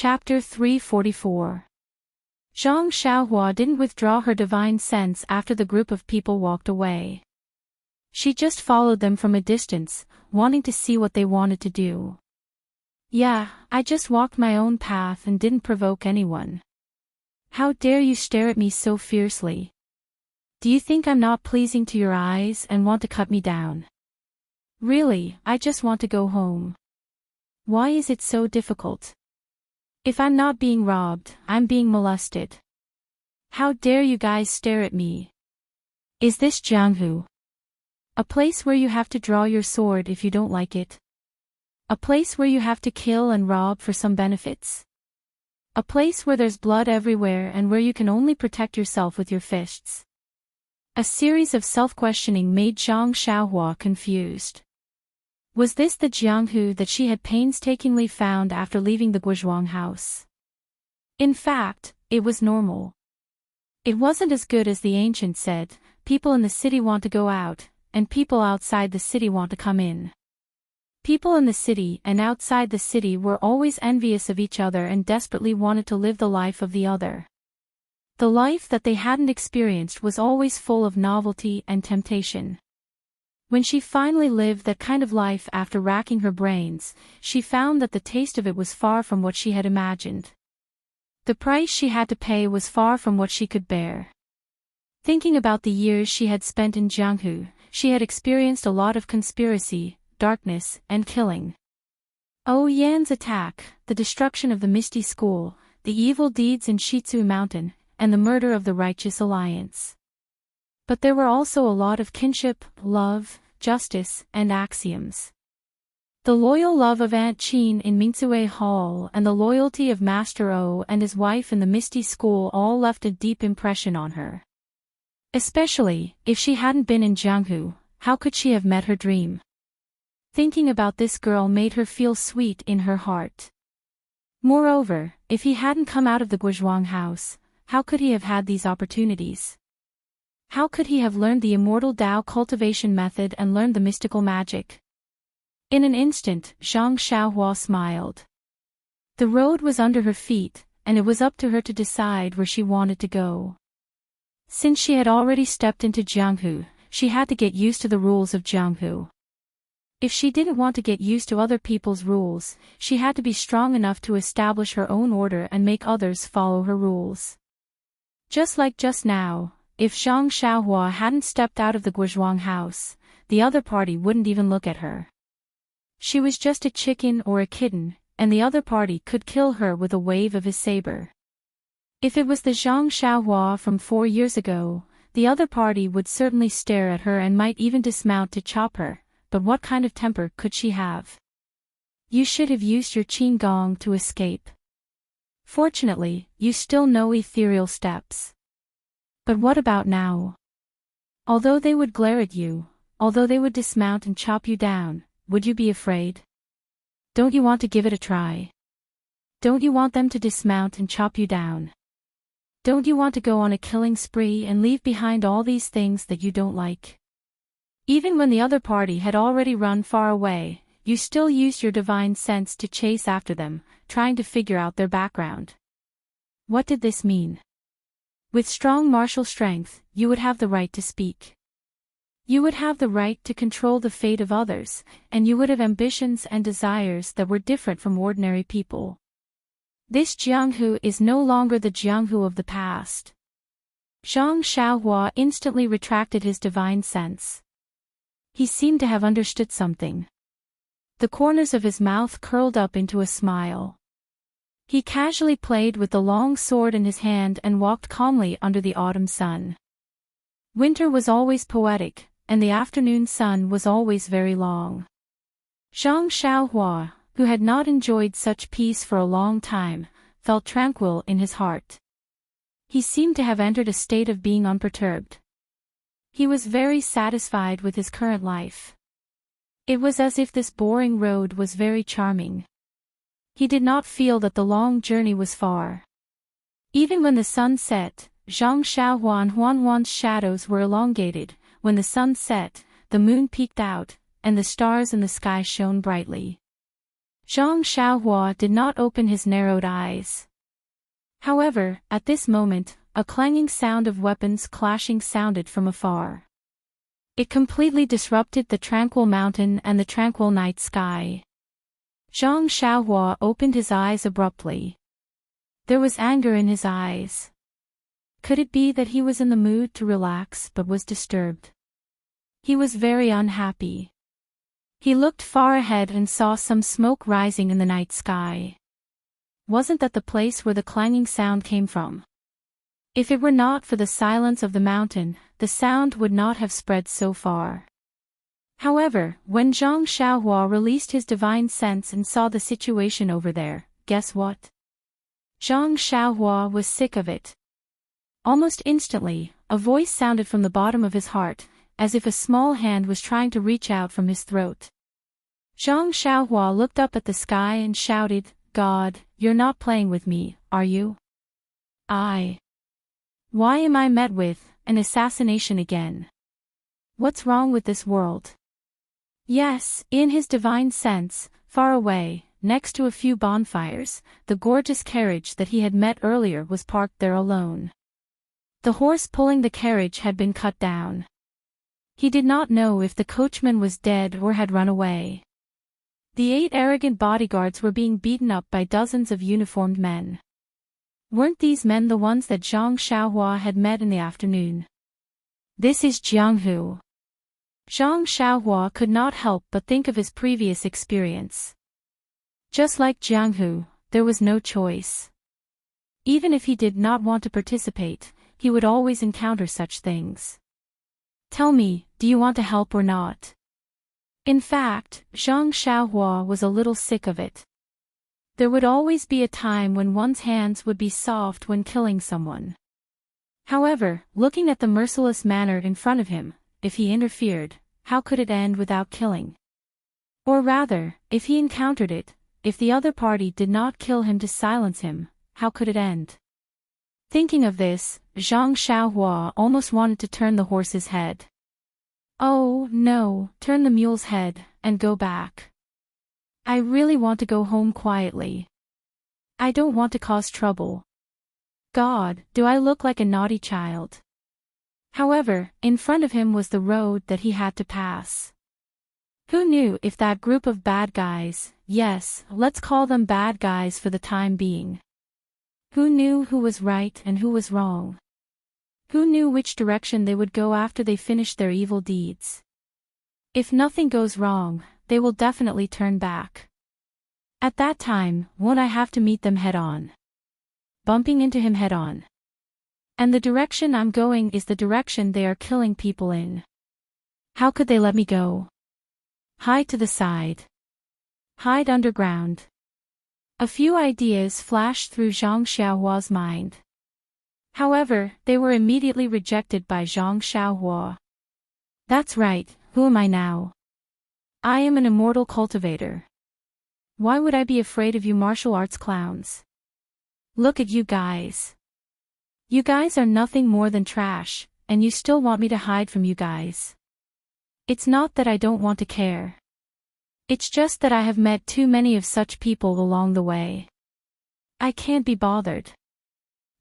Chapter 344. Zhang Xiaohua didn't withdraw her divine sense after the group of people walked away. She just followed them from a distance, wanting to see what they wanted to do. Yeah, I just walked my own path and didn't provoke anyone. How dare you stare at me so fiercely? Do you think I'm not pleasing to your eyes and want to cut me down? Really, I just want to go home. Why is it so difficult? If I'm not being robbed, I'm being molested. How dare you guys stare at me? Is this Jianghu? A place where you have to draw your sword if you don't like it? A place where you have to kill and rob for some benefits? A place where there's blood everywhere and where you can only protect yourself with your fists? A series of self-questioning made Zhang Xiaohua confused. Was this the Jianghu that she had painstakingly found after leaving the Guozhuang house? In fact, it was normal. It wasn't as good as the ancient said, people in the city want to go out, and people outside the city want to come in. People in the city and outside the city were always envious of each other and desperately wanted to live the life of the other. The life that they hadn't experienced was always full of novelty and temptation. When she finally lived that kind of life after racking her brains, she found that the taste of it was far from what she had imagined. The price she had to pay was far from what she could bear. Thinking about the years she had spent in Jianghu, she had experienced a lot of conspiracy, darkness, and killing. Oh Yan's attack, the destruction of the Misty School, the evil deeds in Shizhu Mountain, and the murder of the Righteous Alliance. But there were also a lot of kinship, love, justice, and axioms. The loyal love of Aunt Qin in Mingzue Hall and the loyalty of Master O and his wife in the Misty School all left a deep impression on her. Especially, if she hadn't been in Jianghu, how could she have met her dream? Thinking about this girl made her feel sweet in her heart. Moreover, if he hadn't come out of the Guozhuang house, how could he have had these opportunities? How could he have learned the immortal Tao cultivation method and learned the mystical magic? In an instant, Zhang Xiaohua smiled. The road was under her feet, and it was up to her to decide where she wanted to go. Since she had already stepped into Jianghu, she had to get used to the rules of Jianghu. If she didn't want to get used to other people's rules, she had to be strong enough to establish her own order and make others follow her rules. Just like just now, if Zhang Xiaohua hadn't stepped out of the Guozhuang house, the other party wouldn't even look at her. She was just a chicken or a kitten, and the other party could kill her with a wave of his saber. If it was the Zhang Xiaohua from 4 years ago, the other party would certainly stare at her and might even dismount to chop her, but what kind of temper could she have? You should have used your qin gong to escape. Fortunately, you still know ethereal steps. But what about now? Although they would glare at you, although they would dismount and chop you down, would you be afraid? Don't you want to give it a try? Don't you want them to dismount and chop you down? Don't you want to go on a killing spree and leave behind all these things that you don't like? Even when the other party had already run far away, you still used your divine sense to chase after them, trying to figure out their background. What did this mean? With strong martial strength, you would have the right to speak. You would have the right to control the fate of others, and you would have ambitions and desires that were different from ordinary people. This Jianghu is no longer the Jianghu of the past. Zhang Xiaohua instantly retracted his divine sense. He seemed to have understood something. The corners of his mouth curled up into a smile. He casually played with the long sword in his hand and walked calmly under the autumn sun. Winter was always poetic, and the afternoon sun was always very long. Zhang Xiaohua, who had not enjoyed such peace for a long time, felt tranquil in his heart. He seemed to have entered a state of being unperturbed. He was very satisfied with his current life. It was as if this boring road was very charming. He did not feel that the long journey was far. Even when the sun set, Zhang Xiaohua and Huanhuan's shadows were elongated. When the sun set, the moon peeked out, and the stars in the sky shone brightly. Zhang Xiaohua did not open his narrowed eyes. However, at this moment, a clanging sound of weapons clashing sounded from afar. It completely disrupted the tranquil mountain and the tranquil night sky. Zhang Xiaohua opened his eyes abruptly. There was anger in his eyes. Could it be that he was in the mood to relax but was disturbed? He was very unhappy. He looked far ahead and saw some smoke rising in the night sky. Wasn't that the place where the clanging sound came from? If it were not for the silence of the mountain, the sound would not have spread so far. However, when Zhang Xiaohua released his divine sense and saw the situation over there, guess what? Zhang Xiaohua was sick of it. Almost instantly, a voice sounded from the bottom of his heart, as if a small hand was trying to reach out from his throat. Zhang Xiaohua looked up at the sky and shouted, "God, you're not playing with me, are you? Why am I met with an assassination again? What's wrong with this world?" Yes, in his divine sense, far away, next to a few bonfires, the gorgeous carriage that he had met earlier was parked there alone. The horse pulling the carriage had been cut down. He did not know if the coachman was dead or had run away. The 8 arrogant bodyguards were being beaten up by dozens of uniformed men. Weren't these men the ones that Zhang Xiaohua had met in the afternoon? This is Jianghu. Zhang Xiaohua could not help but think of his previous experience. Just like Jianghu, there was no choice. Even if he did not want to participate, he would always encounter such things. Tell me, do you want to help or not? In fact, Zhang Xiaohua was a little sick of it. There would always be a time when one's hands would be soft when killing someone. However, looking at the merciless manner in front of him, if he interfered, how could it end without killing? Or rather, if he encountered it, if the other party did not kill him to silence him, how could it end? Thinking of this, Zhang Xiaohua almost wanted to turn the horse's head. Oh, no, turn the mule's head, and go back. I really want to go home quietly. I don't want to cause trouble. God, do I look like a naughty child? However, in front of him was the road that he had to pass. Who knew if that group of bad guys, yes, let's call them bad guys for the time being. Who knew who was right and who was wrong? Who knew which direction they would go after they finished their evil deeds? If nothing goes wrong, they will definitely turn back. At that time, won't I have to meet them head-on? Bumping into him head-on. And the direction I'm going is the direction they are killing people in. How could they let me go? Hide to the side. Hide underground. A few ideas flashed through Zhang Xiaohua's mind. However, they were immediately rejected by Zhang Xiaohua. That's right, who am I now? I am an immortal cultivator. Why would I be afraid of you martial arts clowns? Look at you guys. You guys are nothing more than trash, and you still want me to hide from you guys. It's not that I don't want to care. It's just that I have met too many of such people along the way. I can't be bothered.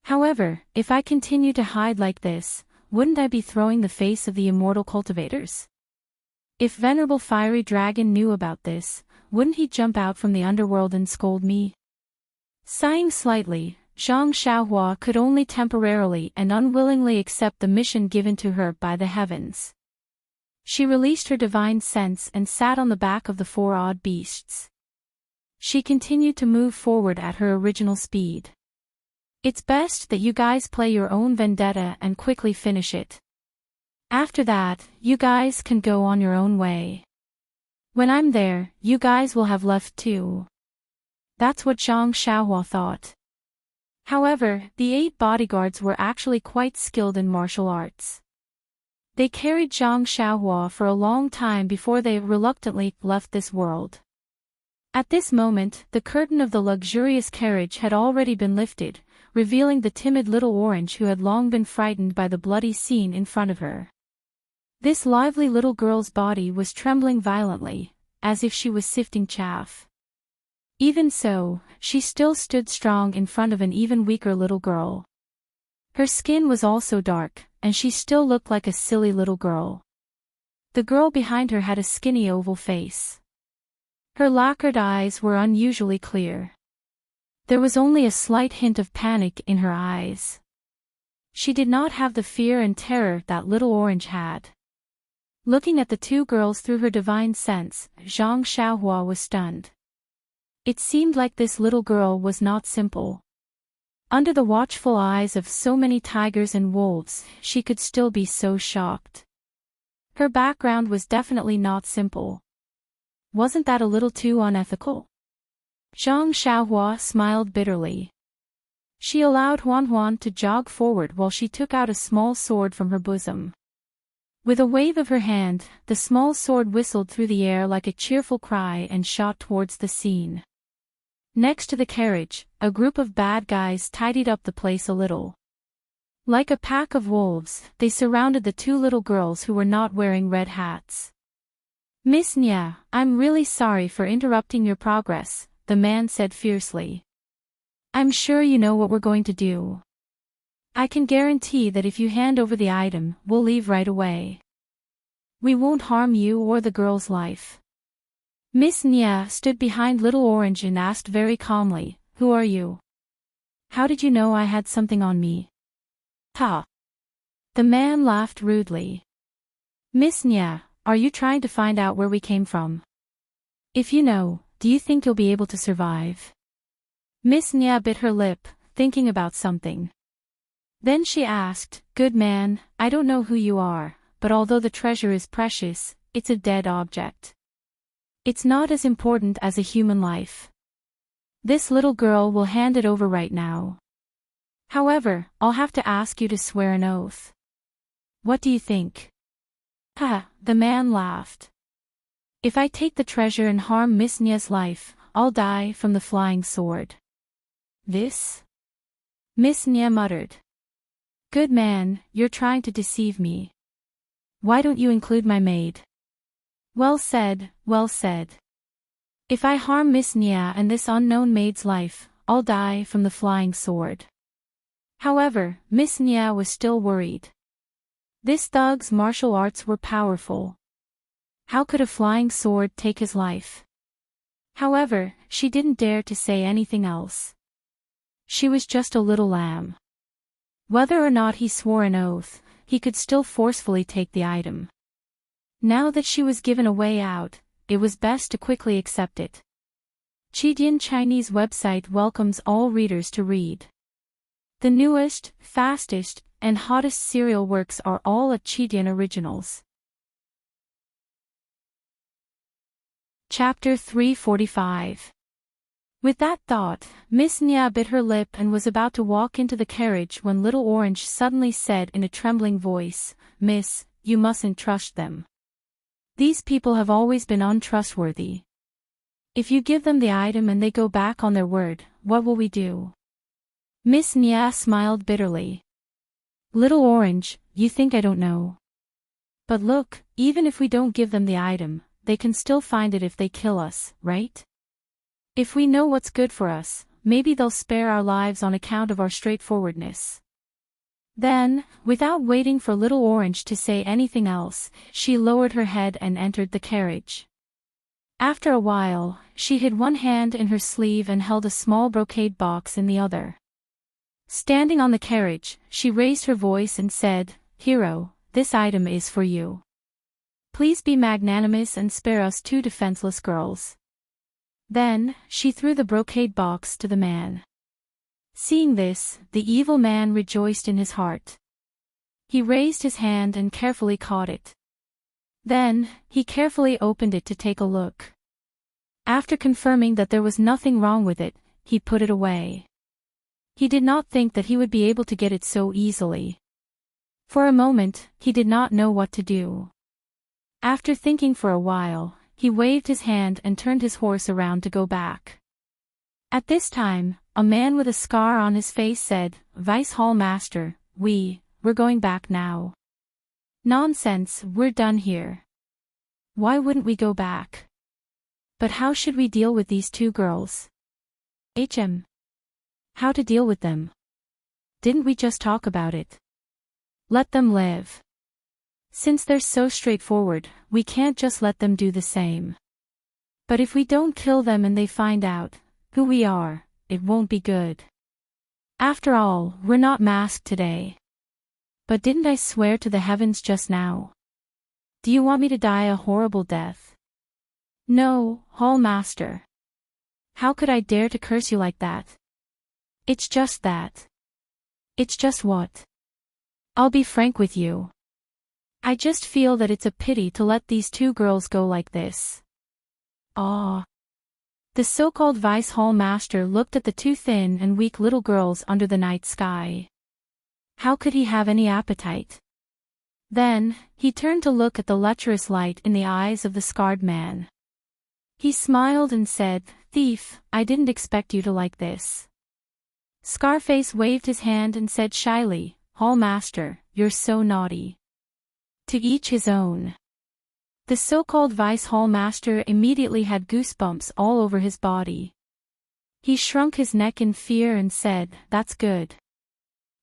However, if I continue to hide like this, wouldn't I be throwing the face of the immortal cultivators? If Venerable Fiery Dragon knew about this, wouldn't he jump out from the underworld and scold me? Sighing slightly, Zhang Xiaohua could only temporarily and unwillingly accept the mission given to her by the heavens. She released her divine sense and sat on the back of the 4 odd beasts. She continued to move forward at her original speed. It's best that you guys play your own vendetta and quickly finish it. After that, you guys can go on your own way. When I'm there, you guys will have left too. That's what Zhang Xiaohua thought. However, the 8 bodyguards were actually quite skilled in martial arts. They carried Zhang Xiaohua for a long time before they reluctantly left this world. At this moment, the curtain of the luxurious carriage had already been lifted, revealing the timid little orange who had long been frightened by the bloody scene in front of her. This lively little girl's body was trembling violently, as if she was sifting chaff. Even so, she still stood strong in front of an even weaker little girl. Her skin was also dark, and she still looked like a silly little girl. The girl behind her had a skinny oval face. Her lacquered eyes were unusually clear. There was only a slight hint of panic in her eyes. She did not have the fear and terror that Little Orange had. Looking at the two girls through her divine sense, Zhang Xiaohua was stunned. It seemed like this little girl was not simple. Under the watchful eyes of so many tigers and wolves, she could still be so shocked. Her background was definitely not simple. Wasn't that a little too unethical? Zhang Xiaohua smiled bitterly. She allowed Huan to jog forward while she took out a small sword from her bosom. With a wave of her hand, the small sword whistled through the air like a cheerful cry and shot towards the scene. Next to the carriage, a group of bad guys tidied up the place a little. Like a pack of wolves, they surrounded the two little girls who were not wearing red hats. "Miss Nya, I'm really sorry for interrupting your progress," the man said fiercely. "I'm sure you know what we're going to do. I can guarantee that if you hand over the item, we'll leave right away. We won't harm you or the girl's life." Miss Nya stood behind Little Orange and asked very calmly, "Who are you? How did you know I had something on me?" "Ha!" The man laughed rudely. "Miss Nya, are you trying to find out where we came from? If you know, do you think you'll be able to survive?" Miss Nya bit her lip, thinking about something. Then she asked, "Good man, I don't know who you are, but although the treasure is precious, it's a dead object. It's not as important as a human life. This little girl will hand it over right now. However, I'll have to ask you to swear an oath. What do you think?" "Ha," the man laughed. "If I take the treasure and harm Miss Nya's life, I'll die from the flying sword." "This?" Miss Nya muttered. "Good man, you're trying to deceive me. Why don't you include my maid?" "Well said, well said. If I harm Miss Nya and this unknown maid's life, I'll die from the flying sword." However, Miss Nya was still worried. This thug's martial arts were powerful. How could a flying sword take his life? However, she didn't dare to say anything else. She was just a little lamb. Whether or not he swore an oath, he could still forcefully take the item. Now that she was given a way out, it was best to quickly accept it. Chidian Chinese website welcomes all readers to read. The newest, fastest, and hottest serial works are all at Chidian Originals. Chapter 345. With that thought, Miss Nya bit her lip and was about to walk into the carriage when Little Orange suddenly said in a trembling voice, "Miss, you mustn't trust them. These people have always been untrustworthy. If you give them the item and they go back on their word, what will we do?" Miss Nya smiled bitterly. "Little Orange, you think I don't know? But look, even if we don't give them the item, they can still find it if they kill us, right? If we know what's good for us, maybe they'll spare our lives on account of our straightforwardness." Then, without waiting for Little Orange to say anything else, she lowered her head and entered the carriage. After a while, she hid one hand in her sleeve and held a small brocade box in the other. Standing on the carriage, she raised her voice and said, "Hero, this item is for you. Please be magnanimous and spare us two defenseless girls." Then, she threw the brocade box to the man. Seeing this, the evil man rejoiced in his heart. He raised his hand and carefully caught it. Then, he carefully opened it to take a look. After confirming that there was nothing wrong with it, he put it away. He did not think that he would be able to get it so easily. For a moment, he did not know what to do. After thinking for a while, he waved his hand and turned his horse around to go back. At this time, a man with a scar on his face said, "Vice Hall Master, we're going back now." "Nonsense, we're done here." "Why wouldn't we go back?" But how should we deal with these two girls? How to deal with them? Didn't we just talk about it? Let them live. Since they're so straightforward, we can't just let them do the same. But if we don't kill them and they find out who we are, it won't be good. After all, we're not masked today. But didn't I swear to the heavens just now? Do you want me to die a horrible death? No, Hall Master. How could I dare to curse you like that? It's just that. It's just what? I'll be frank with you. I just feel that it's a pity to let these two girls go like this. Ah. The so-called Vice Hall Master looked at the two thin and weak little girls under the night sky. How could he have any appetite? Then, he turned to look at the lecherous light in the eyes of the scarred man. He smiled and said, "Thief, I didn't expect you to like this." Scarface waved his hand and said shyly, "Hall Master, you're so naughty." To each his own. The so-called Vice Hall Master immediately had goosebumps all over his body. He shrunk his neck in fear and said, "That's good.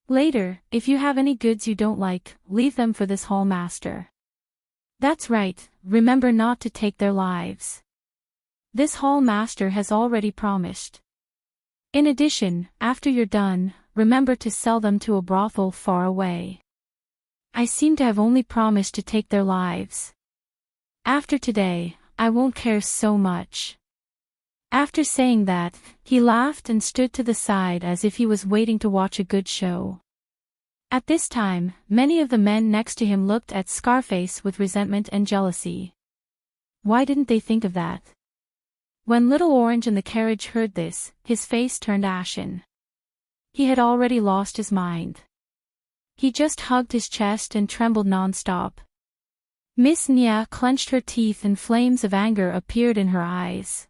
Later, if you have any goods you don't like, leave them for this Hall Master. That's right, remember not to take their lives. This Hall Master has already promised. In addition, after you're done, remember to sell them to a brothel far away. I seem to have only promised to take their lives. After today, I won't care so much." After saying that, he laughed and stood to the side as if he was waiting to watch a good show. At this time, many of the men next to him looked at Scarface with resentment and jealousy. Why didn't they think of that? When Little Orange in the carriage heard this, his face turned ashen. He had already lost his mind. He just hugged his chest and trembled non-stop. Miss Nia clenched her teeth and flames of anger appeared in her eyes.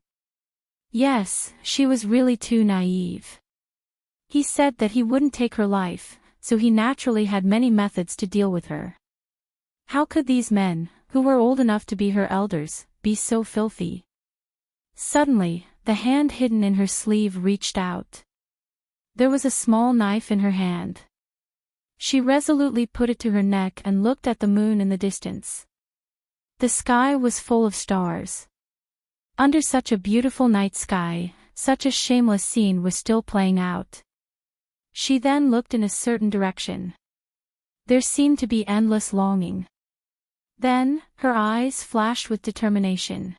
Yes, she was really too naive. He said that he wouldn't take her life, so he naturally had many methods to deal with her. How could these men, who were old enough to be her elders, be so filthy? Suddenly, the hand hidden in her sleeve reached out. There was a small knife in her hand. She resolutely put it to her neck and looked at the moon in the distance. The sky was full of stars. Under such a beautiful night sky, such a shameless scene was still playing out. She then looked in a certain direction. There seemed to be endless longing. Then, her eyes flashed with determination.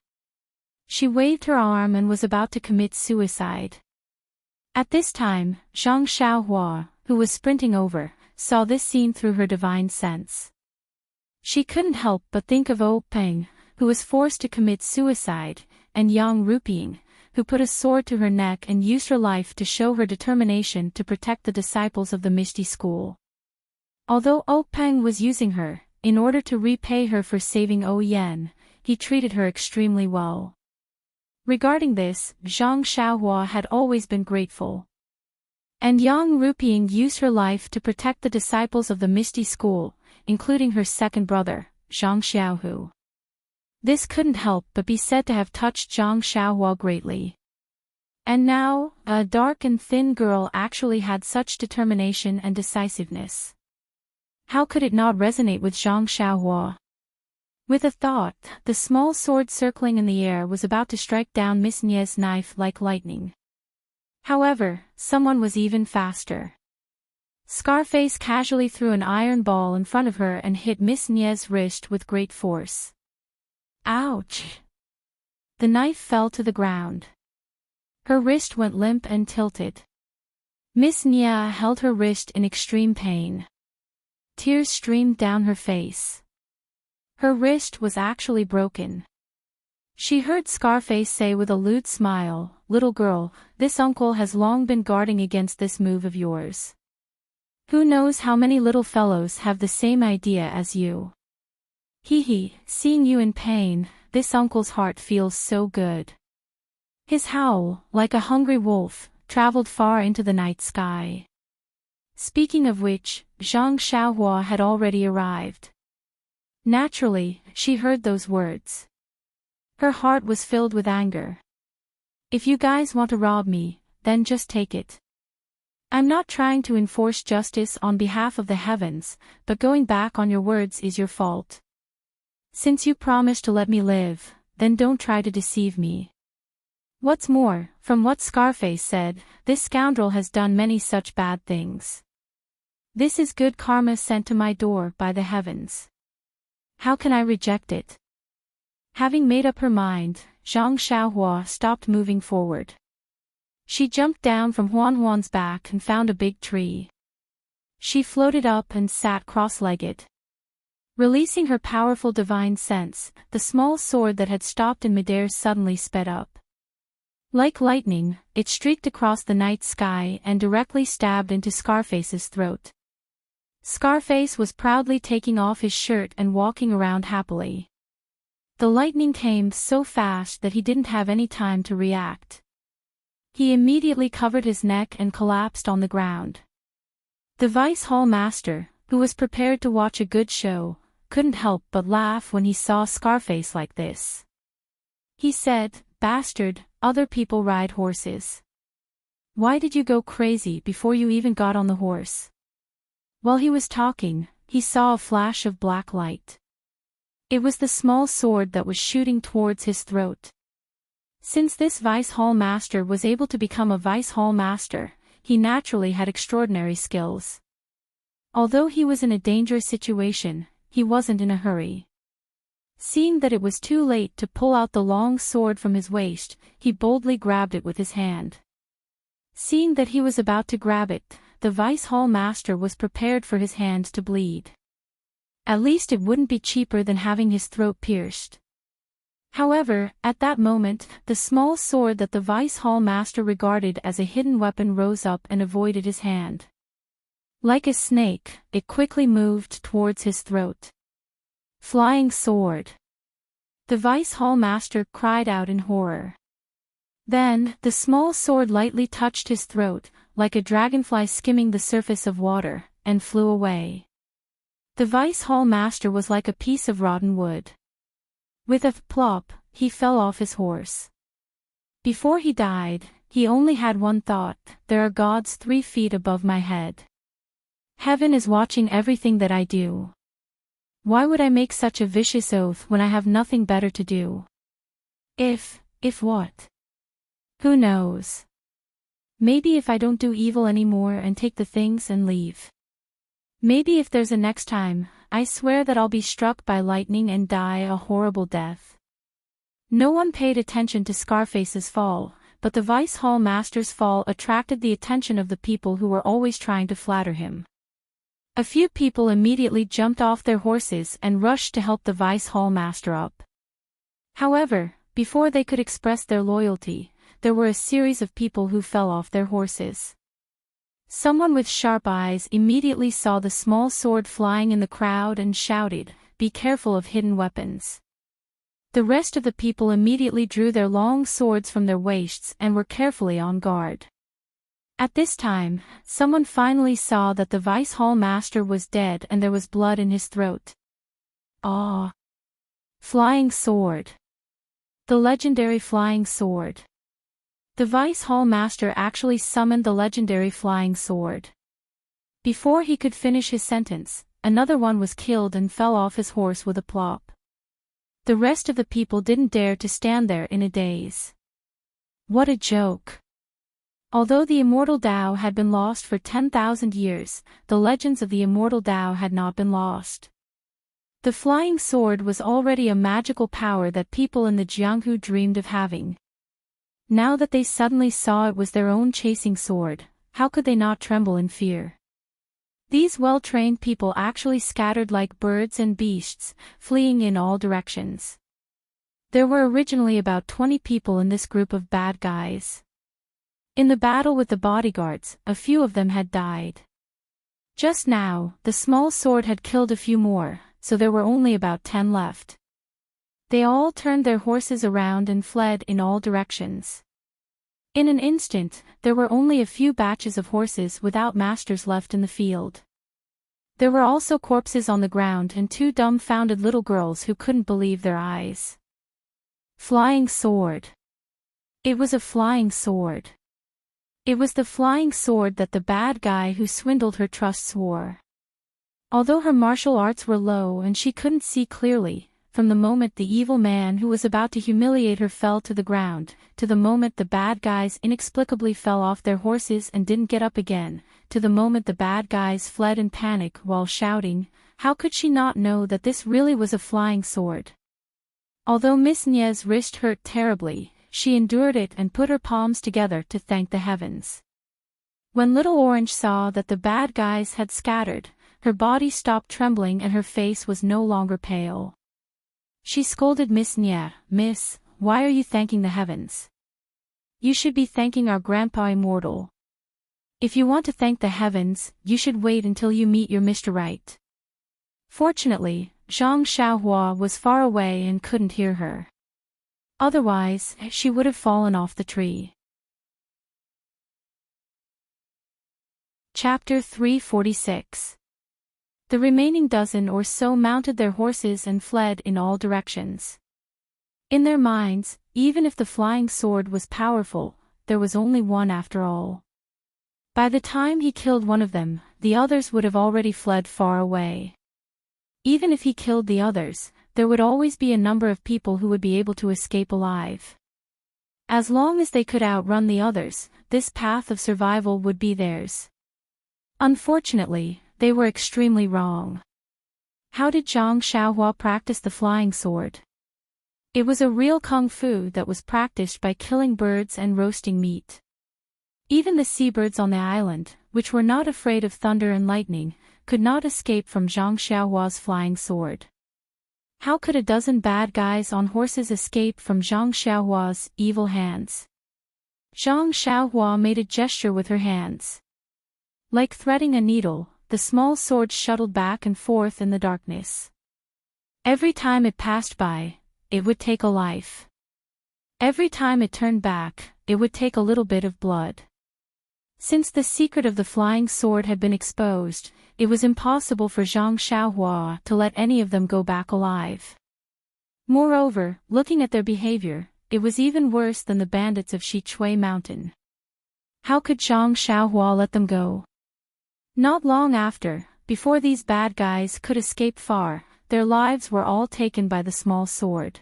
She waved her arm and was about to commit suicide. At this time, Zhang Xiaohua, who was sprinting over, saw this scene through her divine sense. She couldn't help but think of O Peng, who was forced to commit suicide, and Yang Ruping, who put a sword to her neck and used her life to show her determination to protect the disciples of the Misty School. Although O Peng was using her, in order to repay her for saving O Yen, he treated her extremely well. Regarding this, Zhang Xiaohua had always been grateful. And Yang Ruping used her life to protect the disciples of the Misty School, including her second brother, Zhang Xiaohu. This couldn't help but be said to have touched Zhang Xiaohua greatly. And now, a dark and thin girl actually had such determination and decisiveness. How could it not resonate with Zhang Xiaohua? With a thought, the small sword circling in the air was about to strike down Miss Nia's knife like lightning. However, someone was even faster. Scarface casually threw an iron ball in front of her and hit Miss Nia's wrist with great force. Ouch! The knife fell to the ground. Her wrist went limp and tilted. Miss Nia held her wrist in extreme pain. Tears streamed down her face. Her wrist was actually broken. She heard Scarface say with a lewd smile, "Little girl, this uncle has long been guarding against this move of yours. Who knows how many little fellows have the same idea as you. Hee, seeing you in pain, this uncle's heart feels so good." His howl, like a hungry wolf, traveled far into the night sky. Speaking of which, Zhang Xiaohua had already arrived. Naturally, she heard those words. Her heart was filled with anger. If you guys want to rob me, then just take it. I'm not trying to enforce justice on behalf of the heavens, but going back on your words is your fault. Since you promised to let me live, then don't try to deceive me. What's more, from what Scarface said, this scoundrel has done many such bad things. This is good karma sent to my door by the heavens. How can I reject it? Having made up her mind, Zhang Xiaohua stopped moving forward. She jumped down from Huan Huan's back and found a big tree. She floated up and sat cross-legged. Releasing her powerful divine sense, the small sword that had stopped in midair suddenly sped up. Like lightning, it streaked across the night sky and directly stabbed into Scarface's throat. Scarface was proudly taking off his shirt and walking around happily. The lightning came so fast that he didn't have any time to react. He immediately covered his neck and collapsed on the ground. The Vice Hall Master, who was prepared to watch a good show, couldn't help but laugh when he saw Scarface like this. He said, "Bastard, other people ride horses. Why did you go crazy before you even got on the horse?" While he was talking, he saw a flash of black light. It was the small sword that was shooting towards his throat. Since this Vice Hall Master was able to become a Vice Hall Master, he naturally had extraordinary skills. Although he was in a dangerous situation, he wasn't in a hurry. Seeing that it was too late to pull out the long sword from his waist, he boldly grabbed it with his hand. Seeing that he was about to grab it, the Vice Hall Master was prepared for his hand to bleed. At least it wouldn't be cheaper than having his throat pierced. However, at that moment, the small sword that the Vice Hall Master regarded as a hidden weapon rose up and avoided his hand. Like a snake, it quickly moved towards his throat. Flying sword! The Vice Hall Master cried out in horror. Then, the small sword lightly touched his throat, like a dragonfly skimming the surface of water, and flew away. The Vice Hall Master was like a piece of rotten wood. With a plop, he fell off his horse. Before he died, he only had one thought: there are gods 3 feet above my head. Heaven is watching everything that I do. Why would I make such a vicious oath when I have nothing better to do? If what? Who knows? Maybe if I don't do evil anymore and take the things and leave. Maybe if there's a next time, I swear that I'll be struck by lightning and die a horrible death. No one paid attention to Scarface's fall, but the Vice Hall Master's fall attracted the attention of the people who were always trying to flatter him. A few people immediately jumped off their horses and rushed to help the Vice Hall Master up. However, before they could express their loyalty, there were a series of people who fell off their horses. Someone with sharp eyes immediately saw the small sword flying in the crowd and shouted, "Be careful of hidden weapons." The rest of the people immediately drew their long swords from their waists and were carefully on guard. At this time, someone finally saw that the Vice Hall Master was dead and there was blood in his throat. Ah! Flying sword! The legendary flying sword! The Vice Hall Master actually summoned the legendary flying sword. Before he could finish his sentence, another one was killed and fell off his horse with a plop. The rest of the people didn't dare to stand there in a daze. What a joke! Although the immortal Tao had been lost for 10,000 years, the legends of the immortal Tao had not been lost. The flying sword was already a magical power that people in the Jianghu dreamed of having. Now that they suddenly saw it was their own chasing sword, how could they not tremble in fear? These well-trained people actually scattered like birds and beasts, fleeing in all directions. There were originally about 20 people in this group of bad guys. In the battle with the bodyguards, a few of them had died. Just now, the small sword had killed a few more, so there were only about 10 left. They all turned their horses around and fled in all directions. In an instant, there were only a few batches of horses without masters left in the field. There were also corpses on the ground and 2 dumbfounded little girls who couldn't believe their eyes. Flying sword. It was a flying sword. It was the flying sword that the bad guy who swindled her trust wore. Although her martial arts were low and she couldn't see clearly, from the moment the evil man who was about to humiliate her fell to the ground, to the moment the bad guys inexplicably fell off their horses and didn't get up again, to the moment the bad guys fled in panic while shouting, how could she not know that this really was a flying sword? Although Miss Nye's wrist hurt terribly, she endured it and put her palms together to thank the heavens. When Little Orange saw that the bad guys had scattered, her body stopped trembling and her face was no longer pale. She scolded Miss Nye, "Miss, why are you thanking the heavens? You should be thanking our Grandpa Immortal. If you want to thank the heavens, you should wait until you meet your Mr. Right." Fortunately, Zhang Xiaohua was far away and couldn't hear her. Otherwise, she would have fallen off the tree. Chapter 346. The remaining dozen or so mounted their horses and fled in all directions. In their minds, even if the flying sword was powerful, there was only one after all. By the time he killed one of them, the others would have already fled far away. Even if he killed the others, there would always be a number of people who would be able to escape alive. As long as they could outrun the others, this path of survival would be theirs. Unfortunately, they were extremely wrong. How did Zhang Xiaohua practice the flying sword? It was a real kung fu that was practiced by killing birds and roasting meat. Even the seabirds on the island, which were not afraid of thunder and lightning, could not escape from Zhang Xiaohua's flying sword. How could a dozen bad guys on horses escape from Zhang Xiaohua's evil hands? Zhang Xiaohua made a gesture with her hands. Like threading a needle, the small sword shuttled back and forth in the darkness. Every time it passed by, it would take a life. Every time it turned back, it would take a little bit of blood. Since the secret of the flying sword had been exposed, it was impossible for Zhang Xiaohua to let any of them go back alive. Moreover, looking at their behavior, it was even worse than the bandits of Shichui Mountain. How could Zhang Xiaohua let them go? Not long after, before these bad guys could escape far, their lives were all taken by the small sword.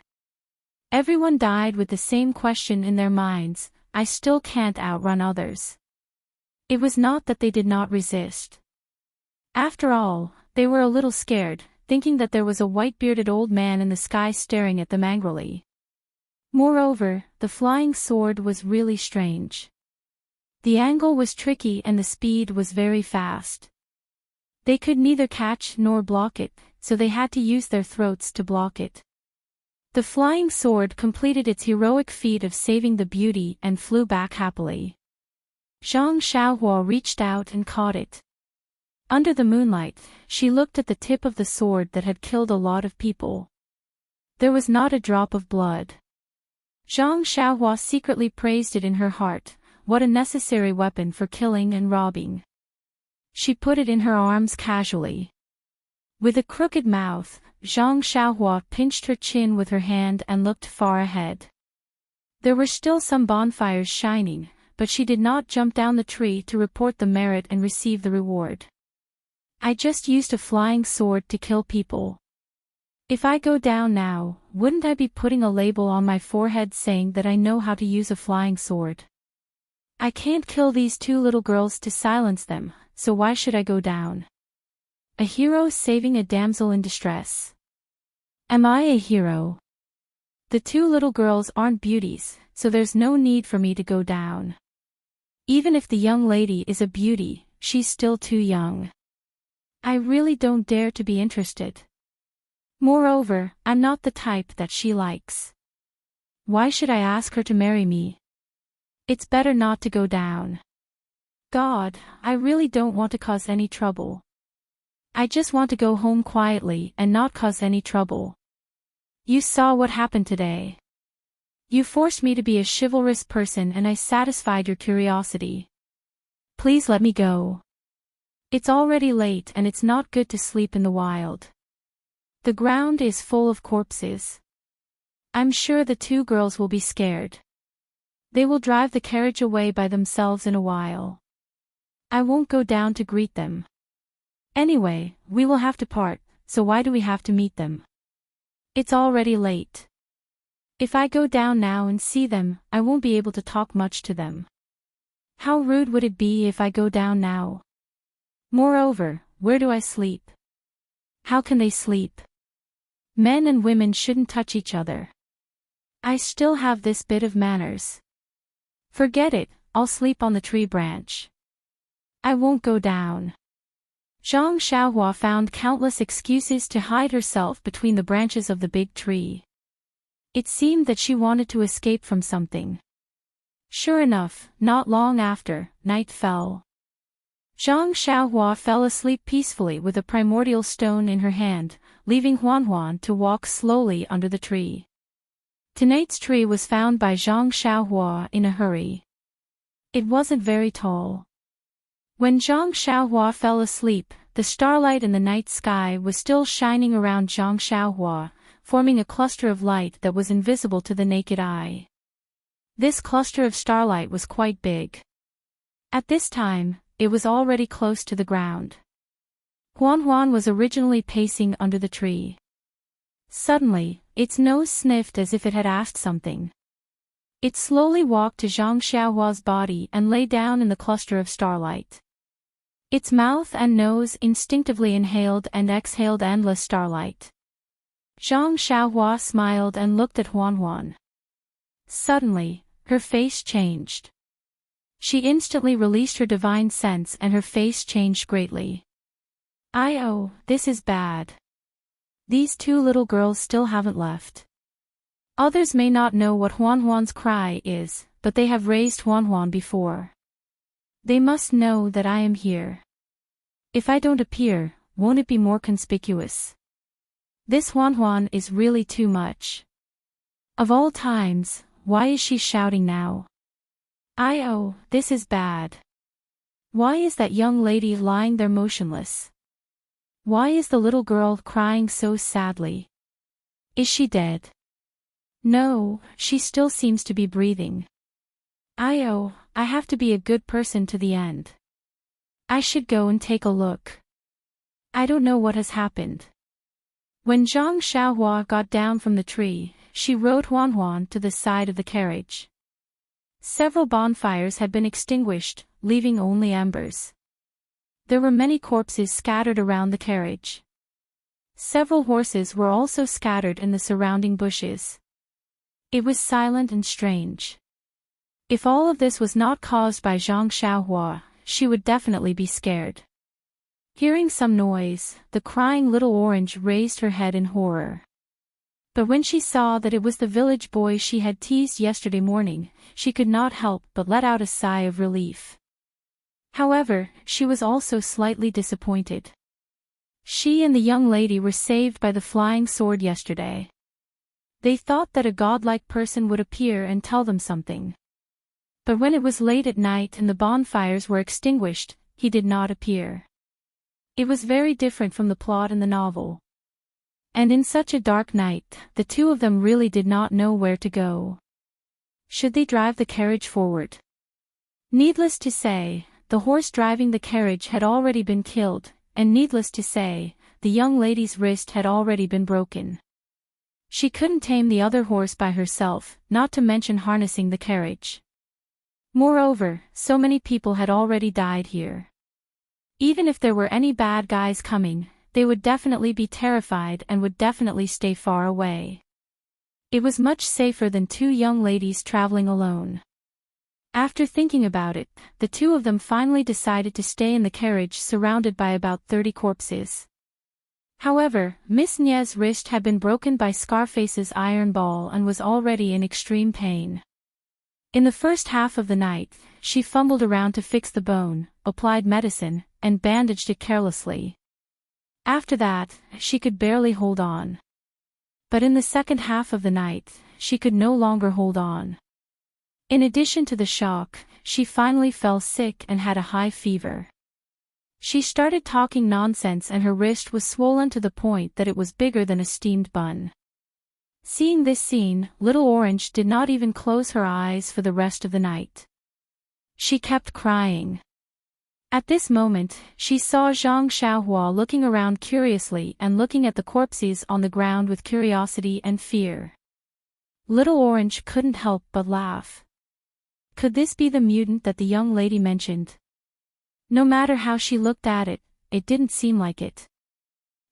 Everyone died with the same question in their minds, I still can't outrun others. It was not that they did not resist. After all, they were a little scared, thinking that there was a white-bearded old man in the sky staring at them angrily. Moreover, the flying sword was really strange. The angle was tricky and the speed was very fast. They could neither catch nor block it, so they had to use their throats to block it. The flying sword completed its heroic feat of saving the beauty and flew back happily. Zhang Xiaohua reached out and caught it. Under the moonlight, she looked at the tip of the sword that had killed a lot of people. There was not a drop of blood. Zhang Xiaohua secretly praised it in her heart, what a necessary weapon for killing and robbing. She put it in her arms casually. With a crooked mouth, Zhang Xiaohua pinched her chin with her hand and looked far ahead. There were still some bonfires shining, but she did not jump down the tree to report the merit and receive the reward. I just used a flying sword to kill people. If I go down now, wouldn't I be putting a label on my forehead saying that I know how to use a flying sword? I can't kill these two little girls to silence them, so why should I go down? A hero saving a damsel in distress. Am I a hero? The two little girls aren't beauties, so there's no need for me to go down. Even if the young lady is a beauty, she's still too young. I really don't dare to be interested. Moreover, I'm not the type that she likes. Why should I ask her to marry me? It's better not to go down. God, I really don't want to cause any trouble. I just want to go home quietly and not cause any trouble. You saw what happened today. You forced me to be a chivalrous person and I satisfied your curiosity. Please let me go. It's already late and it's not good to sleep in the wild. The ground is full of corpses. I'm sure the two girls will be scared. They will drive the carriage away by themselves in a while. I won't go down to greet them. Anyway, we will have to part, so why do we have to meet them? It's already late. If I go down now and see them, I won't be able to talk much to them. How rude would it be if I go down now? Moreover, where do I sleep? How can they sleep? Men and women shouldn't touch each other. I still have this bit of manners. Forget it, I'll sleep on the tree branch. I won't go down. Zhang Xiaohua found countless excuses to hide herself between the branches of the big tree. It seemed that she wanted to escape from something. Sure enough, not long after, night fell. Zhang Xiaohua fell asleep peacefully with a primordial stone in her hand, leaving Huanhuan to walk slowly under the tree. Tonight's tree was found by Zhang Xiaohua in a hurry. It wasn't very tall. When Zhang Xiaohua fell asleep, the starlight in the night sky was still shining around Zhang Xiaohua, forming a cluster of light that was invisible to the naked eye. This cluster of starlight was quite big. At this time, it was already close to the ground. Huanhuan was originally pacing under the tree. Suddenly, its nose sniffed as if it had asked something. It slowly walked to Zhang Xiaohua's body and lay down in the cluster of starlight. Its mouth and nose instinctively inhaled and exhaled endless starlight. Zhang Xiaohua smiled and looked at Huanhuan. Suddenly, her face changed. She instantly released her divine sense and her face changed greatly. Oh, this is bad. These two little girls still haven't left. Others may not know what Huanhuan's cry is, but they have raised Huanhuan before. They must know that I am here. If I don't appear, won't it be more conspicuous? This Huanhuan is really too much. Of all times, why is she shouting now? Oh, this is bad. Why is that young lady lying there motionless? Why is the little girl crying so sadly? Is she dead? No, she still seems to be breathing. I have to be a good person to the end. I should go and take a look. I don't know what has happened. When Zhang Xiaohua got down from the tree, she rode Huanhuan to the side of the carriage. Several bonfires had been extinguished, leaving only embers. There were many corpses scattered around the carriage. Several horses were also scattered in the surrounding bushes. It was silent and strange. If all of this was not caused by Zhang Xiaohua, she would definitely be scared. Hearing some noise, the crying little orange raised her head in horror. But when she saw that it was the village boy she had teased yesterday morning, she could not help but let out a sigh of relief. However, she was also slightly disappointed. She and the young lady were saved by the flying sword yesterday. They thought that a godlike person would appear and tell them something. But when it was late at night and the bonfires were extinguished, he did not appear. It was very different from the plot in the novel. And in such a dark night, the two of them really did not know where to go. Should they drive the carriage forward? Needless to say, the horse driving the carriage had already been killed, and needless to say, the young lady's wrist had already been broken. She couldn't tame the other horse by herself, not to mention harnessing the carriage. Moreover, so many people had already died here. Even if there were any bad guys coming, they would definitely be terrified and would definitely stay far away. It was much safer than two young ladies traveling alone. After thinking about it, the two of them finally decided to stay in the carriage surrounded by about 30 corpses. However, Miss Nie's wrist had been broken by Scarface's iron ball and was already in extreme pain. In the first half of the night, she fumbled around to fix the bone, applied medicine, and bandaged it carelessly. After that, she could barely hold on. But in the second half of the night, she could no longer hold on. In addition to the shock, she finally fell sick and had a high fever. She started talking nonsense and her wrist was swollen to the point that it was bigger than a steamed bun. Seeing this scene, Little Orange did not even close her eyes for the rest of the night. She kept crying. At this moment, she saw Zhang Xiaohua looking around curiously and looking at the corpses on the ground with curiosity and fear. Little Orange couldn't help but laugh. Could this be the mutant that the young lady mentioned? No matter how she looked at it, it didn't seem like it.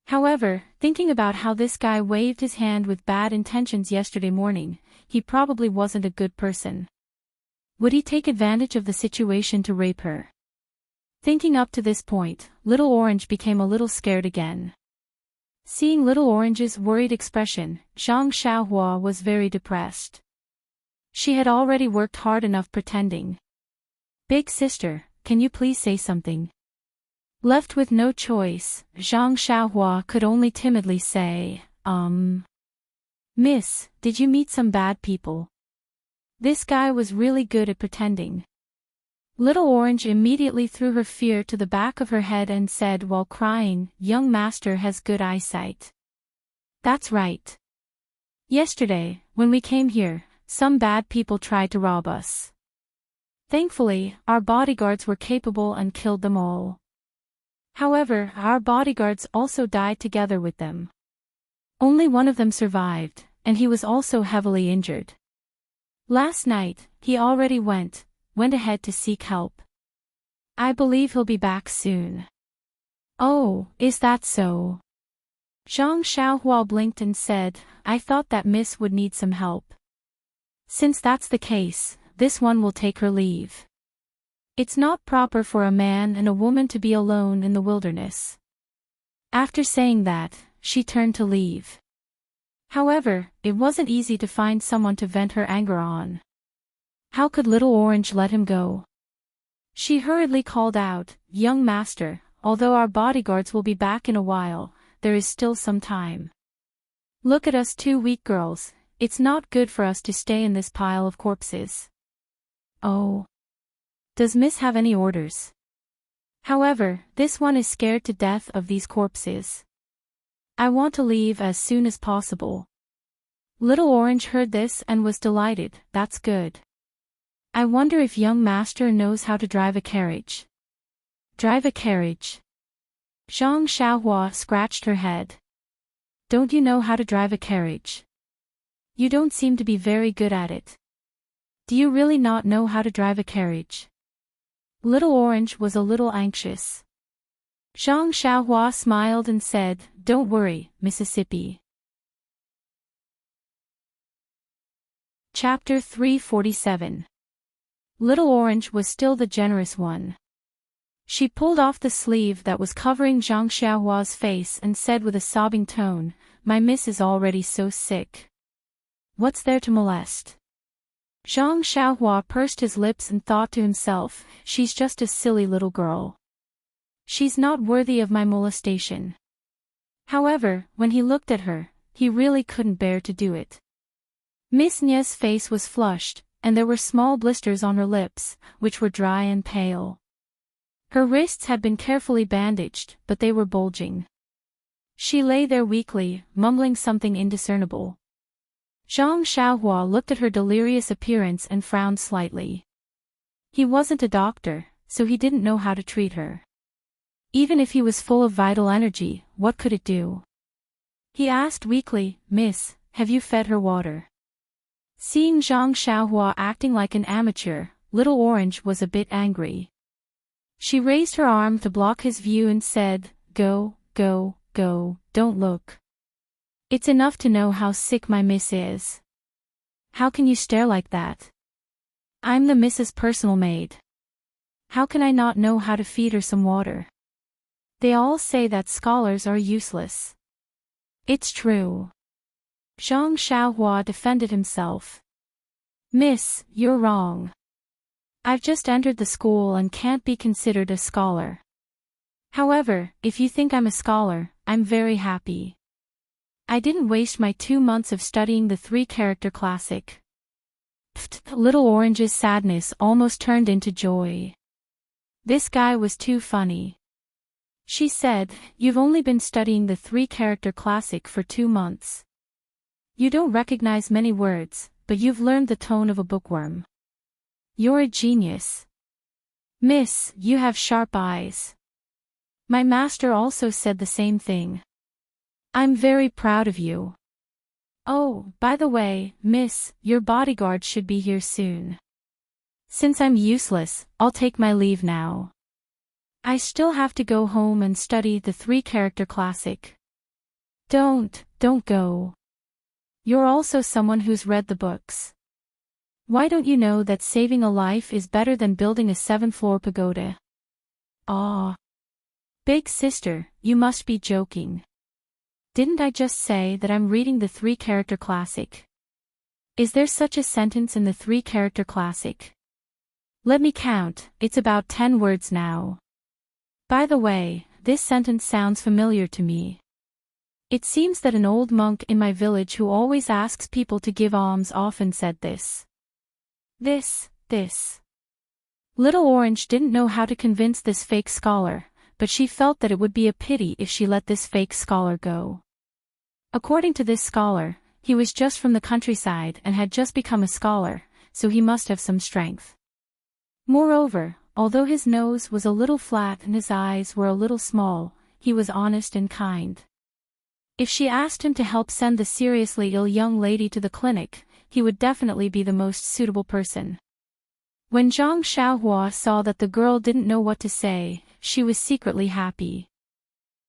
However, thinking about how this guy waved his hand with bad intentions yesterday morning, he probably wasn't a good person. Would he take advantage of the situation to rape her? Thinking up to this point, Little Orange became a little scared again. Seeing Little Orange's worried expression, Zhang Xiaohua was very depressed. She had already worked hard enough pretending. Big sister, can you please say something? Left with no choice, Zhang Xiaohua could only timidly say, Miss, did you meet some bad people? This guy was really good at pretending. Little Orange immediately threw her fear to the back of her head and said while crying, young master has good eyesight. That's right. Yesterday, when we came here, some bad people tried to rob us. Thankfully, our bodyguards were capable and killed them all. However, our bodyguards also died together with them. Only one of them survived, and he was also heavily injured. Last night, he already went ahead to seek help. I believe he'll be back soon. Oh, is that so? Zhang Xiaohua blinked and said, I thought that miss would need some help. Since that's the case, this one will take her leave. It's not proper for a man and a woman to be alone in the wilderness. After saying that, she turned to leave. However, it wasn't easy to find someone to vent her anger on. How could Little Orange let him go? She hurriedly called out, young master, although our bodyguards will be back in a while, there is still some time. Look at us two weak girls, it's not good for us to stay in this pile of corpses. Oh. Does Miss have any orders? However, this one is scared to death of these corpses. I want to leave as soon as possible. Little Orange heard this and was delighted, that's good. I wonder if young master knows how to drive a carriage. Drive a carriage? Zhang Xiaohua scratched her head. Don't you know how to drive a carriage? You don't seem to be very good at it. Do you really not know how to drive a carriage? Little Orange was a little anxious. Zhang Xiaohua smiled and said, don't worry, Mississippi. Chapter 347. Little Orange was still the generous one. She pulled off the sleeve that was covering Zhang Xiaohua's face and said with a sobbing tone, my miss is already so sick. What's there to molest? Zhang Xiaohua pursed his lips and thought to himself, she's just a silly little girl. She's not worthy of my molestation. However, when he looked at her, he really couldn't bear to do it. Miss Nye's face was flushed, and there were small blisters on her lips, which were dry and pale. Her wrists had been carefully bandaged, but they were bulging. She lay there weakly, mumbling something indiscernible. Zhang Xiaohua looked at her delirious appearance and frowned slightly. He wasn't a doctor, so he didn't know how to treat her. Even if he was full of vital energy, what could it do? He asked weakly, Miss, have you fed her water? Seeing Zhang Xiaohua acting like an amateur, Little Orange was a bit angry. She raised her arm to block his view and said, go, go, go, don't look. It's enough to know how sick my miss is. How can you stare like that? I'm the miss's personal maid. How can I not know how to feed her some water? They all say that scholars are useless. It's true. Zhang Xiaohua defended himself. Miss, you're wrong. I've just entered the school and can't be considered a scholar. However, if you think I'm a scholar, I'm very happy. I didn't waste my 2 months of studying the 3-character classic. Little Orange's sadness almost turned into joy. This guy was too funny. She said, you've only been studying the 3-character classic for 2 months. You don't recognize many words, but you've learned the tone of a bookworm. You're a genius. Miss, you have sharp eyes. My master also said the same thing. I'm very proud of you. Oh, by the way, miss, your bodyguard should be here soon. Since I'm useless, I'll take my leave now. I still have to go home and study the 3-character classic. Don't go. You're also someone who's read the books. Why don't you know that saving a life is better than building a 7-floor pagoda? Aw. Big sister, you must be joking. Didn't I just say that I'm reading the 3-character classic? Is there such a sentence in the 3-character classic? Let me count, it's about 10 words now. By the way, this sentence sounds familiar to me. It seems that an old monk in my village who always asks people to give alms often said this. This. Little Orange didn't know how to convince this fake scholar, but she felt that it would be a pity if she let this fake scholar go. According to this scholar, he was just from the countryside and had just become a scholar, so he must have some strength. Moreover, although his nose was a little flat and his eyes were a little small, he was honest and kind. If she asked him to help send the seriously ill young lady to the clinic, he would definitely be the most suitable person. When Zhang Xiaohua saw that the girl didn't know what to say, she was secretly happy.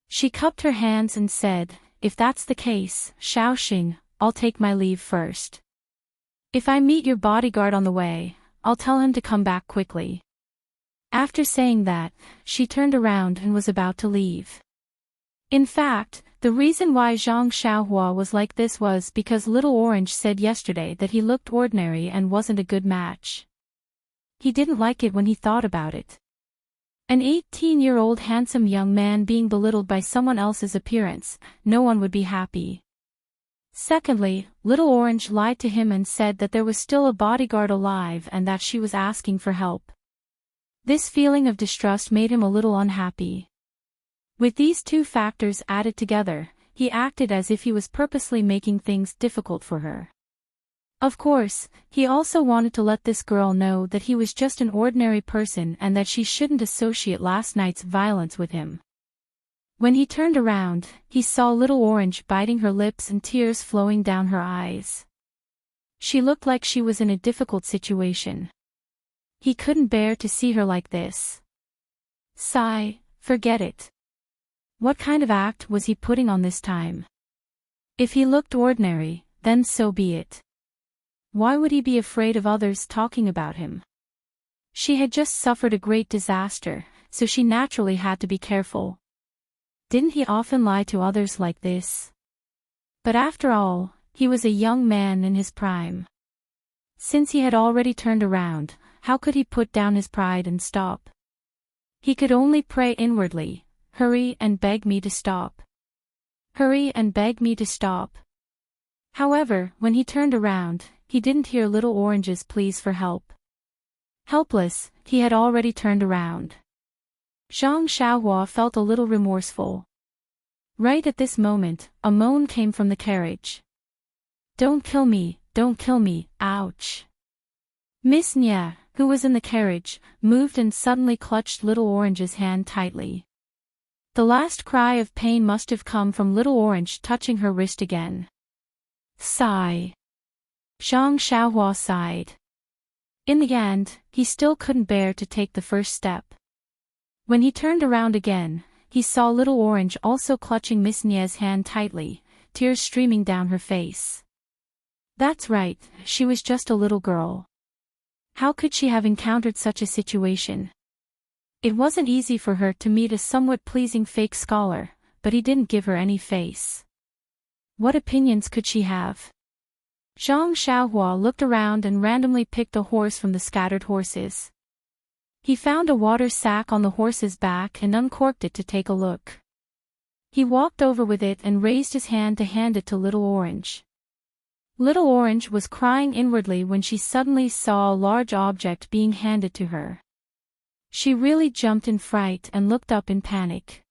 She cupped her hands and said, if that's the case, Xiaoxing, I'll take my leave first. If I meet your bodyguard on the way, I'll tell him to come back quickly. After saying that, she turned around and was about to leave. In fact, the reason why Zhang Xiaohua was like this was because Little Orange said yesterday that he looked ordinary and wasn't a good match. He didn't like it when he thought about it. An 18-year-old handsome young man being belittled by someone else's appearance, no one would be happy. Secondly, Little Orange lied to him and said that there was still a bodyguard alive and that she was asking for help. This feeling of distrust made him a little unhappy. With these two factors added together, he acted as if he was purposely making things difficult for her. Of course, he also wanted to let this girl know that he was just an ordinary person and that she shouldn't associate last night's violence with him. When he turned around, he saw Little Orange biting her lips and tears flowing down her eyes. She looked like she was in a difficult situation. He couldn't bear to see her like this. Sigh, forget it. What kind of act was he putting on this time? If he looked ordinary, then so be it. Why would he be afraid of others talking about him? She had just suffered a great disaster, so she naturally had to be careful. Didn't he often lie to others like this? But after all, he was a young man in his prime. Since he had already turned around, how could he put down his pride and stop? He could only pray inwardly. Hurry and beg me to stop. Hurry and beg me to stop. However, when he turned around, he didn't hear Little Orange's pleas for help. Helpless, he had already turned around. Zhang Xiaohua felt a little remorseful. Right at this moment, a moan came from the carriage. Don't kill me, ouch. Miss Nya, who was in the carriage, moved and suddenly clutched Little Orange's hand tightly. The last cry of pain must have come from Little Orange touching her wrist again. Sigh. Zhang Xiaohua sighed. In the end, he still couldn't bear to take the first step. When he turned around again, he saw Little Orange also clutching Miss Nya's hand tightly, tears streaming down her face. That's right, she was just a little girl. How could she have encountered such a situation? It wasn't easy for her to meet a somewhat pleasing fake scholar, but he didn't give her any face. What opinions could she have? Zhang Xiaohua looked around and randomly picked a horse from the scattered horses. He found a water sack on the horse's back and uncorked it to take a look. He walked over with it and raised his hand to hand it to Little Orange. Little Orange was crying inwardly when she suddenly saw a large object being handed to her. She really jumped in fright and looked up in panic.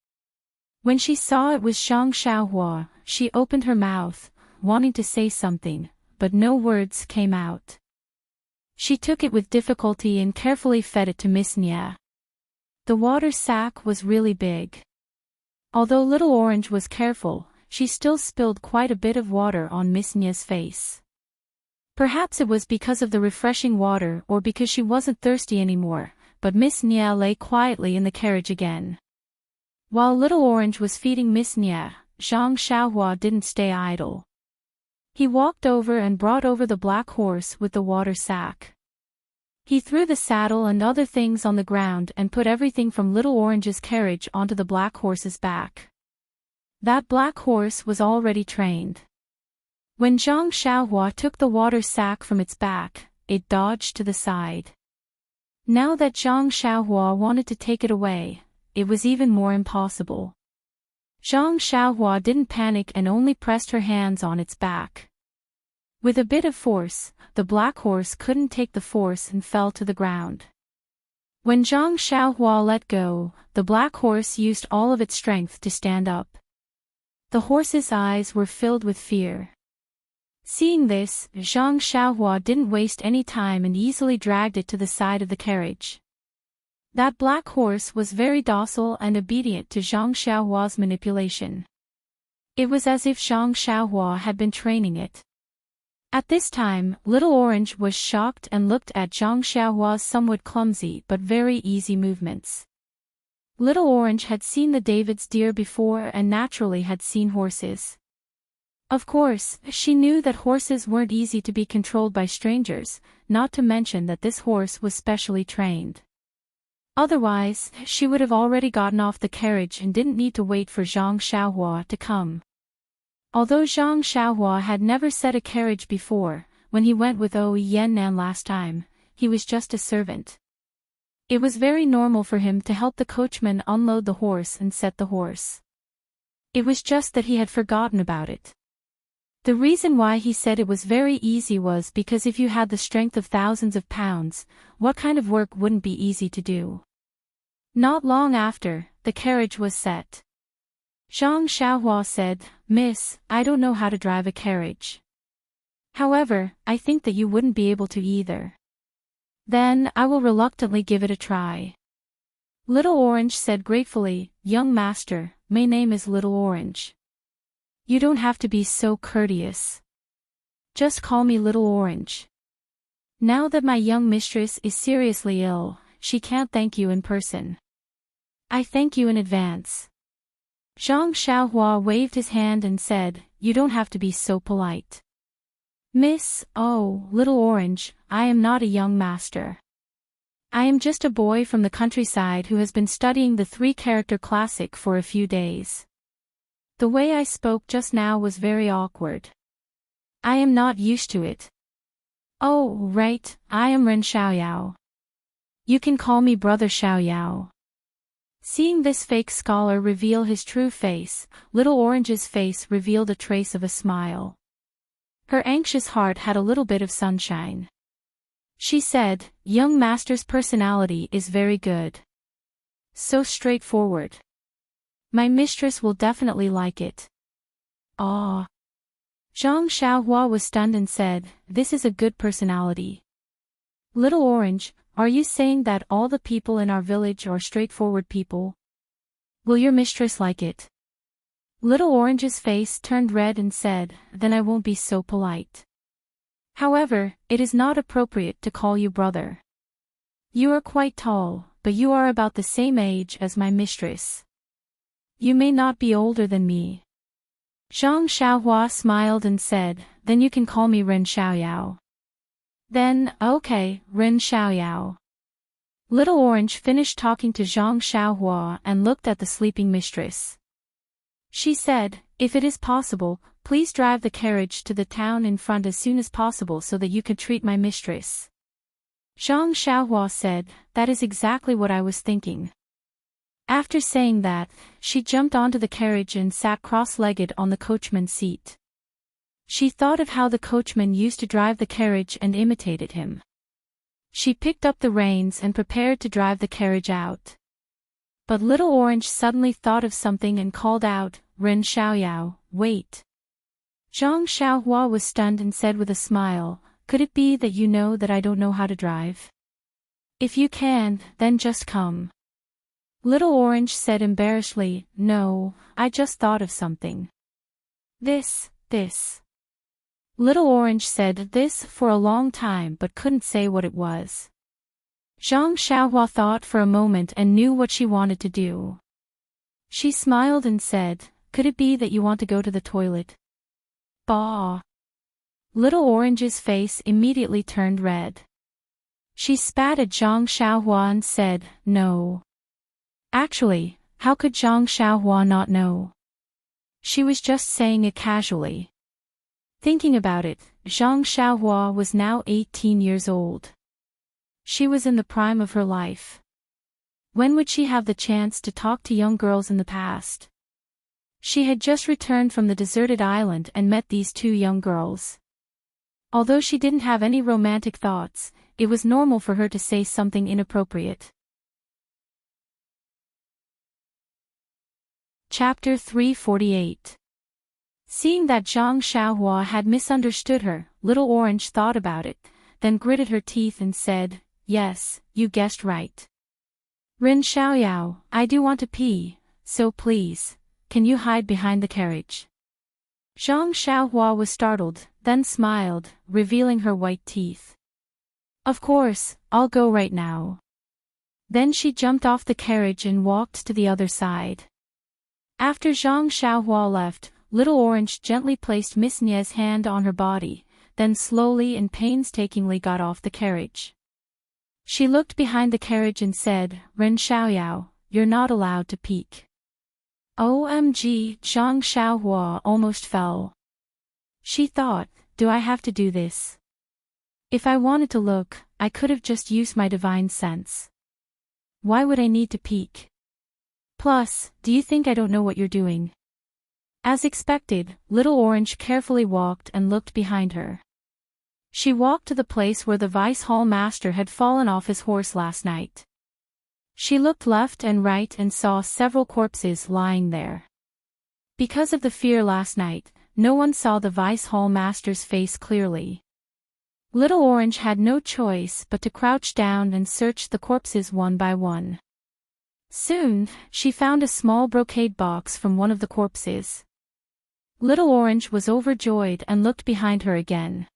When she saw it was Zhang Xiaohua, she opened her mouth, wanting to say something, but no words came out. She took it with difficulty and carefully fed it to Miss Nya. The water sack was really big. Although Little Orange was careful, she still spilled quite a bit of water on Miss Nya's face. Perhaps it was because of the refreshing water or because she wasn't thirsty anymore, but Miss Nya lay quietly in the carriage again. While Little Orange was feeding Miss Nya, Zhang Xiaohua didn't stay idle. He walked over and brought over the black horse with the water sack. He threw the saddle and other things on the ground and put everything from Little Orange's carriage onto the black horse's back. That black horse was already trained. When Zhang Xiaohua took the water sack from its back, it dodged to the side. Now that Zhang Xiaohua wanted to take it away, it was even more impossible. Zhang Xiaohua didn't panic and only pressed her hands on its back. With a bit of force, the black horse couldn't take the force and fell to the ground. When Zhang Xiaohua let go, the black horse used all of its strength to stand up. The horse's eyes were filled with fear. Seeing this, Zhang Xiaohua didn't waste any time and easily dragged it to the side of the carriage. That black horse was very docile and obedient to Zhang Xiaohua's manipulation. It was as if Zhang Xiaohua had been training it. At this time, Little Orange was shocked and looked at Zhang Xiaohua's somewhat clumsy but very easy movements. Little Orange had seen the David's deer before and naturally had seen horses. Of course, she knew that horses weren't easy to be controlled by strangers, not to mention that this horse was specially trained. Otherwise, she would have already gotten off the carriage and didn't need to wait for Zhang Xiaohua to come. Although Zhang Xiaohua had never set a carriage before, when he went with Yannan last time, he was just a servant. It was very normal for him to help the coachman unload the horse and set the horse. It was just that he had forgotten about it. The reason why he said it was very easy was because if you had the strength of thousands of pounds, what kind of work wouldn't be easy to do? Not long after, the carriage was set. Zhang Xiaohua said, "Miss, I don't know how to drive a carriage. However, I think that you wouldn't be able to either. Then, I will reluctantly give it a try." Little Orange said gratefully, "Young master, my name is Little Orange. You don't have to be so courteous. Just call me Little Orange. Now that my young mistress is seriously ill, she can't thank you in person. I thank you in advance." Zhang Xiaohua waved his hand and said, "You don't have to be so polite. Miss, Little Orange, I am not a young master. I am just a boy from the countryside who has been studying the three-character classic for a few days. The way I spoke just now was very awkward. I am not used to it. Oh, right, I am Ren Xiaoyao. You can call me Brother Xiaoyao." Seeing this fake scholar reveal his true face, Little Orange's face revealed a trace of a smile. Her anxious heart had a little bit of sunshine. She said, "Young master's personality is very good. So straightforward. My mistress will definitely like it." "Ah." Zhang Xiaohua was stunned and said, "This is a good personality. Little Orange, are you saying that all the people in our village are straightforward people? Will your mistress like it?" Little Orange's face turned red and said, "Then I won't be so polite. However, it is not appropriate to call you brother. You are quite tall, but you are about the same age as my mistress. You may not be older than me." Zhang Xiaohua smiled and said, "Then you can call me Ren Xiaoyao." "Then, okay, Ren Xiaoyao." Little Orange finished talking to Zhang Xiaohua and looked at the sleeping mistress. She said, "If it is possible, please drive the carriage to the town in front as soon as possible so that you can treat my mistress." Zhang Xiaohua said, "That is exactly what I was thinking." After saying that, she jumped onto the carriage and sat cross-legged on the coachman's seat. She thought of how the coachman used to drive the carriage and imitated him. She picked up the reins and prepared to drive the carriage out. But Little Orange suddenly thought of something and called out, "Ren Xiaoyao, wait." Zhang Xiaohua was stunned and said with a smile, "Could it be that you know that I don't know how to drive? If you can, then just come." Little Orange said embarrassedly, "No, I just thought of something. This. Little Orange said this for a long time but couldn't say what it was. Zhang Xiaohua thought for a moment and knew what she wanted to do. She smiled and said, "Could it be that you want to go to the toilet?" Bah! Little Orange's face immediately turned red. She spat at Zhang Xiaohua and said, "No." Actually, how could Zhang Xiaohua not know? She was just saying it casually. Thinking about it, Zhang Xiaohua was now 18 years old. She was in the prime of her life. When would she have the chance to talk to young girls in the past? She had just returned from the deserted island and met these two young girls. Although she didn't have any romantic thoughts, it was normal for her to say something inappropriate. Chapter 348. Seeing that Zhang Xiaohua had misunderstood her, Little Orange thought about it, then gritted her teeth and said, "Yes, you guessed right. Rin Xiaoyao, I do want to pee, so please, can you hide behind the carriage?" Zhang Xiaohua was startled, then smiled, revealing her white teeth. "Of course, I'll go right now." Then she jumped off the carriage and walked to the other side. After Zhang Xiaohua left, Little Orange gently placed Miss Nie's hand on her body, then slowly and painstakingly got off the carriage. She looked behind the carriage and said, "Ren Xiaoyao, you're not allowed to peek." OMG, Zhang Xiaohua almost fell. She thought, do I have to do this? If I wanted to look, I could have just used my divine sense. Why would I need to peek? Plus, do you think I don't know what you're doing? As expected, Little Orange carefully walked and looked behind her. She walked to the place where the Vice Hall Master had fallen off his horse last night. She looked left and right and saw several corpses lying there. Because of the fear last night, no one saw the Vice Hall Master's face clearly. Little Orange had no choice but to crouch down and search the corpses one by one. Soon, she found a small brocade box from one of the corpses. Little Orange was overjoyed and looked behind her again.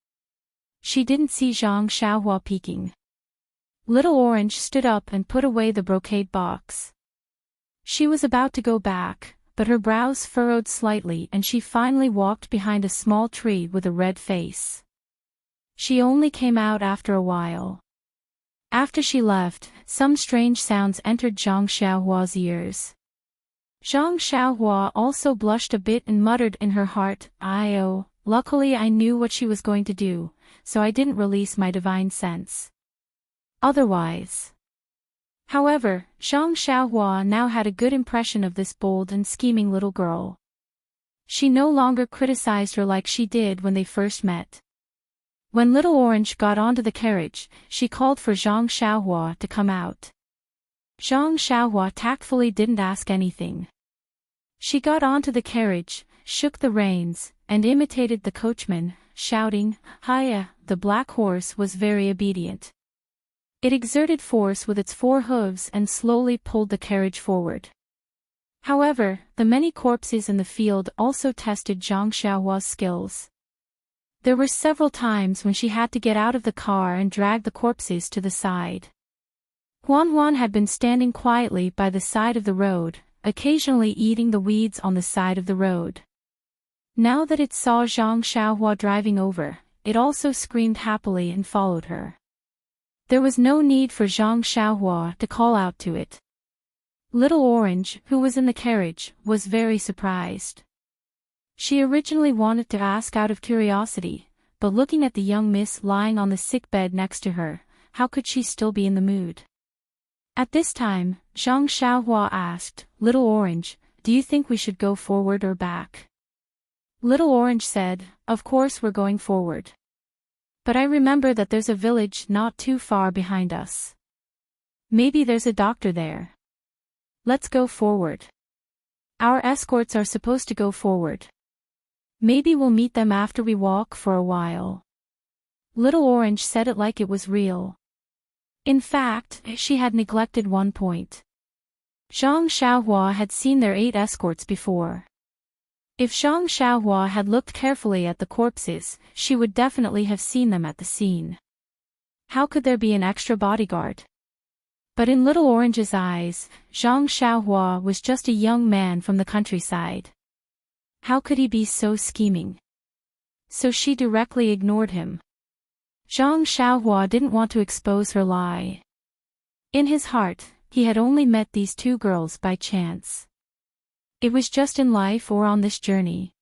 She didn't see Zhang Xiaohua peeking. Little Orange stood up and put away the brocade box. She was about to go back, but her brows furrowed slightly and she finally walked behind a small tree with a red face. She only came out after a while. After she left, some strange sounds entered Zhang Xiaohua's ears. Zhang Xiaohua also blushed a bit and muttered in her heart, "Oh, luckily I knew what she was going to do, so I didn't release my divine sense. Otherwise." However, Zhang Xiaohua now had a good impression of this bold and scheming little girl. She no longer criticized her like she did when they first met. When Little Orange got onto the carriage, she called for Zhang Xiaohua to come out. Zhang Xiaohua tactfully didn't ask anything. She got onto the carriage, shook the reins, and imitated the coachman, shouting, "Hiya!" The black horse was very obedient. It exerted force with its 4 hooves and slowly pulled the carriage forward. However, the many corpses in the field also tested Zhang Xiaohua's skills. There were several times when she had to get out of the car and drag the corpses to the side. Huan had been standing quietly by the side of the road, occasionally eating the weeds on the side of the road. Now that it saw Zhang Xiaohua driving over, it also screamed happily and followed her. There was no need for Zhang Xiaohua to call out to it. Little Orange, who was in the carriage, was very surprised. She originally wanted to ask out of curiosity, but looking at the young miss lying on the sick bed next to her, how could she still be in the mood? At this time, Zhang Xiaohua asked, "Little Orange, do you think we should go forward or back?" Little Orange said, "Of course we're going forward. But I remember that there's a village not too far behind us. Maybe there's a doctor there. Let's go forward. Our escorts are supposed to go forward." Maybe we'll meet them after we walk for a while. Little Orange said it like it was real. In fact, she had neglected one point. Zhang Xiaohua had seen their 8 escorts before. If Zhang Xiaohua had looked carefully at the corpses, she would definitely have seen them at the scene. How could there be an extra bodyguard? But in Little Orange's eyes, Zhang Xiaohua was just a young man from the countryside. How could he be so scheming? So she directly ignored him. Zhang Xiaohua didn't want to expose her lie. In his heart, he had only met these 2 girls by chance. It was just in life or on this journey.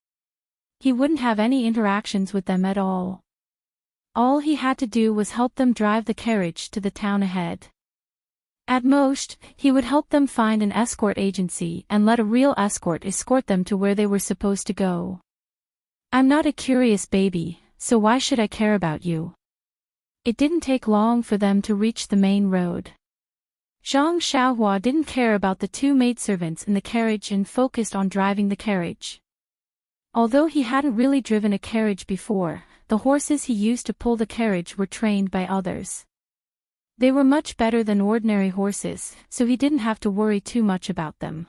He wouldn't have any interactions with them at all. All he had to do was help them drive the carriage to the town ahead. At most, he would help them find an escort agency and let a real escort escort them to where they were supposed to go. I'm not a curious baby, so why should I care about you? It didn't take long for them to reach the main road. Zhang Xiaohua didn't care about the 2 maidservants in the carriage and focused on driving the carriage. Although he hadn't really driven a carriage before, the horses he used to pull the carriage were trained by others. They were much better than ordinary horses, so he didn't have to worry too much about them.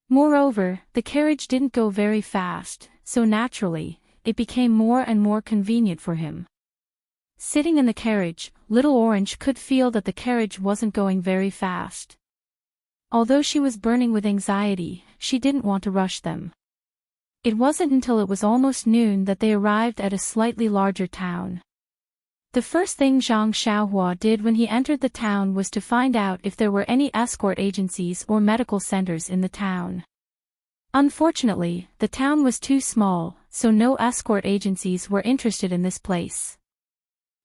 Moreover, the carriage didn't go very fast, so naturally, it became more and more convenient for him. Sitting in the carriage, Little Orange could feel that the carriage wasn't going very fast. Although she was burning with anxiety, she didn't want to rush them. It wasn't until it was almost noon that they arrived at a slightly larger town. The first thing Zhang Xiaohua did when he entered the town was to find out if there were any escort agencies or medical centers in the town. Unfortunately, the town was too small, so no escort agencies were interested in this place.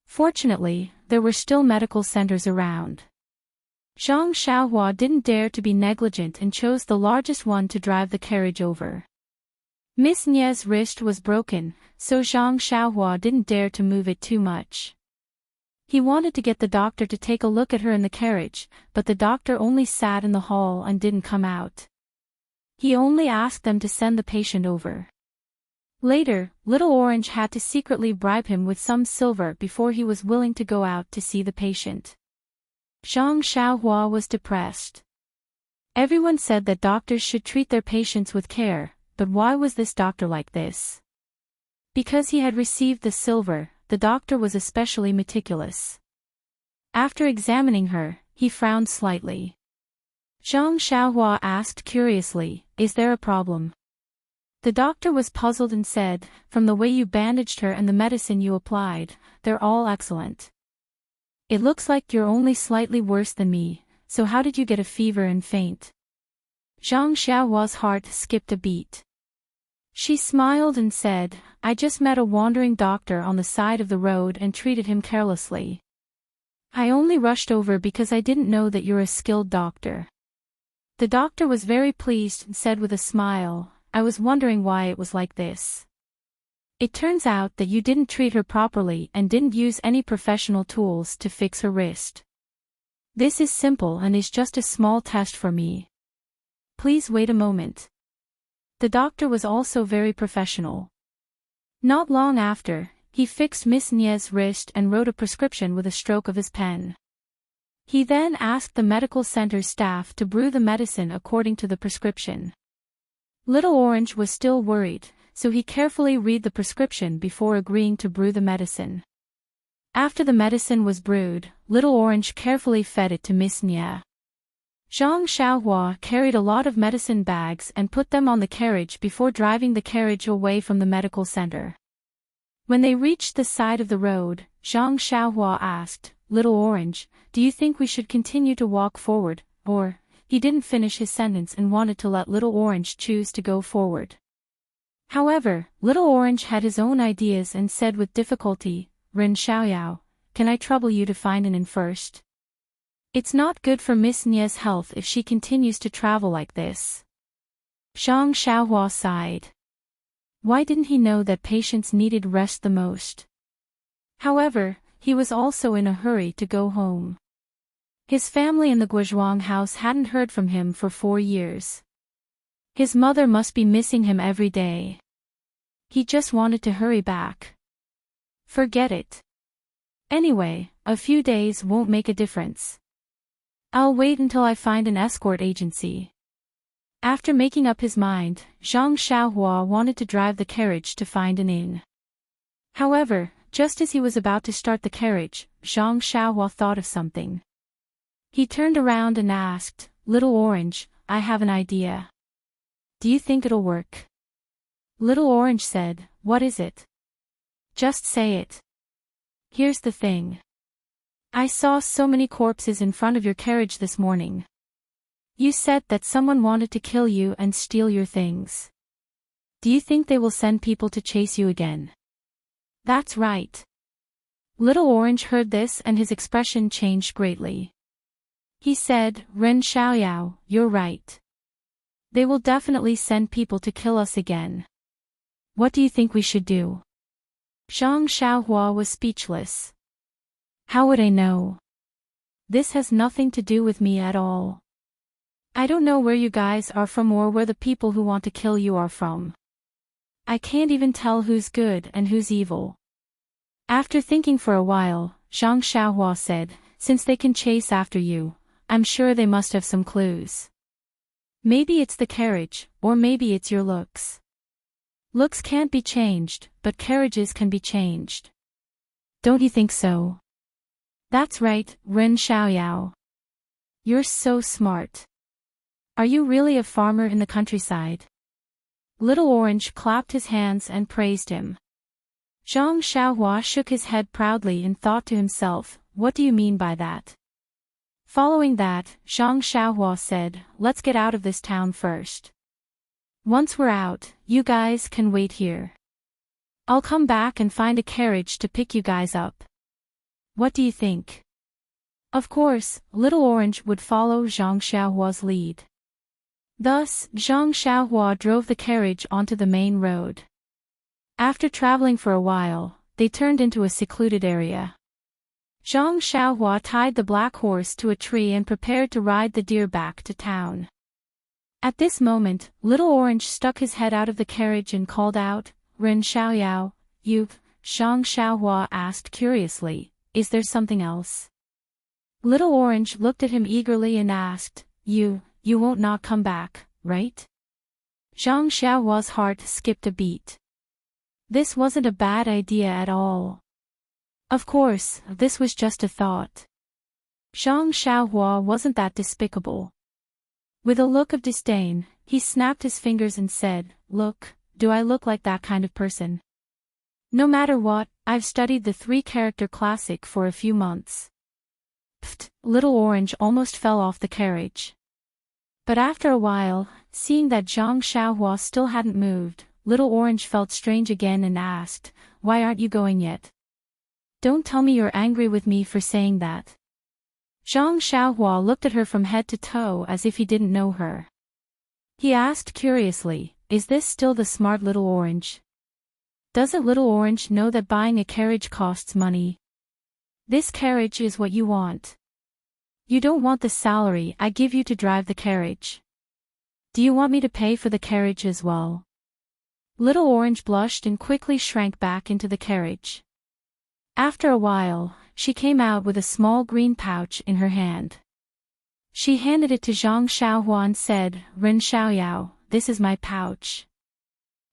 Fortunately, there were still medical centers around. Zhang Xiaohua didn't dare to be negligent and chose the largest one to drive the carriage over. Miss Nie's wrist was broken, so Zhang Xiaohua didn't dare to move it too much. He wanted to get the doctor to take a look at her in the carriage, but the doctor only sat in the hall and didn't come out. He only asked them to send the patient over. Later, Little Orange had to secretly bribe him with some silver before he was willing to go out to see the patient. Zhang Xiaohua was depressed. Everyone said that doctors should treat their patients with care, but why was this doctor like this? Because he had received the silver, the doctor was especially meticulous. After examining her, he frowned slightly. Zhang Xiaohua asked curiously, "Is there a problem?" The doctor was puzzled and said, "From the way you bandaged her and the medicine you applied, they're all excellent. It looks like you're only slightly worse than me, so how did you get a fever and faint?" Zhang Xiaohua's heart skipped a beat. She smiled and said, "I just met a wandering doctor on the side of the road and treated him carelessly. I only rushed over because I didn't know that you're a skilled doctor." The doctor was very pleased and said with a smile, "I was wondering why it was like this. It turns out that you didn't treat her properly and didn't use any professional tools to fix her wrist. This is simple and is just a small test for me. Please wait a moment." The doctor was also very professional. Not long after, he fixed Miss Nie's wrist and wrote a prescription with a stroke of his pen. He then asked the medical center staff to brew the medicine according to the prescription. Little Orange was still worried, so he carefully read the prescription before agreeing to brew the medicine. After the medicine was brewed, Little Orange carefully fed it to Miss Nie. Zhang Xiaohua carried a lot of medicine bags and put them on the carriage before driving the carriage away from the medical center. When they reached the side of the road, Zhang Xiaohua asked, "Little Orange, do you think we should continue to walk forward, or—" He didn't finish his sentence and wanted to let Little Orange choose to go forward. However, Little Orange had his own ideas and said with difficulty, "Ren Xiaoyao, can I trouble you to find an inn first? It's not good for Miss Nie's health if she continues to travel like this." Zhang Xiaohua sighed. Why didn't he know that patients needed rest the most? However, he was also in a hurry to go home. His family in the Guozhuang house hadn't heard from him for 4 years. His mother must be missing him every day. He just wanted to hurry back. Forget it. Anyway, a few days won't make a difference. I'll wait until I find an escort agency. After making up his mind, Zhang Xiaohua wanted to drive the carriage to find an inn. However, just as he was about to start the carriage, Zhang Xiaohua thought of something. He turned around and asked, "Little Orange, I have an idea. Do you think it'll work?" Little Orange said, "What is it?" "Just say it." "Here's the thing. I saw so many corpses in front of your carriage this morning. You said that someone wanted to kill you and steal your things. Do you think they will send people to chase you again?" "That's right." Little Orange heard this and his expression changed greatly. He said, "Ren Xiaoyao, you're right. They will definitely send people to kill us again. What do you think we should do?" Zhang Xiaohua was speechless. "How would I know? This has nothing to do with me at all. I don't know where you guys are from or where the people who want to kill you are from. I can't even tell who's good and who's evil." After thinking for a while, Zhang Xiaohua said, "Since they can chase after you, I'm sure they must have some clues. Maybe it's the carriage, or maybe it's your looks. Looks can't be changed, but carriages can be changed. Don't you think so?" "That's right, Ren Xiaoyao. You're so smart. Are you really a farmer in the countryside?" Little Orange clapped his hands and praised him. Zhang Xiaohua shook his head proudly and thought to himself, "What do you mean by that?" Following that, Zhang Xiaohua said, "Let's get out of this town first. Once we're out, you guys can wait here. I'll come back and find a carriage to pick you guys up. What do you think?" Of course, Little Orange would follow Zhang Xiaohua's lead. Thus, Zhang Xiaohua drove the carriage onto the main road. After traveling for a while, they turned into a secluded area. Zhang Xiaohua tied the black horse to a tree and prepared to ride the deer back to town. At this moment, Little Orange stuck his head out of the carriage and called out, "Ren Xiaoyao, you..." Zhang Xiaohua asked curiously, "Is there something else?" Little Orange looked at him eagerly and asked, You won't not come back, right?" Zhang Xiaohua's heart skipped a beat. This wasn't a bad idea at all. Of course, this was just a thought. Zhang Xiaohua wasn't that despicable. With a look of disdain, he snapped his fingers and said, "Look, do I look like that kind of person? No matter what, I've studied the 3-character classic for a few months." Pfft, Little Orange almost fell off the carriage. But after a while, seeing that Zhang Xiaohua still hadn't moved, Little Orange felt strange again and asked, "Why aren't you going yet? Don't tell me you're angry with me for saying that." Zhang Xiaohua looked at her from head to toe as if he didn't know her. He asked curiously, "Is this still the smart Little Orange? Doesn't Little Orange know that buying a carriage costs money? This carriage is what you want. You don't want the salary I give you to drive the carriage. Do you want me to pay for the carriage as well?" Little Orange blushed and quickly shrank back into the carriage. After a while, she came out with a small green pouch in her hand. She handed it to Zhang Xiaohua and said, "Ren Xiaoyao, this is my pouch.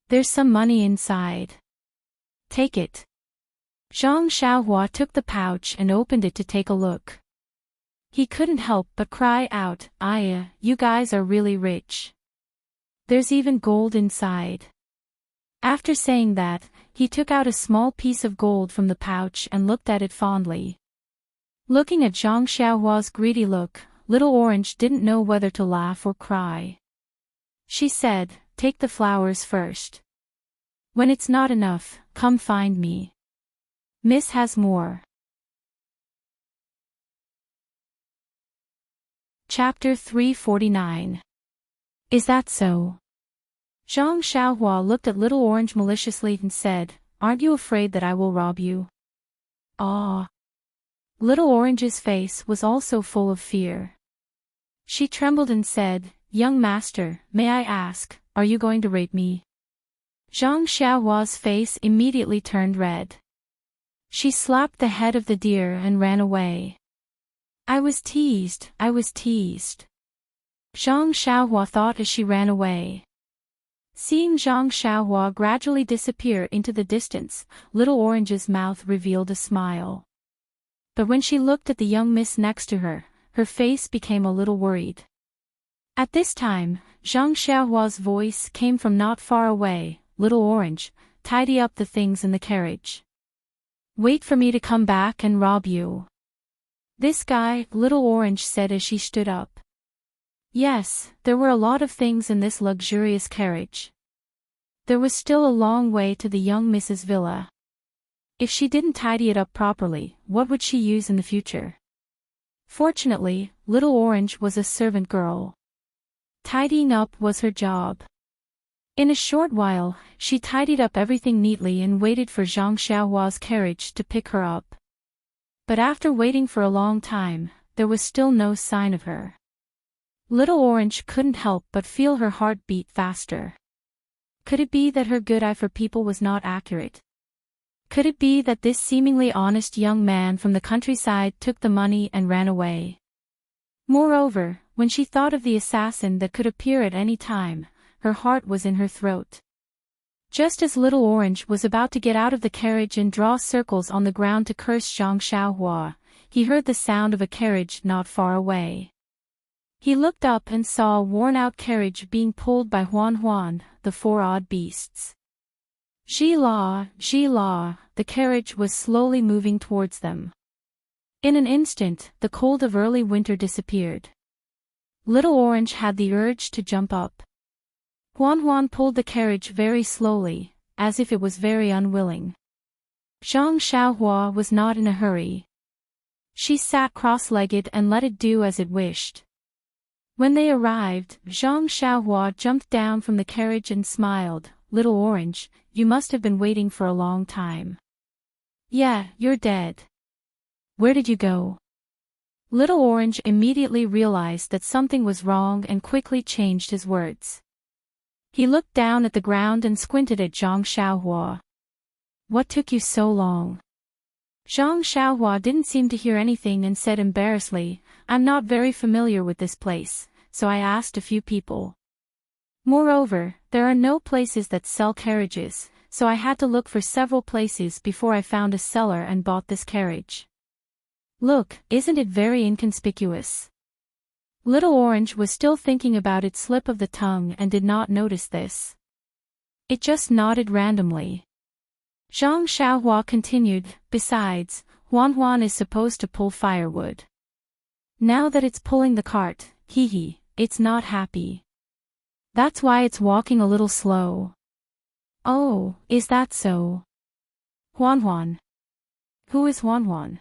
There's some money inside. Take it." Zhang Xiaohua took the pouch and opened it to take a look. He couldn't help but cry out, "Aya, you guys are really rich. There's even gold inside." After saying that, he took out a small piece of gold from the pouch and looked at it fondly. Looking at Zhang Xiaohua's greedy look, Little Orange didn't know whether to laugh or cry. She said, "Take the flowers first. When it's not enough, come find me. Miss has more." Chapter 349. Is that so? Zhang Xiaohua looked at Little Orange maliciously and said, "Aren't you afraid that I will rob you?" Ah! Little Orange's face was also full of fear. She trembled and said, "Young master, may I ask, are you going to rape me?" Zhang Xiaohua's face immediately turned red. She slapped the head of the deer and ran away. I was teased. Zhang Xiaohua thought as she ran away. Seeing Zhang Xiaohua gradually disappear into the distance, Little Orange's mouth revealed a smile. But when she looked at the young miss next to her, her face became a little worried. At this time, Zhang Xiaohua's voice came from not far away. Little Orange, tidy up the things in the carriage. Wait for me to come back and rob you. This guy, Little Orange said as she stood up. Yes, there were a lot of things in this luxurious carriage. There was still a long way to the young Mrs. Villa. If she didn't tidy it up properly, what would she use in the future? Fortunately, Little Orange was a servant girl. Tidying up was her job. In a short while, she tidied up everything neatly and waited for Zhang Xiaohua's carriage to pick her up. But after waiting for a long time, there was still no sign of her. Little Orange couldn't help but feel her heart beat faster. Could it be that her good eye for people was not accurate? Could it be that this seemingly honest young man from the countryside took the money and ran away? Moreover, when she thought of the assassin that could appear at any time, her heart was in her throat. Just as Little Orange was about to get out of the carriage and draw circles on the ground to curse Zhang Xiaohua, he heard the sound of a carriage not far away. He looked up and saw a worn-out carriage being pulled by Huan, the four odd beasts. Zhi-la, the carriage was slowly moving towards them. In an instant, the cold of early winter disappeared. Little Orange had the urge to jump up. Huan pulled the carriage very slowly, as if it was very unwilling. Zhang Xiaohua was not in a hurry. She sat cross-legged and let it do as it wished. When they arrived, Zhang Xiaohua jumped down from the carriage and smiled. Little Orange, you must have been waiting for a long time. Yeah, you're dead. Where did you go? Little Orange immediately realized that something was wrong and quickly changed his words. He looked down at the ground and squinted at Zhang Xiaohua. What took you so long? Zhang Xiaohua didn't seem to hear anything and said embarrassedly, I'm not very familiar with this place, so I asked a few people. Moreover, there are no places that sell carriages, so I had to look for several places before I found a seller and bought this carriage. Look, isn't it very inconspicuous? Little Orange was still thinking about its slip of the tongue and did not notice this. It just nodded randomly. Zhang Xiaohua continued, besides, Huan is supposed to pull firewood. Now that it's pulling the cart, it's not happy. That's why it's walking a little slow. Oh, is that so? Huan. Who is Huan?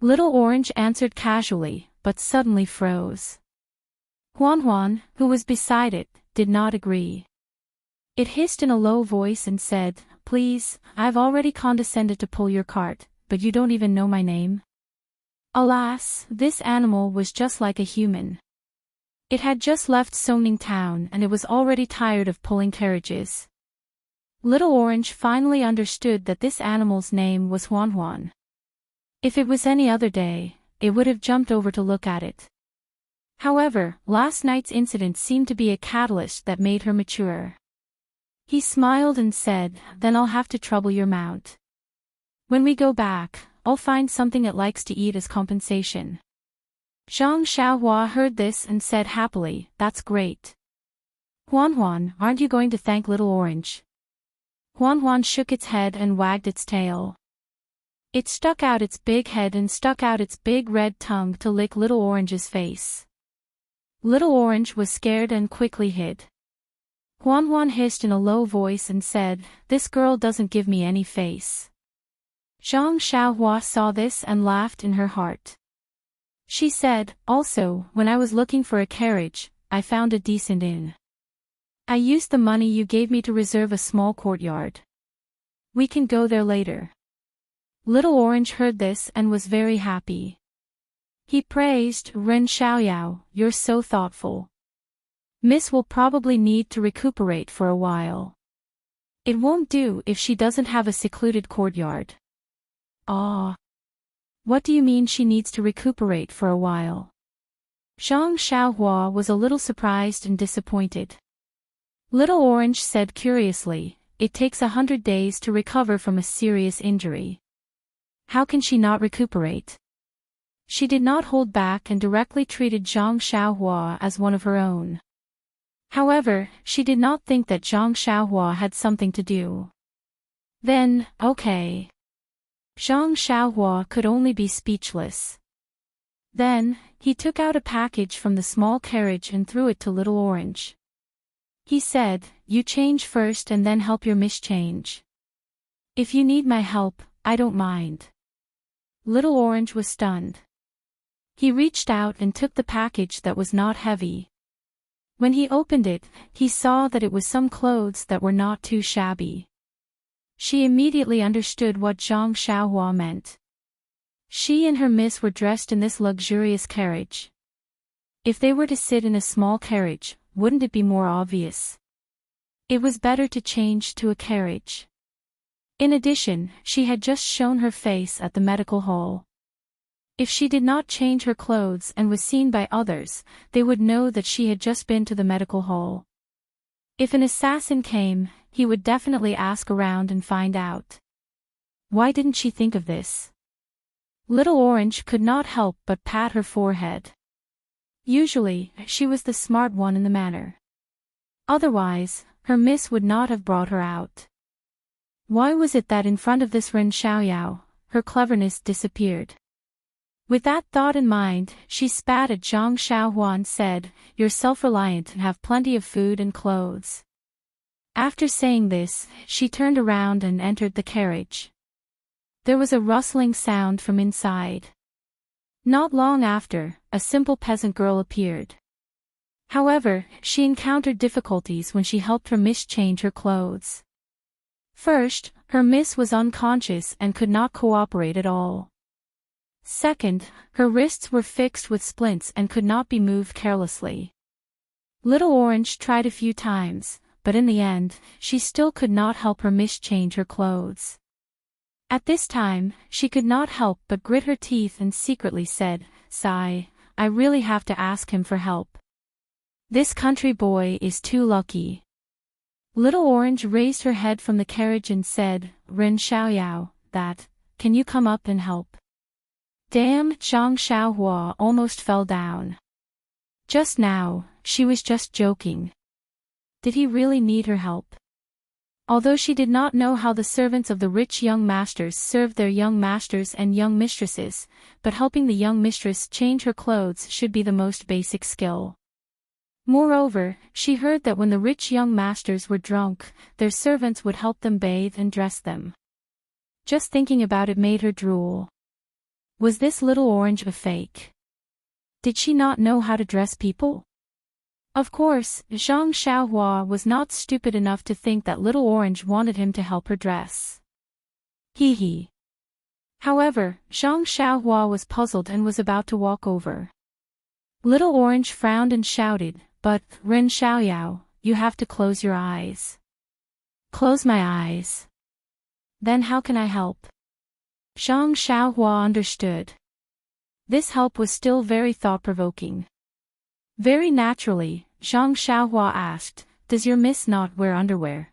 Little Orange answered casually, but suddenly froze. Huan, who was beside it, did not agree. It hissed in a low voice and said, Please, I've already condescended to pull your cart, but you don't even know my name? Alas, this animal was just like a human. It had just left Songning town and it was already tired of pulling carriages. Little Orange finally understood that this animal's name was Huan. If it was any other day, it would have jumped over to look at it. However, last night's incident seemed to be a catalyst that made her mature. He smiled and said, Then I'll have to trouble your mount. When we go back, I'll find something it likes to eat as compensation. Zhang Xiaohua heard this and said happily, That's great. Huan, aren't you going to thank Little Orange? Huan shook its head and wagged its tail. It stuck out its big head and stuck out its big red tongue to lick Little Orange's face. Little Orange was scared and quickly hid. Huan hissed in a low voice and said, This girl doesn't give me any face. Zhang Xiaohua saw this and laughed in her heart. She said, Also, when I was looking for a carriage, I found a decent inn. I used the money you gave me to reserve a small courtyard. We can go there later. Little Orange heard this and was very happy. He praised, Ren Xiaoyao, you're so thoughtful. Miss will probably need to recuperate for a while. It won't do if she doesn't have a secluded courtyard. Ah. What do you mean she needs to recuperate for a while? Zhang Xiaohua was a little surprised and disappointed. Little Orange said curiously, it takes 100 days to recover from a serious injury. How can she not recuperate? She did not hold back and directly treated Zhang Xiaohua as one of her own. However, she did not think that Zhang Xiaohua had something to do. Then, okay. Zhang Xiaohua could only be speechless. Then, he took out a package from the small carriage and threw it to Little Orange. He said, you change first and then help your miss change. If you need my help, I don't mind. Little Orange was stunned. He reached out and took the package that was not heavy. When he opened it, he saw that it was some clothes that were not too shabby. She immediately understood what Zhang Xiaohua meant. She and her miss were dressed in this luxurious carriage. If they were to sit in a small carriage, wouldn't it be more obvious? It was better to change to a carriage. In addition, she had just shown her face at the medical hall. If she did not change her clothes and was seen by others, they would know that she had just been to the medical hall. If an assassin came, he would definitely ask around and find out. Why didn't she think of this? Little Orange could not help but pat her forehead. Usually, she was the smart one in the manor. Otherwise, her miss would not have brought her out. Why was it that in front of this Ren Xiaoyao, her cleverness disappeared? With that thought in mind, she spat at Zhang Xiaohua and said, you're self-reliant and have plenty of food and clothes. After saying this, she turned around and entered the carriage. There was a rustling sound from inside. Not long after, a simple peasant girl appeared. However, she encountered difficulties when she helped her miss change her clothes. First, her miss was unconscious and could not cooperate at all. Second, her wrists were fixed with splints and could not be moved carelessly. Little Orange tried a few times, but in the end, she still could not help her miss change her clothes. At this time, she could not help but grit her teeth and secretly said, sigh, I really have to ask him for help. This country boy is too lucky. Little Orange raised her head from the carriage and said, Ren Xiaoyao, can you come up and help? Damn, Zhang Xiaohua almost fell down. Just now, she was just joking. Did he really need her help? Although she did not know how the servants of the rich young masters served their young masters and young mistresses, but helping the young mistress change her clothes should be the most basic skill. Moreover, she heard that when the rich young masters were drunk, their servants would help them bathe and dress them. Just thinking about it made her drool. Was this Little Orange a fake? Did she not know how to dress people? Of course, Zhang Xiaohua was not stupid enough to think that Little Orange wanted him to help her dress. Hee. However, Zhang Xiaohua was puzzled and was about to walk over. Little Orange frowned and shouted, but, Ren Xiaoyao, you have to close your eyes. Close my eyes. Then how can I help? Zhang Xiaohua understood. This help was still very thought-provoking. Very naturally, Zhang Xiaohua asked, does your miss not wear underwear?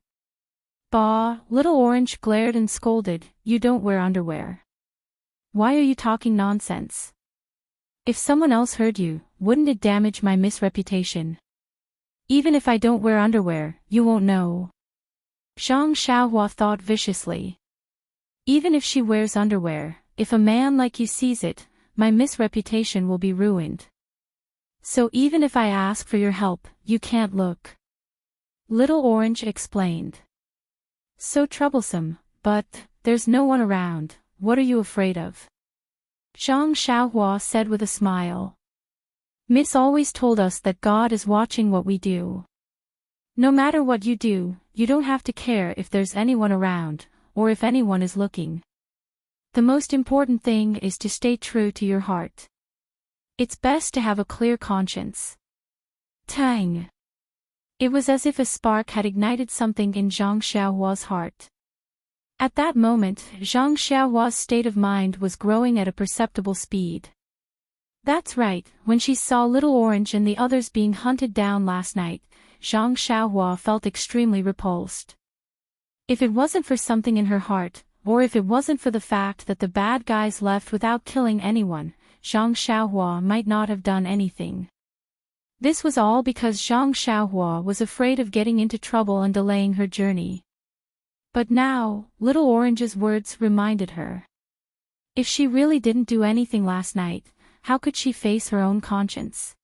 Bah, Little Orange glared and scolded, you don't wear underwear. Why are you talking nonsense? If someone else heard you, wouldn't it damage my miss reputation? Even if I don't wear underwear, you won't know. Zhang Xiaohua thought viciously. Even if she wears underwear, if a man like you sees it, my miss reputation will be ruined. So even if I ask for your help, you can't look. Little Orange explained. So troublesome, but, there's no one around, what are you afraid of? Zhang Xiaohua said with a smile. Miss always told us that God is watching what we do. No matter what you do, you don't have to care if there's anyone around, or if anyone is looking. The most important thing is to stay true to your heart. It's best to have a clear conscience. Tang. It was as if a spark had ignited something in Zhang Xiaohua's heart. At that moment, Zhang Xiaohua's state of mind was growing at a perceptible speed. That's right, when she saw Little Orange and the others being hunted down last night, Zhang Xiaohua felt extremely repulsed. If it wasn't for something in her heart, or if it wasn't for the fact that the bad guys left without killing anyone, Zhang Xiaohua might not have done anything. This was all because Zhang Xiaohua was afraid of getting into trouble and delaying her journey. But now, Little Orange's words reminded her. If she really didn't do anything last night, how could she face her own conscience?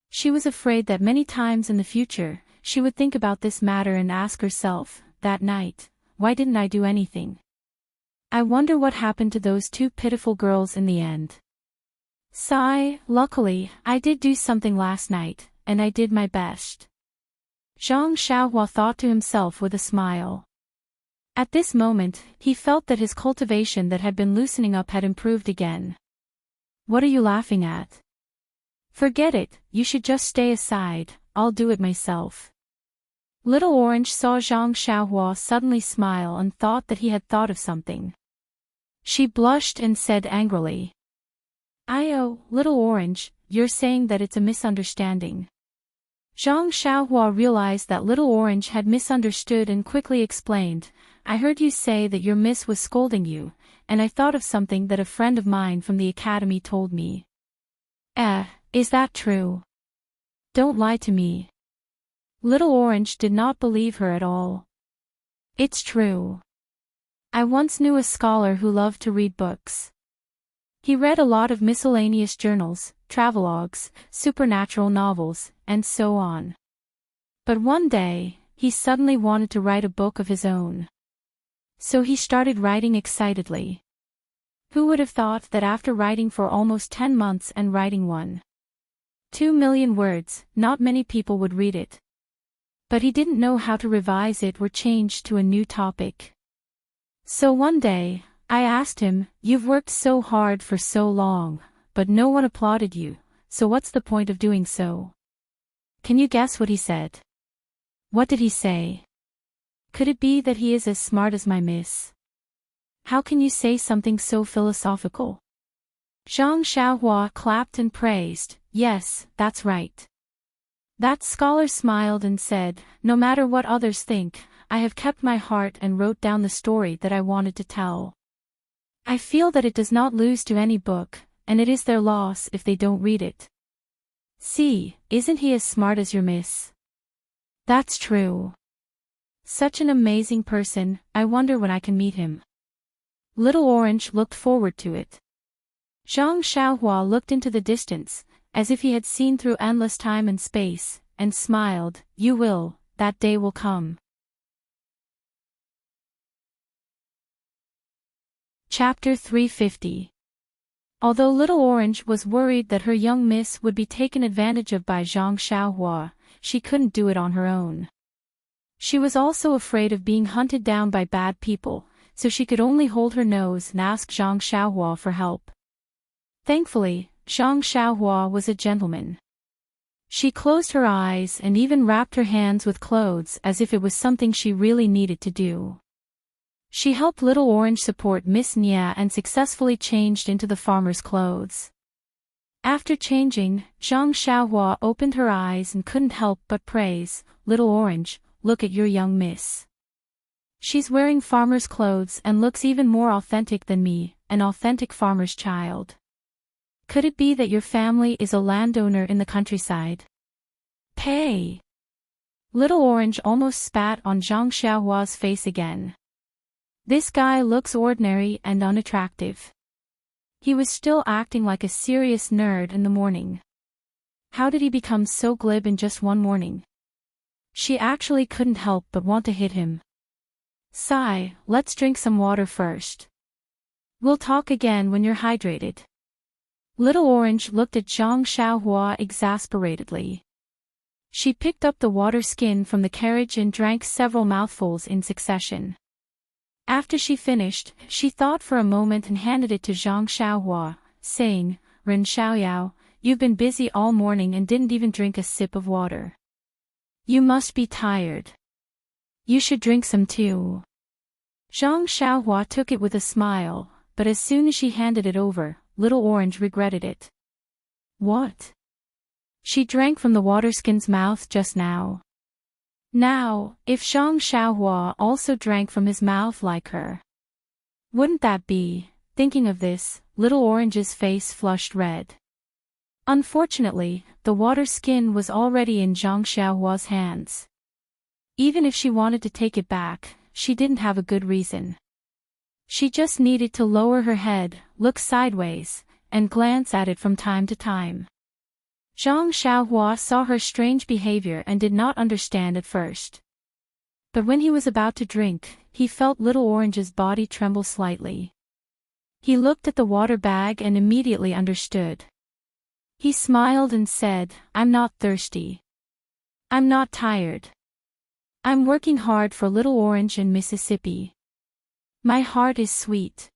She was afraid that many times in the future, she would think about this matter and ask herself, that night, why didn't I do anything? I wonder what happened to those two pitiful girls in the end. Sigh, luckily, I did do something last night, and I did my best. Zhang Xiaohua thought to himself with a smile. At this moment, he felt that his cultivation that had been loosening up had improved again. What are you laughing at? Forget it, you should just stay aside, I'll do it myself. Little Orange saw Zhang Xiaohua suddenly smile and thought that he had thought of something. She blushed and said angrily. Oh, Little Orange, you're saying that it's a misunderstanding. Zhang Xiaohua realized that Little Orange had misunderstood and quickly explained, I heard you say that your miss was scolding you, and I thought of something that a friend of mine from the academy told me. Is that true? Don't lie to me. Little Orange did not believe her at all. It's true. I once knew a scholar who loved to read books. He read a lot of miscellaneous journals, travelogues, supernatural novels, and so on. But one day, he suddenly wanted to write a book of his own. So he started writing excitedly. Who would have thought that after writing for almost 10 months and writing 1.2 million words, not many people would read it. But he didn't know how to revise it or change to a new topic. So one day, I asked him, you've worked so hard for so long, but no one applauded you, so what's the point of doing so? Can you guess what he said? What did he say? Could it be that he is as smart as my miss? How can you say something so philosophical? Zhang Xiaohua clapped and praised, yes, that's right. That scholar smiled and said, no matter what others think, I have kept my heart and wrote down the story that I wanted to tell. I feel that it does not lose to any book, and it is their loss if they don't read it. See, isn't he as smart as your miss? That's true. Such an amazing person, I wonder when I can meet him. Little Orange looked forward to it. Zhang Xiaohua looked into the distance, as if he had seen through endless time and space, and smiled, you will, that day will come. Chapter 350. Although Little Orange was worried that her young miss would be taken advantage of by Zhang Xiaohua, she couldn't do it on her own. She was also afraid of being hunted down by bad people, so she could only hold her nose and ask Zhang Xiaohua for help. Thankfully, Zhang Xiaohua was a gentleman. She closed her eyes and even wrapped her hands with clothes as if it was something she really needed to do. She helped Little Orange support Miss Nia and successfully changed into the farmer's clothes. After changing, Zhang Xiaohua opened her eyes and couldn't help but praise, Little Orange, look at your young miss. She's wearing farmer's clothes and looks even more authentic than me, an authentic farmer's child. Could it be that your family is a landowner in the countryside? Pay! Little Orange almost spat on Zhang Xiaohua's face again. This guy looks ordinary and unattractive. He was still acting like a serious nerd in the morning. How did he become so glib in just one morning? She actually couldn't help but want to hit him. Sigh, let's drink some water first. We'll talk again when you're hydrated. Little Orange looked at Zhang Xiaohua exasperatedly. She picked up the water skin from the carriage and drank several mouthfuls in succession. After she finished, she thought for a moment and handed it to Zhang Xiaohua, saying, Ren Xiaoyao, you've been busy all morning and didn't even drink a sip of water. You must be tired. You should drink some too. Zhang Xiaohua took it with a smile, but as soon as she handed it over, Little Orange regretted it. What? She drank from the waterskin's mouth just now. Now, if Zhang Xiaohua also drank from his mouth like her. Wouldn't that be? Thinking of this, Little Orange's face flushed red. Unfortunately, the water skin was already in Zhang Xiaohua's hands. Even if she wanted to take it back, she didn't have a good reason. She just needed to lower her head, look sideways, and glance at it from time to time. Zhang Xiaohua saw her strange behavior and did not understand at first. But when he was about to drink, he felt Little Orange's body tremble slightly. He looked at the water bag and immediately understood. He smiled and said, "I'm not thirsty. I'm not tired. I'm working hard for Little Orange in Mississippi. My heart is sweet."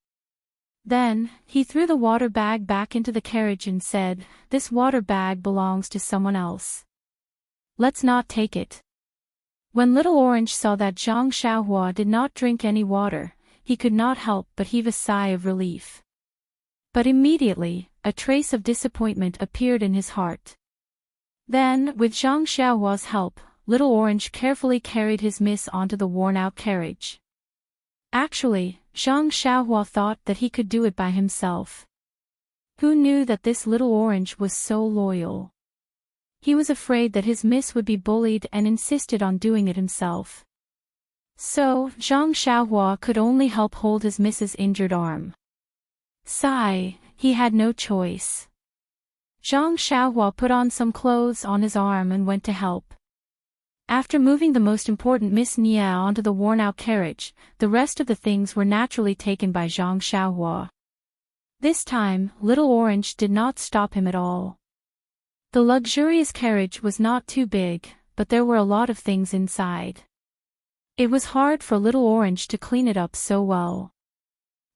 Then, he threw the water bag back into the carriage and said, "This water bag belongs to someone else. Let's not take it." When Little Orange saw that Zhang Xiaohua did not drink any water, he could not help but heave a sigh of relief. But immediately, a trace of disappointment appeared in his heart. Then, with Zhang Xiaohua's help, Little Orange carefully carried his miss onto the worn-out carriage. Actually, Zhang Xiaohua thought that he could do it by himself. Who knew that this Little Orange was so loyal? He was afraid that his miss would be bullied and insisted on doing it himself. So, Zhang Xiaohua could only help hold his miss's injured arm. Sigh, he had no choice. Zhang Xiaohua put on some clothes on his arm and went to help. After moving the most important Miss Nia onto the worn-out carriage, the rest of the things were naturally taken by Zhang Xiaohua. This time, Little Orange did not stop him at all. The luxurious carriage was not too big, but there were a lot of things inside. It was hard for Little Orange to clean it up so well.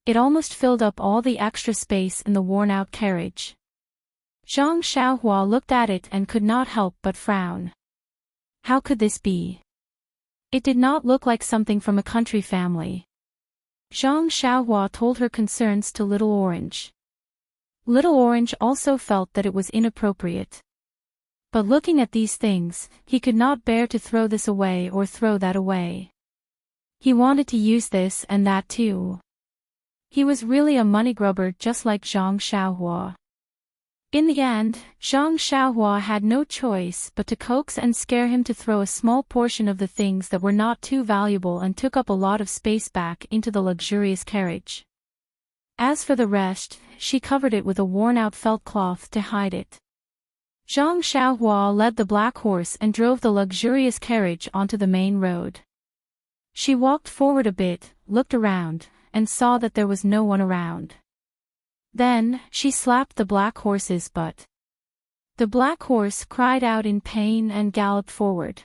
It almost filled up all the extra space in the worn-out carriage. Zhang Xiaohua looked at it and could not help but frown. How could this be? It did not look like something from a country family. Zhang Xiaohua told her concerns to Little Orange. Little Orange also felt that it was inappropriate. But looking at these things, he could not bear to throw this away or throw that away. He wanted to use this and that too. He was really a money grubber just like Zhang Xiaohua. In the end, Zhang Xiaohua had no choice but to coax and scare him to throw a small portion of the things that were not too valuable and took up a lot of space back into the luxurious carriage. As for the rest, she covered it with a worn-out felt cloth to hide it. Zhang Xiaohua led the black horse and drove the luxurious carriage onto the main road. She walked forward a bit, looked around, and saw that there was no one around. Then, she slapped the black horse's butt. The black horse cried out in pain and galloped forward.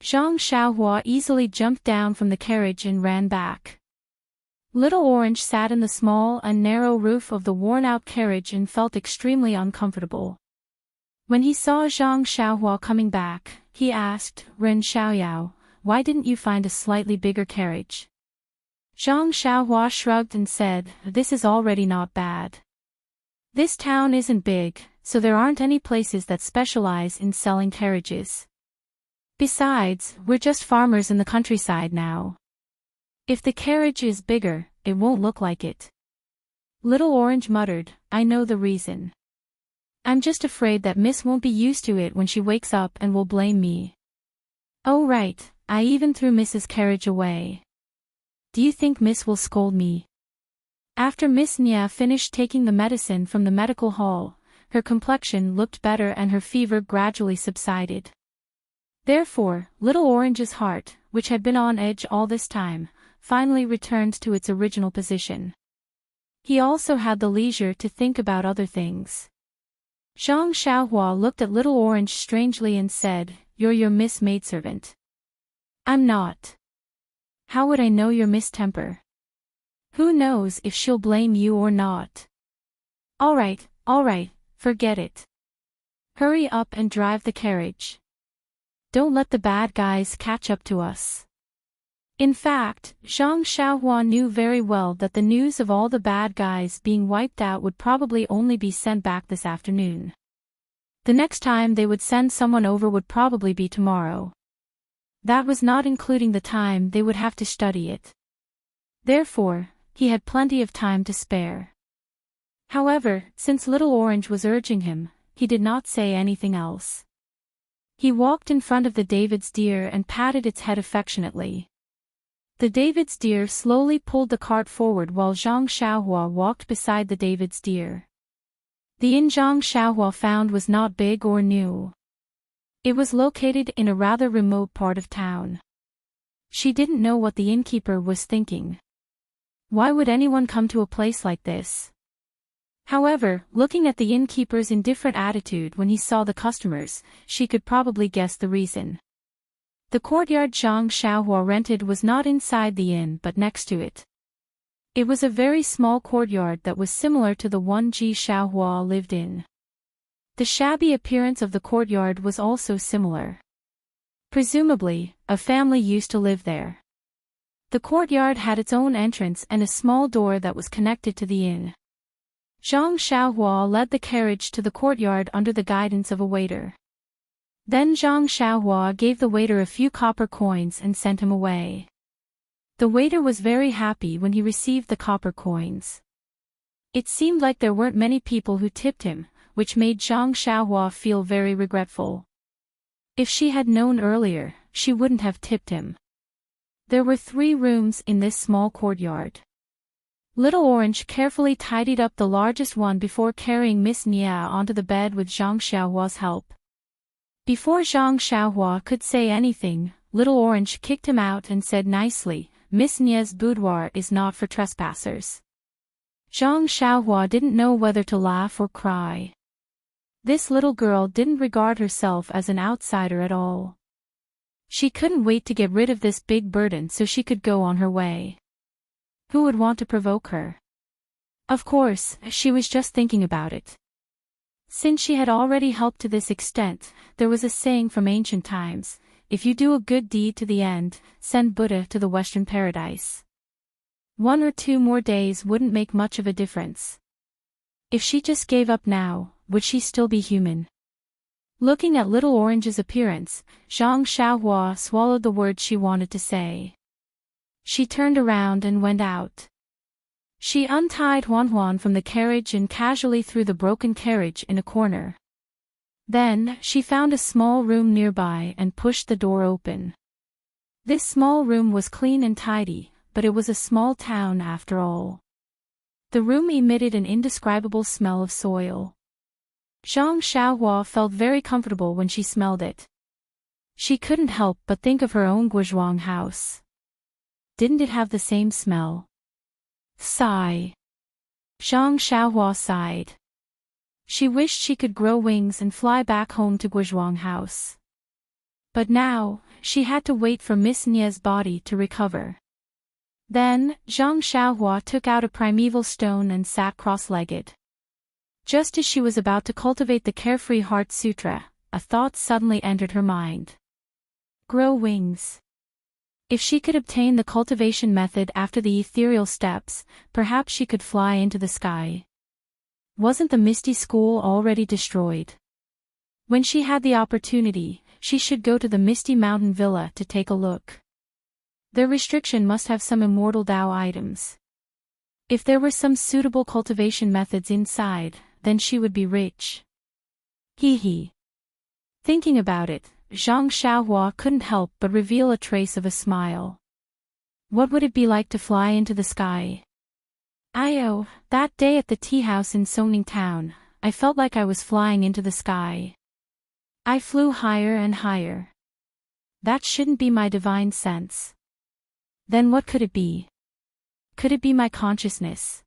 Zhang Xiaohua easily jumped down from the carriage and ran back. Little Orange sat in the small and narrow roof of the worn-out carriage and felt extremely uncomfortable. When he saw Zhang Xiaohua coming back, he asked, "Ren Xiaoyao, why didn't you find a slightly bigger carriage?" Zhang Xiaohua shrugged and said, "This is already not bad. This town isn't big, so there aren't any places that specialize in selling carriages. Besides, we're just farmers in the countryside now. If the carriage is bigger, it won't look like it." Little Orange muttered, "I know the reason. I'm just afraid that Miss won't be used to it when she wakes up and will blame me. Oh right, I even threw Miss's carriage away. Do you think Miss will scold me?" After Miss Nia finished taking the medicine from the medical hall, her complexion looked better and her fever gradually subsided. Therefore, Little Orange's heart, which had been on edge all this time, finally returned to its original position. He also had the leisure to think about other things. Zhang Xiaohua looked at Little Orange strangely and said, "You're your Miss maidservant." "I'm not. How would I know your Miss temper? Who knows if she'll blame you or not? All right, forget it. Hurry up and drive the carriage. Don't let the bad guys catch up to us. In fact, Zhang Xiaohua knew very well that the news of all the bad guys being wiped out would probably only be sent back this afternoon. The next time they would send someone over would probably be tomorrow. That was not including the time they would have to study it. Therefore, he had plenty of time to spare. However, since Little Orange was urging him, he did not say anything else. He walked in front of the David's deer and patted its head affectionately. The David's deer slowly pulled the cart forward while Zhang Xiaohua walked beside the David's deer. The inn Zhang Xiaohua found was not big or new. It was located in a rather remote part of town. She didn't know what the innkeeper was thinking. Why would anyone come to a place like this? However, looking at the innkeeper's indifferent attitude when he saw the customers, she could probably guess the reason. The courtyard Zhang Xiaohua rented was not inside the inn but next to it. It was a very small courtyard that was similar to the one Ji Xiaohua lived in. The shabby appearance of the courtyard was also similar. Presumably, a family used to live there. The courtyard had its own entrance and a small door that was connected to the inn. Zhang Xiaohua led the carriage to the courtyard under the guidance of a waiter. Then Zhang Xiaohua gave the waiter a few copper coins and sent him away. The waiter was very happy when he received the copper coins. It seemed like there weren't many people who tipped him, which made Zhang Xiaohua feel very regretful. If she had known earlier, she wouldn't have tipped him. There were 3 rooms in this small courtyard. Little Orange carefully tidied up the largest one before carrying Miss Nia onto the bed with Zhang Xiaohua's help. Before Zhang Xiaohua could say anything, Little Orange kicked him out and said nicely, "Miss Nia's boudoir is not for trespassers." Zhang Xiaohua didn't know whether to laugh or cry. This little girl didn't regard herself as an outsider at all. She couldn't wait to get rid of this big burden so she could go on her way. Who would want to provoke her? Of course, she was just thinking about it. Since she had already helped to this extent, there was a saying from ancient times, if you do a good deed to the end, send Buddha to the Western paradise. 1 or 2 more days wouldn't make much of a difference. If she just gave up now, would she still be human? Looking at Little Orange's appearance, Zhang Xiaohua swallowed the words she wanted to say. She turned around and went out. She untied Huan from the carriage and casually threw the broken carriage in a corner. Then, she found a small room nearby and pushed the door open. This small room was clean and tidy, but it was a small town after all. The room emitted an indescribable smell of soil. Zhang Xiaohua felt very comfortable when she smelled it. She couldn't help but think of her own Guizhuang house. Didn't it have the same smell? Sigh. Zhang Xiaohua sighed. She wished she could grow wings and fly back home to Guizhuang house. But now, she had to wait for Miss Nia's body to recover. Then, Zhang Xiaohua took out a primeval stone and sat cross-legged. Just as she was about to cultivate the Carefree Heart Sutra, a thought suddenly entered her mind. Grow wings. If she could obtain the cultivation method after the ethereal steps, perhaps she could fly into the sky. Wasn't the Misty School already destroyed? When she had the opportunity, she should go to the Misty Mountain Villa to take a look. Their restriction must have some immortal Dao items. If there were some suitable cultivation methods inside, then she would be rich. Hee hee. Thinking about it, Zhang Xiaohua couldn't help but reveal a trace of a smile. What would it be like to fly into the sky? That day at the tea house in Songning Town, I felt like I was flying into the sky. I flew higher and higher. That shouldn't be my divine sense. Then what could it be? Could it be my consciousness?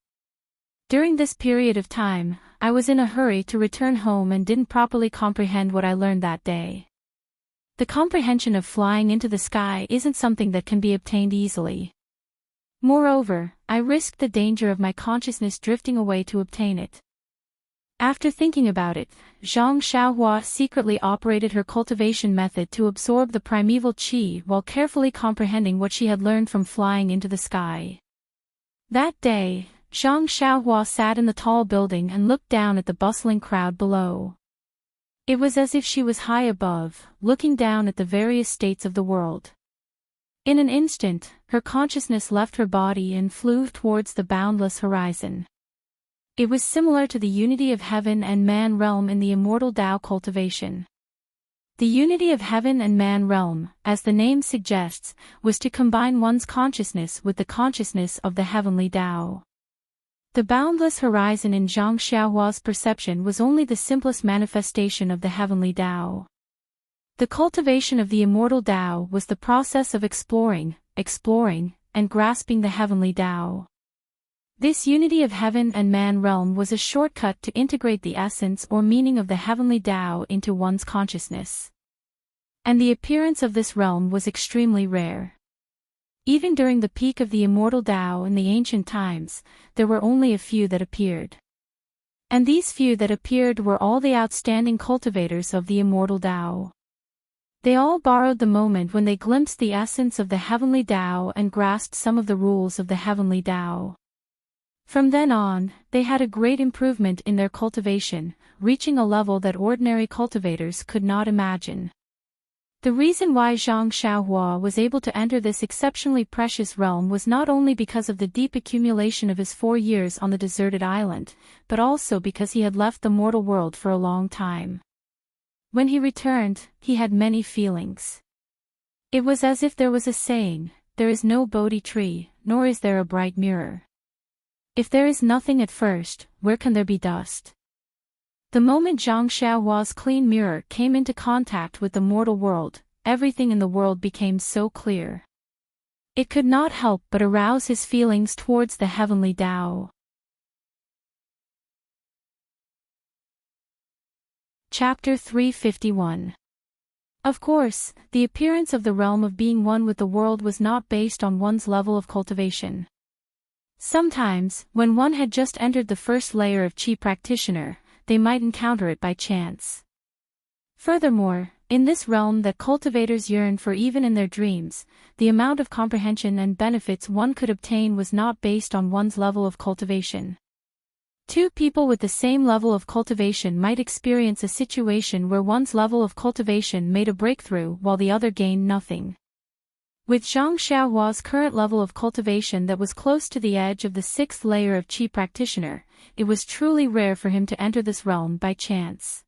During this period of time, I was in a hurry to return home and didn't properly comprehend what I learned that day. The comprehension of flying into the sky isn't something that can be obtained easily. Moreover, I risked the danger of my consciousness drifting away to obtain it. After thinking about it, Zhang Xiaohua secretly operated her cultivation method to absorb the primeval qi while carefully comprehending what she had learned from flying into the sky. That day, Zhang Xiaohua sat in the tall building and looked down at the bustling crowd below. It was as if she was high above, looking down at the various states of the world. In an instant, her consciousness left her body and flew towards the boundless horizon. It was similar to the unity of heaven and man realm in the immortal Tao cultivation. The unity of heaven and man realm, as the name suggests, was to combine one's consciousness with the consciousness of the heavenly Tao. The boundless horizon in Zhang Xiaohua's perception was only the simplest manifestation of the heavenly Tao. The cultivation of the immortal Tao was the process of exploring, and grasping the heavenly Tao. This unity of heaven and man realm was a shortcut to integrate the essence or meaning of the heavenly Tao into one's consciousness. And the appearance of this realm was extremely rare. Even during the peak of the immortal Tao in the ancient times, there were only a few that appeared. And these few that appeared were all the outstanding cultivators of the immortal Tao. They all borrowed the moment when they glimpsed the essence of the heavenly Tao and grasped some of the rules of the heavenly Tao. From then on, they had a great improvement in their cultivation, reaching a level that ordinary cultivators could not imagine. The reason why Zhang Xiaohua was able to enter this exceptionally precious realm was not only because of the deep accumulation of his 4 years on the deserted island, but also because he had left the mortal world for a long time. When he returned, he had many feelings. It was as if there was a saying, "There is no Bodhi tree, nor is there a bright mirror. If there is nothing at first, where can there be dust?" The moment Zhang Xiaohua's clean mirror came into contact with the mortal world, everything in the world became so clear. It could not help but arouse his feelings towards the heavenly Tao. Chapter 351. Of course, the appearance of the realm of being one with the world was not based on one's level of cultivation. Sometimes, when one had just entered the first layer of Qi practitioner, they might encounter it by chance. Furthermore, in this realm that cultivators yearn for even in their dreams, the amount of comprehension and benefits one could obtain was not based on one's level of cultivation. Two people with the same level of cultivation might experience a situation where one's level of cultivation made a breakthrough while the other gained nothing. With Zhang Xiaohua's current level of cultivation that was close to the edge of the 6th layer of Qi practitioner, it was truly rare for him to enter this realm by chance.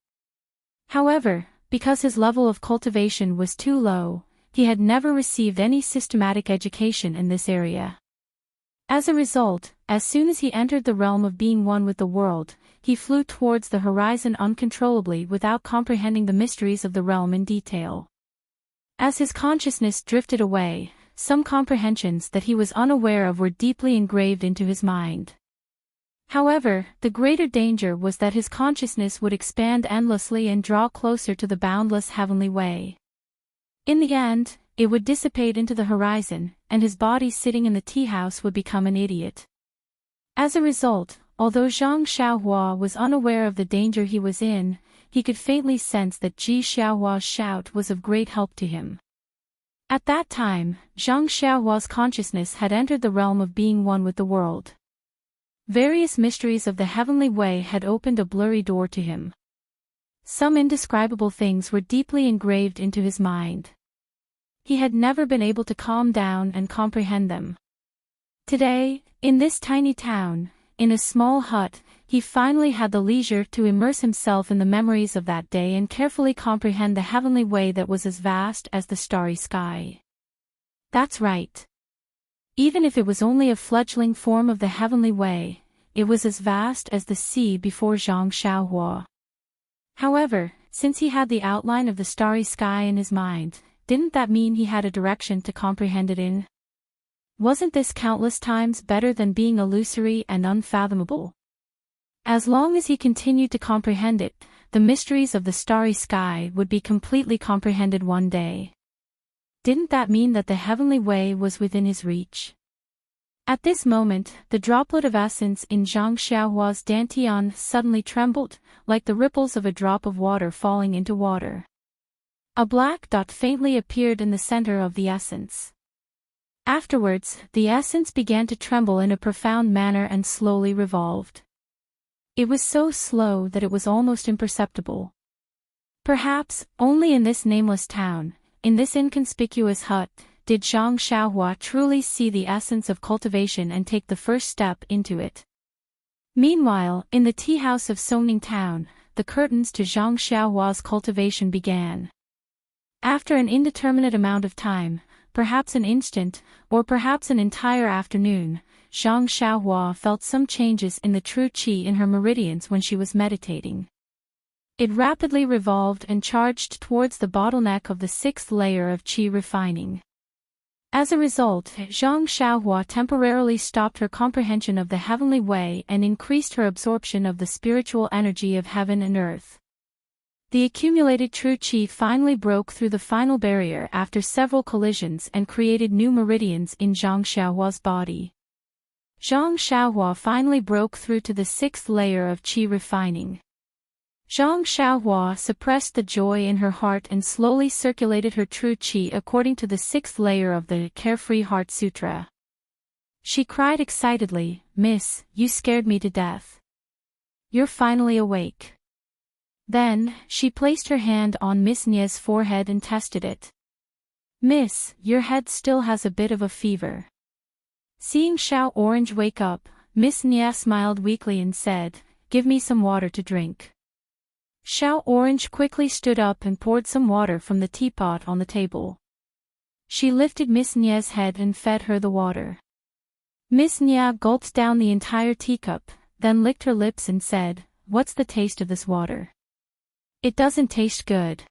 However, because his level of cultivation was too low, he had never received any systematic education in this area. As a result, as soon as he entered the realm of being one with the world, he flew towards the horizon uncontrollably without comprehending the mysteries of the realm in detail. As his consciousness drifted away, some comprehensions that he was unaware of were deeply engraved into his mind. However, the greater danger was that his consciousness would expand endlessly and draw closer to the boundless heavenly way. In the end, it would dissipate into the horizon, and his body sitting in the tea house would become an idiot. As a result, although Zhang Xiaohua was unaware of the danger he was in, he could faintly sense that Ji Xiaohua's shout was of great help to him. At that time, Zhang Xiaohua's consciousness had entered the realm of being one with the world. Various mysteries of the heavenly way had opened a blurry door to him. Some indescribable things were deeply engraved into his mind. He had never been able to calm down and comprehend them. Today, in this tiny town, in a small hut, he finally had the leisure to immerse himself in the memories of that day and carefully comprehend the heavenly way that was as vast as the starry sky. That's right. Even if it was only a fledgling form of the heavenly way, it was as vast as the sea before Zhang Xiaohua. However, since he had the outline of the starry sky in his mind, didn't that mean he had a direction to comprehend it in? Wasn't this countless times better than being illusory and unfathomable? As long as he continued to comprehend it, the mysteries of the starry sky would be completely comprehended one day. Didn't that mean that the heavenly way was within his reach? At this moment, the droplet of essence in Zhang Xiaohua's dantian suddenly trembled, like the ripples of a drop of water falling into water. A black dot faintly appeared in the center of the essence. Afterwards, the essence began to tremble in a profound manner and slowly revolved. It was so slow that it was almost imperceptible. Perhaps, only in this nameless town, in this inconspicuous hut, did Zhang Xiaohua truly see the essence of cultivation and take the first step into it. Meanwhile, in the tea house of Songning Town, the curtains to Zhang Xiaohua's cultivation began. After an indeterminate amount of time, perhaps an instant, or perhaps an entire afternoon, Zhang Xiaohua felt some changes in the true qi in her meridians when she was meditating. It rapidly revolved and charged towards the bottleneck of the sixth layer of qi refining. As a result, Zhang Xiaohua temporarily stopped her comprehension of the heavenly way and increased her absorption of the spiritual energy of heaven and earth. The accumulated true qi finally broke through the final barrier after several collisions and created new meridians in Zhang Xiaohua's body. Zhang Xiaohua finally broke through to the sixth layer of qi refining. Zhang Xiaohua suppressed the joy in her heart and slowly circulated her true qi according to the sixth layer of the Carefree Heart Sutra. She cried excitedly, "Miss, you scared me to death. You're finally awake." Then, she placed her hand on Miss Nia's forehead and tested it. "Miss, your head still has a bit of a fever." Seeing Xiao Orange wake up, Miss Nia smiled weakly and said, "Give me some water to drink." Xiao Orange quickly stood up and poured some water from the teapot on the table. She lifted Miss Nia's head and fed her the water. Miss Nia gulped down the entire teacup, then licked her lips and said, "What's the taste of this water? It doesn't taste good."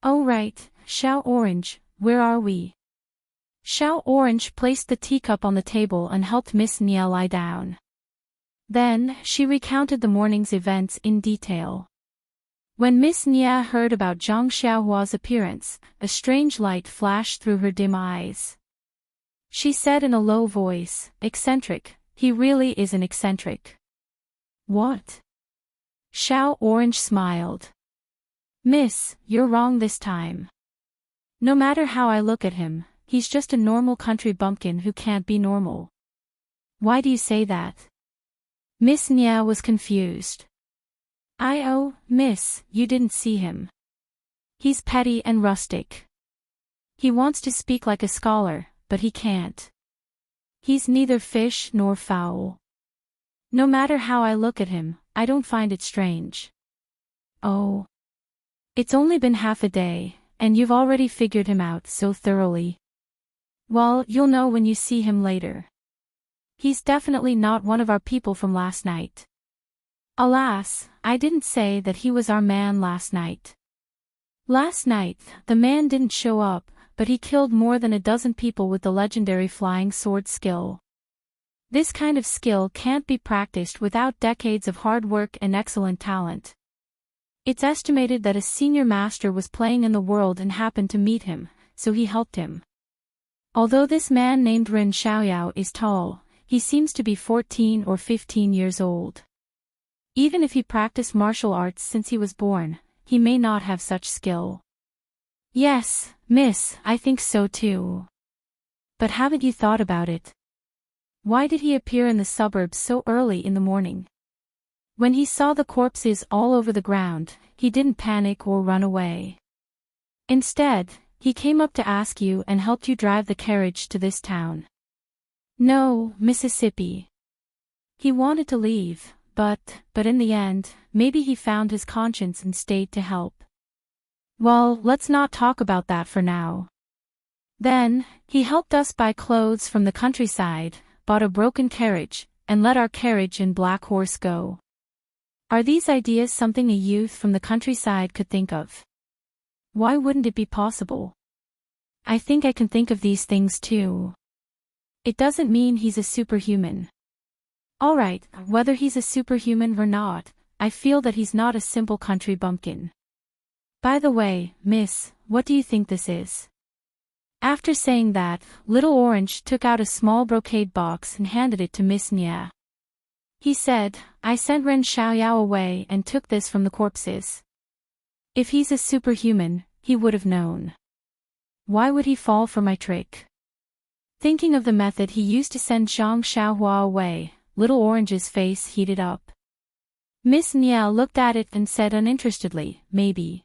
"Oh right, Xiao Orange, where are we?" Xiao Orange placed the teacup on the table and helped Miss Nia lie down. Then, she recounted the morning's events in detail. When Miss Nia heard about Zhang Xiaohua's appearance, a strange light flashed through her dim eyes. She said in a low voice, "Eccentric, he really is an eccentric." "What?" Xiao Orange smiled. "Miss, you're wrong this time. No matter how I look at him, he's just a normal country bumpkin who can't be normal." "Why do you say that?" Miss Nia was confused. "Oh, miss, you didn't see him. He's petty and rustic. He wants to speak like a scholar, but he can't. He's neither fish nor fowl. No matter how I look at him, I don't find it strange." "Oh. It's only been half a day, and you've already figured him out so thoroughly. Well, you'll know when you see him later. He's definitely not one of our people from last night." "Alas, I didn't say that he was our man last night. Last night, the man didn't show up, but he killed more than a dozen people with the legendary flying sword skill. This kind of skill can't be practiced without decades of hard work and excellent talent. It's estimated that a senior master was playing in the world and happened to meet him, so he helped him. Although this man named Ren Xiaoyao is tall, he seems to be 14 or 15 years old. Even if he practiced martial arts since he was born, he may not have such skill." "Yes, miss, I think so too. But haven't you thought about it? Why did he appear in the suburbs so early in the morning? When he saw the corpses all over the ground, he didn't panic or run away. Instead, he came up to ask you and helped you drive the carriage to this town." "No, Mississippi. He wanted to leave. But in the end, maybe he found his conscience and stayed to help. Well, let's not talk about that for now. Then, he helped us buy clothes from the countryside, bought a broken carriage, and let our carriage and black horse go. Are these ideas something a youth from the countryside could think of? Why wouldn't it be possible? I think I can think of these things too. It doesn't mean he's a superhuman. Alright, whether he's a superhuman or not, I feel that he's not a simple country bumpkin. By the way, miss, what do you think this is?" After saying that, Little Orange took out a small brocade box and handed it to Miss Nia. He said, I sent Ren Xiaoyao away and took this from the corpses. If he's a superhuman, he would have known. Why would he fall for my trick? Thinking of the method he used to send Zhang Xiaohua away, Little Orange's face heated up. Miss Nia looked at it and said uninterestedly, maybe.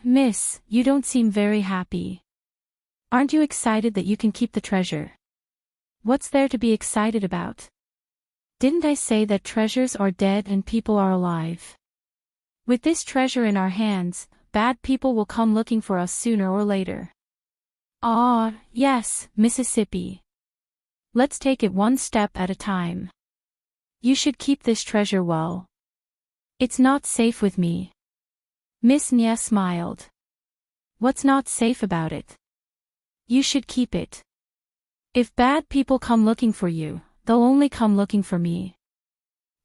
Miss, you don't seem very happy. Aren't you excited that you can keep the treasure? What's there to be excited about? Didn't I say that treasures are dead and people are alive? With this treasure in our hands, bad people will come looking for us sooner or later. Ah, yes, Mississippi. Let's take it one step at a time. You should keep this treasure well. It's not safe with me. Miss Nia smiled. What's not safe about it? You should keep it. If bad people come looking for you, they'll only come looking for me.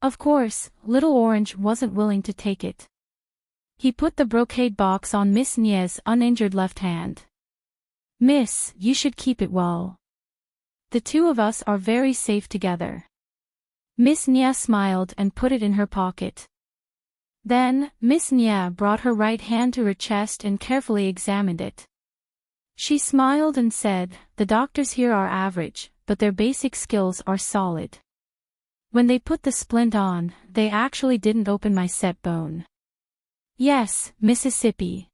Of course, Little Orange wasn't willing to take it. He put the brocade box on Miss Nia's uninjured left hand. Miss, you should keep it well. The two of us are very safe together. Miss Nia smiled and put it in her pocket. Then, Miss Nia brought her right hand to her chest and carefully examined it. She smiled and said, the doctors here are average, but their basic skills are solid. When they put the splint on, they actually didn't open my set bone. Yes, Mississippi.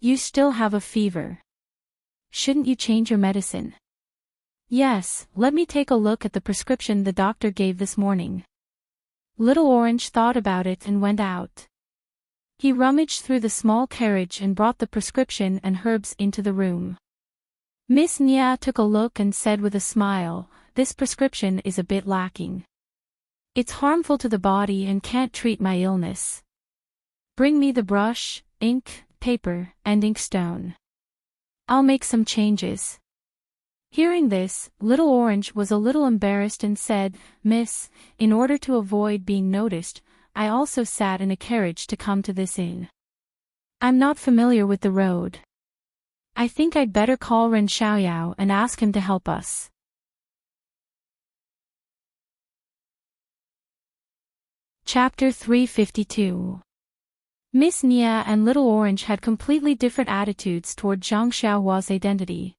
You still have a fever. Shouldn't you change your medicine? Yes, let me take a look at the prescription the doctor gave this morning. Little Orange thought about it and went out. He rummaged through the small carriage and brought the prescription and herbs into the room. Miss Nia took a look and said with a smile, this prescription is a bit lacking. It's harmful to the body and can't treat my illness. Bring me the brush, ink, paper, and inkstone. I'll make some changes. Hearing this, Little Orange was a little embarrassed and said, Miss, in order to avoid being noticed, I also sat in a carriage to come to this inn. I'm not familiar with the road. I think I'd better call Ren Xiaoyao and ask him to help us. Chapter 352. Miss Nia and Little Orange had completely different attitudes toward Zhang Xiaohua's identity.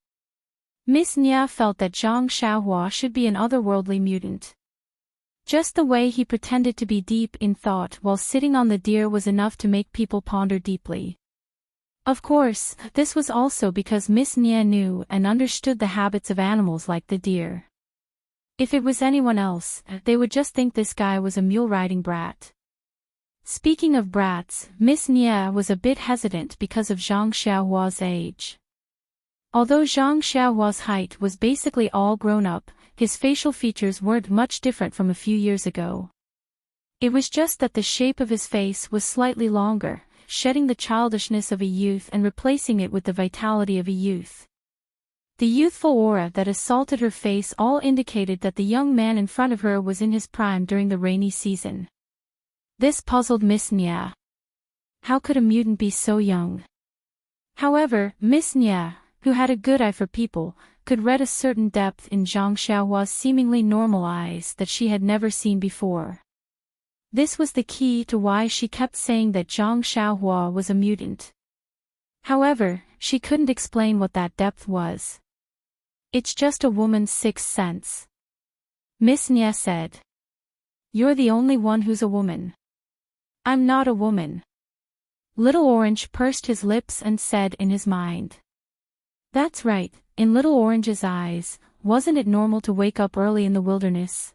Miss Nia felt that Zhang Xiaohua should be an otherworldly mutant. Just the way he pretended to be deep in thought while sitting on the deer was enough to make people ponder deeply. Of course, this was also because Miss Nia knew and understood the habits of animals like the deer. If it was anyone else, they would just think this guy was a mule-riding brat. Speaking of brats, Miss Nia was a bit hesitant because of Zhang Xiaohua's age. Although Zhang Xiaohua's height was basically all grown up, his facial features weren't much different from a few years ago. It was just that the shape of his face was slightly longer, shedding the childishness of a youth and replacing it with the vitality of a youth. The youthful aura that assaulted her face all indicated that the young man in front of her was in his prime during the rainy season. This puzzled Miss Nia. How could a mutant be so young? However, Miss Nia, who had a good eye for people, could read a certain depth in Zhang Xiaohua's seemingly normal eyes that she had never seen before. This was the key to why she kept saying that Zhang Xiaohua was a mutant. However, she couldn't explain what that depth was. It's just a woman's sixth sense. Miss Nia said. You're the only one who's a woman. I'm not a woman. Little Orange pursed his lips and said in his mind. That's right, in Little Orange's eyes, wasn't it normal to wake up early in the wilderness?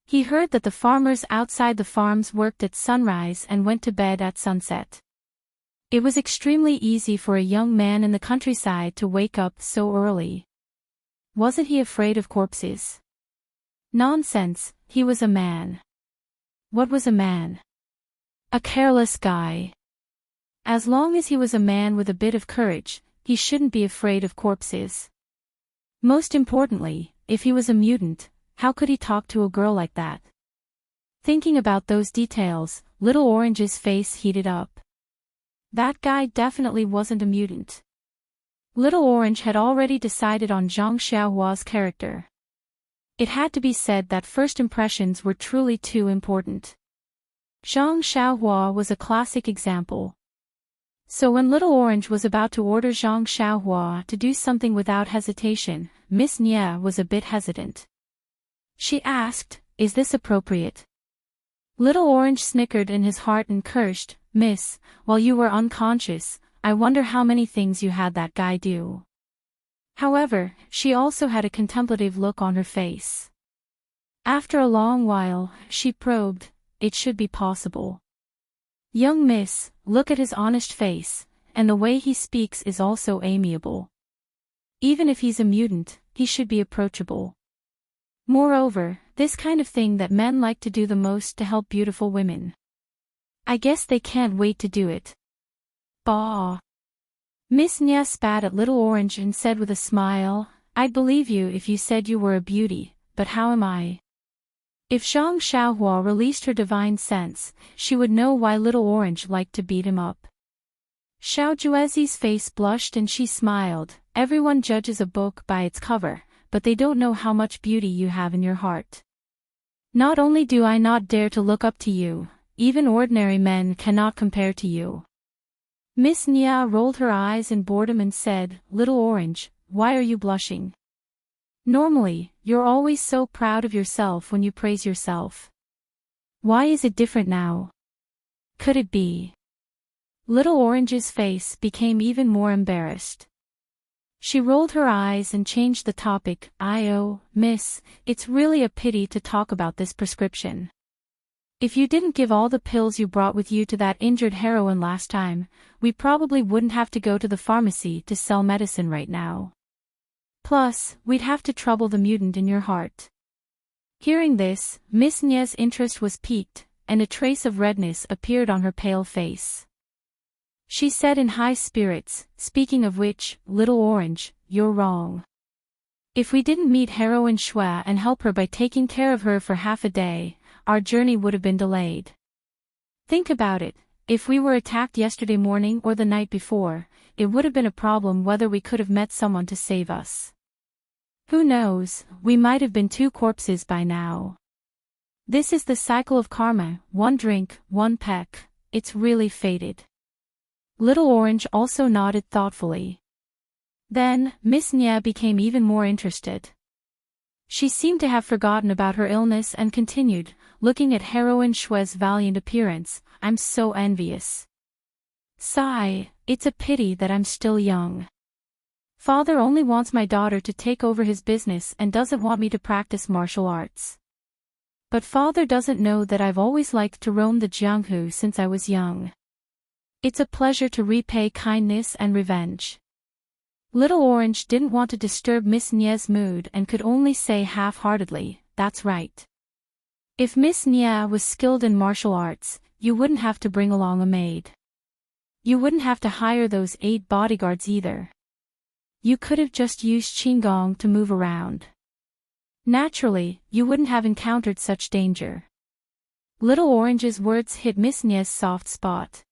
He heard that the farmers outside the farms worked at sunrise and went to bed at sunset. It was extremely easy for a young man in the countryside to wake up so early. Wasn't he afraid of corpses? Nonsense, he was a man. What was a man? A careless guy. As long as he was a man with a bit of courage, he shouldn't be afraid of corpses. Most importantly, if he was a mutant, how could he talk to a girl like that? Thinking about those details, Little Orange's face heated up. That guy definitely wasn't a mutant. Little Orange had already decided on Zhang Xiaohua's character. It had to be said that first impressions were truly too important. Zhang Xiaohua was a classic example. So when Little Orange was about to order Zhang Xiaohua to do something without hesitation, Miss Nia was a bit hesitant. She asked, "Is this appropriate?" Little Orange snickered in his heart and cursed, "Miss, while you were unconscious, I wonder how many things you had that guy do." However, she also had a contemplative look on her face. After a long while, she probed, "It should be possible. Young miss, look at his honest face, and the way he speaks is also amiable. Even if he's a mutant, he should be approachable. Moreover, this kind of thing that men like to do the most to help beautiful women. I guess they can't wait to do it." Bah! Miss Nia spat at Little Orange and said with a smile, "I'd believe you if you said you were a beauty, but how am I?" If Zhang Xiaohua released her divine sense, she would know why Little Orange liked to beat him up. Xiao Juezi's face blushed and she smiled. "Everyone judges a book by its cover, but they don't know how much beauty you have in your heart. Not only do I not dare to look up to you, even ordinary men cannot compare to you." Miss Nia rolled her eyes in boredom and said, "Little Orange, why are you blushing? Normally, you're always so proud of yourself when you praise yourself. Why is it different now? Could it be?" Little Orange's face became even more embarrassed. She rolled her eyes and changed the topic. "Oh, miss, it's really a pity to talk about this prescription. If you didn't give all the pills you brought with you to that injured heroine last time, we probably wouldn't have to go to the pharmacy to sell medicine right now. Plus, we'd have to trouble the mutant in your heart." Hearing this, Miss Nia's interest was piqued, and a trace of redness appeared on her pale face. She said in high spirits, "Speaking of which, Little Orange, you're wrong. If we didn't meet Heroine Shui and help her by taking care of her for half a day, our journey would have been delayed. Think about it, if we were attacked yesterday morning or the night before, it would have been a problem whether we could have met someone to save us. Who knows, we might have been 2 corpses by now. This is the cycle of karma, 1 drink, 1 peck, it's really fated." Little Orange also nodded thoughtfully. Then, Miss Nia became even more interested. She seemed to have forgotten about her illness and continued, looking at Heroine Shui's valiant appearance, "I'm so envious. Sigh, it's a pity that I'm still young. Father only wants my daughter to take over his business and doesn't want me to practice martial arts. But father doesn't know that I've always liked to roam the Jianghu since I was young. It's a pleasure to repay kindness and revenge." Little Orange didn't want to disturb Miss Nia's mood and could only say half-heartedly, "That's right. If Miss Nia was skilled in martial arts, you wouldn't have to bring along a maid. You wouldn't have to hire those 8 bodyguards either. You could have just used Qigong to move around. Naturally, you wouldn't have encountered such danger." Little Orange's words hit Miss Nia's soft spot.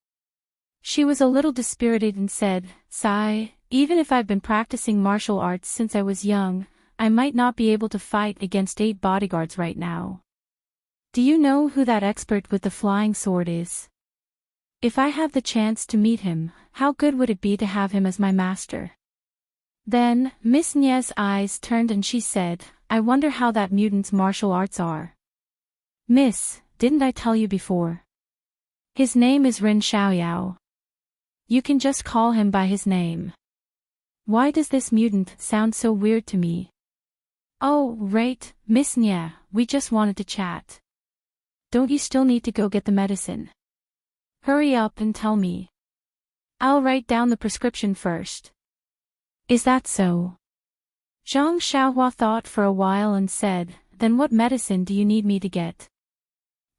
She was a little dispirited and said, "Sigh, even if I've been practicing martial arts since I was young, I might not be able to fight against 8 bodyguards right now. Do you know who that expert with the flying sword is? If I have the chance to meet him, how good would it be to have him as my master?" Then, Miss Nia's eyes turned and she said, "I wonder how that mutant's martial arts are." "Miss, didn't I tell you before? His name is Ren Xiaoyao. You can just call him by his name." Why does this mutant sound so weird to me? "Oh, right, Miss Nia, we just wanted to chat. Don't you still need to go get the medicine? Hurry up and tell me. I'll write down the prescription first." "Is that so?" Zhang Xiaohua thought for a while and said, "Then what medicine do you need me to get?"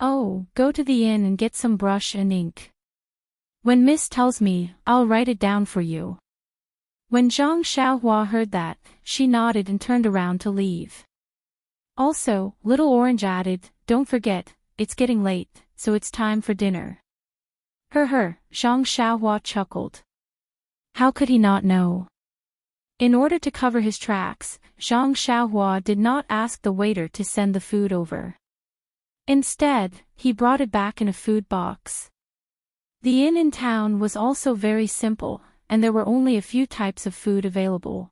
"Oh, go to the inn and get some brush and ink. When Miss tells me, I'll write it down for you." When Zhang Xiaohua heard that, she nodded and turned around to leave. Also, Little Orange added, "Don't forget, it's getting late, so it's time for dinner." Zhang Xiaohua chuckled. How could he not know? In order to cover his tracks, Zhang Xiaohua did not ask the waiter to send the food over. Instead, he brought it back in a food box. The inn in town was also very simple, and there were only a few types of food available.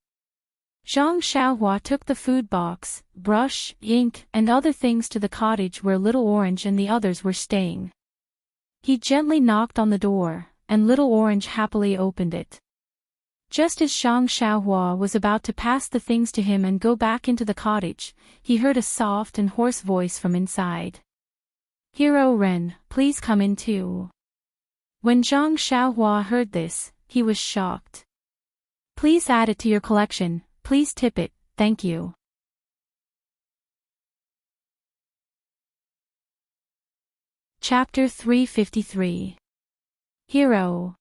Zhang Xiaohua took the food box, brush, ink, and other things to the cottage where Little Orange and the others were staying. He gently knocked on the door, and Little Orange happily opened it. Just as Zhang Xiaohua was about to pass the things to him and go back into the cottage, he heard a soft and hoarse voice from inside. "Hero Ren, please come in too." When Zhang Xiaohua heard this, he was shocked. "Please add it to your collection, please tip it, thank you." Chapter 353. Hero.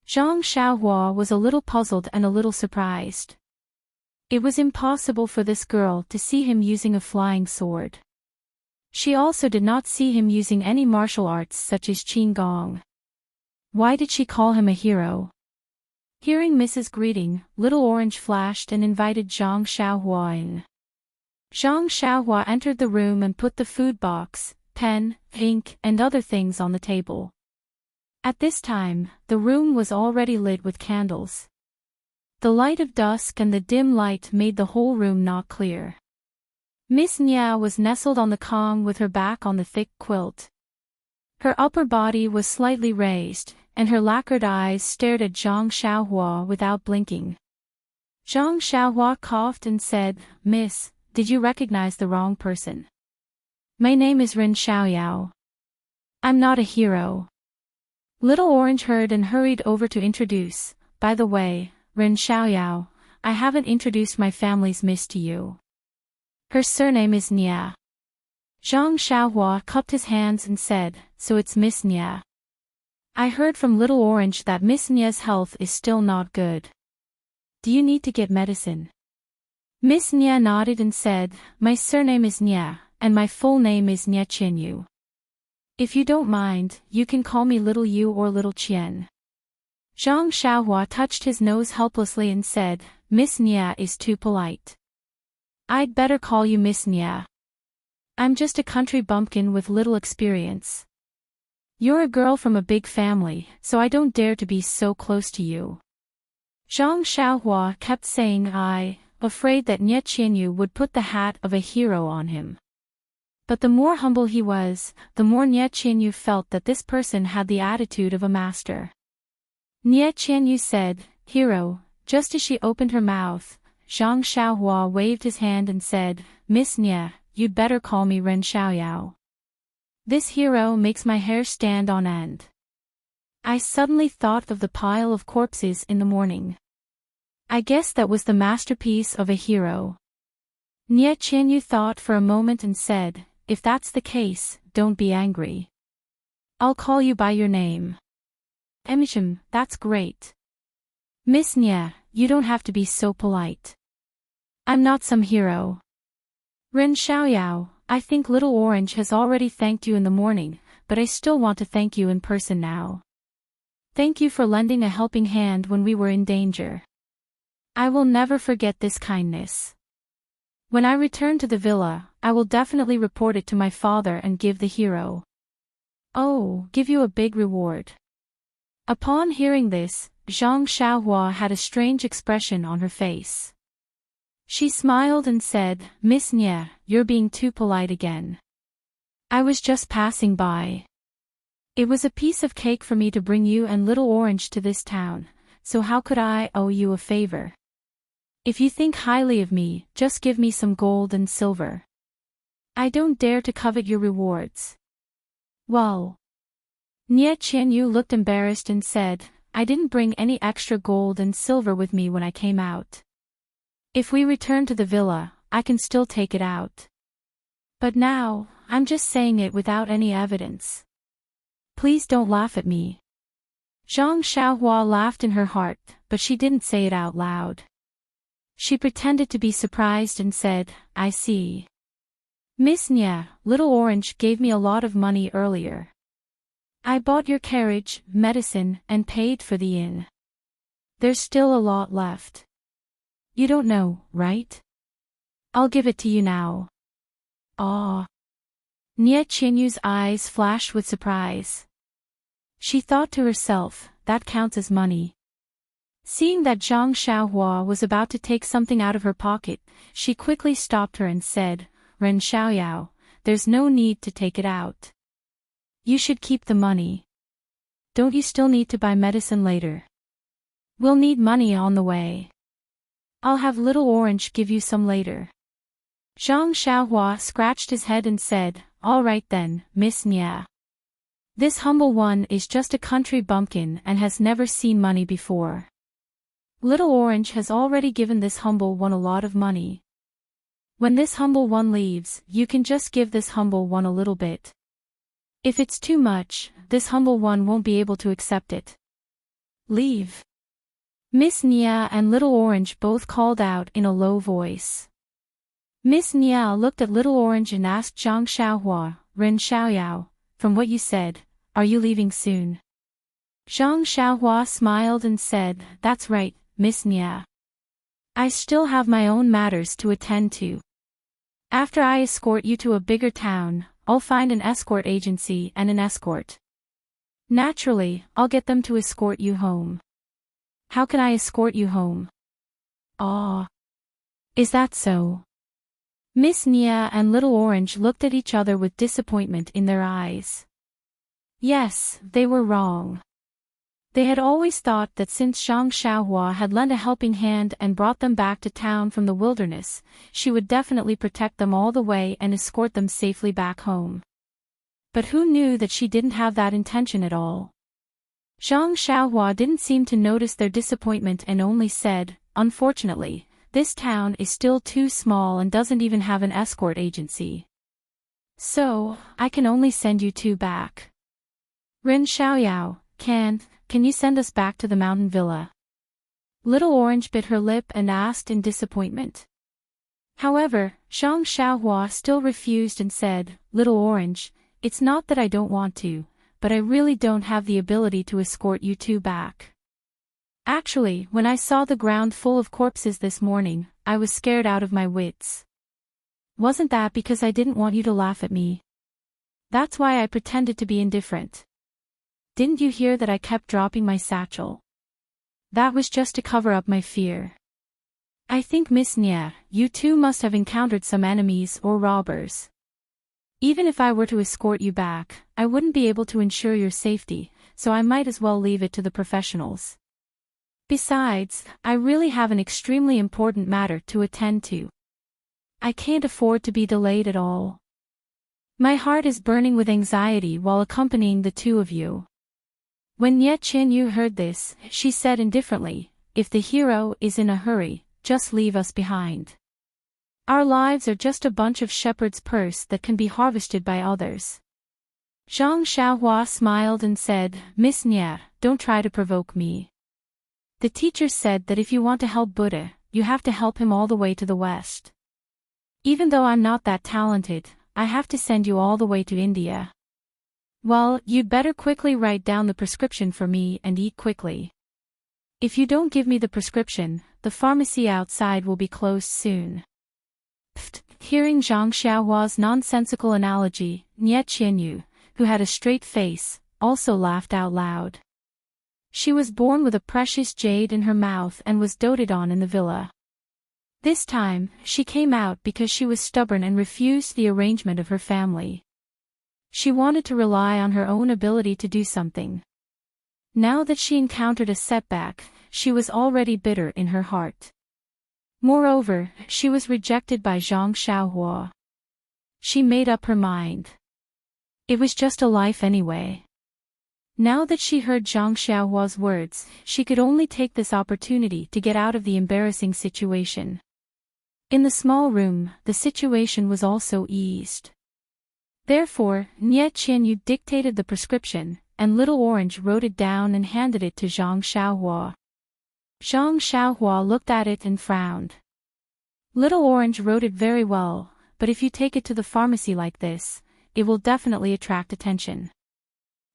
Zhang Xiaohua was a little puzzled and a little surprised. It was impossible for this girl to see him using a flying sword. She also did not see him using any martial arts such as Qigong. Why did she call him a hero? Hearing Mrs. Greeting, Little Orange flashed and invited Zhang Xiaohua in. Zhang Xiaohua entered the room and put the food box, pen, ink, and other things on the table. At this time, the room was already lit with candles. The light of dusk and the dim light made the whole room not clear. Miss Nia was nestled on the Kong with her back on the thick quilt. Her upper body was slightly raised, and her lacquered eyes stared at Zhang Xiaohua without blinking. Zhang Xiaohua coughed and said, "Miss, did you recognize the wrong person? My name is Ren Xiaoyao. I'm not a hero." Little Orange heard and hurried over to introduce. "By the way, Ren Xiaoyao, I haven't introduced my family's miss to you. Her surname is Nia." Zhang Xiaohua cupped his hands and said, "So it's Miss Nia. I heard from Little Orange that Miss Nia's health is still not good. Do you need to get medicine?" Miss Nia nodded and said, "My surname is Nia, and my full name is Nia Qianyu. If you don't mind, you can call me Little Yu or Little Qian." Zhang Xiaohua touched his nose helplessly and said, "Miss Nia is too polite. I'd better call you Miss Nia. I'm just a country bumpkin with little experience. You're a girl from a big family, so I don't dare to be so close to you." Zhang Xiaohua kept saying afraid that Nia Qianyu would put the hat of a hero on him. But the more humble he was, the more Nia Qianyu felt that this person had the attitude of a master. Nia Qianyu said, "Hero," just as she opened her mouth. Zhang Xiaohua waved his hand and said, "Miss Nia, you'd better call me Ren Xiaoyao. This hero makes my hair stand on end." I suddenly thought of the pile of corpses in the morning. I guess that was the masterpiece of a hero. Nia Qianyu thought for a moment and said, "If that's the case, don't be angry. I'll call you by your name." "Emisham, that's great. Miss Nia, you don't have to be so polite. I'm not some hero." "Ren Xiaoyao, I think Little Orange has already thanked you in the morning, but I still want to thank you in person now. Thank you for lending a helping hand when we were in danger. I will never forget this kindness. When I return to the villa, I will definitely report it to my father and give the hero. Give you a big reward." Upon hearing this, Zhang Xiaohua had a strange expression on her face. She smiled and said, "Miss Nia, you're being too polite again. I was just passing by. It was a piece of cake for me to bring you and Little Orange to this town, so how could I owe you a favor? If you think highly of me, just give me some gold and silver. I don't dare to covet your rewards." "Well." Nia Qianyu looked embarrassed and said, "I didn't bring any extra gold and silver with me when I came out. If we return to the villa, I can still take it out. But now, I'm just saying it without any evidence. Please don't laugh at me." Zhang Xiaohua laughed in her heart, but she didn't say it out loud. She pretended to be surprised and said, "I see. Miss Nia, Little Orange gave me a lot of money earlier. I bought your carriage, medicine, and paid for the inn. There's still a lot left. You don't know, right? I'll give it to you now. Ah. Nie Qianyu's eyes flashed with surprise. She thought to herself, that counts as money. Seeing that Zhang Xiaohua was about to take something out of her pocket, she quickly stopped her and said, Ren Xiaoyao, there's no need to take it out. You should keep the money. Don't you still need to buy medicine later? We'll need money on the way. I'll have Little Orange give you some later. Zhang Xiaohua scratched his head and said, all right then, Miss Nia. This humble one is just a country bumpkin and has never seen money before. Little Orange has already given this humble one a lot of money. When this humble one leaves, you can just give this humble one a little bit. If it's too much, this humble one won't be able to accept it. Leave. Miss Nia and Little Orange both called out in a low voice. Miss Nia looked at Little Orange and asked Zhang Xiaohua, Ren Xiaoyao, from what you said, are you leaving soon? Zhang Xiaohua smiled and said, that's right, Miss Nia. I still have my own matters to attend to. After I escort you to a bigger town, I'll find an escort agency and an escort. Naturally, I'll get them to escort you home. How can I escort you home? Ah. Is that so? Miss Nia and Little Orange looked at each other with disappointment in their eyes. Yes, they were wrong. They had always thought that since Zhang Xiaohua had lent a helping hand and brought them back to town from the wilderness, she would definitely protect them all the way and escort them safely back home. But who knew that she didn't have that intention at all? Zhang Xiaohua didn't seem to notice their disappointment and only said, unfortunately, this town is still too small and doesn't even have an escort agency. So, I can only send you two back. Ren Xiaoyao, can you send us back to the mountain villa? Little Orange bit her lip and asked in disappointment. However, Zhang Xiaohua still refused and said, Little Orange, it's not that I don't want to, but I really don't have the ability to escort you two back. Actually, when I saw the ground full of corpses this morning, I was scared out of my wits. Wasn't that because I didn't want you to laugh at me? That's why I pretended to be indifferent. Didn't you hear that I kept dropping my satchel? That was just to cover up my fear. I think Miss Nia, you two must have encountered some enemies or robbers. Even if I were to escort you back, I wouldn't be able to ensure your safety, so I might as well leave it to the professionals. Besides, I really have an extremely important matter to attend to. I can't afford to be delayed at all. My heart is burning with anxiety while accompanying the two of you. When Nie Qianyu heard this, she said indifferently, if the hero is in a hurry, just leave us behind. Our lives are just a bunch of shepherd's purse that can be harvested by others. Zhang Xiaohua smiled and said, Miss Nie, don't try to provoke me. The teacher said that if you want to help Buddha, you have to help him all the way to the west. Even though I'm not that talented, I have to send you all the way to India. Well, you'd better quickly write down the prescription for me and eat quickly. If you don't give me the prescription, the pharmacy outside will be closed soon. Pfft. Hearing Zhang Xiaohua's nonsensical analogy, Nie Qianyu, who had a straight face, also laughed out loud. She was born with a precious jade in her mouth and was doted on in the villa. This time, she came out because she was stubborn and refused the arrangement of her family. She wanted to rely on her own ability to do something. Now that she encountered a setback, she was already bitter in her heart. Moreover, she was rejected by Zhang Xiaohua. She made up her mind. It was just a life anyway. Now that she heard Zhang Xiaohua's words, she could only take this opportunity to get out of the embarrassing situation. In the small room, the situation was also eased. Therefore, Nie Qianyu dictated the prescription, and Little Orange wrote it down and handed it to Zhang Xiaohua. Zhang Xiaohua looked at it and frowned. Little Orange wrote it very well, but if you take it to the pharmacy like this, it will definitely attract attention.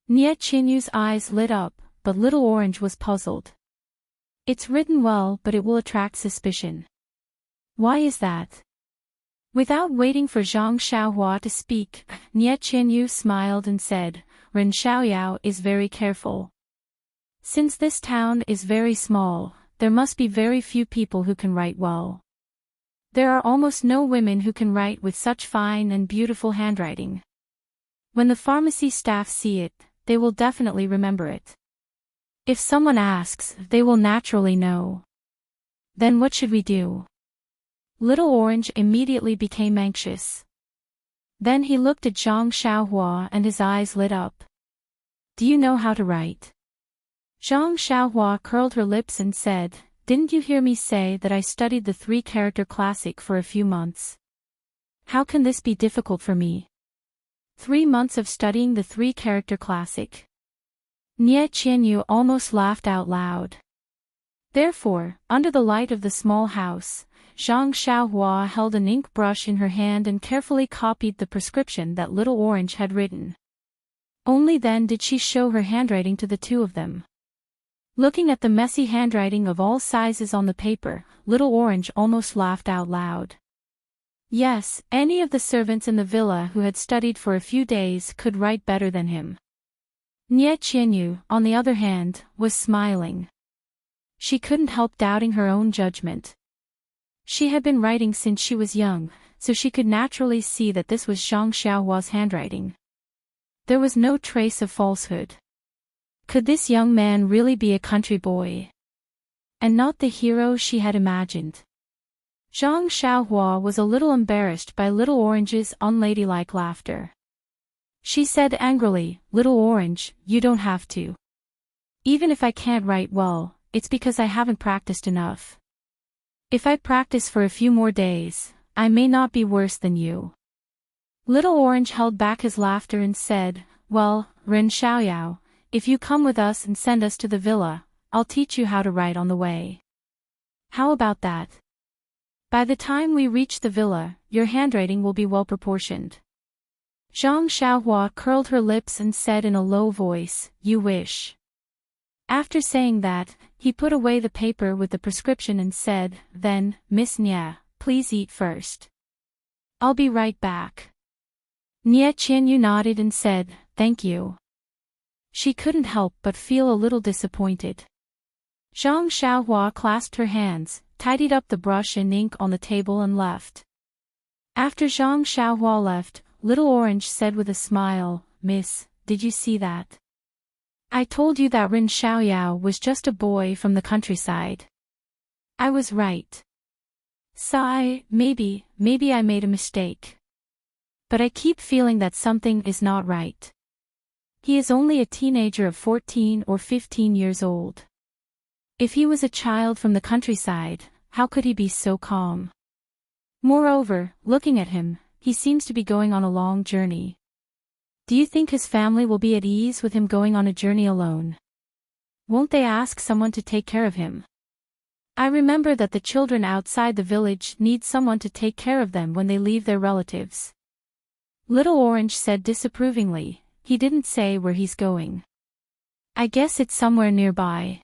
Nie Qianyu's eyes lit up, but Little Orange was puzzled. It's written well, but it will attract suspicion. Why is that? Without waiting for Zhang Xiaohua to speak, Nie Qianyu smiled and said, Ren Xiaoyao is very careful. Since this town is very small, there must be very few people who can write well. There are almost no women who can write with such fine and beautiful handwriting. When the pharmacy staff see it, they will definitely remember it. If someone asks, they will naturally know. Then what should we do? Little Orange immediately became anxious. Then he looked at Zhang Xiaohua and his eyes lit up. Do you know how to write? Zhang Xiaohua curled her lips and said, Didn't you hear me say that I studied the 3-character classic for a few months? How can this be difficult for me? 3 months of studying the 3-character classic. Nie Qianyu almost laughed out loud. Therefore, under the light of the small house, Zhang Xiaohua held an ink brush in her hand and carefully copied the prescription that Little Orange had written. Only then did she show her handwriting to the two of them. Looking at the messy handwriting of all sizes on the paper, Little Orange almost laughed out loud. Yes, any of the servants in the villa who had studied for a few days could write better than him. Nie Qianyu, on the other hand, was smiling. She couldn't help doubting her own judgment. She had been writing since she was young, so she could naturally see that this was Zhang Xiaohua's handwriting. There was no trace of falsehood. Could this young man really be a country boy? And not the hero she had imagined? Zhang Xiaohua was a little embarrassed by Little Orange's unladylike laughter. She said angrily, Little Orange, you don't have to. Even if I can't write well, it's because I haven't practiced enough. If I practice for a few more days, I may not be worse than you. Little Orange held back his laughter and said, Well, Ren Xiaoyao, if you come with us and send us to the villa, I'll teach you how to write on the way. How about that? By the time we reach the villa, your handwriting will be well proportioned. Zhang Xiaohua curled her lips and said in a low voice, You wish. After saying that, he put away the paper with the prescription and said, Then, Miss Nie, please eat first. I'll be right back. Nie Qianyu nodded and said, Thank you. She couldn't help but feel a little disappointed. Zhang Xiaohua clasped her hands, tidied up the brush and ink on the table and left. After Zhang Xiaohua left, Little Orange said with a smile, Miss, did you see that? I told you that Ren Xiaoyao was just a boy from the countryside. I was right. Sigh, maybe I made a mistake. But I keep feeling that something is not right. He is only a teenager of 14 or 15 years old. If he was a child from the countryside, how could he be so calm? Moreover, looking at him, he seems to be going on a long journey. Do you think his family will be at ease with him going on a journey alone? Won't they ask someone to take care of him? I remember that the children outside the village need someone to take care of them when they leave their relatives. Little Orange said disapprovingly, he didn't say where he's going. I guess it's somewhere nearby.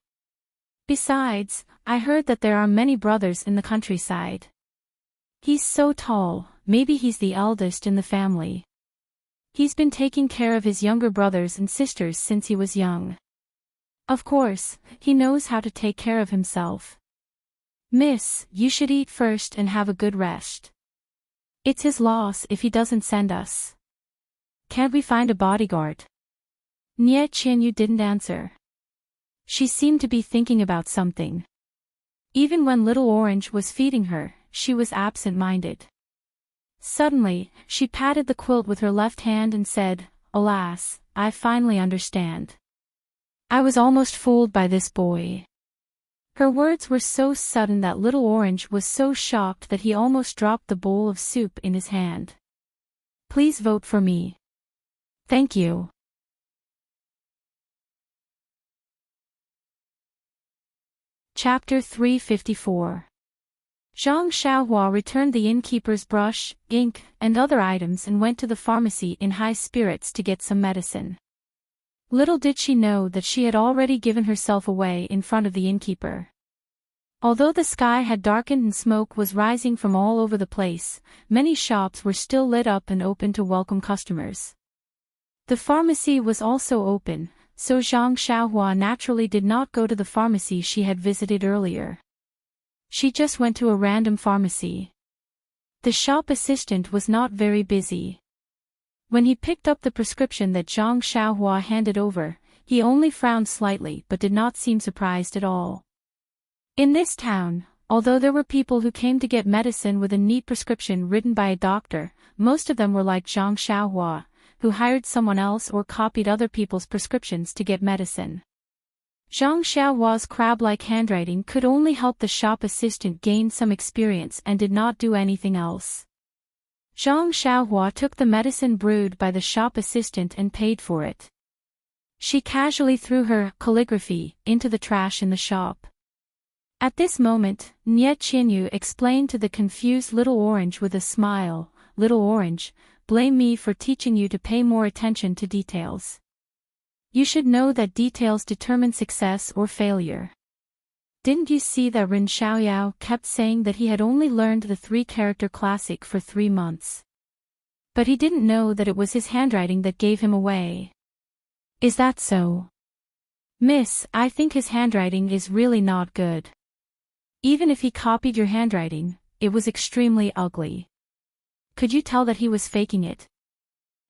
Besides, I heard that there are many brothers in the countryside. He's so tall, maybe he's the eldest in the family. He's been taking care of his younger brothers and sisters since he was young. Of course, he knows how to take care of himself. Miss, you should eat first and have a good rest. It's his loss if he doesn't send us. Can't we find a bodyguard? Nie Qianyu didn't answer. She seemed to be thinking about something. Even when Little Orange was feeding her, she was absent-minded. Suddenly, she patted the quilt with her left hand and said, Alas, I finally understand. I was almost fooled by this boy. Her words were so sudden that Little Orange was so shocked that he almost dropped the bowl of soup in his hand. Please vote for me. Thank you. Chapter 354. Zhang Xiaohua returned the innkeeper's brush, ink, and other items and went to the pharmacy in high spirits to get some medicine. Little did she know that she had already given herself away in front of the innkeeper. Although the sky had darkened and smoke was rising from all over the place, many shops were still lit up and open to welcome customers. The pharmacy was also open, so Zhang Xiaohua naturally did not go to the pharmacy she had visited earlier. She just went to a random pharmacy. The shop assistant was not very busy. When he picked up the prescription that Zhang Xiaohua handed over, he only frowned slightly but did not seem surprised at all. In this town, although there were people who came to get medicine with a neat prescription written by a doctor, most of them were like Zhang Xiaohua, who hired someone else or copied other people's prescriptions to get medicine. Zhang Xiaohua's crab-like handwriting could only help the shop assistant gain some experience and did not do anything else. Zhang Xiaohua took the medicine brewed by the shop assistant and paid for it. She casually threw her calligraphy into the trash in the shop. At this moment, Nie Qianyu explained to the confused Little Orange with a smile, "Little Orange, blame me for teaching you to pay more attention to details. You should know that details determine success or failure. Didn't you see that Ren Xiaoyao kept saying that he had only learned the 3-character classic for 3 months? But he didn't know that it was his handwriting that gave him away. Is that so? Miss, I think his handwriting is really not good. Even if he copied your handwriting, it was extremely ugly. Could you tell that he was faking it?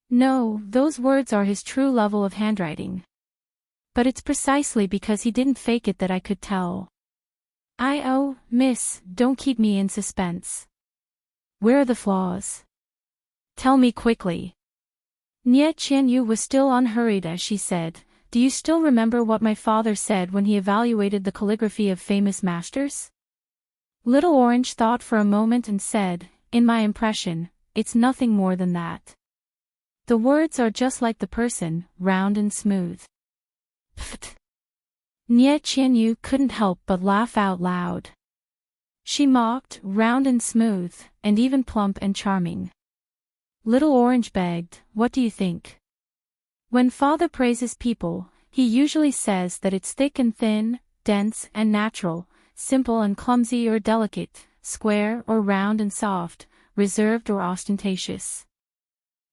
No, those words are his true level of handwriting. But it's precisely because he didn't fake it that I could tell. Miss, don't keep me in suspense. Where are the flaws? Tell me quickly." Nie Qianyu was still unhurried as she said, "Do you still remember what my father said when he evaluated the calligraphy of famous masters?" Little Orange thought for a moment and said, "In my impression, it's nothing more than that. The words are just like the person, round and smooth." Pfft. Nie Qianyu couldn't help but laugh out loud. She mocked, round and smooth, and even plump and charming. Little Orange begged, "What do you think?" When father praises people, he usually says that it's thick and thin, dense and natural, simple and clumsy or delicate, square or round and soft, reserved or ostentatious.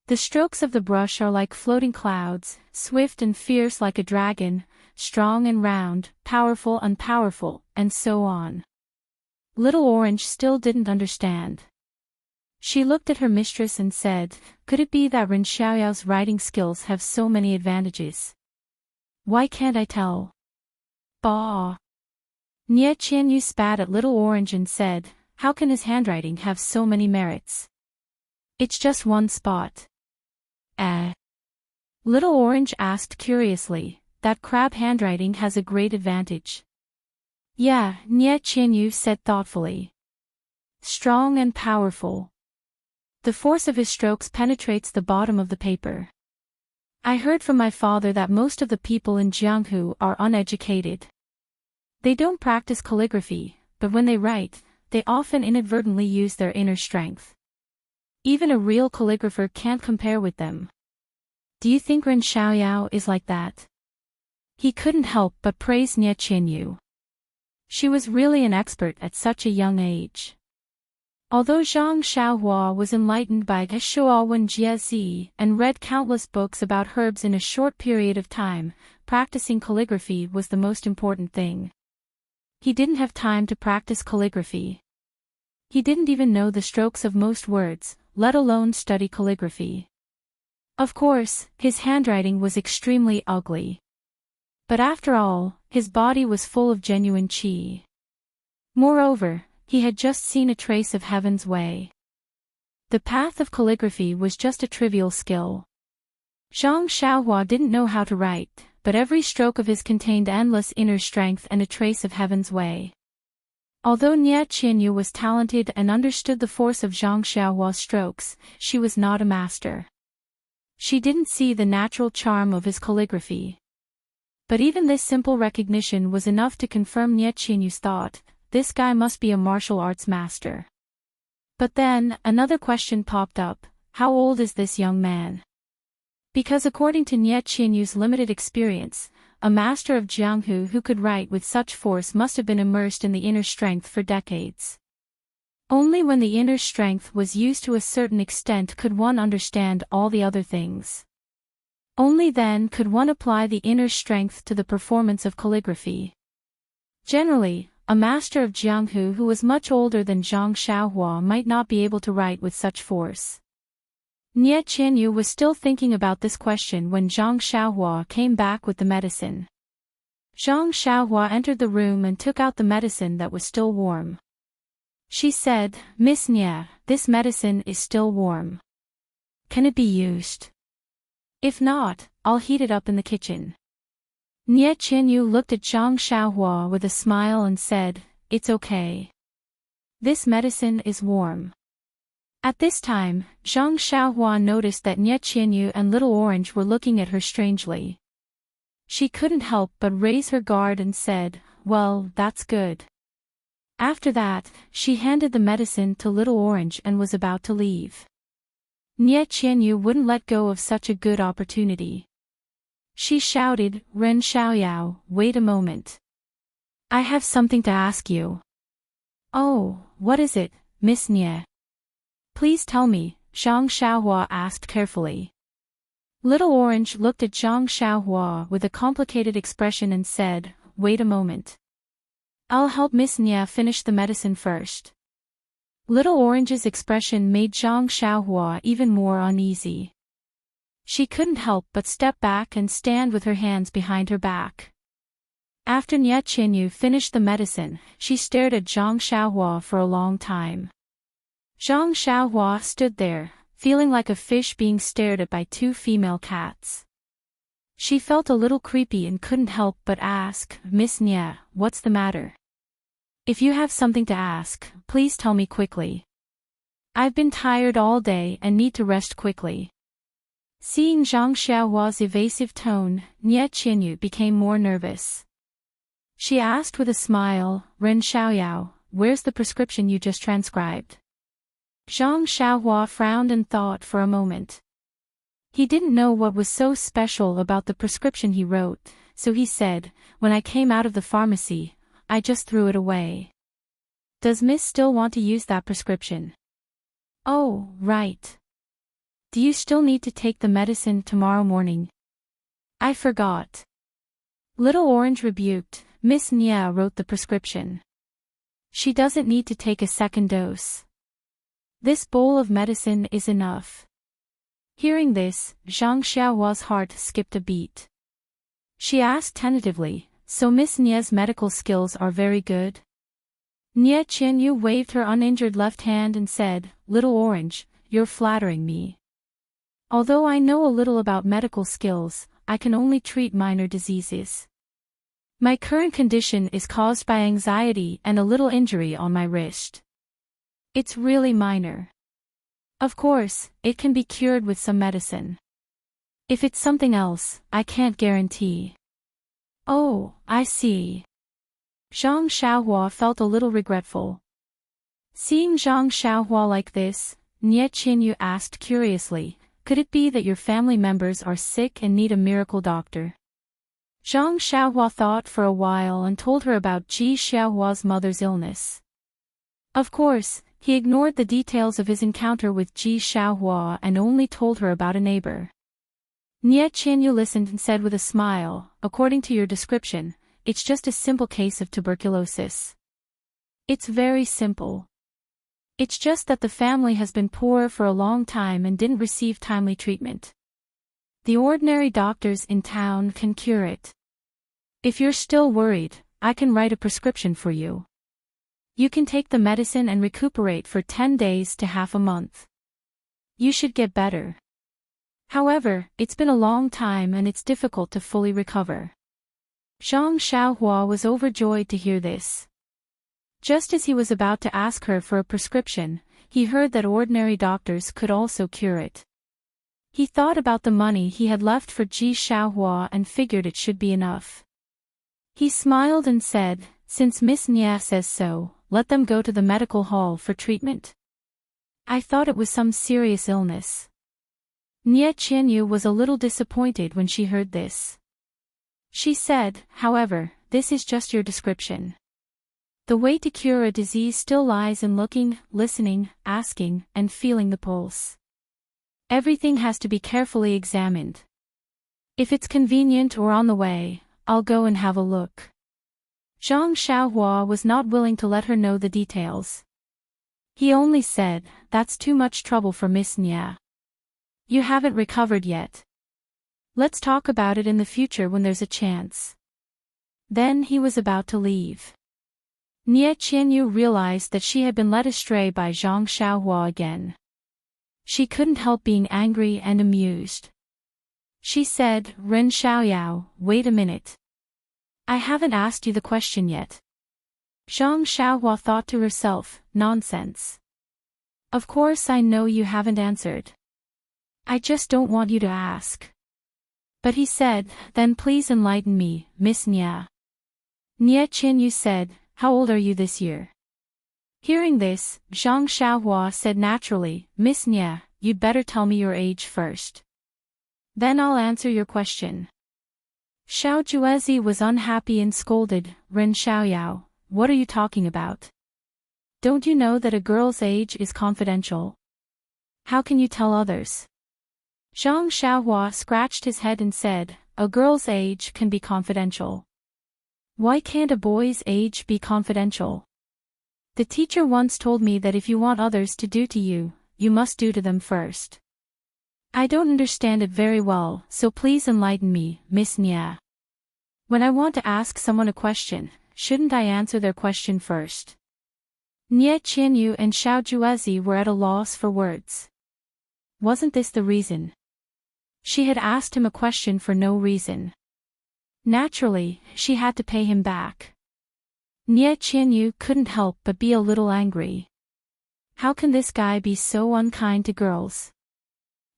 The strokes of the brush are like floating clouds, swift and fierce like a dragon, strong and round, powerful and powerful, and so on. Little Orange still didn't understand. She looked at her mistress and said, "Could it be that Ren Xiaoyao's writing skills have so many advantages? Why can't I tell?" Bah! Nie Qianyu spat at Little Orange and said, "How can his handwriting have so many merits? It's just one spot." Little Orange asked curiously, "That crab handwriting has a great advantage." "Yeah," Nie Qianyu said thoughtfully. "Strong and powerful. The force of his strokes penetrates the bottom of the paper. I heard from my father that most of the people in Jianghu are uneducated. They don't practice calligraphy, but when they write, they often inadvertently use their inner strength. Even a real calligrapher can't compare with them. Do you think Ren Xiaoyao is like that?" He couldn't help but praise Nie Qianyu. She was really an expert at such a young age. Although Zhang Xiaohua was enlightened by Shuowen Jiezi and read countless books about herbs in a short period of time, practicing calligraphy was the most important thing. He didn't have time to practice calligraphy. He didn't even know the strokes of most words, let alone study calligraphy. Of course, his handwriting was extremely ugly. But after all, his body was full of genuine qi. Moreover, he had just seen a trace of heaven's way. The path of calligraphy was just a trivial skill. Zhang Xiaohua didn't know how to write, but every stroke of his contained endless inner strength and a trace of heaven's way. Although Nie Qianyu was talented and understood the force of Zhang Xiaohua's strokes, she was not a master. She didn't see the natural charm of his calligraphy. But even this simple recognition was enough to confirm Nie Qianyu's thought, this guy must be a martial arts master. But then, another question popped up, how old is this young man? Because according to Nie Qianyu's limited experience, a master of Jianghu who could write with such force must have been immersed in the inner strength for decades. Only when the inner strength was used to a certain extent could one understand all the other things. Only then could one apply the inner strength to the performance of calligraphy. Generally, a master of Jianghu who was much older than Zhang Xiaohua might not be able to write with such force. Nie Qianyu was still thinking about this question when Zhang Xiaohua came back with the medicine. Zhang Xiaohua entered the room and took out the medicine that was still warm. She said, "Miss Nie, this medicine is still warm. Can it be used? If not, I'll heat it up in the kitchen." Nie Qianyu looked at Zhang Xiaohua with a smile and said, "It's okay. This medicine is warm." At this time, Zhang Xiaohua noticed that Nie Qianyu and Little Orange were looking at her strangely. She couldn't help but raise her guard and said, "Well, that's good." After that, she handed the medicine to Little Orange and was about to leave. Nie Qianyu wouldn't let go of such a good opportunity. She shouted, "Ren Xiaoyao, wait a moment. I have something to ask you." "Oh, what is it, Miss Nie?" "Please tell me," Zhang Xiaohua asked carefully. Little Orange looked at Zhang Xiaohua with a complicated expression and said, "Wait a moment. I'll help Miss Nie finish the medicine first." Little Orange's expression made Zhang Xiaohua even more uneasy. She couldn't help but step back and stand with her hands behind her back. After Nie Qianyu finished the medicine, she stared at Zhang Xiaohua for a long time. Zhang Xiaohua stood there, feeling like a fish being stared at by two female cats. She felt a little creepy and couldn't help but ask, "Miss Nie, what's the matter? If you have something to ask, please tell me quickly. I've been tired all day and need to rest quickly." Seeing Zhang Xiaohua's evasive tone, Nie Qianyu became more nervous. She asked with a smile, "Ren Xiaoyao, where's the prescription you just transcribed?" Zhang Xiaohua frowned and thought for a moment. He didn't know what was so special about the prescription he wrote, so he said, "When I came out of the pharmacy, I just threw it away." "Does Miss still want to use that prescription?" "Oh, right. Do you still need to take the medicine tomorrow morning?" "I forgot." Little Orange rebuked, "Miss Nie wrote the prescription. She doesn't need to take a second dose. This bowl of medicine is enough." Hearing this, Zhang Xiaohua's heart skipped a beat. She asked tentatively, "So Miss Nie's medical skills are very good?" Nie Qianyu waved her uninjured left hand and said, "Little Orange, you're flattering me. Although I know a little about medical skills, I can only treat minor diseases. My current condition is caused by anxiety and a little injury on my wrist. It's really minor. Of course, it can be cured with some medicine. If it's something else, I can't guarantee." "Oh, I see." Zhang Xiaohua felt a little regretful. Seeing Zhang Xiaohua like this, Nie Qianyu asked curiously, "Could it be that your family members are sick and need a miracle doctor?" Zhang Xiaohua thought for a while and told her about Ji Xiaohua's mother's illness. Of course, he ignored the details of his encounter with Ji Xiaohua and only told her about a neighbor. Nie Qianyu listened and said with a smile, "According to your description, it's just a simple case of tuberculosis. It's very simple. It's just that the family has been poor for a long time and didn't receive timely treatment. The ordinary doctors in town can cure it. If you're still worried, I can write a prescription for you. You can take the medicine and recuperate for 10 days to half a month. You should get better. However, it's been a long time and it's difficult to fully recover." Zhang Xiaohua was overjoyed to hear this. Just as he was about to ask her for a prescription, he heard that ordinary doctors could also cure it. He thought about the money he had left for Ji Xiaohua and figured it should be enough. He smiled and said, "Since Miss Nie says so, let them go to the medical hall for treatment. I thought it was some serious illness." Nie Qianyu was a little disappointed when she heard this. She said, however, this is just your description. The way to cure a disease still lies in looking, listening, asking, and feeling the pulse. Everything has to be carefully examined. If it's convenient or on the way, I'll go and have a look. Zhang Xiaohua was not willing to let her know the details. He only said, that's too much trouble for Miss Nia. You haven't recovered yet. Let's talk about it in the future when there's a chance. Then he was about to leave. Nie Qianyu realized that she had been led astray by Zhang Xiaohua again. She couldn't help being angry and amused. She said, Ren Xiaoyao, wait a minute. I haven't asked you the question yet. Zhang Xiaohua thought to herself, nonsense. Of course I know you haven't answered. I just don't want you to ask. But he said, then please enlighten me, Miss Nia. Nie Qianyu said, how old are you this year? Hearing this, Zhang Xiaohua said naturally, Miss Nia, you'd better tell me your age first. Then I'll answer your question. Xiao Juezi was unhappy and scolded, Ren Xiaoyao, what are you talking about? Don't you know that a girl's age is confidential? How can you tell others? Zhang Xiaohua scratched his head and said, a girl's age can be confidential. Why can't a boy's age be confidential? The teacher once told me that if you want others to do to you, you must do to them first. I don't understand it very well, so please enlighten me, Miss Nia. When I want to ask someone a question, shouldn't I answer their question first? Nie Qianyu and Xiao Juezi were at a loss for words. Wasn't this the reason? She had asked him a question for no reason. Naturally, she had to pay him back. Nie Qianyu couldn't help but be a little angry. How can this guy be so unkind to girls?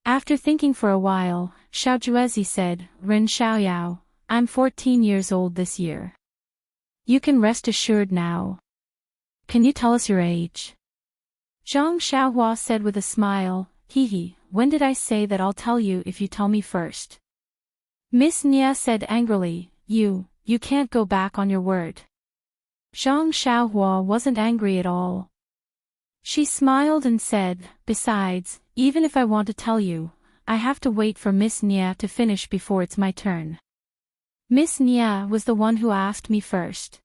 After thinking for a while, Xiao Juezi said, Ren Xiaoyao, I'm 14 years old this year. You can rest assured now. Can you tell us your age? Zhang Xiaohua said with a smile, when did I say that I'll tell you if you tell me first? Miss Nia said angrily, you can't go back on your word. Zhang Xiaohua wasn't angry at all. She smiled and said, besides, even if I want to tell you, I have to wait for Miss Nia to finish before it's my turn. Miss Nia was the one who asked me first.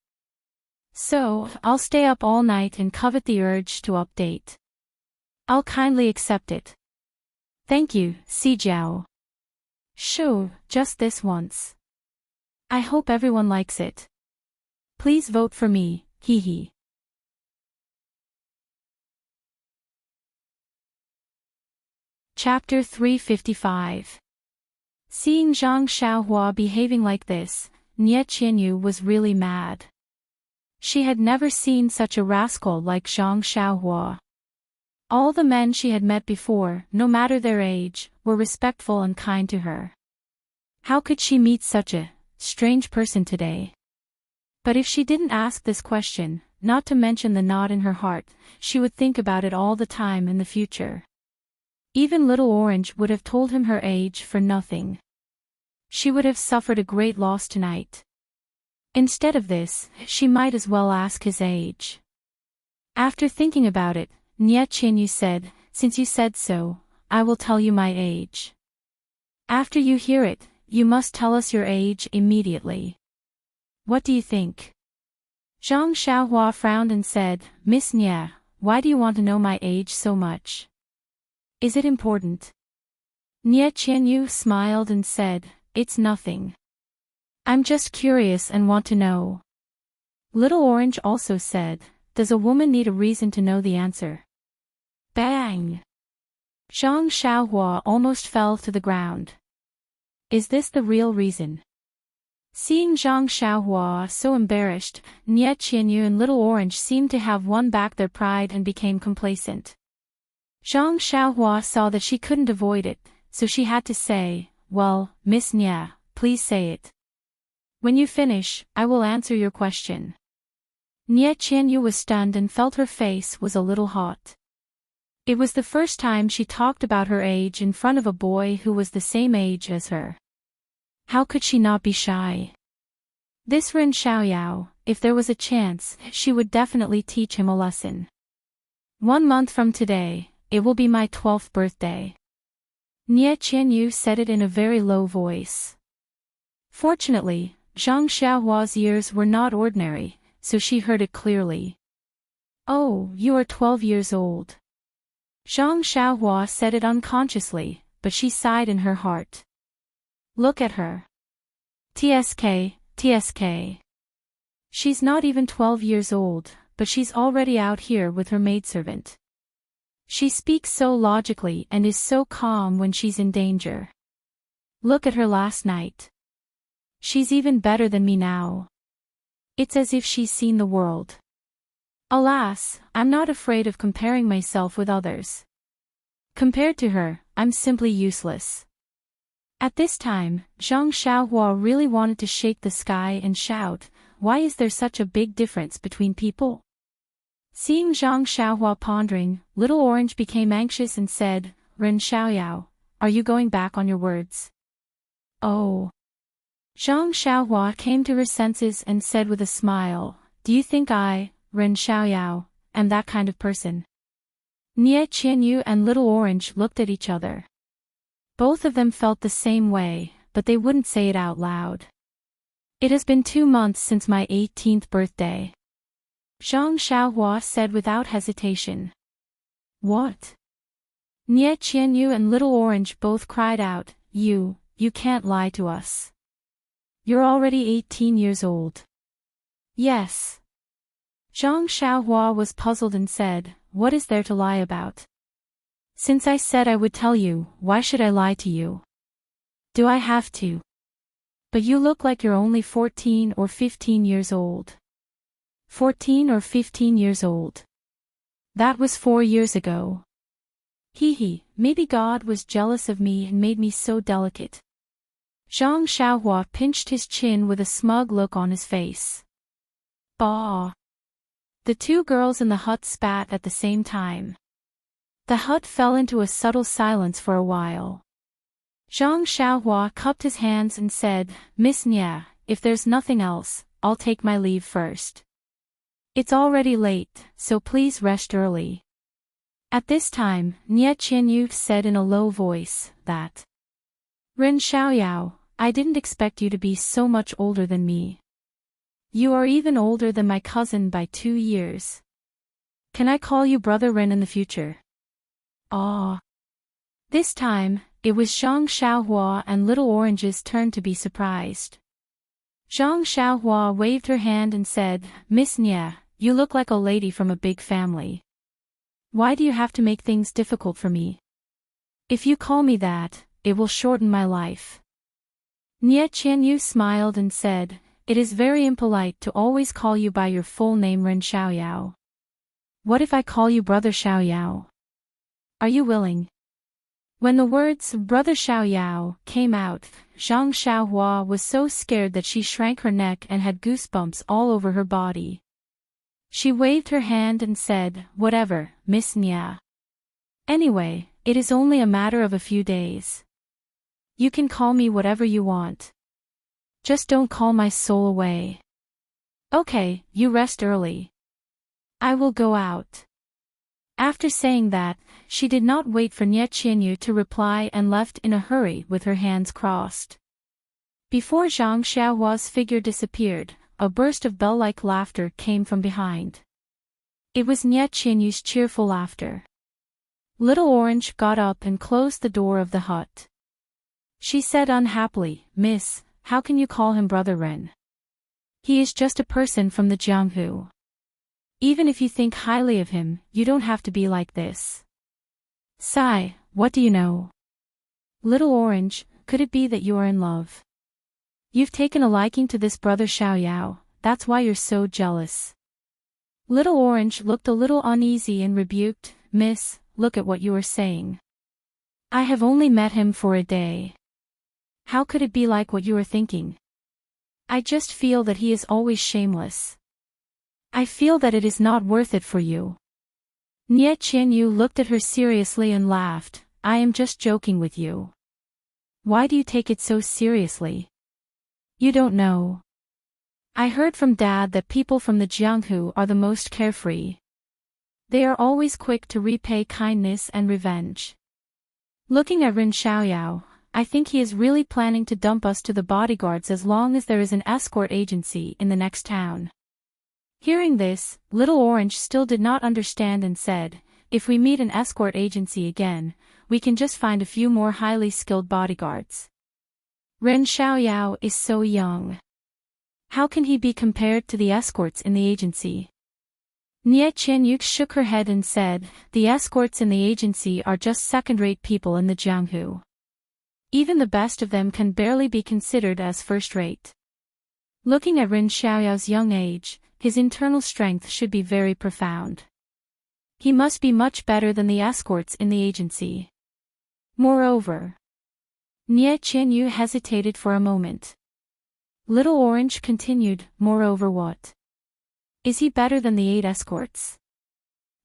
So, I'll stay up all night and covet the urge to update. I'll kindly accept it. Thank you, Jiao. Sure, just this once. I hope everyone likes it. Please vote for me, Chapter 355. Seeing Zhang Xiaohua behaving like this, Nie Qianyu was really mad. She had never seen such a rascal like Zhang Xiaohua. All the men she had met before, no matter their age, were respectful and kind to her. How could she meet such a strange person today? But if she didn't ask this question, not to mention the knot in her heart, she would think about it all the time in the future. Even Little Orange would have told him her age for nothing. She would have suffered a great loss tonight. Instead of this, she might as well ask his age. After thinking about it, Nie Qianyu said, since you said so, I will tell you my age. After you hear it, you must tell us your age immediately. What do you think? Zhang Xiaohua frowned and said, Miss Nie, why do you want to know my age so much? Is it important? Nie Qianyu smiled and said, it's nothing. I'm just curious and want to know. Little Orange also said, does a woman need a reason to know the answer? Bang! Zhang Xiaohua almost fell to the ground. Is this the real reason? Seeing Zhang Xiaohua so embarrassed, Nie Qianyu and Little Orange seemed to have won back their pride and became complacent. Zhang Xiaohua saw that she couldn't avoid it, so she had to say, well, Miss Nie, please say it. When you finish, I will answer your question. Nie Qianyu was stunned and felt her face was a little hot. It was the first time she talked about her age in front of a boy who was the same age as her. How could she not be shy? This Ren Xiaoyao, if there was a chance, she would definitely teach him a lesson. 1 month from today, it will be my 12th birthday. Nie Qianyu said it in a very low voice. Fortunately, Zhang Xiaohua's ears were not ordinary, so she heard it clearly. Oh, you are 12 years old. Zhang Xiaohua said it unconsciously, but she sighed in her heart. Look at her. TSK, TSK. She's not even 12 years old, but she's already out here with her maidservant. She speaks so logically and is so calm when she's in danger. Look at her last night. She's even better than me now. It's as if she's seen the world. Alas, I'm not afraid of comparing myself with others. Compared to her, I'm simply useless. At this time, Zhang Xiaohua really wanted to shake the sky and shout, why is there such a big difference between people? Seeing Zhang Xiaohua pondering, Little Orange became anxious and said, Ren Xiaoyao, are you going back on your words? Oh. Zhang Xiaohua came to her senses and said with a smile, do you think I, Ren Xiaoyao, am that kind of person? Nie Qianyu and Little Orange looked at each other. Both of them felt the same way, but they wouldn't say it out loud. It has been 2 months since my 18th birthday. Zhang Xiaohua said without hesitation. What? Nie Qianyu and Little Orange both cried out, you can't lie to us. You're already 18 years old. Yes. Zhang Xiaohua was puzzled and said, what is there to lie about? Since I said I would tell you, why should I lie to you? Do I have to? But you look like you're only 14 or 15 years old. 14 or 15 years old. That was 4 years ago. Hee, maybe God was jealous of me and made me so delicate. Zhang Xiaohua pinched his chin with a smug look on his face. Bah! The two girls in the hut spat at the same time. The hut fell into a subtle silence for a while. Zhang Xiaohua cupped his hands and said, Miss Nia, if there's nothing else, I'll take my leave first. It's already late, so please rest early. At this time, Nie Qianyu said in a low voice, that Ren Xiaoyao, I didn't expect you to be so much older than me. You are even older than my cousin by 2 years. Can I call you Brother Ren in the future? Ah. This time, it was Zhang Xiaohua and Little Orange's turn to be surprised. Zhang Xiaohua waved her hand and said, Miss Nia, you look like a lady from a big family. Why do you have to make things difficult for me? If you call me that, it will shorten my life. Nie Qianyu smiled and said, it is very impolite to always call you by your full name Ren Xiaoyao. What if I call you Brother Xiaoyao? Are you willing? When the words Brother Xiaoyao came out, Zhang Xiaohua was so scared that she shrank her neck and had goosebumps all over her body. She waved her hand and said, whatever, Miss Nia. Anyway, it is only a matter of a few days. You can call me whatever you want. Just don't call my soul away. Okay, you rest early. I will go out. After saying that, she did not wait for Nie Qianyu to reply and left in a hurry with her hands crossed. Before Zhang Xiaohua's figure disappeared, a burst of bell-like laughter came from behind. It was Nie Qianyu's cheerful laughter. Little Orange got up and closed the door of the hut. She said unhappily, Miss, how can you call him Brother Ren? He is just a person from the Jianghu. Even if you think highly of him, you don't have to be like this. Sigh, what do you know? Little Orange, could it be that you are in love? You've taken a liking to this Brother Xiaoyao, that's why you're so jealous. Little Orange looked a little uneasy and rebuked, Miss, look at what you are saying. I have only met him for a day. How could it be like what you are thinking? I just feel that he is always shameless. I feel that it is not worth it for you. Nie Qianyu looked at her seriously and laughed, I am just joking with you. Why do you take it so seriously? You don't know. I heard from Dad that people from the Jianghu are the most carefree. They are always quick to repay kindness and revenge. Looking at Ren Xiaoyao, I think he is really planning to dump us to the bodyguards as long as there is an escort agency in the next town. Hearing this, Little Orange still did not understand and said, if we meet an escort agency again, we can just find a few more highly skilled bodyguards. Ren Xiaoyao is so young. How can he be compared to the escorts in the agency? Nie Qianyuk shook her head and said, the escorts in the agency are just second-rate people in the Jianghu. Even the best of them can barely be considered as first-rate. Looking at Ren Xiaoyao's young age, his internal strength should be very profound. He must be much better than the escorts in the agency. Moreover, Nie Qianyu hesitated for a moment. Little Orange continued, moreover what? Is he better than the 8 escorts?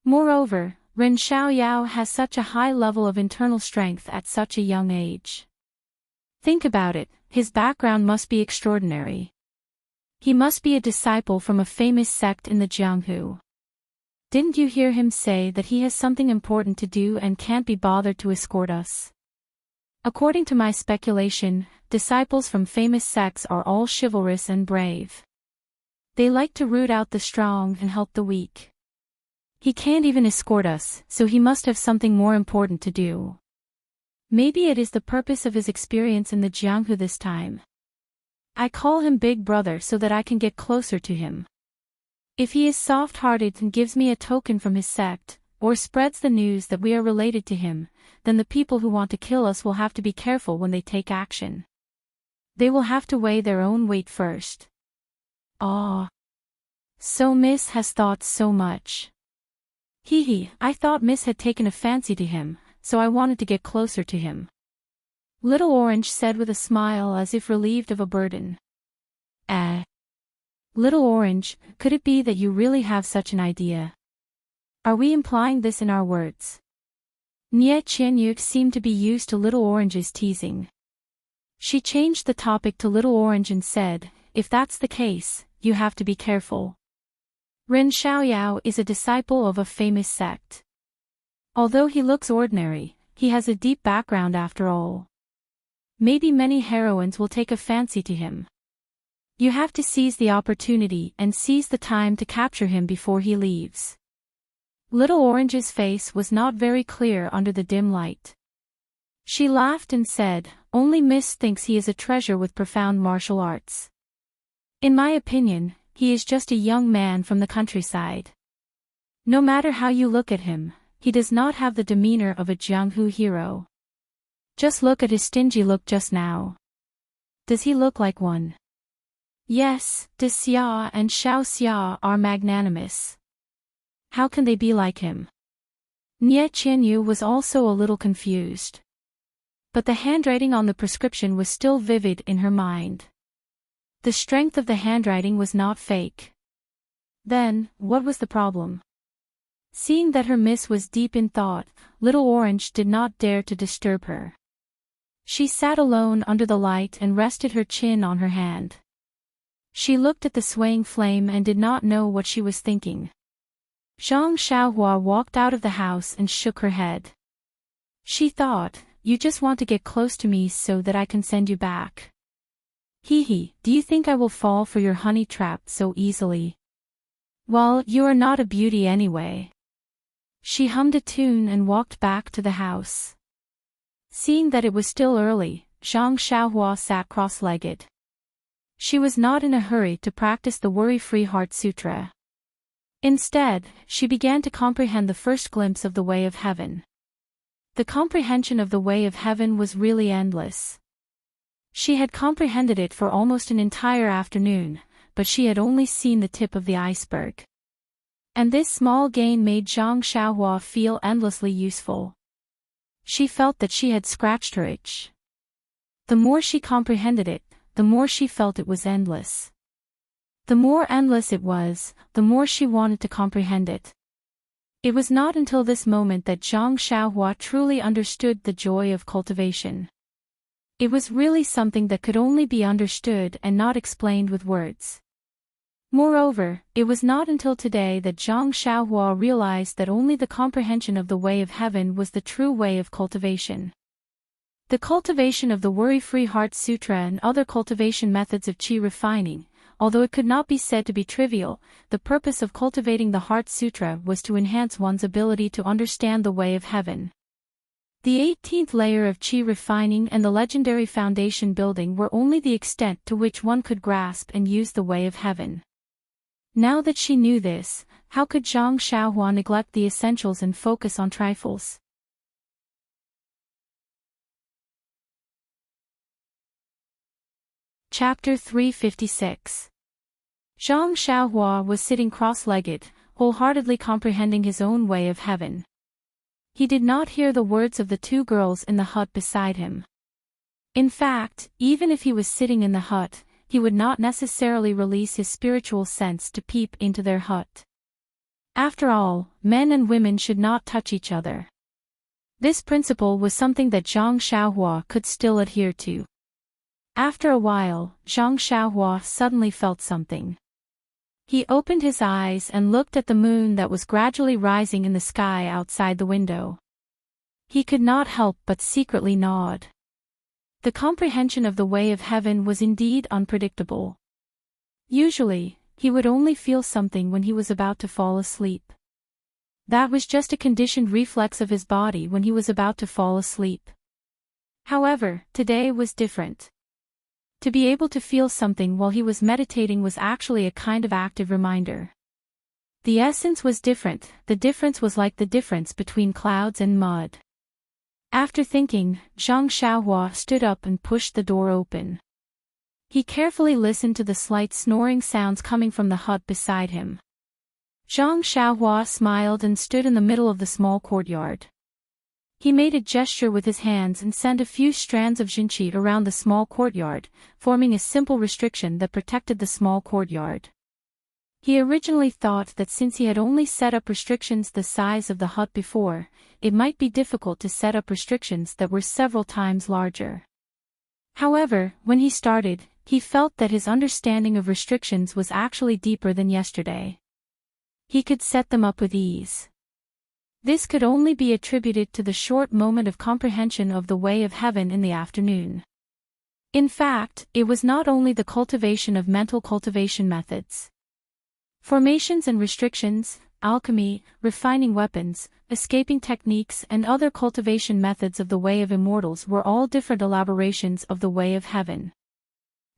Moreover, Ren Xiaoyao has such a high level of internal strength at such a young age. Think about it, his background must be extraordinary. He must be a disciple from a famous sect in the Jianghu. Didn't you hear him say that he has something important to do and can't be bothered to escort us? According to my speculation, disciples from famous sects are all chivalrous and brave. They like to root out the strong and help the weak. He can't even escort us, so he must have something more important to do. Maybe it is the purpose of his experience in the Jianghu this time. I call him Big Brother so that I can get closer to him. If he is soft-hearted and gives me a token from his sect, or spreads the news that we are related to him, then the people who want to kill us will have to be careful when they take action. They will have to weigh their own weight first. Ah. So Miss has thought so much. I thought Miss had taken a fancy to him, so I wanted to get closer to him. Little Orange said with a smile as if relieved of a burden. Little Orange, could it be that you really have such an idea? Are we implying this in our words? Nie Qianyuk seemed to be used to Little Orange's teasing. She changed the topic to Little Orange and said, if that's the case, you have to be careful. Ren Xiaoyao is a disciple of a famous sect. Although he looks ordinary, he has a deep background after all. Maybe many heroines will take a fancy to him. You have to seize the opportunity and seize the time to capture him before he leaves. Little Orange's face was not very clear under the dim light. She laughed and said, only Miss thinks he is a treasure with profound martial arts. In my opinion, he is just a young man from the countryside. No matter how you look at him, he does not have the demeanor of a Jianghu hero. Just look at his stingy look just now. Does he look like one? Yes, De Xia and Xiao Xia are magnanimous. How can they be like him? Nie Qianyu was also a little confused. But the handwriting on the prescription was still vivid in her mind. The strength of the handwriting was not fake. Then, what was the problem? Seeing that her miss was deep in thought, Little Orange did not dare to disturb her. She sat alone under the light and rested her chin on her hand. She looked at the swaying flame and did not know what she was thinking. Zhang Xiaohua walked out of the house and shook her head. She thought, you just want to get close to me so that I can send you back. Do you think I will fall for your honey trap so easily? Well, you are not a beauty anyway. She hummed a tune and walked back to the house. Seeing that it was still early, Zhang Xiaohua sat cross-legged. She was not in a hurry to practice the Worry-Free Heart Sutra. Instead, she began to comprehend the first glimpse of the way of heaven. The comprehension of the way of heaven was really endless. She had comprehended it for almost an entire afternoon, but she had only seen the tip of the iceberg. And this small gain made Zhang Xiaohua feel endlessly useful. She felt that she had scratched her itch. The more she comprehended it, the more she felt it was endless. The more endless it was, the more she wanted to comprehend it. It was not until this moment that Zhang Xiaohua truly understood the joy of cultivation. It was really something that could only be understood and not explained with words. Moreover, it was not until today that Zhang Xiaohua realized that only the comprehension of the way of heaven was the true way of cultivation. The cultivation of the Worry-Free Heart Sutra and other cultivation methods of qi refining, although it could not be said to be trivial, the purpose of cultivating the Heart Sutra was to enhance one's ability to understand the way of heaven. The 18th layer of qi refining and the legendary foundation building were only the extent to which one could grasp and use the way of heaven. Now that she knew this, how could Zhang Xiaohua neglect the essentials and focus on trifles? Chapter 356. Zhang Xiaohua was sitting cross-legged, wholeheartedly comprehending his own way of heaven. He did not hear the words of the two girls in the hut beside him. In fact, even if he was sitting in the hut, he would not necessarily release his spiritual sense to peep into their hut. After all, men and women should not touch each other. This principle was something that Zhang Xiaohua could still adhere to. After a while, Zhang Xiaohua suddenly felt something. He opened his eyes and looked at the moon that was gradually rising in the sky outside the window. He could not help but secretly nod. The comprehension of the way of heaven was indeed unpredictable. Usually, he would only feel something when he was about to fall asleep. That was just a conditioned reflex of his body when he was about to fall asleep. However, today was different. To be able to feel something while he was meditating was actually a kind of active reminder. The essence was different, the difference was like the difference between clouds and mud. After thinking, Zhang Xiaohua stood up and pushed the door open. He carefully listened to the slight snoring sounds coming from the hut beside him. Zhang Xiaohua smiled and stood in the middle of the small courtyard. He made a gesture with his hands and sent a few strands of jinqi around the small courtyard, forming a simple restriction that protected the small courtyard. He originally thought that since he had only set up restrictions the size of the hut before, it might be difficult to set up restrictions that were several times larger. However, when he started, he felt that his understanding of restrictions was actually deeper than yesterday. He could set them up with ease. This could only be attributed to the short moment of comprehension of the way of heaven in the afternoon. In fact, it was not only the cultivation of mental cultivation methods. Formations and restrictions, alchemy, refining weapons, escaping techniques and other cultivation methods of the way of immortals were all different elaborations of the way of heaven.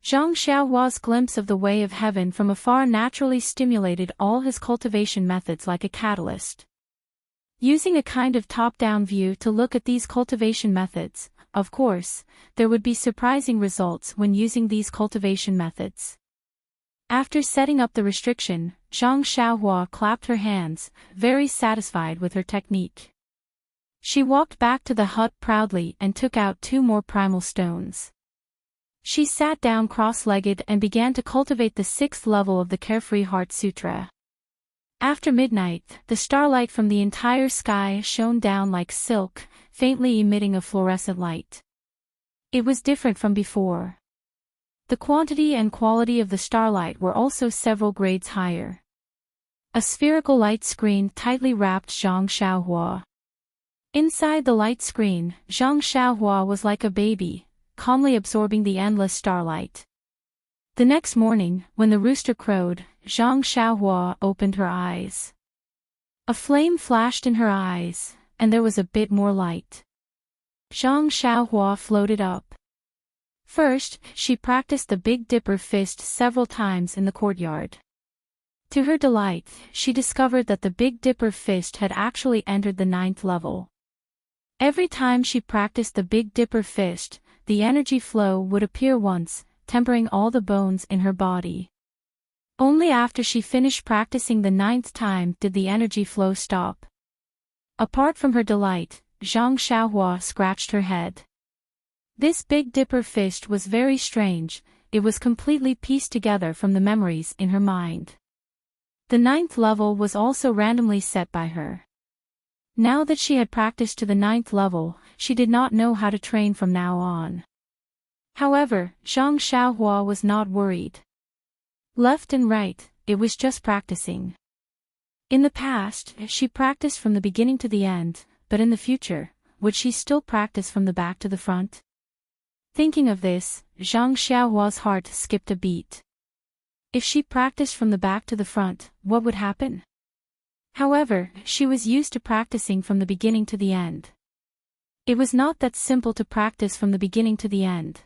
Zhang Xiaohua's glimpse of the way of heaven from afar naturally stimulated all his cultivation methods like a catalyst. Using a kind of top-down view to look at these cultivation methods, of course, there would be surprising results when using these cultivation methods. After setting up the restriction, Zhang Xiaohua clapped her hands, very satisfied with her technique. She walked back to the hut proudly and took out 2 more primal stones. She sat down cross-legged and began to cultivate the 6th level of the Carefree Heart Sutra. After midnight, the starlight from the entire sky shone down like silk, faintly emitting a fluorescent light. It was different from before. The quantity and quality of the starlight were also several grades higher. A spherical light screen tightly wrapped Zhang Xiaohua. Inside the light screen, Zhang Xiaohua was like a baby, calmly absorbing the endless starlight. The next morning, when the rooster crowed, Zhang Xiaohua opened her eyes. A flame flashed in her eyes, and there was a bit more light. Zhang Xiaohua floated up. First, she practiced the Big Dipper fist several times in the courtyard. To her delight, she discovered that the Big Dipper fist had actually entered the 9th level. Every time she practiced the Big Dipper fist, the energy flow would appear once, tempering all the bones in her body. Only after she finished practicing the 9th time did the energy flow stop. Apart from her delight, Zhang Xiaohua scratched her head. This Big Dipper fist was very strange, it was completely pieced together from the memories in her mind. The 9th level was also randomly set by her. Now that she had practiced to the 9th level, she did not know how to train from now on. However, Zhang Xiaohua was not worried. Left and right, it was just practicing. In the past, she practiced from the beginning to the end, but in the future, would she still practice from the back to the front? Thinking of this, Zhang Xiaohua's heart skipped a beat. If she practiced from the back to the front, what would happen? However, she was used to practicing from the beginning to the end. It was not that simple to practice from the beginning to the end.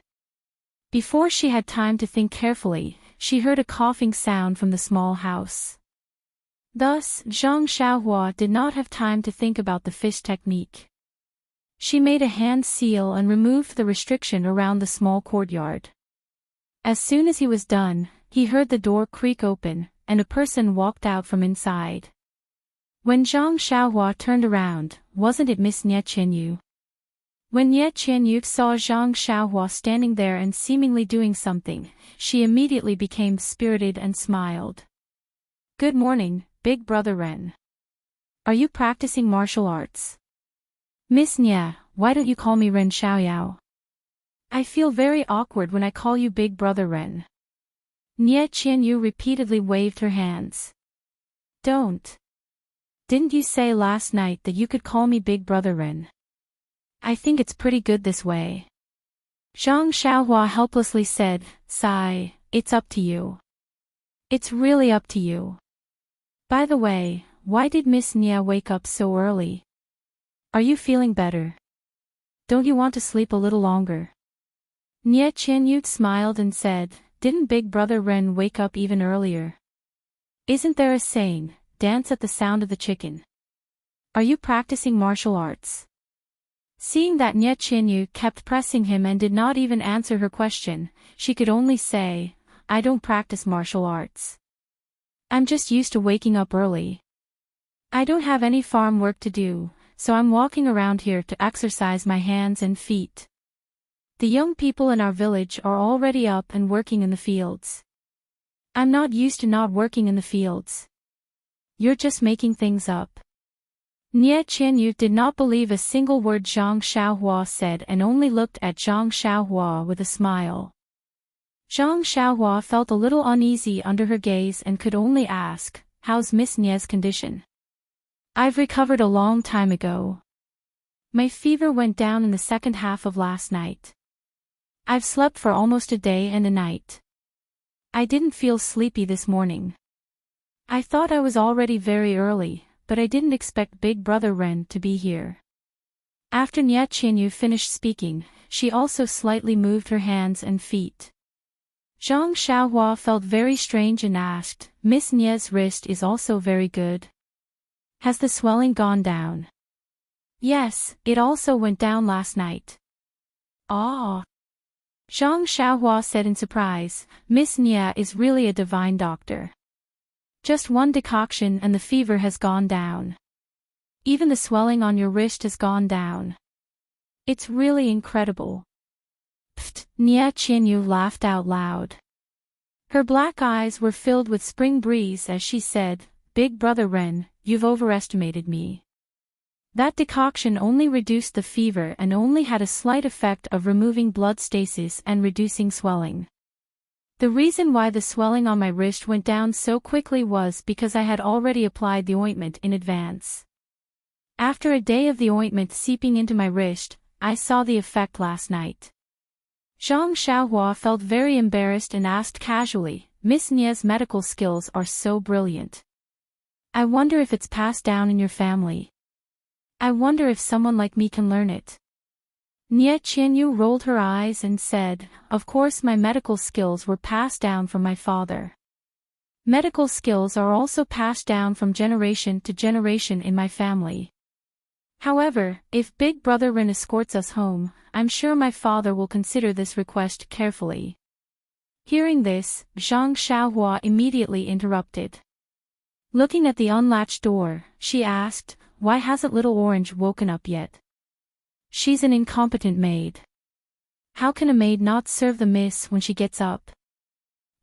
Before she had time to think carefully, she heard a coughing sound from the small house. Thus, Zhang Xiaohua did not have time to think about the fish technique. She made a hand seal and removed the restriction around the small courtyard. As soon as he was done, he heard the door creak open, and a person walked out from inside. When Zhang Xiaohua turned around, wasn't it Miss Nie Qianyu? When Nie Qianyu saw Zhang Xiaohua standing there and seemingly doing something, she immediately became spirited and smiled. Good morning, Big Brother Ren. Are you practicing martial arts? Miss Nie, why don't you call me Ren Xiaoyao? I feel very awkward when I call you Big Brother Ren. Nie Qianyu repeatedly waved her hands. Don't. Didn't you say last night that you could call me Big Brother Ren? I think it's pretty good this way. Zhang Xiaohua helplessly said, sigh, it's up to you. It's really up to you. By the way, why did Miss Nie wake up so early? Are you feeling better? Don't you want to sleep a little longer? Nie Qianyu smiled and said, didn't Big Brother Ren wake up even earlier? Isn't there a saying, dance at the sound of the chicken? Are you practicing martial arts? Seeing that Nie Qianyu kept pressing him and did not even answer her question, she could only say, I don't practice martial arts. I'm just used to waking up early. I don't have any farm work to do, so I'm walking around here to exercise my hands and feet. The young people in our village are already up and working in the fields. I'm not used to not working in the fields. You're just making things up. Nie Qianyu did not believe a single word Zhang Xiaohua said and only looked at Zhang Xiaohua with a smile. Zhang Xiaohua felt a little uneasy under her gaze and could only ask, how's Miss Nie's condition? I've recovered a long time ago. My fever went down in the second half of last night. I've slept for almost a day and a night. I didn't feel sleepy this morning. I thought I was already very early, but I didn't expect Big Brother Ren to be here. After Nie Qianyu finished speaking, she also slightly moved her hands and feet. Zhang Xiaohua felt very strange and asked, Miss Nie's wrist is also very good. Has the swelling gone down? Yes, it also went down last night. Ah. Zhang Xiaohua said in surprise, Miss Nie is really a divine doctor. Just one decoction and the fever has gone down. Even the swelling on your wrist has gone down. It's really incredible. Pfft, Nie Qianyu laughed out loud. Her black eyes were filled with spring breeze as she said, Big Brother Ren, you've overestimated me. That decoction only reduced the fever and only had a slight effect of removing blood stasis and reducing swelling. The reason why the swelling on my wrist went down so quickly was because I had already applied the ointment in advance. After a day of the ointment seeping into my wrist, I saw the effect last night. Zhang Xiaohua felt very embarrassed and asked casually, Miss Nie's medical skills are so brilliant. I wonder if it's passed down in your family. I wonder if someone like me can learn it. Nie Qianyu rolled her eyes and said, of course my medical skills were passed down from my father. Medical skills are also passed down from generation to generation in my family. However, if Big Brother Ren escorts us home, I'm sure my father will consider this request carefully. Hearing this, Zhang Xiaohua immediately interrupted. Looking at the unlatched door, she asked, why hasn't Little Orange woken up yet? She's an incompetent maid. How can a maid not serve the miss when she gets up?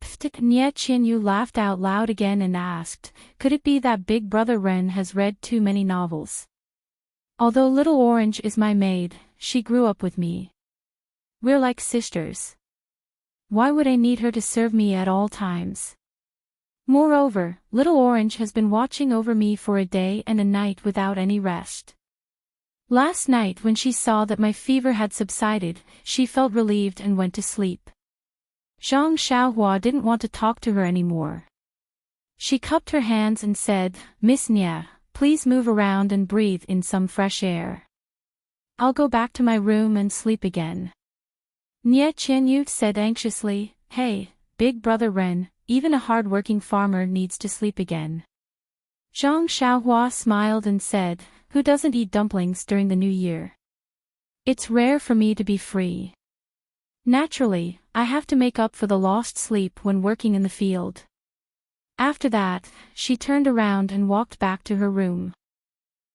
Pfft, Nie Qianyu laughed out loud again and asked, could it be that Big Brother Ren has read too many novels? Although Little Orange is my maid, she grew up with me. We're like sisters. Why would I need her to serve me at all times? Moreover, Little Orange has been watching over me for a day and a night without any rest. Last night when she saw that my fever had subsided, she felt relieved and went to sleep. Zhang Xiaohua didn't want to talk to her anymore. She cupped her hands and said, "Miss Nia, please move around and breathe in some fresh air. I'll go back to my room and sleep again." Nia Qianyu said anxiously, "Hey, big brother Ren, even a hard-working farmer needs to sleep again." Zhang Xiaohua smiled and said, "Who doesn't eat dumplings during the New Year? It's rare for me to be free. Naturally, I have to make up for the lost sleep when working in the field." After that, she turned around and walked back to her room.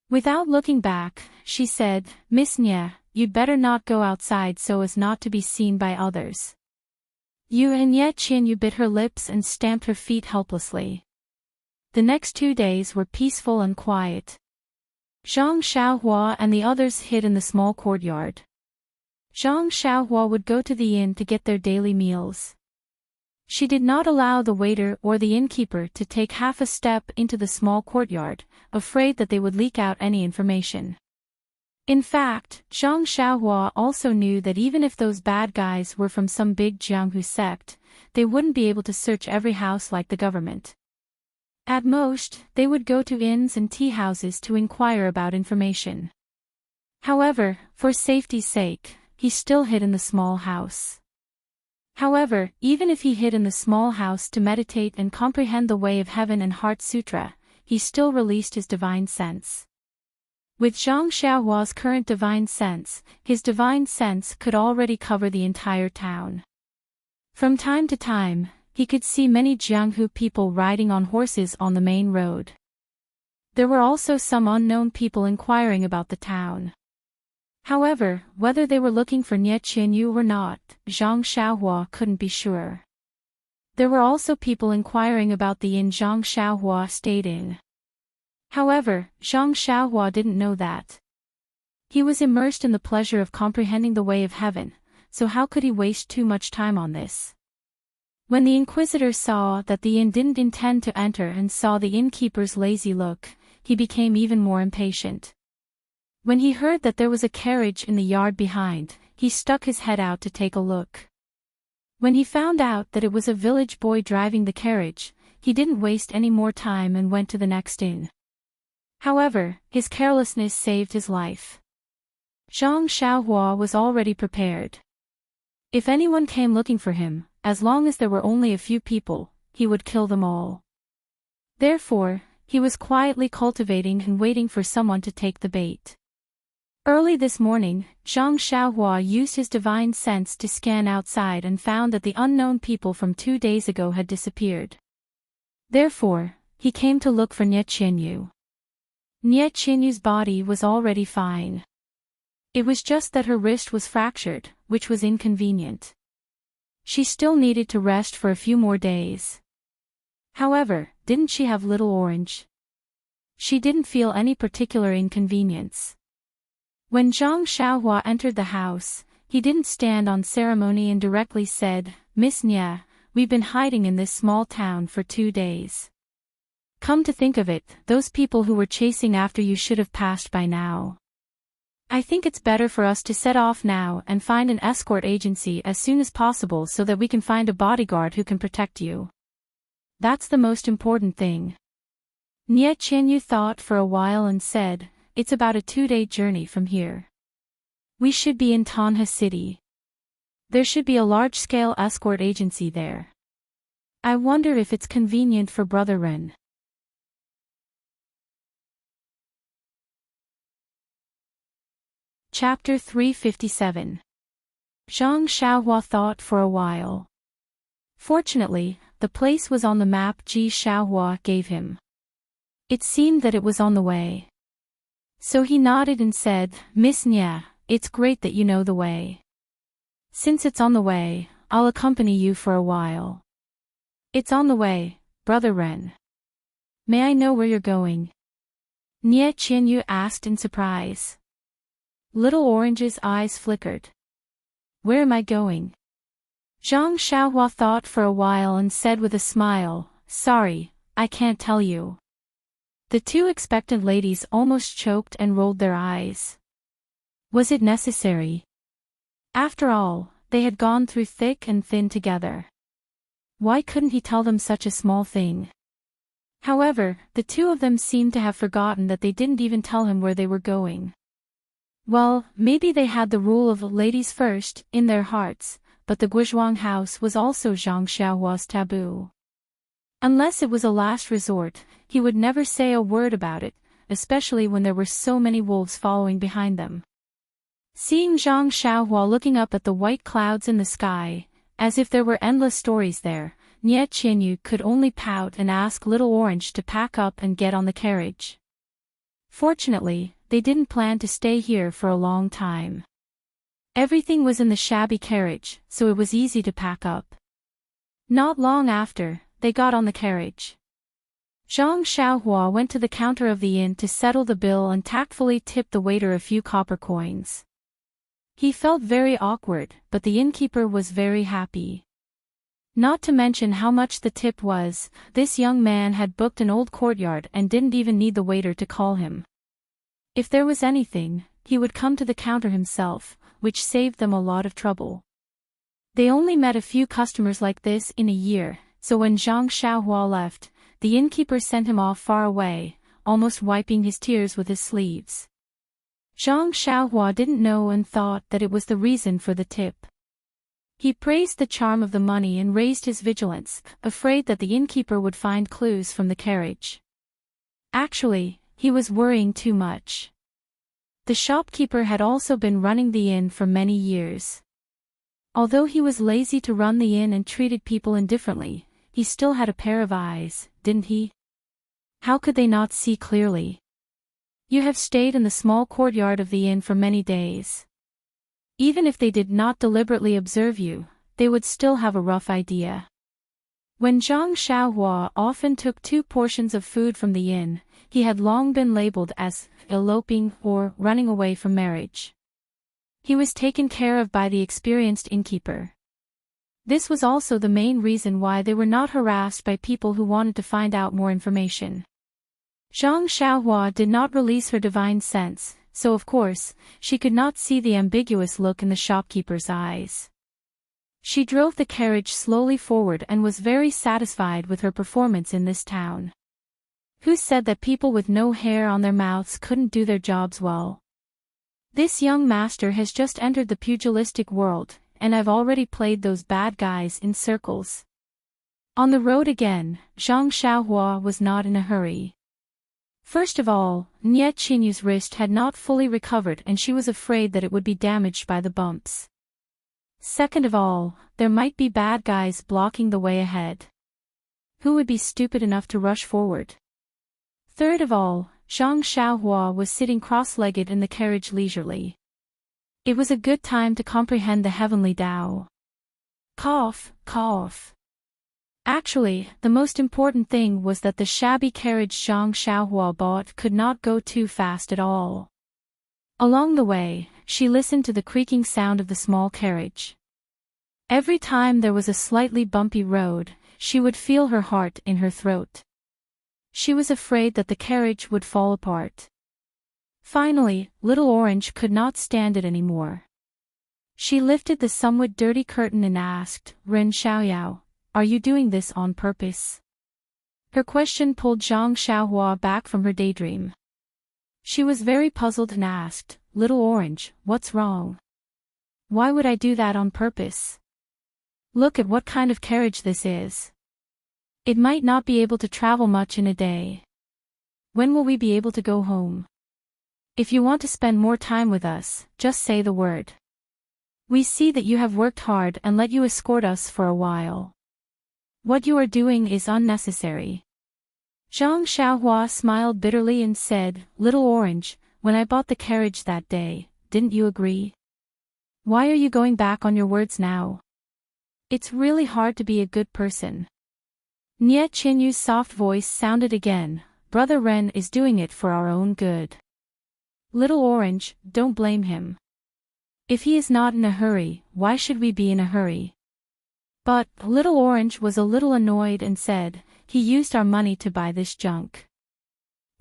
Without looking back, she said, "Miss Nia, you'd better not go outside so as not to be seen by others." Yu and Ye Qianyu bit her lips and stamped her feet helplessly. The next 2 days were peaceful and quiet. Zhang Xiaohua and the others hid in the small courtyard. Zhang Xiaohua would go to the inn to get their daily meals. She did not allow the waiter or the innkeeper to take half a step into the small courtyard, afraid that they would leak out any information. In fact, Zhang Xiaohua also knew that even if those bad guys were from some big Jianghu sect, they wouldn't be able to search every house like the government. At most, they would go to inns and tea houses to inquire about information. However, for safety's sake, he still hid in the small house. However, even if he hid in the small house to meditate and comprehend the Way of Heaven and Heart Sutra, he still released his divine sense. With Zhang Xiaohua's current divine sense, his divine sense could already cover the entire town. From time to time, he could see many Jianghu people riding on horses on the main road. There were also some unknown people inquiring about the town. However, whether they were looking for Nie Qianyu or not, Zhang Xiaohua couldn't be sure. There were also people inquiring about the inn Zhang Xiaohua stayed in. However, Zhang Xiaohua didn't know that. He was immersed in the pleasure of comprehending the Way of Heaven, so how could he waste too much time on this? When the inquisitor saw that the inn didn't intend to enter and saw the innkeeper's lazy look, he became even more impatient. When he heard that there was a carriage in the yard behind, he stuck his head out to take a look. When he found out that it was a village boy driving the carriage, he didn't waste any more time and went to the next inn. However, his carelessness saved his life. Zhang Xiaohua was already prepared. If anyone came looking for him, as long as there were only a few people, he would kill them all. Therefore, he was quietly cultivating and waiting for someone to take the bait. Early this morning, Zhang Xiaohua used his divine sense to scan outside and found that the unknown people from 2 days ago had disappeared. Therefore, he came to look for Nie Qianyu. Nie Qianyu's body was already fine. It was just that her wrist was fractured, which was inconvenient. She still needed to rest for a few more days. However, didn't she have Little Orange? She didn't feel any particular inconvenience. When Zhang Xiaohua entered the house, he didn't stand on ceremony and directly said, "Miss Nia, we've been hiding in this small town for 2 days. Come to think of it, those people who were chasing after you should have passed by now. I think it's better for us to set off now and find an escort agency as soon as possible so that we can find a bodyguard who can protect you. That's the most important thing." Nie Qianyu thought for a while and said, "It's about a 2-day journey from here. We should be in Tanha City. There should be a large-scale escort agency there. I wonder if it's convenient for Brother Ren." Chapter 357. Zhang Xiaohua thought for a while. Fortunately, the place was on the map Ji Xiaohua gave him. It seemed that it was on the way. So he nodded and said, "Miss Nia, it's great that you know the way. Since it's on the way, I'll accompany you for a while." "It's on the way, Brother Ren. May I know where you're going?" Nie Qianyu asked in surprise. Little Orange's eyes flickered. "Where am I going?" Zhang Xiaohua thought for a while and said with a smile, "Sorry, I can't tell you." The two expectant ladies almost choked and rolled their eyes. Was it necessary? After all, they had gone through thick and thin together. Why couldn't he tell them such a small thing? However, the two of them seemed to have forgotten that they didn't even tell him where they were going. Well, maybe they had the rule of ladies first in their hearts, but the Guizhuang house was also Zhang Xiaohua's taboo. Unless it was a last resort, he would never say a word about it, especially when there were so many wolves following behind them. Seeing Zhang Xiaohua looking up at the white clouds in the sky, as if there were endless stories there, Nie Qianyu could only pout and ask Little Orange to pack up and get on the carriage. Fortunately, they didn't plan to stay here for a long time. Everything was in the shabby carriage, so it was easy to pack up. Not long after, they got on the carriage. Zhang Xiaohua went to the counter of the inn to settle the bill and tactfully tipped the waiter a few copper coins. He felt very awkward, but the innkeeper was very happy. Not to mention how much the tip was, this young man had booked an old courtyard and didn't even need the waiter to call him. If there was anything, he would come to the counter himself, which saved them a lot of trouble. They only met a few customers like this in a year, so when Zhang Xiaohua left, the innkeeper sent him off far away, almost wiping his tears with his sleeves. Zhang Xiaohua didn't know and thought that it was the reason for the tip. He praised the charm of the money and raised his vigilance, afraid that the innkeeper would find clues from the carriage. Actually, he was worrying too much. The shopkeeper had also been running the inn for many years. Although he was lazy to run the inn and treated people indifferently, he still had a pair of eyes, didn't he? How could they not see clearly? You have stayed in the small courtyard of the inn for many days. Even if they did not deliberately observe you, they would still have a rough idea. When Zhang Xiaohua often took 2 portions of food from the inn, he had long been labeled as eloping or running away from marriage. He was taken care of by the experienced innkeeper. This was also the main reason why they were not harassed by people who wanted to find out more information. Zhang Xiaohua did not release her divine sense, so of course, she could not see the ambiguous look in the shopkeeper's eyes. She drove the carriage slowly forward and was very satisfied with her performance in this town. Who said that people with no hair on their mouths couldn't do their jobs well? This young master has just entered the pugilistic world, and I've already played those bad guys in circles. On the road again, Zhang Xiaohua was not in a hurry. First of all, Nie Qianyu's wrist had not fully recovered and she was afraid that it would be damaged by the bumps. Second of all, there might be bad guys blocking the way ahead. Who would be stupid enough to rush forward? Third of all, Zhang Xiaohua was sitting cross-legged in the carriage leisurely. It was a good time to comprehend the heavenly Tao. Cough, cough. Actually, the most important thing was that the shabby carriage Zhang Xiaohua bought could not go too fast at all. Along the way, she listened to the creaking sound of the small carriage. Every time there was a slightly bumpy road, she would feel her heart in her throat. She was afraid that the carriage would fall apart. Finally, Little Orange could not stand it anymore. She lifted the somewhat dirty curtain and asked, "Ren Xiaoyao, are you doing this on purpose?" Her question pulled Zhang Xiaohua back from her daydream. She was very puzzled and asked, "Little Orange, what's wrong? Why would I do that on purpose? Look at what kind of carriage this is. It might not be able to travel much in a day. When will we be able to go home? If you want to spend more time with us, just say the word. We see that you have worked hard and let you escort us for a while. What you are doing is unnecessary." Zhang Xiaohua smiled bitterly and said, "Little Orange, when I bought the carriage that day, didn't you agree? Why are you going back on your words now? It's really hard to be a good person." Nie Qianyu's soft voice sounded again, "Brother Ren is doing it for our own good. Little Orange, don't blame him. If he is not in a hurry, why should we be in a hurry? But Little Orange was a little annoyed and said, "He used our money to buy this junk."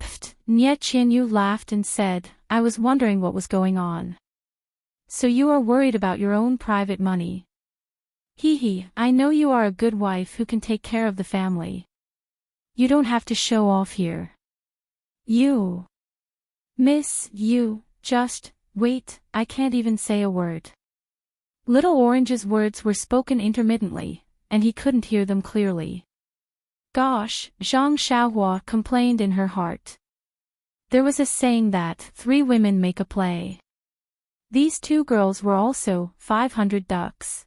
Pfft, Nye Qianyu laughed and said, "I was wondering what was going on. So you are worried about your own private money. Hee hee, I know you are a good wife who can take care of the family. You don't have to show off here. You. Miss, you, just, wait, I can't even say a word." Little Orange's words were spoken intermittently, and he couldn't hear them clearly. Gosh, Zhang Xiaohua complained in her heart. There was a saying that 3 women make a play. These 2 girls were also 500 ducks.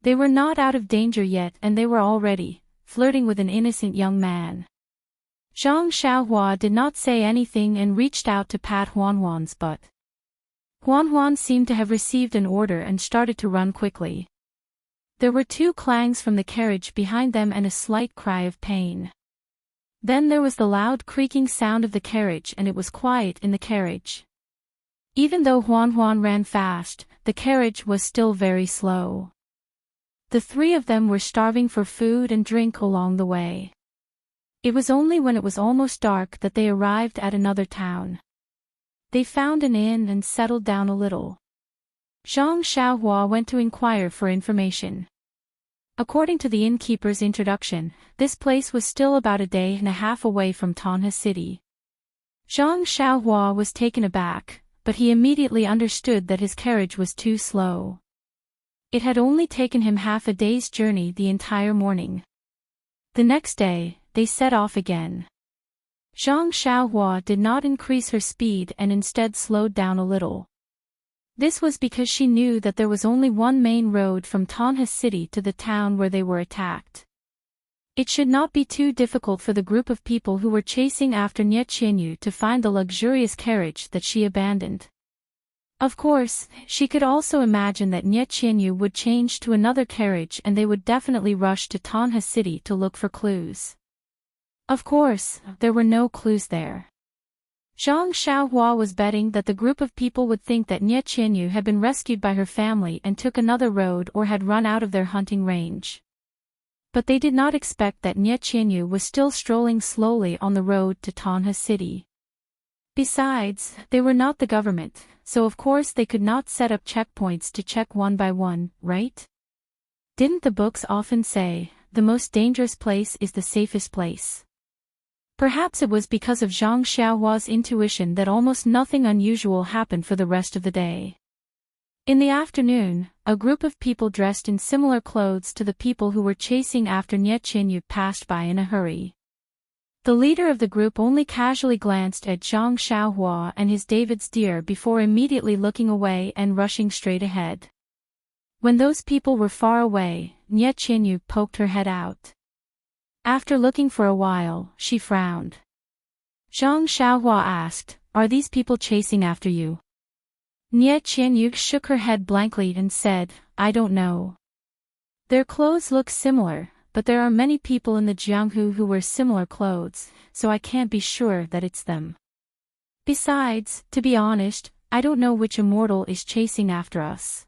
They were not out of danger yet and they were already flirting with an innocent young man. Zhang Xiaohua did not say anything and reached out to pat Huanhuan's butt. Huanhuan seemed to have received an order and started to run quickly. There were 2 clangs from the carriage behind them and a slight cry of pain. Then there was the loud creaking sound of the carriage and it was quiet in the carriage. Even though Huanhuan ran fast, the carriage was still very slow. The 3 of them were starving for food and drink along the way. It was only when it was almost dark that they arrived at another town. They found an inn and settled down a little. Zhang Xiaohua went to inquire for information. According to the innkeeper's introduction, this place was still about a day and a half away from Tanha City. Zhang Xiaohua was taken aback, but he immediately understood that his carriage was too slow. It had only taken him half a day's journey the entire morning. The next day, they set off again. Zhang Xiaohua did not increase her speed and instead slowed down a little. This was because she knew that there was only one main road from Tanha City to the town where they were attacked. It should not be too difficult for the group of people who were chasing after Nye Qianyu to find the luxurious carriage that she abandoned. Of course, she could also imagine that Nye Qianyu would change to another carriage and they would definitely rush to Tanha City to look for clues. Of course, there were no clues there. Zhang Xiaohua was betting that the group of people would think that Nye Qianyu had been rescued by her family and took another road or had run out of their hunting range. But they did not expect that Nye Qianyu was still strolling slowly on the road to Tanha City. Besides, they were not the government, so of course they could not set up checkpoints to check one by one, right? Didn't the books often say, the most dangerous place is the safest place? Perhaps it was because of Zhang Xiaohua's intuition that almost nothing unusual happened for the rest of the day. In the afternoon, a group of people dressed in similar clothes to the people who were chasing after Nye Qianyu passed by in a hurry. The leader of the group only casually glanced at Zhang Xiaohua and his David's deer before immediately looking away and rushing straight ahead. When those people were far away, Nye Qianyu poked her head out. After looking for a while, she frowned. Zhang Xiaohua asked, "Are these people chasing after you?" Nye Qianyu shook her head blankly and said, "I don't know. Their clothes look similar, but there are many people in the Jianghu who wear similar clothes, so I can't be sure that it's them. Besides, to be honest, I don't know which immortal is chasing after us."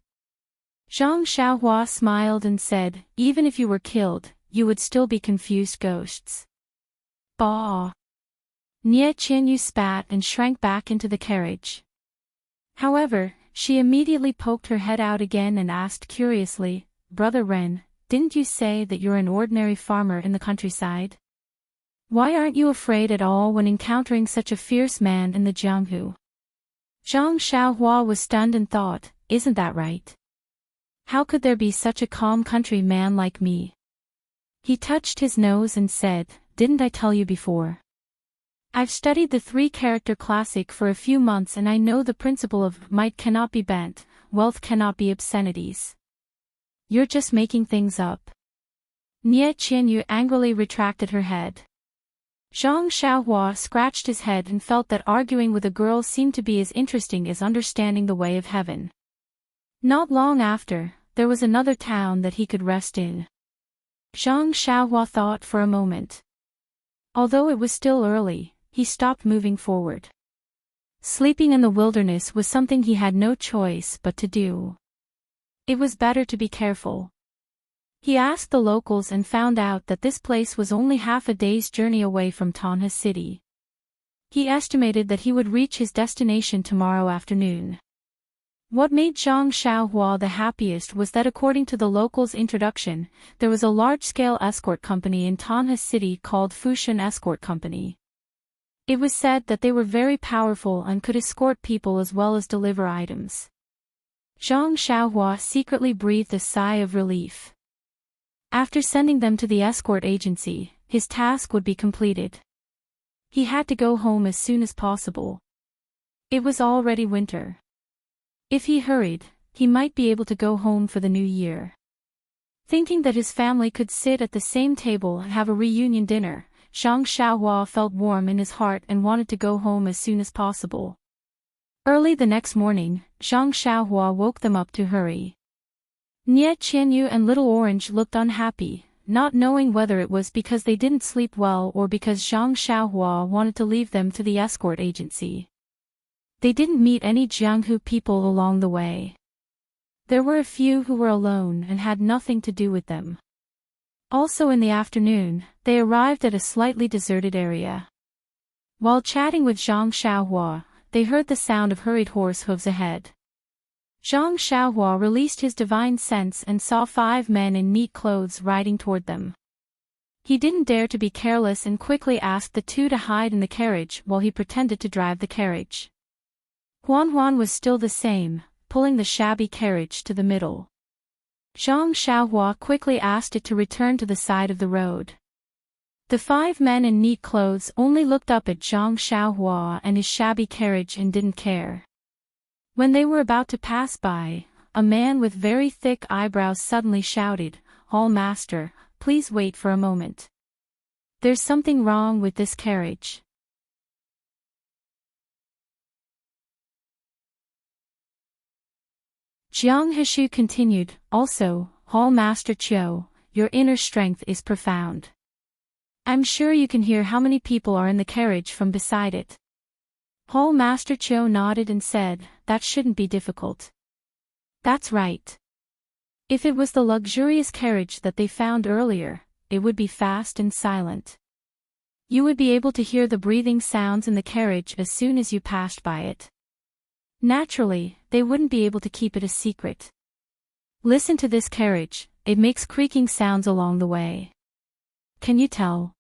Zhang Xiaohua smiled and said, "Even if you were killed, you would still be confused ghosts." Bah! Nye Qianyu spat and shrank back into the carriage. However, she immediately poked her head out again and asked curiously, "Brother Ren, didn't you say that you're an ordinary farmer in the countryside? Why aren't you afraid at all when encountering such a fierce man in the Jianghu?" Zhang Xiaohua was stunned and thought, "Isn't that right? How could there be such a calm country man like me?" He touched his nose and said, "Didn't I tell you before? I've studied the 3-character classic for a few months and I know the principle of might cannot be bent, wealth cannot be obscenities. You're just making things up." Nye Qianyu angrily retracted her head. Zhang Xiaohua scratched his head and felt that arguing with a girl seemed to be as interesting as understanding the way of heaven. Not long after, there was another town that he could rest in. Zhang Xiaohua thought for a moment. Although it was still early, he stopped moving forward. Sleeping in the wilderness was something he had no choice but to do. It was better to be careful. He asked the locals and found out that this place was only half a day's journey away from Tonha City. He estimated that he would reach his destination tomorrow afternoon. What made Zhang Xiaohua the happiest was that according to the locals' introduction, there was a large-scale escort company in Tonha City called Fushan Escort Company. It was said that they were very powerful and could escort people as well as deliver items. Zhang Xiaohua secretly breathed a sigh of relief. After sending them to the escort agency, his task would be completed. He had to go home as soon as possible. It was already winter. If he hurried, he might be able to go home for the new year. Thinking that his family could sit at the same table and have a reunion dinner, Zhang Xiaohua felt warm in his heart and wanted to go home as soon as possible. Early the next morning, Zhang Xiaohua woke them up to hurry. Nie Qianyu and Little Orange looked unhappy, not knowing whether it was because they didn't sleep well or because Zhang Xiaohua wanted to leave them to the escort agency. They didn't meet any Jianghu people along the way. There were a few who were alone and had nothing to do with them. Also in the afternoon, they arrived at a slightly deserted area. While chatting with Zhang Xiaohua, they heard the sound of hurried horse hooves ahead. Zhang Xiaohua released his divine sense and saw 5 men in neat clothes riding toward them. He didn't dare to be careless and quickly asked the 2 to hide in the carriage while he pretended to drive the carriage. Huan was still the same, pulling the shabby carriage to the middle. Zhang Xiaohua quickly asked it to return to the side of the road. The 5 men in neat clothes only looked up at Zhang Xiaohua and his shabby carriage and didn't care. When they were about to pass by, a man with very thick eyebrows suddenly shouted, "Hall Master, please wait for a moment. There's something wrong with this carriage." Jiang Heshu continued, "Also, Hall Master Qiu, your inner strength is profound. I'm sure you can hear how many people are in the carriage from beside it." Hall Master Qiu nodded and said, "That shouldn't be difficult." "That's right. If it was the luxurious carriage that they found earlier, it would be fast and silent. You would be able to hear the breathing sounds in the carriage as soon as you passed by it. Naturally, they wouldn't be able to keep it a secret. Listen to this carriage, it makes creaking sounds along the way. Can you tell?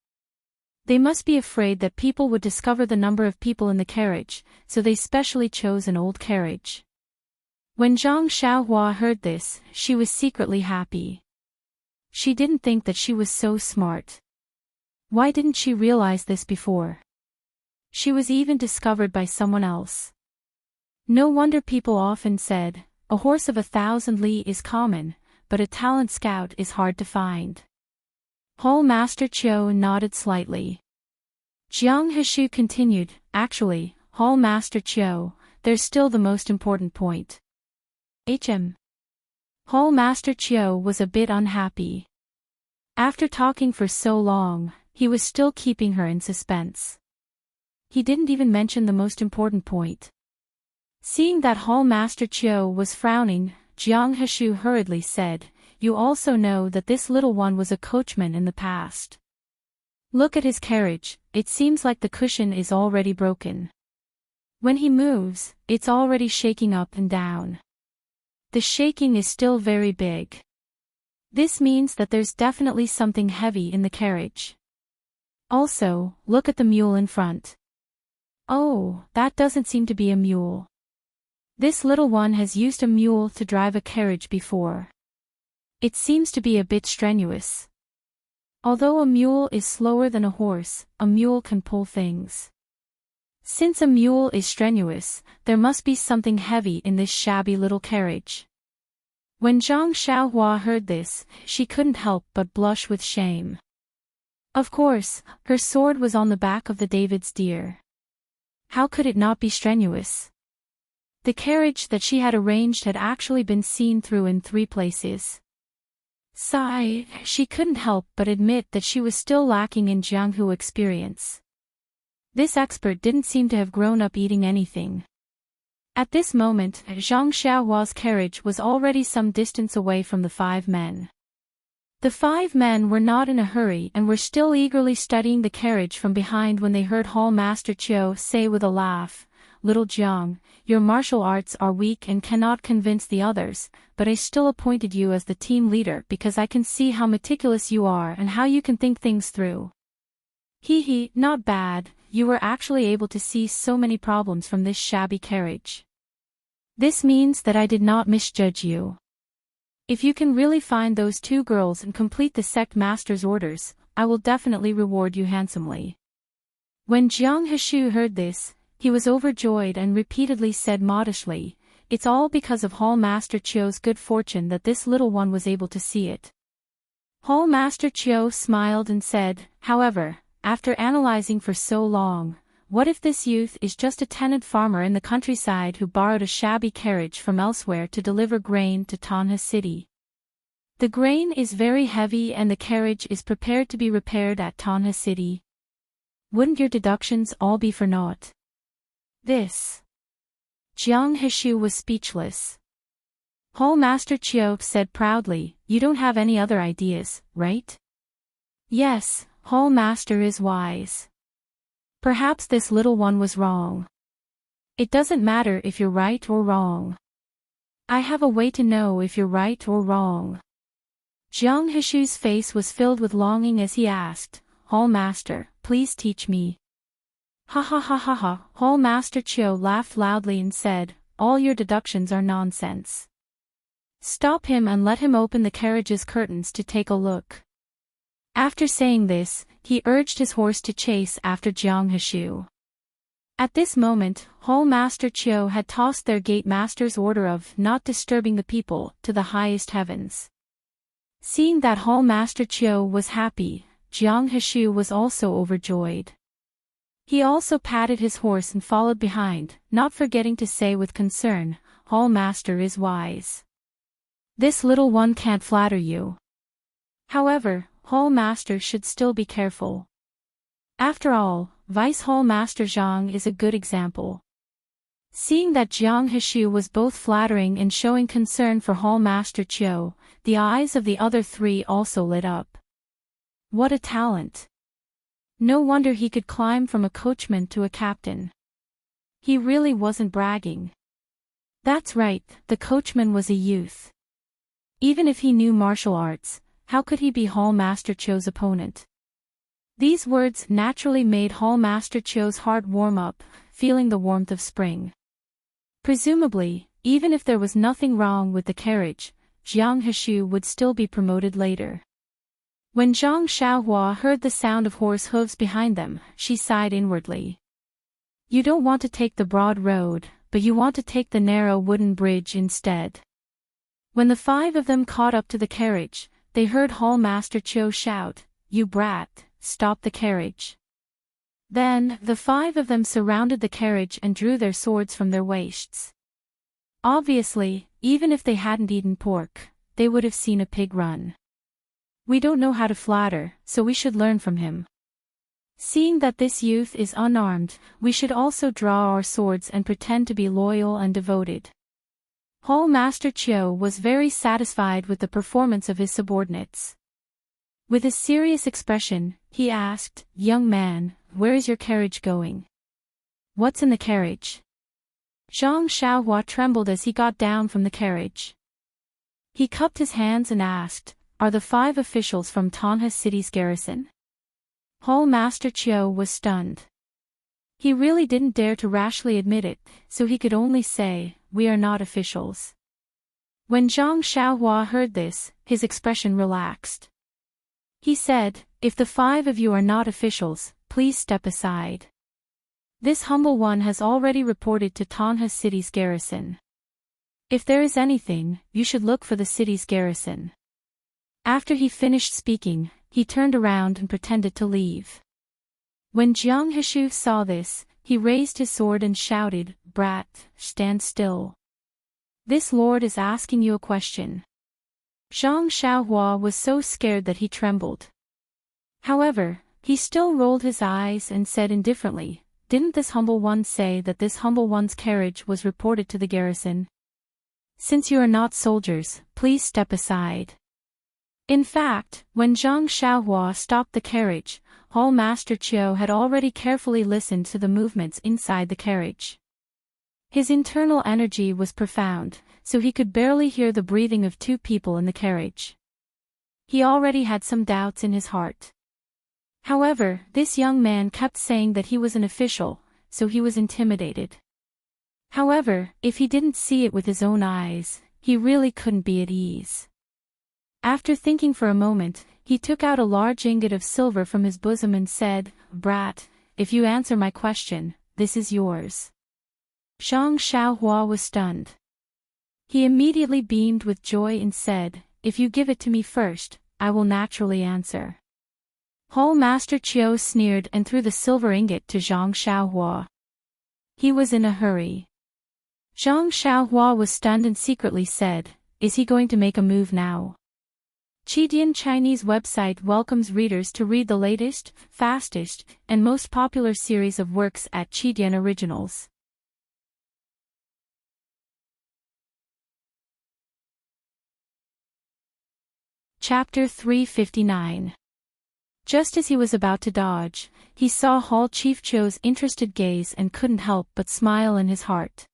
They must be afraid that people would discover the number of people in the carriage, so they specially chose an old carriage." When Zhang Xiaohua heard this, she was secretly happy. She didn't think that she was so smart. Why didn't she realize this before? She was even discovered by someone else. No wonder people often said, "A horse of 1,000 li is common, but a talent scout is hard to find." Hall Master Qiu nodded slightly. Jiang Heshu continued, "Actually, Hall Master Qiu, there's still the most important point." Hall Master Qiu was a bit unhappy. After talking for so long, he was still keeping her in suspense. He didn't even mention the most important point. Seeing that Hall Master Qiu was frowning, Jiang Heshu hurriedly said, "You also know that this little one was a coachman in the past. Look at his carriage, it seems like the cushion is already broken. When he moves, it's already shaking up and down. The shaking is still very big. This means that there's definitely something heavy in the carriage. Also, look at the mule in front. Oh, that doesn't seem to be a mule. This little one has used a mule to drive a carriage before. It seems to be a bit strenuous. Although a mule is slower than a horse, a mule can pull things. Since a mule is strenuous, there must be something heavy in this shabby little carriage." When Zhang Xiaohua heard this, she couldn't help but blush with shame. Of course, her sword was on the back of the David's deer. How could it not be strenuous? The carriage that she had arranged had actually been seen through in 3 places. Sigh, she couldn't help but admit that she was still lacking in Jianghu experience. This expert didn't seem to have grown up eating anything. At this moment, Zhang Xiaohua's carriage was already some distance away from the 5 men. The 5 men were not in a hurry and were still eagerly studying the carriage from behind when they heard Hall Master Chiu say with a laugh, "Little Jiang, your martial arts are weak and cannot convince the others, but I still appointed you as the team leader because I can see how meticulous you are and how you can think things through. Hee, not bad, you were actually able to see so many problems from this shabby carriage. This means that I did not misjudge you. If you can really find those 2 girls and complete the sect master's orders, I will definitely reward you handsomely." When Jiang Heshu heard this, he was overjoyed and repeatedly said modestly, "It's all because of Hall Master Chiu's good fortune that this little one was able to see it." Hall Master Chiu smiled and said, "However, after analyzing for so long, what if this youth is just a tenant farmer in the countryside who borrowed a shabby carriage from elsewhere to deliver grain to Tanha City? The grain is very heavy and the carriage is prepared to be repaired at Tanha City. Wouldn't your deductions all be for naught?" This. Jiang Heshu was speechless. Hall Master Chiu said proudly, "You don't have any other ideas, right?" "Yes, Hall Master is wise. Perhaps this little one was wrong. It doesn't matter if you're right or wrong. I have a way to know if you're right or wrong." Jiang Heshu's face was filled with longing as he asked, "Hall Master, please teach me." "Ha ha ha ha ha," Hall Master Chiu laughed loudly and said, "All your deductions are nonsense. Stop him and let him open the carriage's curtains to take a look." After saying this, he urged his horse to chase after Jiang Heshu. At this moment, Hall Master Chiu had tossed their gate master's order of not disturbing the people to the highest heavens. Seeing that Hall Master Chiu was happy, Jiang Heshu was also overjoyed. He also patted his horse and followed behind, not forgetting to say with concern, "Hall Master is wise. This little one can't flatter you. However, Hall Master should still be careful. After all, Vice Hall Master Zhang is a good example." Seeing that Jiang Heshu was both flattering and showing concern for Hall Master Chiu, the eyes of the other 3 also lit up. What a talent! No wonder he could climb from a coachman to a captain. He really wasn't bragging. That's right, the coachman was a youth. Even if he knew martial arts, how could he be Hall Master Chiu's opponent? These words naturally made Hall Master Chiu's heart warm up, feeling the warmth of spring. Presumably, even if there was nothing wrong with the carriage, Jiang Heshu would still be promoted later. When Zhang Xiaohua heard the sound of horse hooves behind them, she sighed inwardly. You don't want to take the broad road, but you want to take the narrow wooden bridge instead. When the 5 of them caught up to the carriage, they heard Hall Master Chiu shout, "You brat, stop the carriage." Then, the 5 of them surrounded the carriage and drew their swords from their waists. Obviously, even if they hadn't eaten pork, they would have seen a pig run. We don't know how to flatter, so we should learn from him. Seeing that this youth is unarmed, we should also draw our swords and pretend to be loyal and devoted. Hall Master Chiu was very satisfied with the performance of his subordinates. With a serious expression, he asked, "Young man, where is your carriage going? What's in the carriage?" Zhang Xiaohua trembled as he got down from the carriage. He cupped his hands and asked, "Are the 5 officials from Tanha City's garrison?" Hall Master Chiu was stunned. He really didn't dare to rashly admit it, so he could only say, "We are not officials." When Zhang Xiaohua heard this, his expression relaxed. He said, "If the 5 of you are not officials, please step aside. This humble one has already reported to Tanha City's garrison. If there is anything, you should look for the city's garrison." After he finished speaking, he turned around and pretended to leave. When Jiang Heshu saw this, he raised his sword and shouted, "Brat, stand still. This lord is asking you a question." Zhang Xiaohua was so scared that he trembled. However, he still rolled his eyes and said indifferently, "Didn't this humble one say that this humble one's carriage was reported to the garrison? Since you are not soldiers, please step aside." In fact, when Zhang Xiaohua stopped the carriage, Hall Master Qiu had already carefully listened to the movements inside the carriage. His internal energy was profound, so he could barely hear the breathing of two people in the carriage. He already had some doubts in his heart. However, this young man kept saying that he was an official, so he was intimidated. However, if he didn't see it with his own eyes, he really couldn't be at ease. After thinking for a moment, he took out a large ingot of silver from his bosom and said, "Brat, if you answer my question, this is yours." Zhang Xiaohua was stunned. He immediately beamed with joy and said, "If you give it to me first, I will naturally answer." Hall Master Qiu sneered and threw the silver ingot to Zhang Xiaohua. He was in a hurry. Zhang Xiaohua was stunned and secretly said, "Is he going to make a move now?" Qidian Chinese website welcomes readers to read the latest, fastest, and most popular series of works at Qidian Originals. Chapter 359. Just as he was about to dodge, he saw Hall Chief Qiu's interested gaze and couldn't help but smile in his heart.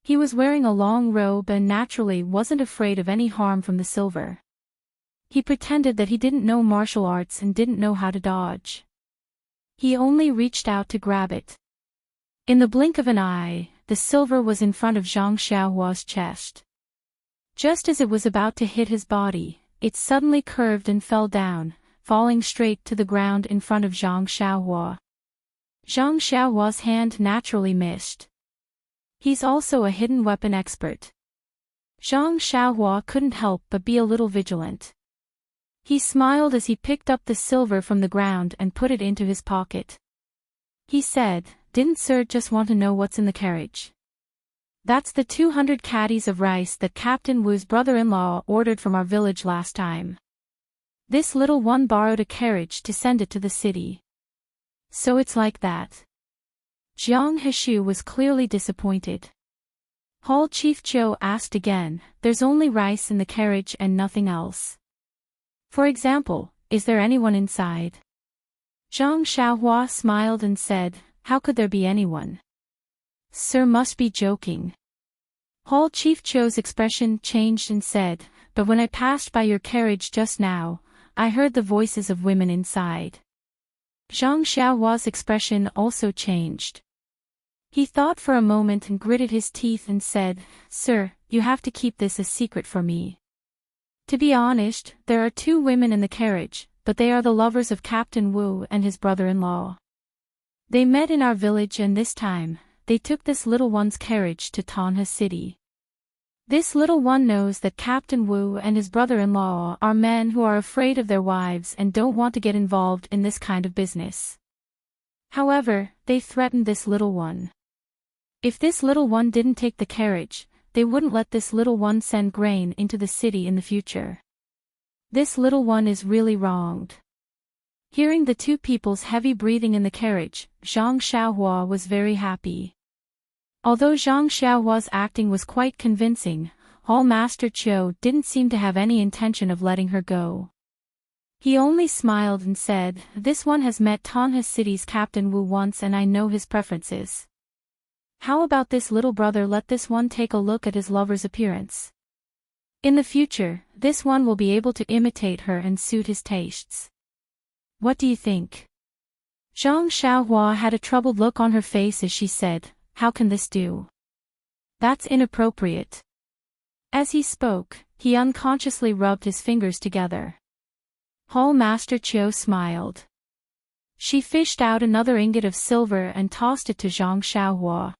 He was wearing a long robe and naturally wasn't afraid of any harm from the silver. He pretended that he didn't know martial arts and didn't know how to dodge. He only reached out to grab it. In the blink of an eye, the silver was in front of Zhang Xiaohua's chest. Just as it was about to hit his body, it suddenly curved and fell down, falling straight to the ground in front of Zhang Xiaohua. Zhang Xiaohua's hand naturally missed. He's also a hidden weapon expert. Zhang Xiaohua couldn't help but be a little vigilant. He smiled as he picked up the silver from the ground and put it into his pocket. He said, "Didn't Sir just want to know what's in the carriage?" "That's the 200 caddies of rice that Captain Wu's brother-in-law ordered from our village last time. This little one borrowed a carriage to send it to the city." "So it's like that." Jiang Heshu was clearly disappointed. Hall Chief Qiu asked again, "There's only rice in the carriage and nothing else. For example, is there anyone inside?" Zhang Xiaohua smiled and said, "How could there be anyone? Sir must be joking." Hall Chief Qiu's expression changed and said, "But when I passed by your carriage just now, I heard the voices of women inside." Zhang Xiaohua's expression also changed. He thought for a moment and gritted his teeth and said, "Sir, you have to keep this a secret for me. To be honest, there are 2 women in the carriage, but they are the lovers of Captain Wu and his brother-in-law. They met in our village and this time, they took this little one's carriage to Tanha City. This little one knows that Captain Wu and his brother-in-law are men who are afraid of their wives and don't want to get involved in this kind of business. However, they threatened this little one. If this little one didn't take the carriage, they wouldn't let this little one send grain into the city in the future. This little one is really wronged." Hearing the 2 people's heavy breathing in the carriage, Zhang Xiaohua was very happy. Although Zhang Xiaohua's acting was quite convincing, Hall Master Qiu didn't seem to have any intention of letting her go. He only smiled and said, "This one has met Tanha City's Captain Wu once and I know his preferences. How about this little brother let this one take a look at his lover's appearance? In the future, this one will be able to imitate her and suit his tastes. What do you think?" Zhang Xiaohua had a troubled look on her face as she said, "How can this do? That's inappropriate." As he spoke, he unconsciously rubbed his fingers together. Hall Master Qiu smiled. She fished out another ingot of silver and tossed it to Zhang Xiaohua.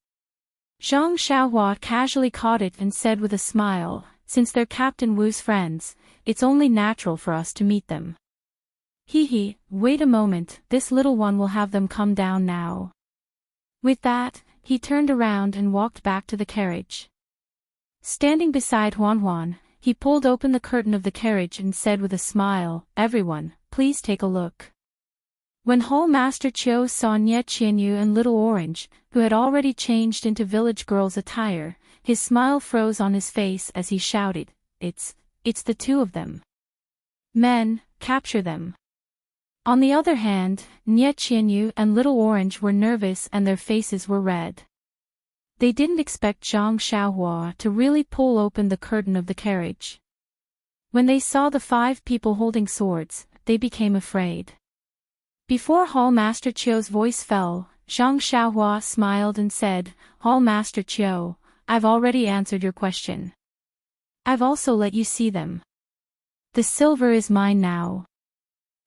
Zhang Xiaohua casually caught it and said with a smile, "Since they're Captain Wu's friends, it's only natural for us to meet them. Wait a moment, this little one will have them come down now." With that, he turned around and walked back to the carriage. Standing beside Huan, he pulled open the curtain of the carriage and said with a smile, "Everyone, please take a look." When Hall Master Qiu saw Nye Qianyu and Little Orange, who had already changed into village girl's attire, his smile froze on his face as he shouted, It's the 2 of them." Men, capture them. On the other hand, Nie Qianyu and Little Orange were nervous and their faces were red. They didn't expect Zhang Xiaohua to really pull open the curtain of the carriage. When they saw the 5 people holding swords, they became afraid. Before Hall Master Qiu's voice fell, Zhang Xiaohua smiled and said, "Hall Master Qiu, I've already answered your question. I've also let you see them. The silver is mine now."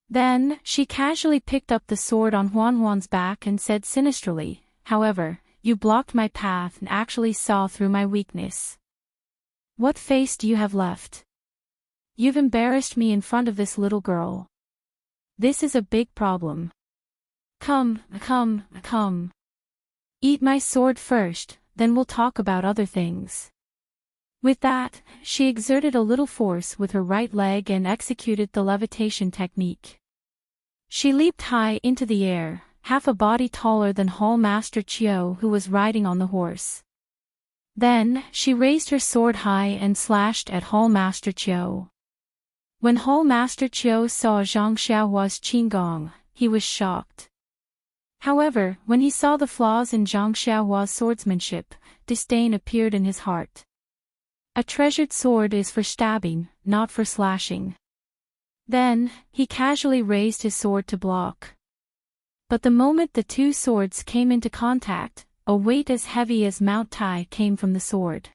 Then, she casually picked up the sword on Huan's back and said sinisterly, "However, you blocked my path and actually saw through my weakness. What face do you have left? You've embarrassed me in front of this little girl. This is a big problem. Come. Eat my sword first, then we'll talk about other things." With that, she exerted a little force with her right leg and executed the levitation technique. She leaped high into the air, half a body taller than Hall Master Qiu, who was riding on the horse. Then, she raised her sword high and slashed at Hall Master Qiu. When Hall Master Qiu saw Zhang Xiaohua's qinggong, he was shocked. However, when he saw the flaws in Zhang Xiaohua's swordsmanship, disdain appeared in his heart. A treasured sword is for stabbing, not for slashing. Then, he casually raised his sword to block. But the moment the 2 swords came into contact, a weight as heavy as Mount Tai came from the sword.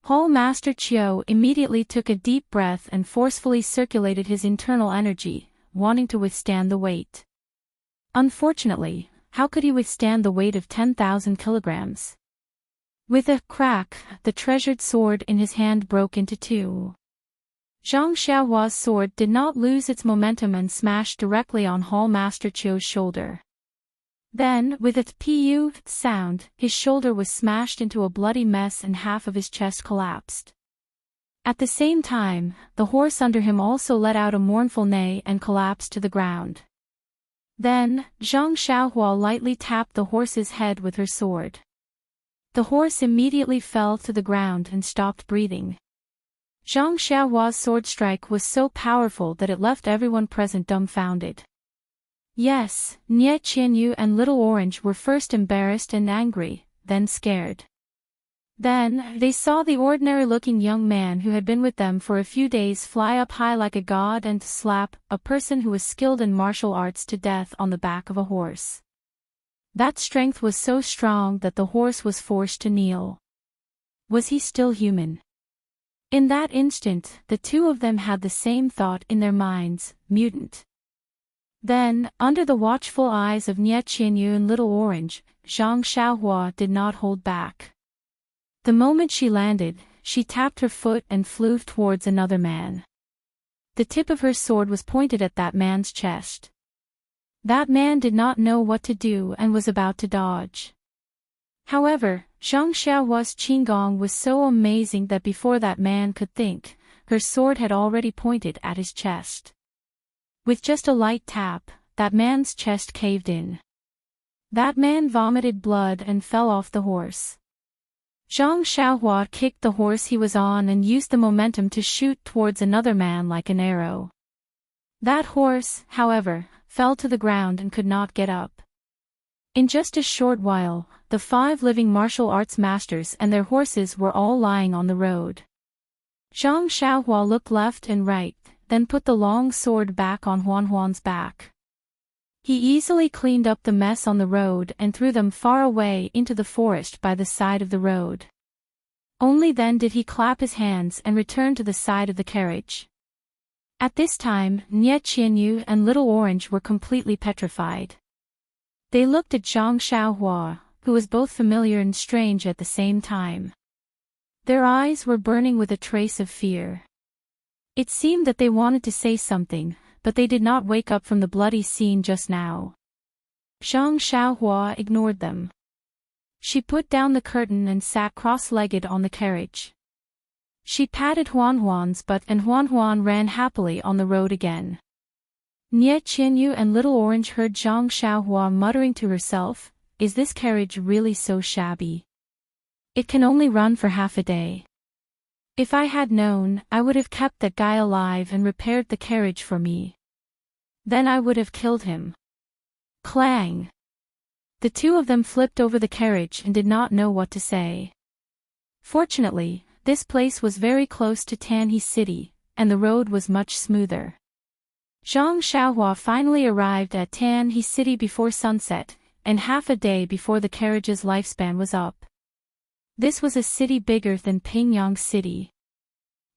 Hall Master Qiu immediately took a deep breath and forcefully circulated his internal energy, wanting to withstand the weight. Unfortunately, how could he withstand the weight of 10,000 kilograms? With a crack, the treasured sword in his hand broke into 2. Zhang Xiaohua's sword did not lose its momentum and smashed directly on Hall Master Qiu's shoulder. Then, with a pu sound, his shoulder was smashed into a bloody mess and half of his chest collapsed. At the same time, the horse under him also let out a mournful neigh and collapsed to the ground. Then, Zhang Xiaohua lightly tapped the horse's head with her sword. The horse immediately fell to the ground and stopped breathing. Zhang Xiaohua's sword strike was so powerful that it left everyone present dumbfounded. Yes, Nie Qianyu and Little Orange were first embarrassed and angry, then scared. Then, they saw the ordinary-looking young man who had been with them for a few days fly up high like a god and slap a person who was skilled in martial arts to death on the back of a horse. That strength was so strong that the horse was forced to kneel. Was he still human? In that instant, the 2 of them had the same thought in their minds, mutant. Then, under the watchful eyes of Nie Qianyu and Little Orange, Zhang Xiaohua did not hold back. The moment she landed, she tapped her foot and flew towards another man. The tip of her sword was pointed at that man's chest. That man did not know what to do and was about to dodge. However, Zhang Xiaohua's qinggong was so amazing that before that man could think, her sword had already pointed at his chest. With just a light tap, that man's chest caved in. That man vomited blood and fell off the horse. Zhang Xiaohua kicked the horse he was on and used the momentum to shoot towards another man like an arrow. That horse, however, fell to the ground and could not get up. In just a short while, the 5 living martial arts masters and their horses were all lying on the road. Zhang Xiaohua looked left and right, then put the long sword back on Huan's back. He easily cleaned up the mess on the road and threw them far away into the forest by the side of the road. Only then did he clap his hands and return to the side of the carriage. At this time, Nie Qianyu and Little Orange were completely petrified. They looked at Zhang Xiaohua, who was both familiar and strange at the same time. Their eyes were burning with a trace of fear. It seemed that they wanted to say something, but they did not wake up from the bloody scene just now. Zhang Xiaohua ignored them. She put down the curtain and sat cross-legged on the carriage. She patted Huan's butt and Huan ran happily on the road again. Nie Qianyu and Little Orange heard Zhang Xiaohua muttering to herself, "Is this carriage really so shabby? It can only run for half a day." If I had known, I would have kept that guy alive and repaired the carriage for me. Then I would have killed him. Clang! The two of them flipped over the carriage and did not know what to say. Fortunately, this place was very close to Tanhe City, and the road was much smoother. Zhang Xiaohua finally arrived at Tanhe City before sunset, and half a day before the carriage's lifespan was up. This was a city bigger than Pingyang City.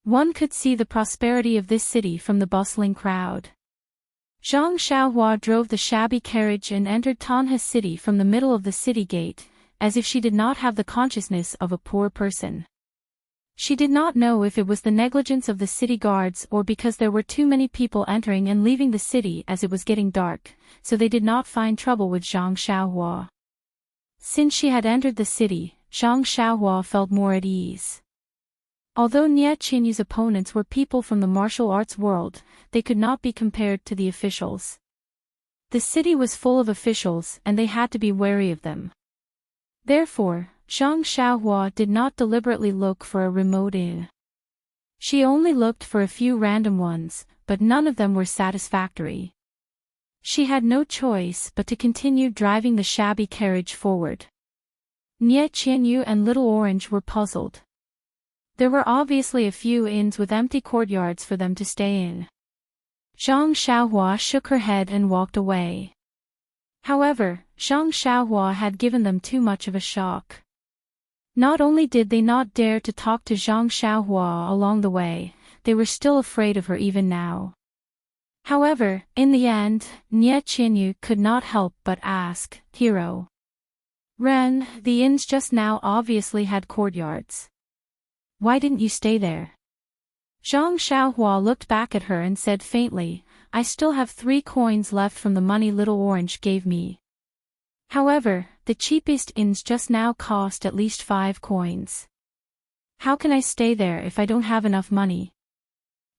One could see the prosperity of this city from the bustling crowd. Zhang Xiaohua drove the shabby carriage and entered Tanhe City from the middle of the city gate, as if she did not have the consciousness of a poor person. She did not know if it was the negligence of the city guards or because there were too many people entering and leaving the city as it was getting dark, so they did not find trouble with Zhang Xiaohua. Since she had entered the city, Zhang Xiaohua felt more at ease. Although Nie Qianyu's opponents were people from the martial arts world, they could not be compared to the officials. The city was full of officials and they had to be wary of them. Therefore, Zhang Xiaohua did not deliberately look for a remote inn. She only looked for a few random ones, but none of them were satisfactory. She had no choice but to continue driving the shabby carriage forward. Nie Qianyu and Little Orange were puzzled. There were obviously a few inns with empty courtyards for them to stay in. Zhang Xiaohua shook her head and walked away. However, Zhang Xiaohua had given them too much of a shock. Not only did they not dare to talk to Zhang Xiaohua along the way, they were still afraid of her even now. However, in the end, Nie Qianyu could not help but ask, "Hero Ren, the inns just now obviously had courtyards. Why didn't you stay there?" Zhang Xiaohua looked back at her and said faintly, "I still have 3 coins left from the money Little Orange gave me. However, the cheapest inns just now cost at least 5 coins. How can I stay there if I don't have enough money?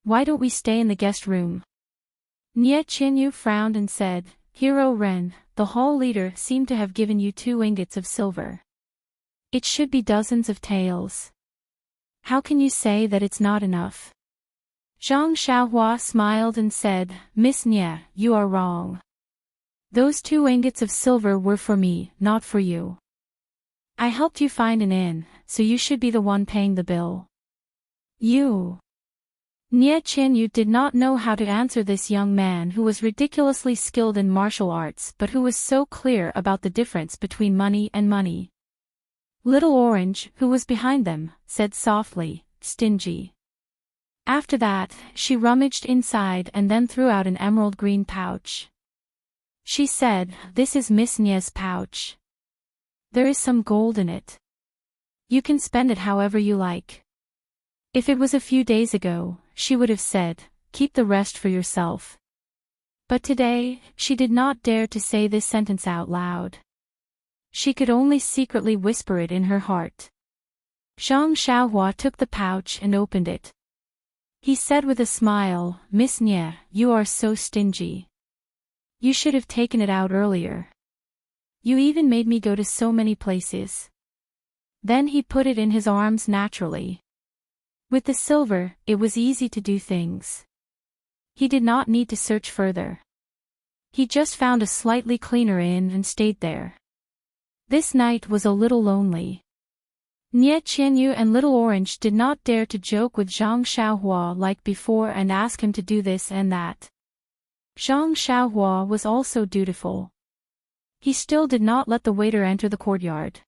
Why don't we stay in the guest room?" Nie Qianyu frowned and said, "Hero Ren, the hall leader seemed to have given you 2 ingots of silver. It should be dozens of taels. How can you say that it's not enough?" Zhang Xiaohua smiled and said, "Miss Nie, you are wrong. Those 2 ingots of silver were for me, not for you. I helped you find an inn, so you should be the one paying the bill." "You?" Nie Qianyu did not know how to answer this young man who was ridiculously skilled in martial arts but who was so clear about the difference between money and money. Little Orange, who was behind them, said softly, "Stingy." After that, she rummaged inside and then threw out an emerald green pouch. She said, "This is Miss Nie's pouch. There is some gold in it. You can spend it however you like." If it was a few days ago, she would have said, "Keep the rest for yourself." But today, she did not dare to say this sentence out loud. She could only secretly whisper it in her heart. Zhang Xiaohua took the pouch and opened it. He said with a smile, "Miss Nie, you are so stingy. You should have taken it out earlier. You even made me go to so many places." Then he put it in his arms naturally. With the silver, it was easy to do things. He did not need to search further. He just found a slightly cleaner inn and stayed there. This night was a little lonely. Nie Qianyu and Little Orange did not dare to joke with Zhang Xiaohua like before and ask him to do this and that. Zhang Xiaohua was also dutiful. He still did not let the waiter enter the courtyard.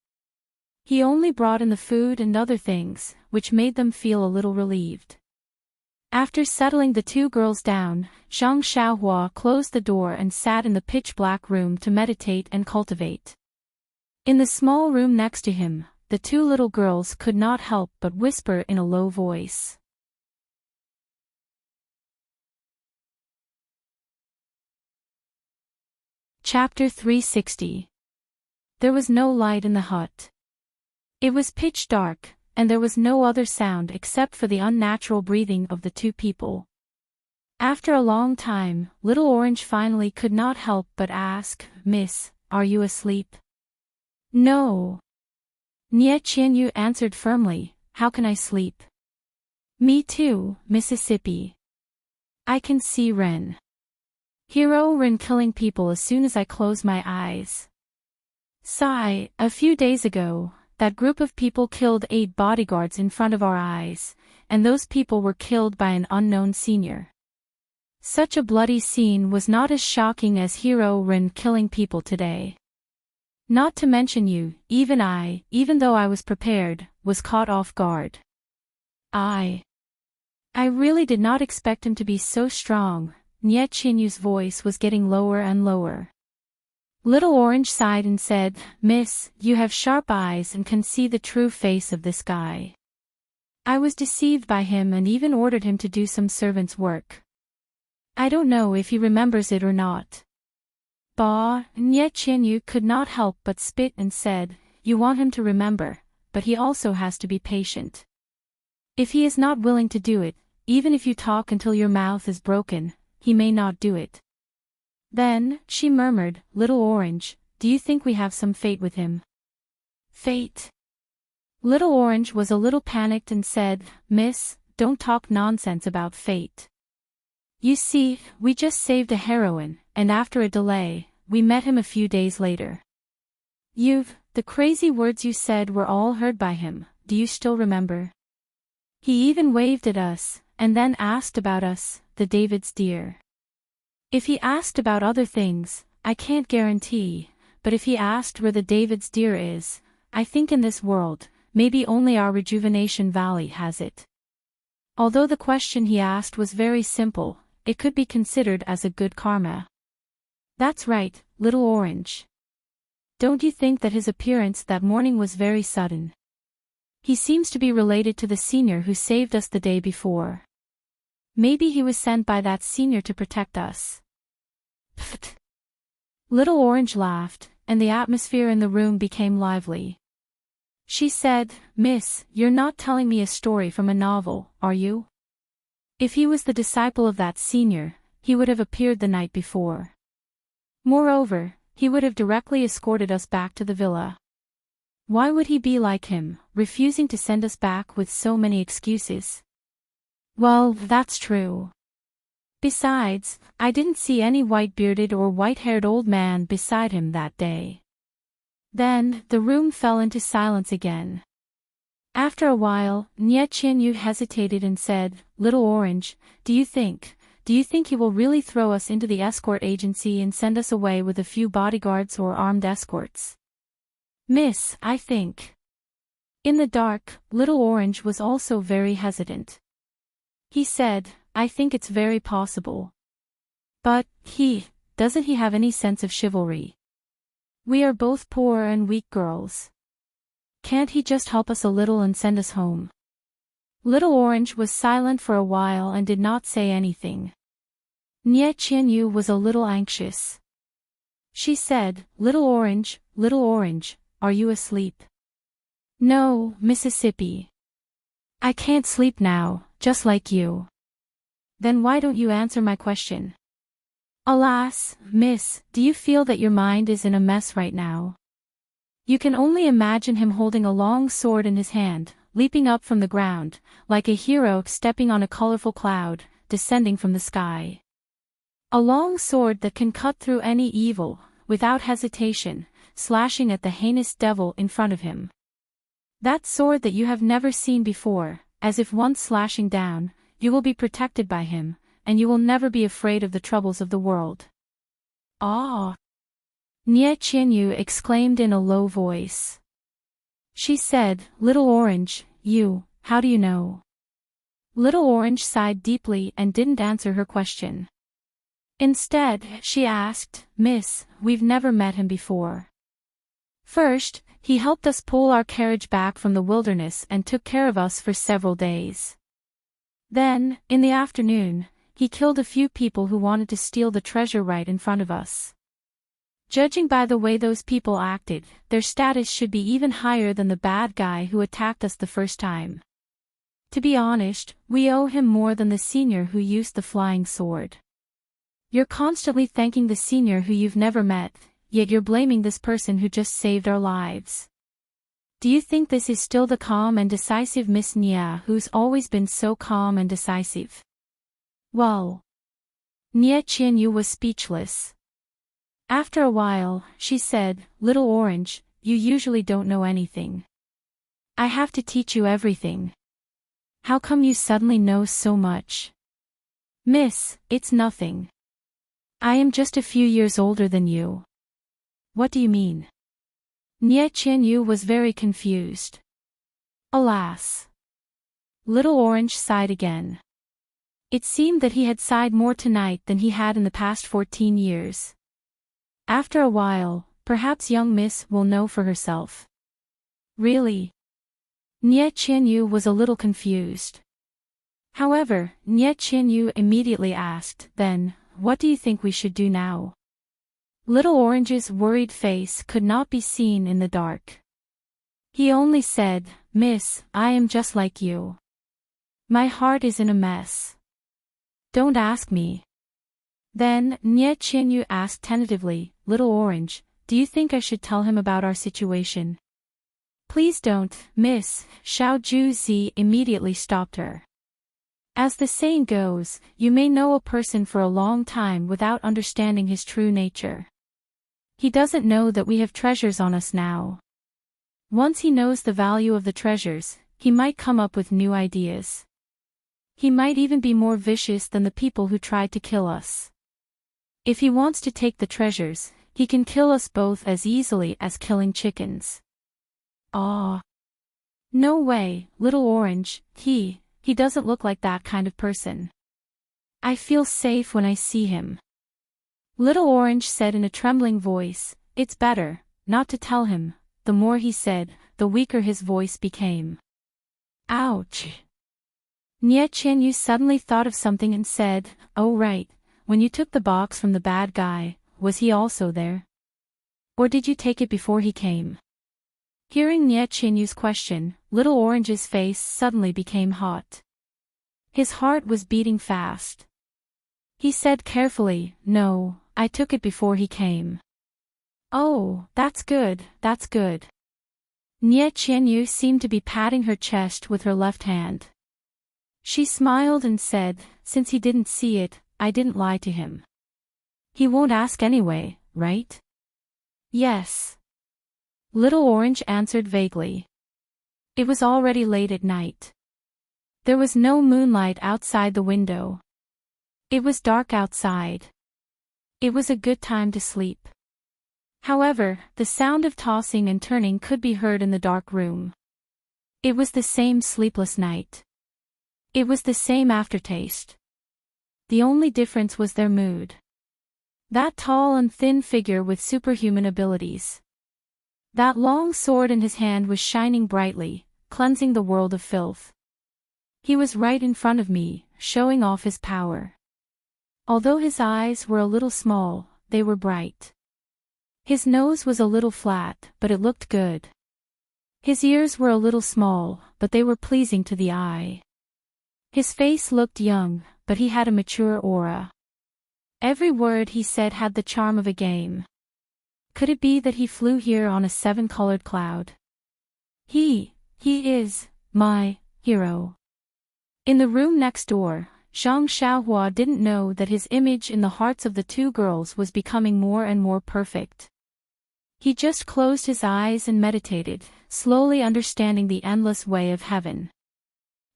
He only brought in the food and other things, which made them feel a little relieved. After settling the 2 girls down, Zhang Xiaohua closed the door and sat in the pitch-black room to meditate and cultivate. In the small room next to him, the 2 little girls could not help but whisper in a low voice. Chapter 360. There was no light in the hut. It was pitch dark, and there was no other sound except for the unnatural breathing of the 2 people. After a long time, Little Orange finally could not help but ask, "Miss, are you asleep?" "No." Nie Qianyu answered firmly, "How can I sleep? Me too, Mississippi. I can see Hero Ren killing people as soon as I close my eyes. Sigh, a few days ago, that group of people killed 8 bodyguards in front of our eyes, and those people were killed by an unknown senior. Such a bloody scene was not as shocking as Hero Ren killing people today. Not to mention you, even I, even though I was prepared, was caught off guard. I really did not expect him to be so strong. Nye Chinyu's voice was getting lower and lower. Little Orange sighed and said, Miss, you have sharp eyes and can see the true face of this guy. I was deceived by him and even ordered him to do some servant's work. I don't know if he remembers it or not. Bah, Nye Chinyu could not help but spit and said, you want him to remember, but he also has to be patient. If he is not willing to do it, even if you talk until your mouth is broken, he may not do it. Then, she murmured, Little Orange, do you think we have some fate with him? Fate? Little Orange was a little panicked and said, Miss, don't talk nonsense about fate. You see, we just saved a heroine, and after a delay, we met him a few days later. The crazy words you said were all heard by him, do you still remember? He even waved at us, and then asked about us, the David's dear. If he asked about other things, I can't guarantee, but if he asked where the David's deer is, I think in this world, maybe only our Rejuvenation Valley has it. Although the question he asked was very simple, it could be considered as a good karma. That's right, Little Orange. Don't you think that his appearance that morning was very sudden? He seems to be related to the senior who saved us the day before. Maybe he was sent by that senior to protect us. Pfft. Little Orange laughed, and the atmosphere in the room became lively. She said, Miss, you're not telling me a story from a novel, are you? If he was the disciple of that senior, he would have appeared the night before. Moreover, he would have directly escorted us back to the villa. Why would he be like him, refusing to send us back with so many excuses? Well, that's true. Besides, I didn't see any white-bearded or white-haired old man beside him that day. Then, the room fell into silence again. After a while, Nye Chinyu hesitated and said, Little Orange, do you think he will really throw us into the escort agency and send us away with a few bodyguards or armed escorts? Miss, I think. In the dark, Little Orange was also very hesitant. He said, I think it's very possible. But, doesn't he have any sense of chivalry? We are both poor and weak girls. Can't he just help us a little and send us home? Little Orange was silent for a while and did not say anything. Nye Chinyu was a little anxious. She said, Little Orange, are you asleep? No, Mississippi. I can't sleep now, just like you. Then why don't you answer my question? Alas, miss, do you feel that your mind is in a mess right now? You can only imagine him holding a long sword in his hand, leaping up from the ground, like a hero stepping on a colorful cloud, descending from the sky. A long sword that can cut through any evil, without hesitation, slashing at the heinous devil in front of him. That sword that you have never seen before, as if once slashing down, you will be protected by him, and you will never be afraid of the troubles of the world. Ah! Nye Chinyu exclaimed in a low voice. She said, Little Orange, how do you know? Little Orange sighed deeply and didn't answer her question. Instead, she asked, Miss, we've never met him before. First, he helped us pull our carriage back from the wilderness and took care of us for several days. Then, in the afternoon, he killed a few people who wanted to steal the treasure right in front of us. Judging by the way those people acted, their status should be even higher than the bad guy who attacked us the first time. To be honest, we owe him more than the senior who used the flying sword. You're constantly thanking the senior who you've never met, yet you're blaming this person who just saved our lives. Do you think this is still the calm and decisive Miss Nia who's always been so calm and decisive? Well. Nia Qianyu was speechless. After a while, she said, "Little Orange, you usually don't know anything. I have to teach you everything. How come you suddenly know so much?" "Miss, it's nothing. I am just a few years older than you." "What do you mean?" Nia Qianyu was very confused. Alas. Little Orange sighed again. It seemed that he had sighed more tonight than he had in the past 14 years. After a while, perhaps young Miss will know for herself. Really? Nia Qianyu was a little confused. However, Nia Qianyu immediately asked, "Then, what do you think we should do now?" Little Orange's worried face could not be seen in the dark. He only said, "Miss, I am just like you. My heart is in a mess. Don't ask me." Then, Nia Qianyu asked tentatively, "Little Orange, do you think I should tell him about our situation?" "Please don't, Miss," Xiao Juzi immediately stopped her. As the saying goes, you may know a person for a long time without understanding his true nature. He doesn't know that we have treasures on us now. Once he knows the value of the treasures, he might come up with new ideas. He might even be more vicious than the people who tried to kill us. If he wants to take the treasures, he can kill us both as easily as killing chickens." "Aw. No way, Little Orange, he doesn't look like that kind of person. I feel safe when I see him." Little Orange said in a trembling voice, "It's better not to tell him." The more he said, the weaker his voice became. Ouch. Nia Qianyu suddenly thought of something and said, "Oh right, when you took the box from the bad guy, was he also there? Or did you take it before he came?" Hearing Nia Qianyu's question, Little Orange's face suddenly became hot. His heart was beating fast. He said carefully, "No, I took it before he came." "Oh, that's good, that's good." Nia Qianyu seemed to be patting her chest with her left hand. She smiled and said, "Since he didn't see it, I didn't lie to him. He won't ask anyway, right?" "Yes." Little Orange answered vaguely. It was already late at night. There was no moonlight outside the window. It was dark outside. It was a good time to sleep. However, the sound of tossing and turning could be heard in the dark room. It was the same sleepless night. It was the same aftertaste. The only difference was their mood. That tall and thin figure with superhuman abilities. That long sword in his hand was shining brightly, cleansing the world of filth. He was right in front of me, showing off his power. Although his eyes were a little small, they were bright. His nose was a little flat, but it looked good. His ears were a little small, but they were pleasing to the eye. His face looked young, but he had a mature aura. Every word he said had the charm of a game. Could it be that he flew here on a 7-colored cloud? He is my hero. In the room next door, Zhang Xiaohua didn't know that his image in the hearts of the two girls was becoming more and more perfect. He just closed his eyes and meditated, slowly understanding the endless way of heaven.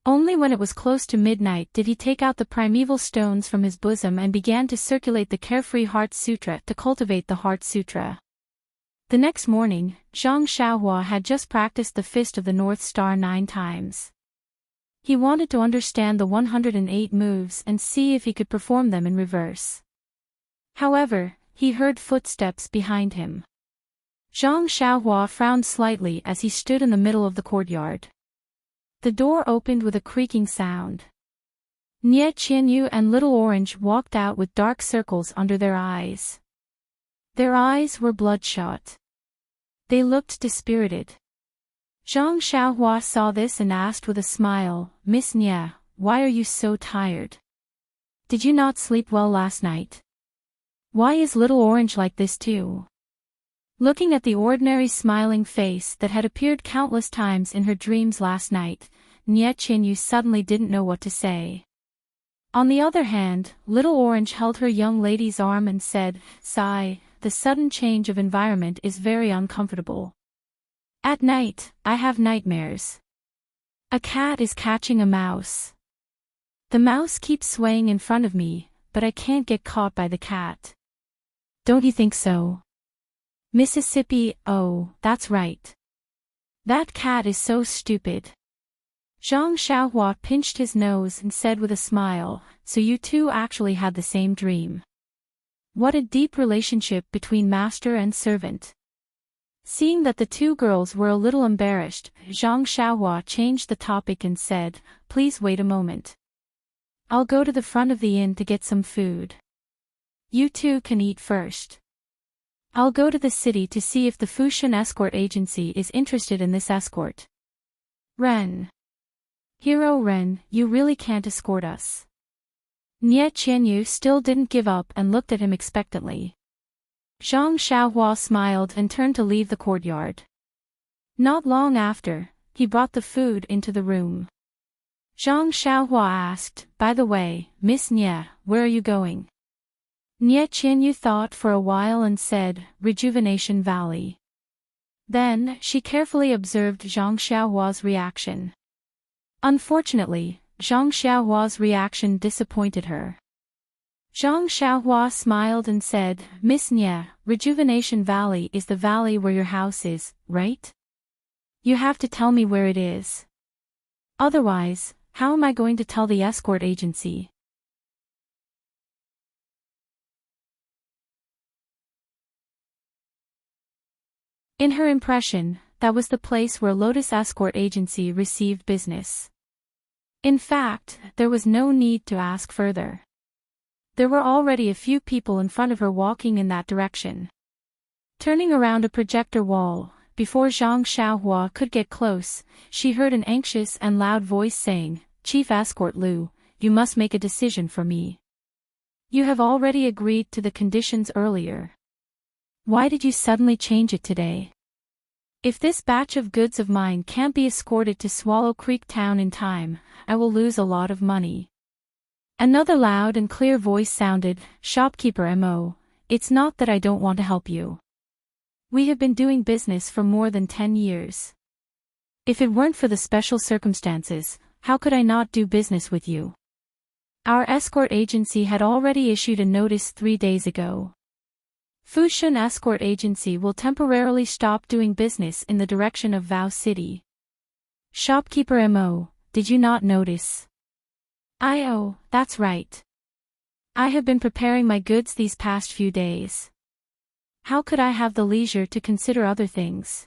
Only when it was close to midnight did he take out the primeval stones from his bosom and began to circulate the Carefree Heart Sutra to cultivate the Heart Sutra. The next morning, Zhang Xiaohua had just practiced the Fist of the North Star 9 times. He wanted to understand the 108 moves and see if he could perform them in reverse. However, he heard footsteps behind him. Zhang Xiaohua frowned slightly as he stood in the middle of the courtyard. The door opened with a creaking sound. Nia Qianyu and Little Orange walked out with dark circles under their eyes. Their eyes were bloodshot. They looked dispirited. Zhang Xiaohua saw this and asked with a smile, "Miss Nia, why are you so tired? Did you not sleep well last night? Why is Little Orange like this too?" Looking at the ordinary smiling face that had appeared countless times in her dreams last night, Nye Chinyu suddenly didn't know what to say. On the other hand, Little Orange held her young lady's arm and said, "Sigh, the sudden change of environment is very uncomfortable. At night, I have nightmares. A cat is catching a mouse. The mouse keeps swaying in front of me, but I can't get caught by the cat. Don't you think so? Mississippi, oh, that's right. That cat is so stupid." Zhang Xiaohua pinched his nose and said with a smile, "So you two actually had the same dream. What a deep relationship between master and servant." Seeing that the two girls were a little embarrassed, Zhang Xiaohua changed the topic and said, "Please wait a moment. I'll go to the front of the inn to get some food. You two can eat first. I'll go to the city to see if the Fushan escort agency is interested in this escort. Ren. Hero Ren, you really can't escort us." Nye Qianyu still didn't give up and looked at him expectantly. Zhang Xiaohua smiled and turned to leave the courtyard. Not long after, he brought the food into the room. Zhang Xiaohua asked, "By the way, Miss Nye, where are you going?" Nye Qianyu thought for a while and said, "Rejuvenation Valley." Then, she carefully observed Zhang Xiaohua's reaction. Unfortunately, Zhang Xiaohua's reaction disappointed her. Zhang Xiaohua smiled and said, "Miss Nye, Rejuvenation Valley is the valley where your house is, right? You have to tell me where it is. Otherwise, how am I going to tell the escort agency?" In her impression, that was the place where Lotus Escort Agency received business. In fact, there was no need to ask further. There were already a few people in front of her walking in that direction. Turning around a projector wall, before Zhang Xiaohua could get close, she heard an anxious and loud voice saying, "Chief Escort Lu, you must make a decision for me. You have already agreed to the conditions earlier. Why did you suddenly change it today? If this batch of goods of mine can't be escorted to Swallow Creek Town in time, I will lose a lot of money." Another loud and clear voice sounded, "Shopkeeper Mo, it's not that I don't want to help you. We have been doing business for more than 10 years. If it weren't for the special circumstances, how could I not do business with you? Our escort agency had already issued a notice 3 days ago. Fushan Escort Agency will temporarily stop doing business in the direction of Vow City." Shopkeeper Mo, did you not notice? Oh, that's right. I have been preparing my goods these past few days. How could I have the leisure to consider other things?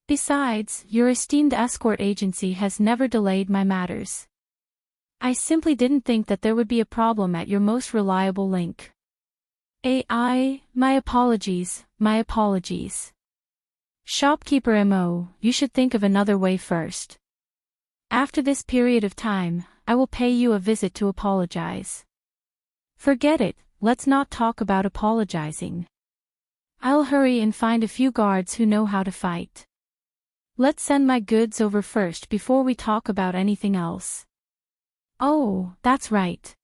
Besides, your esteemed escort agency has never delayed my matters. I simply didn't think that there would be a problem at your most reliable link. My apologies, my apologies. Shopkeeper Mo, you should think of another way first. After this period of time, I will pay you a visit to apologize. Forget it, let's not talk about apologizing. I'll hurry and find a few guards who know how to fight. Let's send my goods over first before we talk about anything else." "Oh, that's right.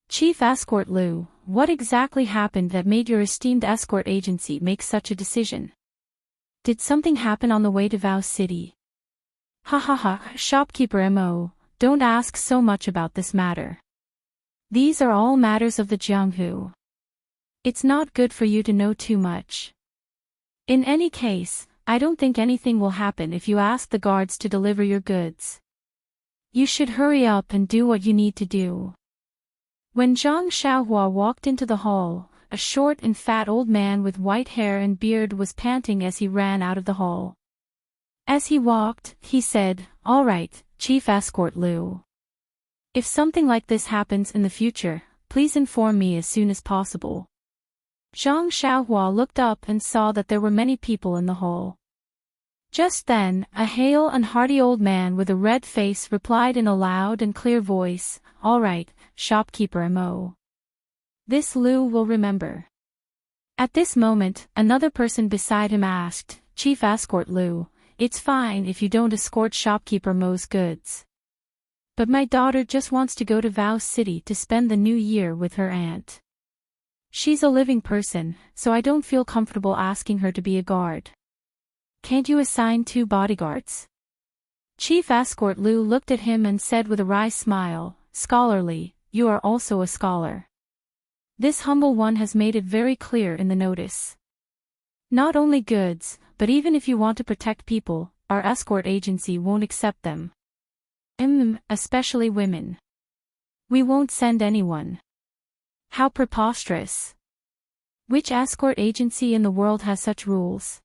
Chief Escort Lu, what exactly happened that made your esteemed escort agency make such a decision? Did something happen on the way to Vow City?" Ha ha ha, Shopkeeper Mo, don't ask so much about this matter. These are all matters of the Jianghu. It's not good for you to know too much. In any case, I don't think anything will happen if you ask the guards to deliver your goods. You should hurry up and do what you need to do." When Zhang Xiaohua walked into the hall, a short and fat old man with white hair and beard was panting as he ran out of the hall. As he walked, he said, "All right, Chief Escort Lu. If something like this happens in the future, please inform me as soon as possible." Zhang Xiaohua looked up and saw that there were many people in the hall. Just then, a hale and hearty old man with a red face replied in a loud and clear voice, "All right, Shopkeeper Mo. This Lu will remember." At this moment, another person beside him asked, "Chief Escort Lu, it's fine if you don't escort shopkeeper Mo's goods. But my daughter just wants to go to Vow City to spend the new year with her aunt. She's a living person, so I don't feel comfortable asking her to be a guard. Can't you assign 2 bodyguards?" Chief Escort Lu looked at him and said with a wry smile, "Scholarly, you are also a scholar. This humble one has made it very clear in the notice. Not only goods, but even if you want to protect people, our escort agency won't accept them. Especially women. We won't send anyone." How preposterous. Which escort agency in the world has such rules?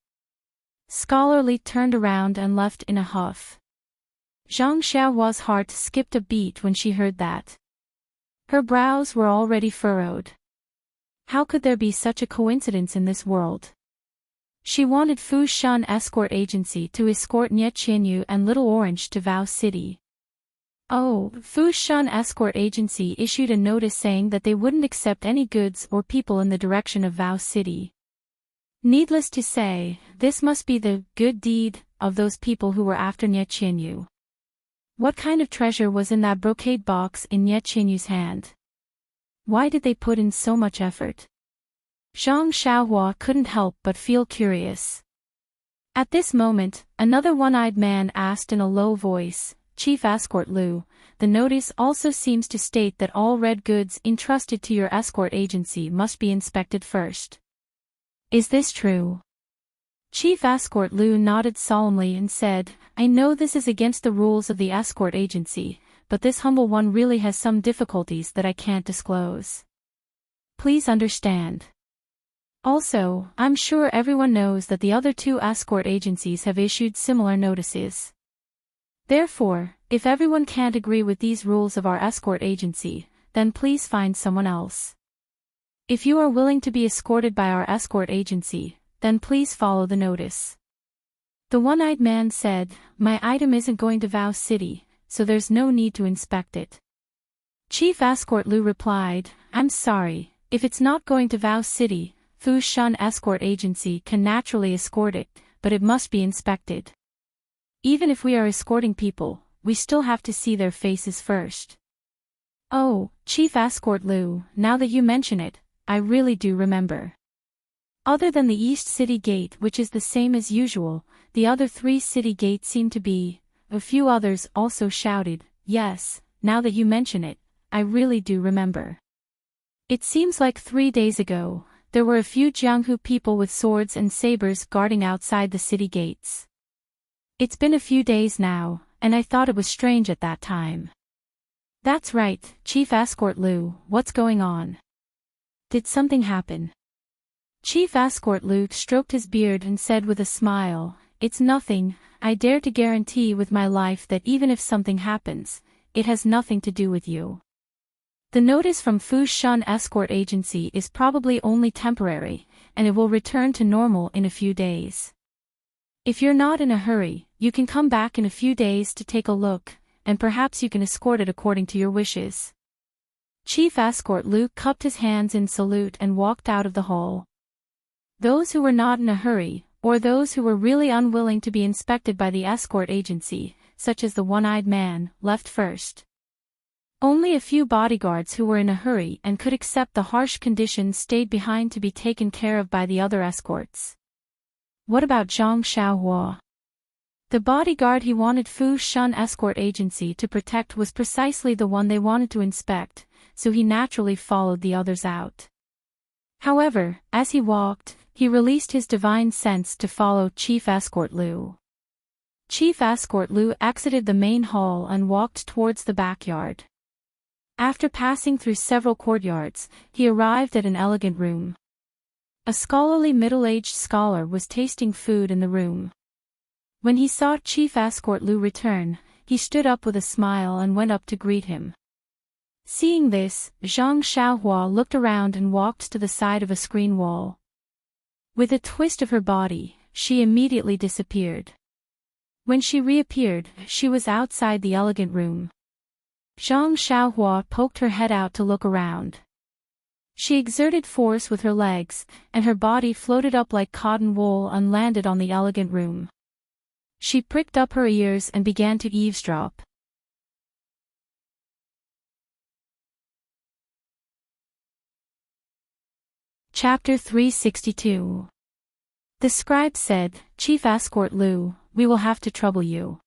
Scholarly turned around and left in a huff. Zhang Xiaohua's heart skipped a beat when she heard that. Her brows were already furrowed. How could there be such a coincidence in this world? She wanted Fu Shan Escort Agency to escort Nie Qianyu and Little Orange to Vow City. Oh, Fu Shan Escort Agency issued a notice saying that they wouldn't accept any goods or people in the direction of Vow City. Needless to say, this must be the good deed of those people who were after Nie Qianyu. What kind of treasure was in that brocade box in Nie Qianyu's hand? Why did they put in so much effort? Zhang Xiaohua couldn't help but feel curious. At this moment, another one-eyed man asked in a low voice, "Chief Escort Lu, the notice also seems to state that all red goods entrusted to your escort agency must be inspected first. Is this true?" Chief Escort Lu nodded solemnly and said, "I know this is against the rules of the escort agency, but this humble one really has some difficulties that I can't disclose. Please understand. Also, I'm sure everyone knows that the other 2 escort agencies have issued similar notices. Therefore, if everyone can't agree with these rules of our escort agency, then please find someone else. If you are willing to be escorted by our escort agency, then please follow the notice." The one-eyed man said, "My item isn't going to Vow City, so there's no need to inspect it." Chief Escort Lu replied, "I'm sorry, if it's not going to Vow City, Fu Shan Escort Agency can naturally escort it, but it must be inspected. Even if we are escorting people, we still have to see their faces first." "Oh, Chief Escort Lu, now that you mention it, I really do remember. Other than the East City Gate, which is the same as usual, the other 3 city gates seem to be..." A few others also shouted, "Yes, now that you mention it, I really do remember. It seems like 3 days ago, there were a few Jianghu people with swords and sabers guarding outside the city gates. It's been a few days now, and I thought it was strange at that time." "That's right, Chief Escort Lu, what's going on? Did something happen?" Chief Escort Lu stroked his beard and said with a smile, "It's nothing. I dare to guarantee with my life that even if something happens, it has nothing to do with you. The notice from Fu Shan Escort Agency is probably only temporary, and it will return to normal in a few days. If you're not in a hurry, you can come back in a few days to take a look, and perhaps you can escort it according to your wishes." Chief Escort Lu cupped his hands in salute and walked out of the hall. Those who were not in a hurry, or those who were really unwilling to be inspected by the escort agency, such as the one-eyed man, left first. Only a few bodyguards who were in a hurry and could accept the harsh conditions stayed behind to be taken care of by the other escorts. What about Zhang Xiaohua? The bodyguard he wanted Fu Shan Escort Agency to protect was precisely the one they wanted to inspect, so he naturally followed the others out. However, as he walked, he released his divine sense to follow Chief Escort Lu. Chief Escort Lu exited the main hall and walked towards the backyard. After passing through several courtyards, he arrived at an elegant room. A scholarly middle-aged scholar was tasting food in the room. When he saw Chief Escort Lu return, he stood up with a smile and went up to greet him. Seeing this, Zhang Xiaohua looked around and walked to the side of a screen wall. With a twist of her body, she immediately disappeared. When she reappeared, she was outside the elegant room. Zhang Xiaohua poked her head out to look around. She exerted force with her legs, and her body floated up like cotton wool and landed on the elegant room. She pricked up her ears and began to eavesdrop. Chapter 362. The scribe said, "Chief Escort Lu, we will have to trouble you.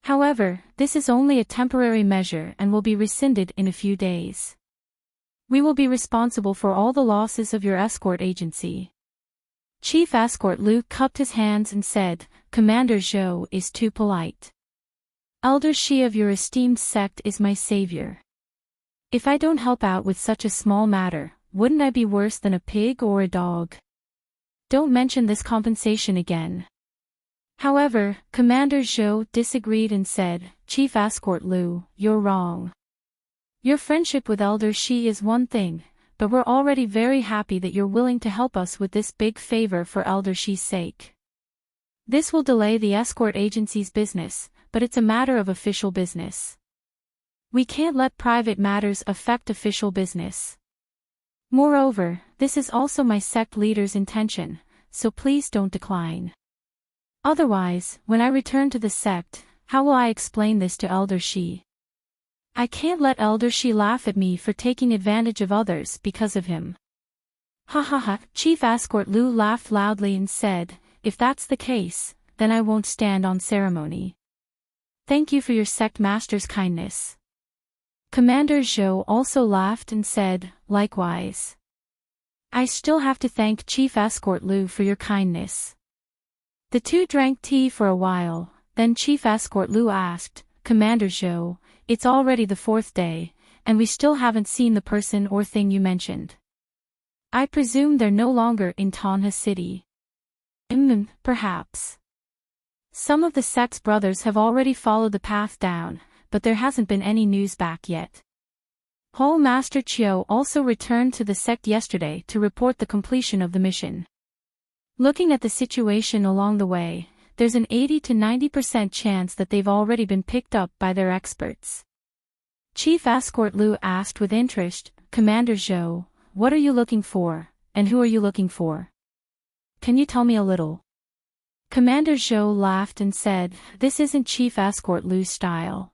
However, this is only a temporary measure and will be rescinded in a few days. We will be responsible for all the losses of your escort agency." Chief Escort Lu cupped his hands and said, "Commander Zhou is too polite. Elder Shi of your esteemed sect is my savior. If I don't help out with such a small matter, wouldn't I be worse than a pig or a dog? Don't mention this compensation again." However, Commander Zhou disagreed and said, "Chief Escort Lu, you're wrong. Your friendship with Elder Shi is one thing, but we're already very happy that you're willing to help us with this big favor for Elder Shi's sake. This will delay the escort agency's business, but it's a matter of official business. We can't let private matters affect official business. Moreover, this is also my sect leader's intention, so please don't decline. Otherwise, when I return to the sect, how will I explain this to Elder Shi? I can't let Elder Shi laugh at me for taking advantage of others because of him." "Ha ha ha!" Chief Escort Lu laughed loudly and said, "If that's the case, then I won't stand on ceremony. Thank you for your sect master's kindness." Commander Zhou also laughed and said, "Likewise. I still have to thank Chief Escort Lu for your kindness." The two drank tea for a while, then Chief Escort Lu asked, "Commander Zhou, it's already the 4th day, and we still haven't seen the person or thing you mentioned. I presume they're no longer in Tanha City." Perhaps. Some of the sect's brothers have already followed the path down, but there hasn't been any news back yet. Whole Master Chiu also returned to the sect yesterday to report the completion of the mission. Looking at the situation along the way, there's an 80 to 90% chance that they've already been picked up by their experts. Chief Escort Lu asked with interest, "Commander Zhou, what are you looking for, and who are you looking for? Can you tell me a little?" Commander Zhou laughed and said, "This isn't Chief Escort Lu's style.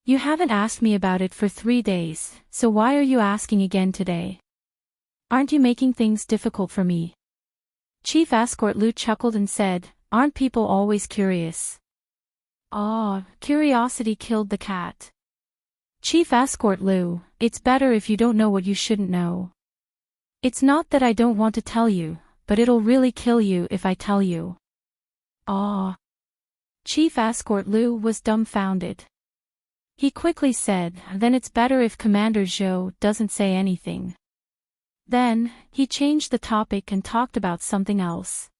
You haven't asked me about it for 3 days, so why are you asking again today? Aren't you making things difficult for me?" Chief Escort Lu chuckled and said, "Aren't people always curious?" "Ah, curiosity killed the cat. Chief Escort Lu, it's better if you don't know what you shouldn't know. It's not that I don't want to tell you, but it'll really kill you if I tell you." "Ah." Chief Escort Lu was dumbfounded. He quickly said, "Then it's better if Commander Zhou doesn't say anything." Then, he changed the topic and talked about something else.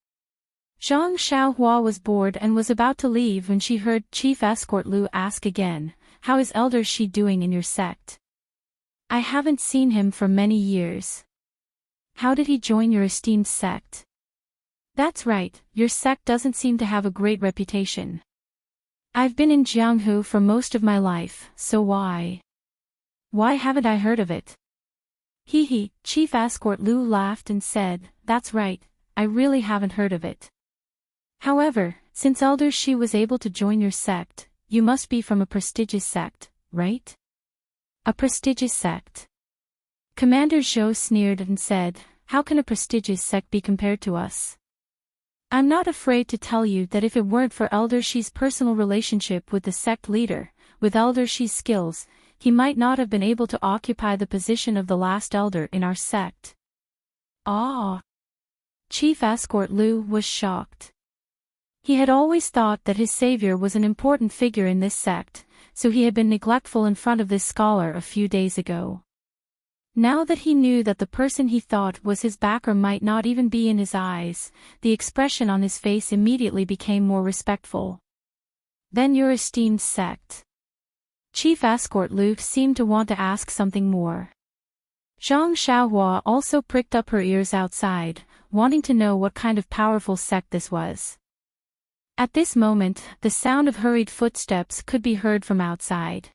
Zhang Xiaohua was bored and was about to leave when she heard Chief Escort Lu ask again, "How is Elder Shi doing in your sect? I haven't seen him for many years. How did he join your esteemed sect?" "That's right, your sect doesn't seem to have a great reputation. I've been in Jianghu for most of my life, so why haven't I heard of it?" Hee, Chief Escort Lu laughed and said, "That's right, I really haven't heard of it. However, since Elder Shi was able to join your sect, you must be from a prestigious sect, right?" "A prestigious sect?" Commander Zhou sneered and said, "How can a prestigious sect be compared to us? I'm not afraid to tell you that if it weren't for Elder Shi's personal relationship with the sect leader, with Elder Shi's skills, he might not have been able to occupy the position of the last elder in our sect." "Ah!" Chief Escort Lu was shocked. He had always thought that his savior was an important figure in this sect, so he had been neglectful in front of this scholar a few days ago. Now that he knew that the person he thought was his backer might not even be in his eyes, the expression on his face immediately became more respectful. "Then your esteemed sect." Chief Escort Lu seemed to want to ask something more. Zhang Xiaohua also pricked up her ears outside, wanting to know what kind of powerful sect this was. At this moment, the sound of hurried footsteps could be heard from outside.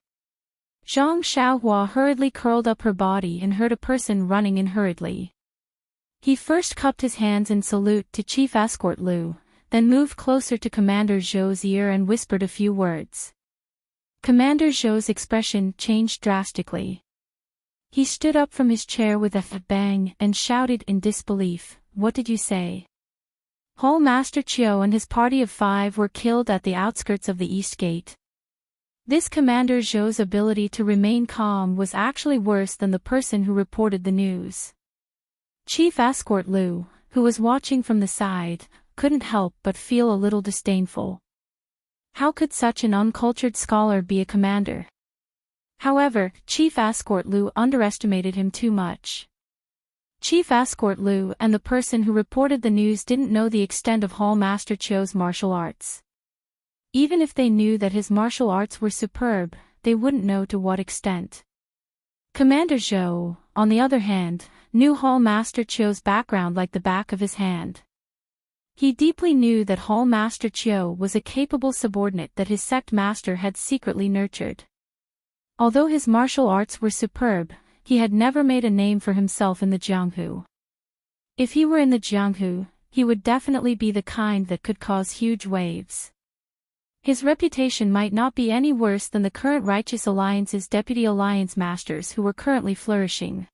Zhang Xiaohua hurriedly curled up her body and heard a person running in hurriedly. He first cupped his hands in salute to Chief Escort Lu, then moved closer to Commander Zhou's ear and whispered a few words. Commander Zhou's expression changed drastically. He stood up from his chair with a bang and shouted in disbelief, "What did you say?" Hall Master Chiu and his party of 5 were killed at the outskirts of the East Gate. This Commander Zhou's ability to remain calm was actually worse than the person who reported the news. Chief Escort Lu, who was watching from the side, couldn't help but feel a little disdainful. How could such an uncultured scholar be a commander? However, Chief Escort Lu underestimated him too much. Chief Escort Lu and the person who reported the news didn't know the extent of Hall Master Chiu's martial arts. Even if they knew that his martial arts were superb, they wouldn't know to what extent. Commander Zhou, on the other hand, knew Hall Master Chiu's background like the back of his hand. He deeply knew that Hall Master Chiu was a capable subordinate that his sect master had secretly nurtured. Although his martial arts were superb, he had never made a name for himself in the Jianghu. If he were in the Jianghu, he would definitely be the kind that could cause huge waves. His reputation might not be any worse than the current Righteous Alliance's deputy alliance masters who were currently flourishing.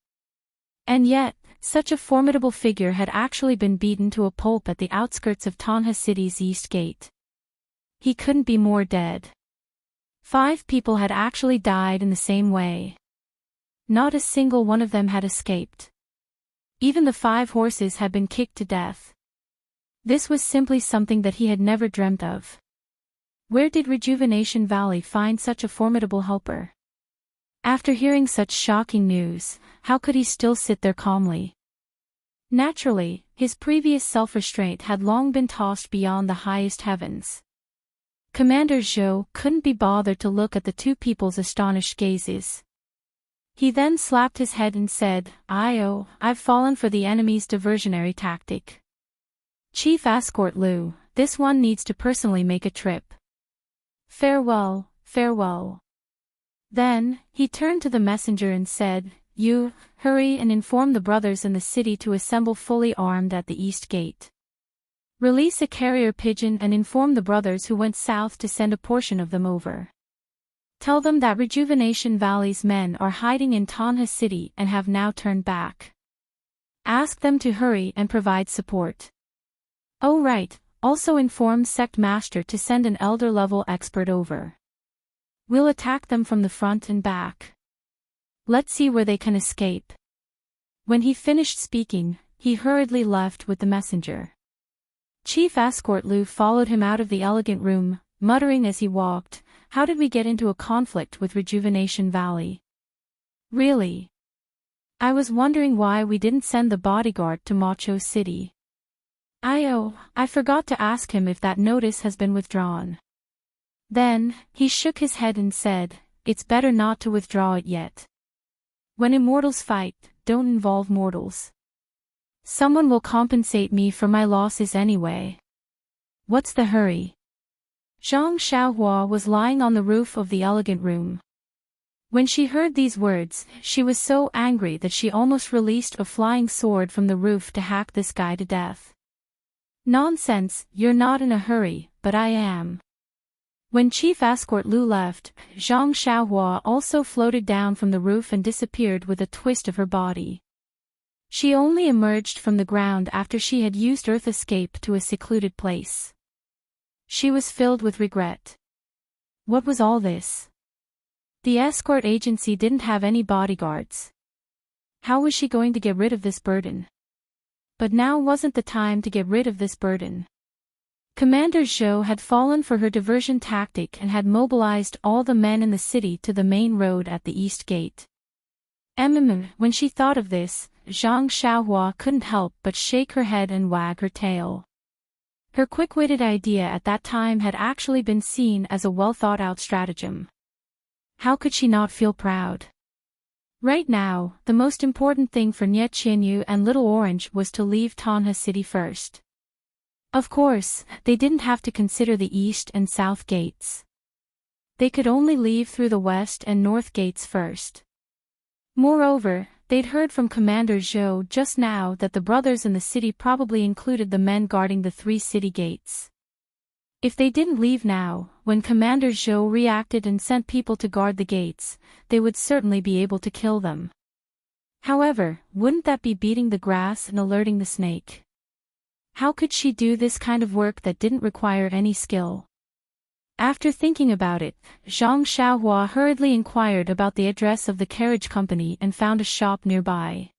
And yet, such a formidable figure had actually been beaten to a pulp at the outskirts of Tanha City's East Gate. He couldn't be more dead. 5 people had actually died in the same way. Not a single one of them had escaped. Even the 5 horses had been kicked to death. This was simply something that he had never dreamt of. Where did Rejuvenation Valley find such a formidable helper? After hearing such shocking news, how could he still sit there calmly? Naturally, his previous self-restraint had long been tossed beyond the highest heavens. Commander Zhou couldn't be bothered to look at the 2 people's astonished gazes. He then slapped his head and said, I've fallen for the enemy's diversionary tactic. Chief Escort Lu, this one needs to personally make a trip. Farewell, farewell. Then, he turned to the messenger and said, You, hurry and inform the brothers in the city to assemble fully armed at the East Gate. Release a carrier pigeon and inform the brothers who went south to send a portion of them over. Tell them that Rejuvenation Valley's men are hiding in Tanha City and have now turned back. Ask them to hurry and provide support. Oh right, also inform Sect Master to send an elder-level expert over. We'll attack them from the front and back. Let's see where they can escape. When he finished speaking, he hurriedly left with the messenger. Chief Escort Lu followed him out of the elegant room, muttering as he walked, How did we get into a conflict with Rejuvenation Valley? Really? I was wondering why we didn't send the bodyguard to Macho City. I forgot to ask him if that notice has been withdrawn. Then, he shook his head and said, It's better not to withdraw it yet. When immortals fight, don't involve mortals. Someone will compensate me for my losses anyway. What's the hurry? Zhang Xiaohua was lying on the roof of the elegant room. When she heard these words, she was so angry that she almost released a flying sword from the roof to hack this guy to death. Nonsense, you're not in a hurry, but I am. When Chief Escort Lu left, Zhang Xiaohua also floated down from the roof and disappeared with a twist of her body. She only emerged from the ground after she had used Earth Escape to a secluded place. She was filled with regret. What was all this? The escort agency didn't have any bodyguards. How was she going to get rid of this burden? But now wasn't the time to get rid of this burden. Commander Zhou had fallen for her diversion tactic and had mobilized all the men in the city to the main road at the East Gate. When she thought of this, Zhang Xiaohua couldn't help but shake her head and wag her tail. Her quick-witted idea at that time had actually been seen as a well-thought-out stratagem. How could she not feel proud? Right now, the most important thing for Nye Qianyu and Little Orange was to leave Tanha City first. Of course, they didn't have to consider the east and south gates. They could only leave through the west and north gates first. Moreover, they'd heard from Commander Zhou just now that the brothers in the city probably included the men guarding the 3 city gates. If they didn't leave now, when Commander Zhou reacted and sent people to guard the gates, they would certainly be able to kill them. However, wouldn't that be beating the grass and alerting the snake? How could she do this kind of work that didn't require any skill? After thinking about it, Zhang Xiaohua hurriedly inquired about the address of the carriage company and found a shop nearby.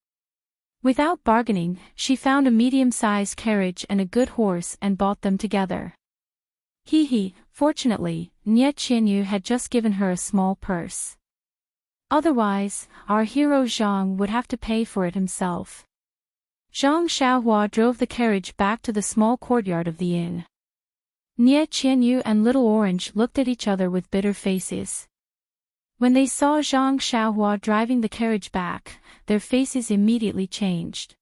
Without bargaining, she found a medium-sized carriage and a good horse and bought them together. Fortunately, Nie Qianyu had just given her a small purse. Otherwise, our hero Zhang would have to pay for it himself. Zhang Xiaohua drove the carriage back to the small courtyard of the inn. Nie Qianyu and Little Orange looked at each other with bitter faces. When they saw Zhang Xiaohua driving the carriage back, their faces immediately changed.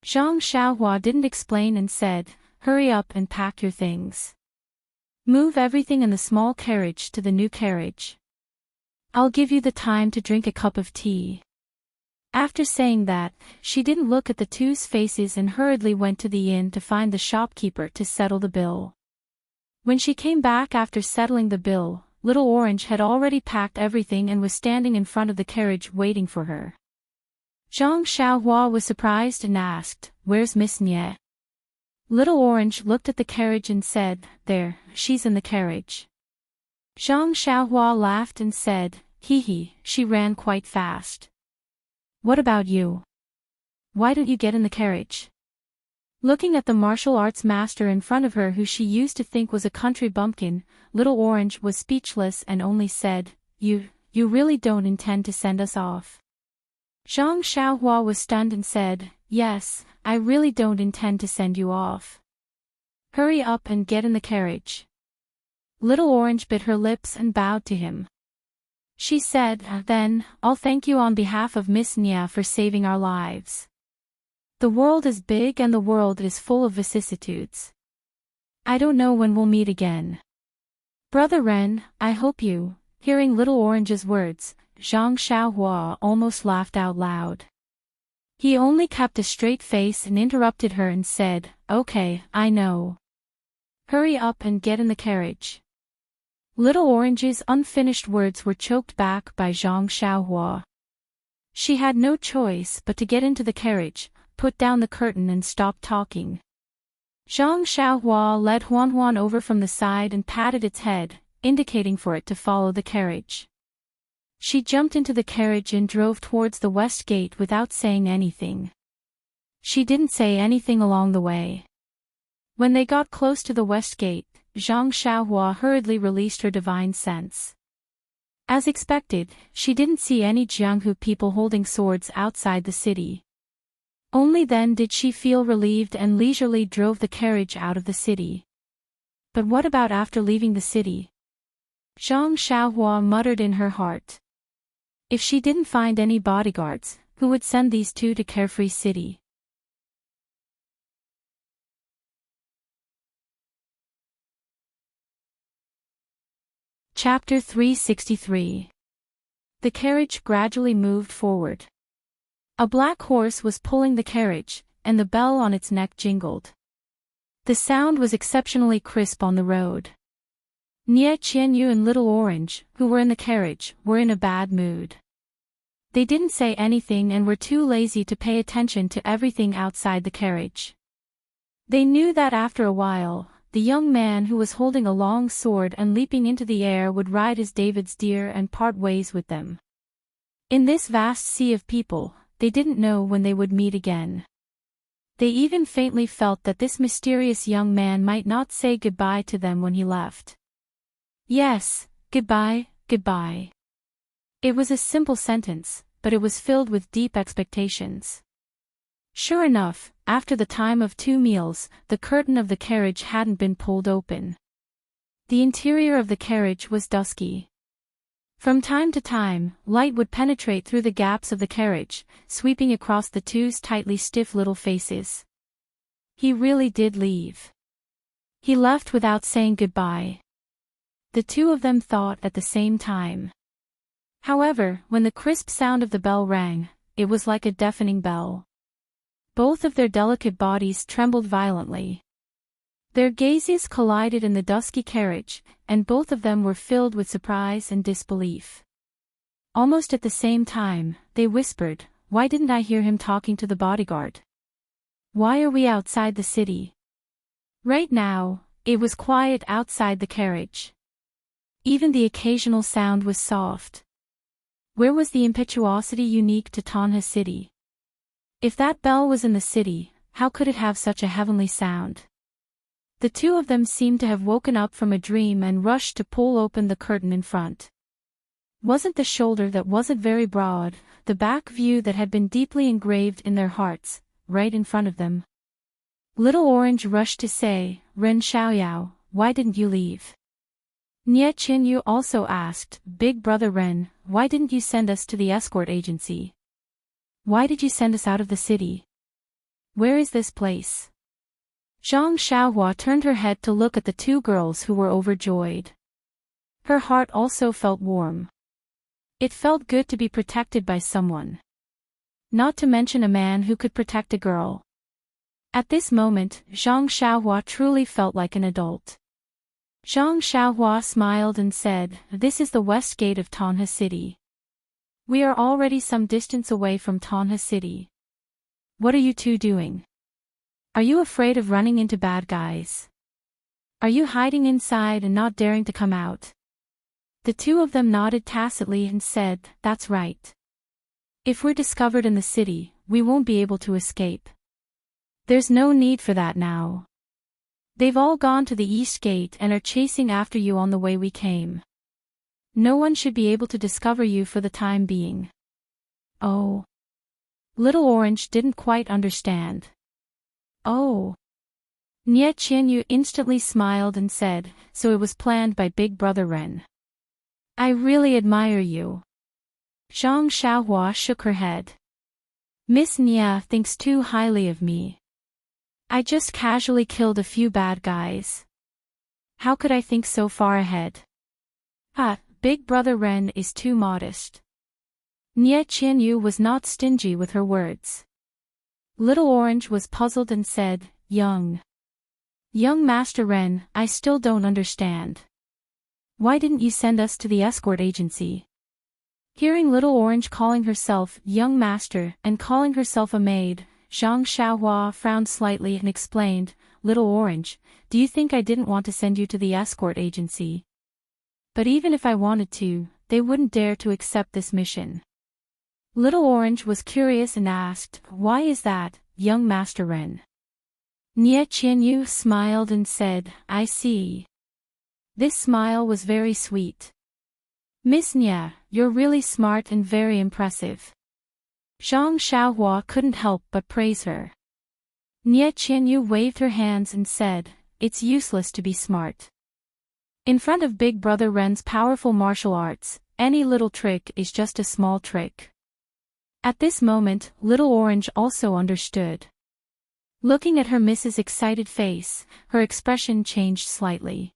Zhang Xiaohua didn't explain and said, "Hurry up and pack your things. Move everything in the small carriage to the new carriage. I'll give you the time to drink a cup of tea." After saying that, she didn't look at the two's faces and hurriedly went to the inn to find the shopkeeper to settle the bill. When she came back after settling the bill, Little Orange had already packed everything and was standing in front of the carriage waiting for her. Zhang Xiaohua was surprised and asked, "Where's Miss Nie?" Little Orange looked at the carriage and said, "There, she's in the carriage." Zhang Xiaohua laughed and said, She ran quite fast. What about you? Why don't you get in the carriage?" Looking at the martial arts master in front of her who she used to think was a country bumpkin, Little Orange was speechless and only said, You really don't intend to send us off?" Zhang Xiaohua was stunned and said, "Yes, I really don't intend to send you off. Hurry up and get in the carriage." Little Orange bit her lips and bowed to him. She said, "Then, I'll thank you on behalf of Miss Nie for saving our lives. The world is big and the world is full of vicissitudes. I don't know when we'll meet again. Brother Ren, I hope you..." Hearing Little Orange's words, Zhang Xiaohua almost laughed out loud. He only kept a straight face and interrupted her and said, "Okay, I know. Hurry up and get in the carriage." Little Orange's unfinished words were choked back by Zhang Xiaohua. She had no choice but to get into the carriage, put down the curtain and stop talking. Zhang Xiaohua led Huan over from the side and patted its head, indicating for it to follow the carriage. She jumped into the carriage and drove towards the west gate without saying anything. She didn't say anything along the way. When they got close to the west gate, Zhang Xiaohua hurriedly released her divine sense. As expected, she didn't see any Jianghu people holding swords outside the city. Only then did she feel relieved and leisurely drove the carriage out of the city. But what about after leaving the city? Zhang Xiaohua muttered in her heart. If she didn't find any bodyguards, who would send these two to Carefree City? Chapter 363. The carriage gradually moved forward. A black horse was pulling the carriage, and the bell on its neck jingled. The sound was exceptionally crisp on the road. Nie Qianyu and Little Orange, who were in the carriage, were in a bad mood. They didn't say anything and were too lazy to pay attention to everything outside the carriage. They knew that after a while, the young man who was holding a long sword and leaping into the air would ride as David's deer and part ways with them. In this vast sea of people, they didn't know when they would meet again. They even faintly felt that this mysterious young man might not say goodbye to them when he left. Yes, goodbye, goodbye. It was a simple sentence, but it was filled with deep expectations. Sure enough, after the time of 2 meals, the curtain of the carriage hadn't been pulled open. The interior of the carriage was dusky. From time to time, light would penetrate through the gaps of the carriage, sweeping across the two's tightly stiff little faces. He really did leave. He left without saying goodbye. The two of them thought at the same time. However, when the crisp sound of the bell rang, it was like a deafening bell. Both of their delicate bodies trembled violently. Their gazes collided in the dusky carriage, and both of them were filled with surprise and disbelief. Almost at the same time, they whispered, "Why didn't I hear him talking to the bodyguard? Why are we outside the city?" Right now, it was quiet outside the carriage. Even the occasional sound was soft. Where was the impetuosity unique to Tonha City? If that bell was in the city, how could it have such a heavenly sound? The two of them seemed to have woken up from a dream and rushed to pull open the curtain in front. Wasn't the shoulder that wasn't very broad, the back view that had been deeply engraved in their hearts, right in front of them? Little Orange rushed to say, "Ren Xiaoyao, why didn't you leave?" Nie Qinyu also asked, "Big brother Ren, why didn't you send us to the escort agency? Why did you send us out of the city? Where is this place?" Zhang Xiaohua turned her head to look at the two girls who were overjoyed. Her heart also felt warm. It felt good to be protected by someone. Not to mention a man who could protect a girl. At this moment, Zhang Xiaohua truly felt like an adult. Zhang Xiaohua smiled and said, "This is the west gate of Tonha City. We are already some distance away from Tonha City. What are you two doing? Are you afraid of running into bad guys? Are you hiding inside and not daring to come out?" The two of them nodded tacitly and said, "That's right. If we're discovered in the city, we won't be able to escape. There's no need for that now. They've all gone to the east gate and are chasing after you on the way we came. No one should be able to discover you for the time being." "Oh." Little Orange didn't quite understand. "Oh." Nie Qianyu instantly smiled and said, "So it was planned by Big Brother Ren. I really admire you." Zhang Xiaohua shook her head. "Miss Nia thinks too highly of me. I just casually killed a few bad guys. How could I think so far ahead? Big Brother Ren is too modest." Nie Qianyu was not stingy with her words. Little Orange was puzzled and said, Young Master Ren, I still don't understand. Why didn't you send us to the escort agency?" Hearing Little Orange calling herself Young Master and calling herself a maid, Zhang Xiaohua frowned slightly and explained, "Little Orange, do you think I didn't want to send you to the escort agency? But even if I wanted to, they wouldn't dare to accept this mission." Little Orange was curious and asked, "Why is that, Young Master Ren?" Nie Qianyu smiled and said, "I see." This smile was very sweet. "Miss Nie, you're really smart and very impressive." Zhang Xiaohua couldn't help but praise her. Nie Qianyu waved her hands and said, "It's useless to be smart. In front of Big Brother Ren's powerful martial arts, any little trick is just a small trick." At this moment, Little Orange also understood. Looking at her Mrs. excited face, her expression changed slightly.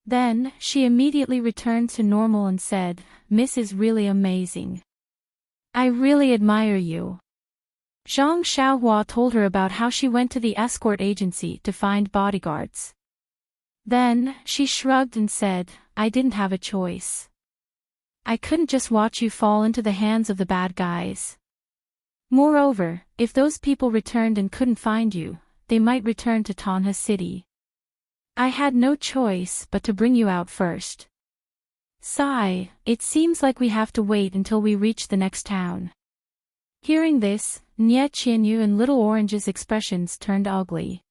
Then, she immediately returned to normal and said, "Miss is really amazing. I really admire you." Zhang Xiaohua told her about how she went to the escort agency to find bodyguards. Then, she shrugged and said, "I didn't have a choice. I couldn't just watch you fall into the hands of the bad guys. Moreover, if those people returned and couldn't find you, they might return to Tonha City. I had no choice but to bring you out first. Sigh, it seems like we have to wait until we reach the next town." Hearing this, Nie Qianyu and Little Orange's expressions turned ugly.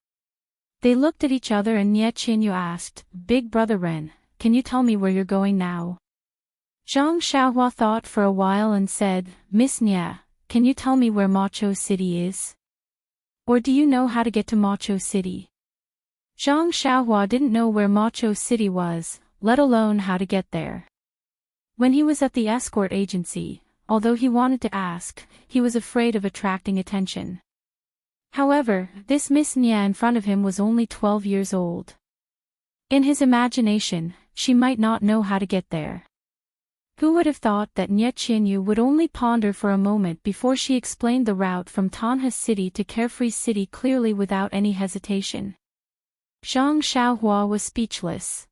They looked at each other and Nie Qianyu asked, "Big Brother Ren, can you tell me where you're going now?" Zhang Xiaohua thought for a while and said, "Miss Nie, can you tell me where Macho City is? Or do you know how to get to Macho City?" Zhang Xiaohua didn't know where Macho City was, let alone how to get there. When he was at the escort agency, although he wanted to ask, he was afraid of attracting attention. However, this Miss Nie in front of him was only 12 years old. In his imagination, she might not know how to get there. Who would have thought that Nie Qianyu would only ponder for a moment before she explained the route from Tanha City to Carefree City clearly without any hesitation. Zhang Xiaohua was speechless.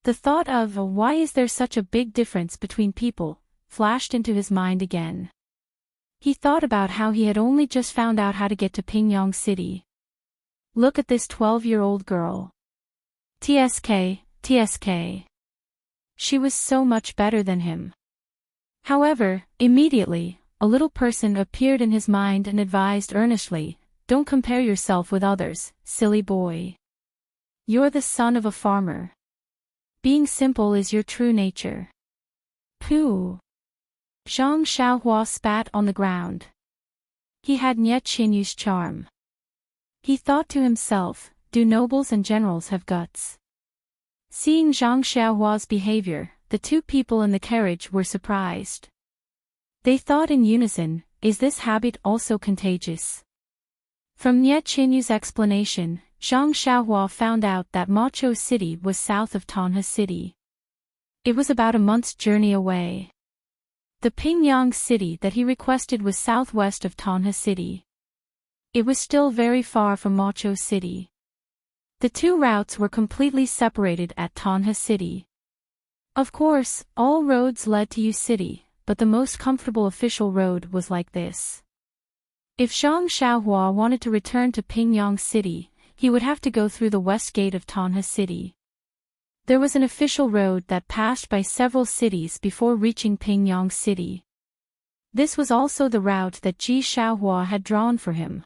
The thought of why is there such a big difference between people flashed into his mind again. He thought about how he had only just found out how to get to Pingyang City. Look at this 12-year-old girl. TSK. She was so much better than him. However, immediately, a little person appeared in his mind and advised earnestly, "Don't compare yourself with others, silly boy. You're the son of a farmer. Being simple is your true nature." Pooh! Zhang Xiaohua spat on the ground. He had Nie Qianyu's charm. He thought to himself, do nobles and generals have guts? Seeing Zhang Xiaohua's behavior, the two people in the carriage were surprised. They thought in unison, is this habit also contagious? From Nie Qianyu's explanation, Zhang Xiaohua found out that Macho City was south of Tanha City. It was about a month's journey away. The Pingyang City that he requested was southwest of Tanha City. It was still very far from Macho City. The two routes were completely separated at Tanha City. Of course, all roads led to U City, but the most comfortable official road was like this. If Zhang Xiaohua wanted to return to Pingyang City, he would have to go through the west gate of Tanha City. There was an official road that passed by several cities before reaching Pingyang City. This was also the route that Ji Xiaohua had drawn for him.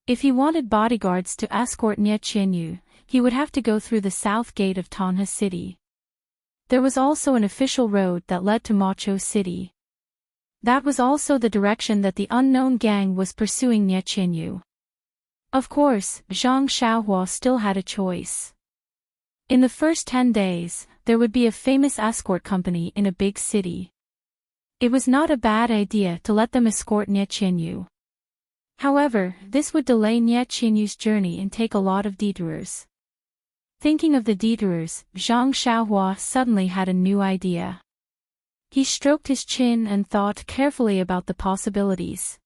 If he wanted bodyguards to escort Nie Qianyu, he would have to go through the south gate of Tanha City. There was also an official road that led to Macho City. That was also the direction that the unknown gang was pursuing Nie Qianyu. Of course, Zhang Xiaohua still had a choice. In the first 10 days, there would be a famous escort company in a big city. It was not a bad idea to let them escort Nie Qianyu. However, this would delay Nie Qianyu's journey and take a lot of detours. Thinking of the detours, Zhang Xiaohua suddenly had a new idea. He stroked his chin and thought carefully about the possibilities.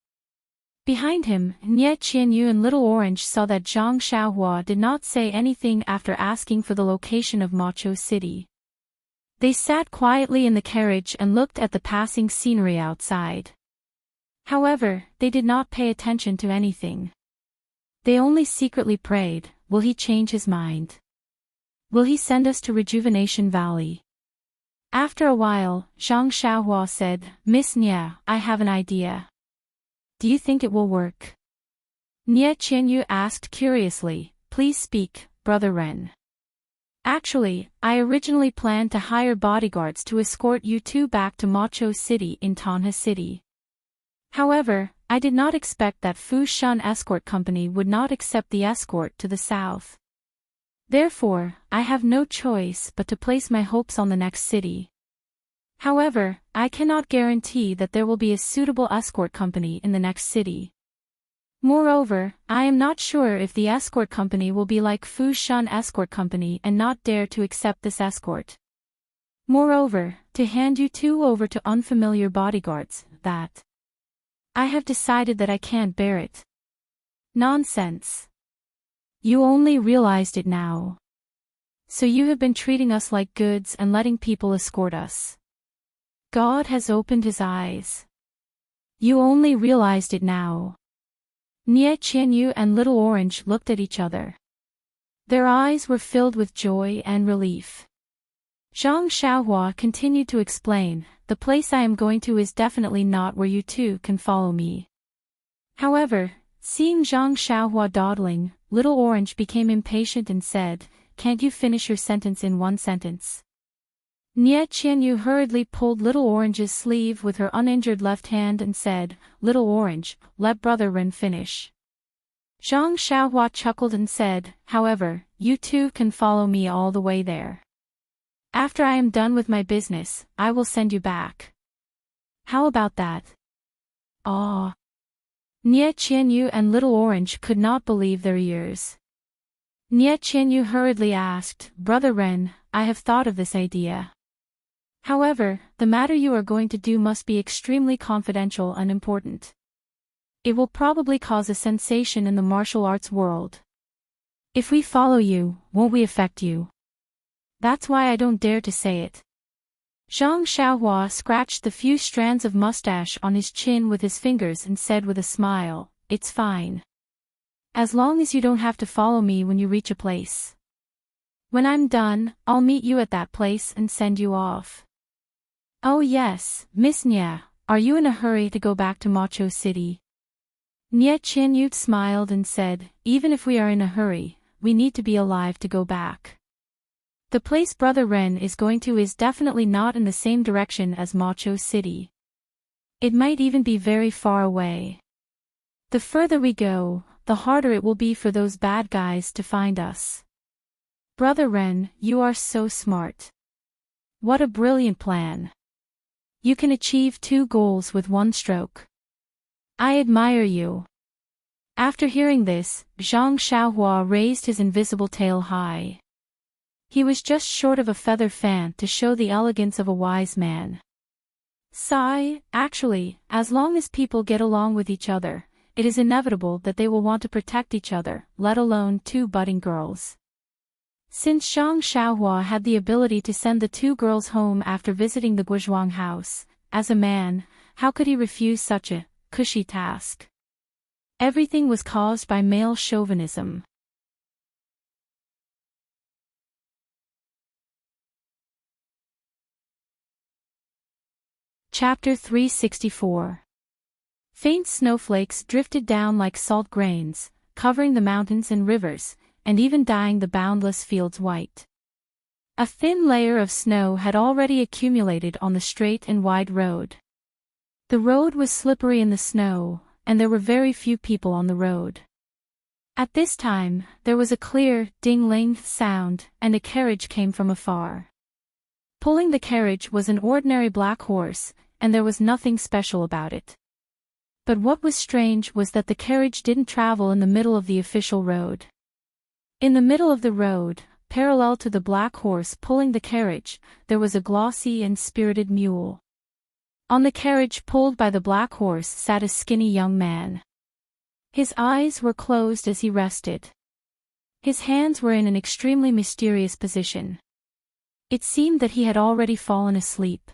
Behind him, Nie Qianyu and Little Orange saw that Zhang Xiaohua did not say anything after asking for the location of Macho City. They sat quietly in the carriage and looked at the passing scenery outside. However, they did not pay attention to anything. They only secretly prayed, will he change his mind? Will he send us to Rejuvenation Valley? After a while, Zhang Xiaohua said, Miss Nie, I have an idea. Do you think it will work? Nie Qianyu asked curiously, please speak, Brother Ren. Actually, I originally planned to hire bodyguards to escort you two back to Macho City in Tanha City. However, I did not expect that Fu Shun Escort Company would not accept the escort to the south. Therefore, I have no choice but to place my hopes on the next city. However, I cannot guarantee that there will be a suitable escort company in the next city. Moreover, I am not sure if the escort company will be like Fu Shun Escort Company and not dare to accept this escort. Moreover, to hand you two over to unfamiliar bodyguards, that I have decided that I can't bear it. Nonsense. You only realized it now. So you have been treating us like goods and letting people escort us. God has opened his eyes. You only realized it now. Nie Qianyu and Little Orange looked at each other. Their eyes were filled with joy and relief. Zhang Xiaohua continued to explain, the place I am going to is definitely not where you two can follow me. However, seeing Zhang Xiaohua dawdling, Little Orange became impatient and said, can't you finish your sentence in one sentence? Nie Qianyu hurriedly pulled Little Orange's sleeve with her uninjured left hand and said, Little Orange, let Brother Ren finish. Zhang Xiaohua chuckled and said, however, you two can follow me all the way there. After I am done with my business, I will send you back. How about that? Ah! Nie Qianyu and Little Orange could not believe their ears. Nie Chinyu hurriedly asked, Brother Ren, I have thought of this idea. However, the matter you are going to do must be extremely confidential and important. It will probably cause a sensation in the martial arts world. If we follow you, won't we affect you? That's why I don't dare to say it. Zhang Xiaohua scratched the few strands of mustache on his chin with his fingers and said with a smile, It's fine. As long as you don't have to follow me when you reach a place. When I'm done, I'll meet you at that place and send you off. Oh yes, Miss Nia, are you in a hurry to go back to Macho City? Nie Chinyu smiled and said, Even if we are in a hurry, we need to be alive to go back. The place Brother Ren is going to is definitely not in the same direction as Macho City. It might even be very far away. The further we go, the harder it will be for those bad guys to find us. Brother Ren, you are so smart. What a brilliant plan. You can achieve 2 goals with 1 stroke. I admire you. After hearing this, Zhang Xiaohua raised his invisible tail high. He was just short of a feather fan to show the elegance of a wise man. Sigh, actually, as long as people get along with each other, it is inevitable that they will want to protect each other, let alone 2 budding girls. Since Zhang Xiaohua had the ability to send the 2 girls home after visiting the Guozhuang house, as a man, how could he refuse such a cushy task? Everything was caused by male chauvinism. Chapter 364. Faint snowflakes drifted down like salt grains, covering the mountains and rivers, and even dyeing the boundless fields white. A thin layer of snow had already accumulated on the straight and wide road. The road was slippery in the snow, and there were very few people on the road. At this time, there was a clear, ding-ling sound, and a carriage came from afar. Pulling the carriage was an ordinary black horse, and there was nothing special about it. But what was strange was that the carriage didn't travel in the middle of the official road. In the middle of the road, parallel to the black horse pulling the carriage, there was a glossy and spirited mule. On the carriage pulled by the black horse sat a skinny young man. His eyes were closed as he rested. His hands were in an extremely mysterious position. It seemed that he had already fallen asleep.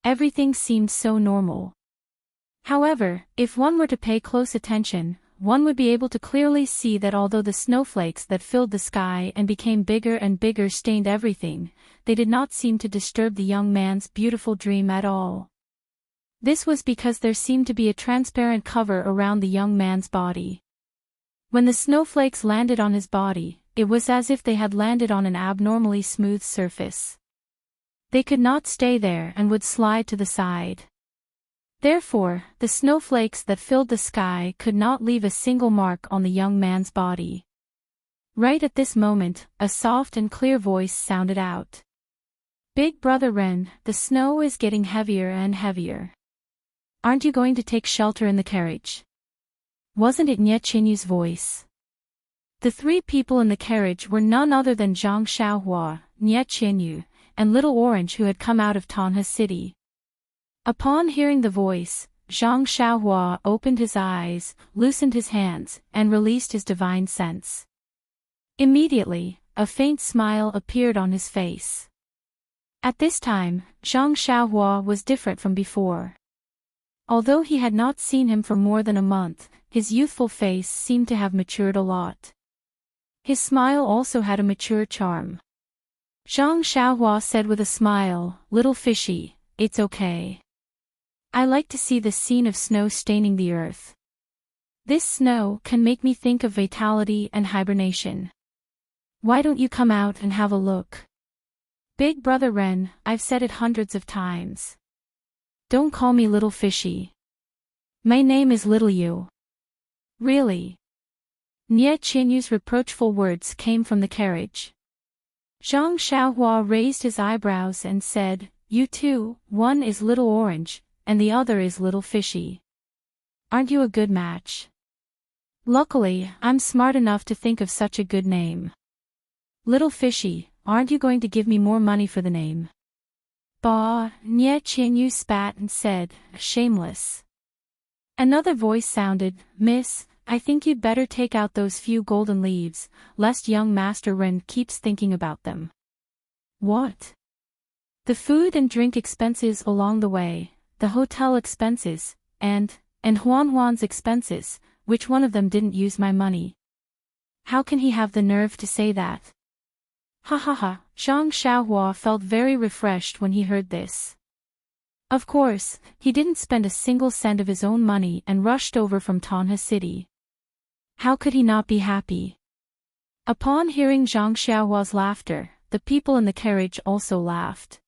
Everything seemed so normal. However, if one were to pay close attention, one would be able to clearly see that although the snowflakes that filled the sky and became bigger and bigger stained everything, they did not seem to disturb the young man's beautiful dream at all. This was because there seemed to be a transparent cover around the young man's body. When the snowflakes landed on his body, it was as if they had landed on an abnormally smooth surface. They could not stay there and would slide to the side. Therefore, the snowflakes that filled the sky could not leave a single mark on the young man's body. Right at this moment, a soft and clear voice sounded out. Big Brother Ren, the snow is getting heavier and heavier. Aren't you going to take shelter in the carriage? Wasn't it Nie Chinyu's voice? The 3 people in the carriage were none other than Zhang Xiaohua, Nie Chinyu, and Little Orange who had come out of Tanha City. Upon hearing the voice, Zhang Xiaohua opened his eyes, loosened his hands, and released his divine sense. Immediately, a faint smile appeared on his face. At this time, Zhang Xiaohua was different from before. Although he had not seen him for more than a month, his youthful face seemed to have matured a lot. His smile also had a mature charm. Zhang Xiaohua said with a smile, Little fishy, it's okay. I like to see the scene of snow staining the earth. This snow can make me think of vitality and hibernation. Why don't you come out and have a look? Big Brother Ren, I've said it hundreds of times. Don't call me Little Fishy. My name is Little You. Really? Nie Chinyu's reproachful words came from the carriage. Zhang Xiaohua raised his eyebrows and said, You two, one is Little Orange, and the other is Little Fishy. Aren't you a good match? Luckily, I'm smart enough to think of such a good name. Little fishy, aren't you going to give me more money for the name? Bah, Nye Qianyu spat and said, shameless. Another voice sounded, Miss, I think you'd better take out those few golden leaves, lest young Master Ren keeps thinking about them. What? The food and drink expenses along the way, the hotel expenses, and Huan's expenses, which one of them didn't use my money? How can he have the nerve to say that? Ha ha ha, Zhang Xiaohua felt very refreshed when he heard this. Of course, he didn't spend a single cent of his own money and rushed over from Tonha City. How could he not be happy? Upon hearing Zhang Xiaohua's laughter, the people in the carriage also laughed.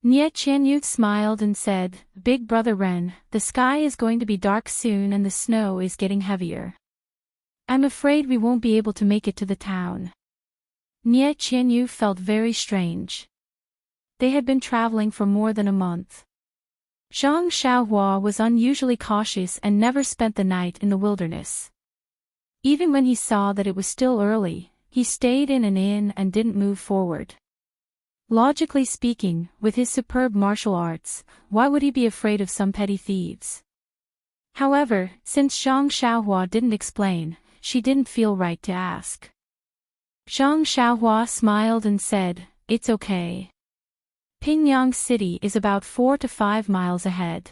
Nye Qianyu smiled and said, Big Brother Ren, the sky is going to be dark soon and the snow is getting heavier. I'm afraid we won't be able to make it to the town. Nye Qianyu felt very strange. They had been traveling for more than a month. Zhang Xiaohua was unusually cautious and never spent the night in the wilderness. Even when he saw that it was still early, he stayed in an inn and didn't move forward. Logically speaking, with his superb martial arts, why would he be afraid of some petty thieves? However, since Zhang Xiaohua didn't explain, she didn't feel right to ask. Zhang Xiaohua smiled and said, It's okay. Pingyang City is about 4 to 5 miles ahead.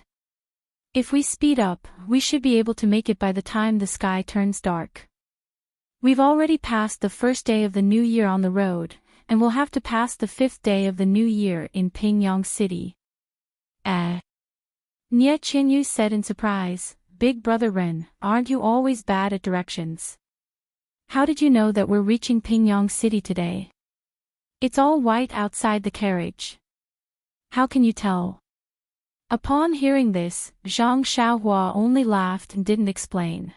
If we speed up, we should be able to make it by the time the sky turns dark. We've already passed the first day of the new year on the road, and we'll have to pass the 5th day of the new year in Pingyang City. Nye Qianyu said in surprise, Big Brother Ren, aren't you always bad at directions? How did you know that we're reaching Pingyang City today? It's all white outside the carriage. How can you tell? Upon hearing this, Zhang Xiaohua only laughed and didn't explain.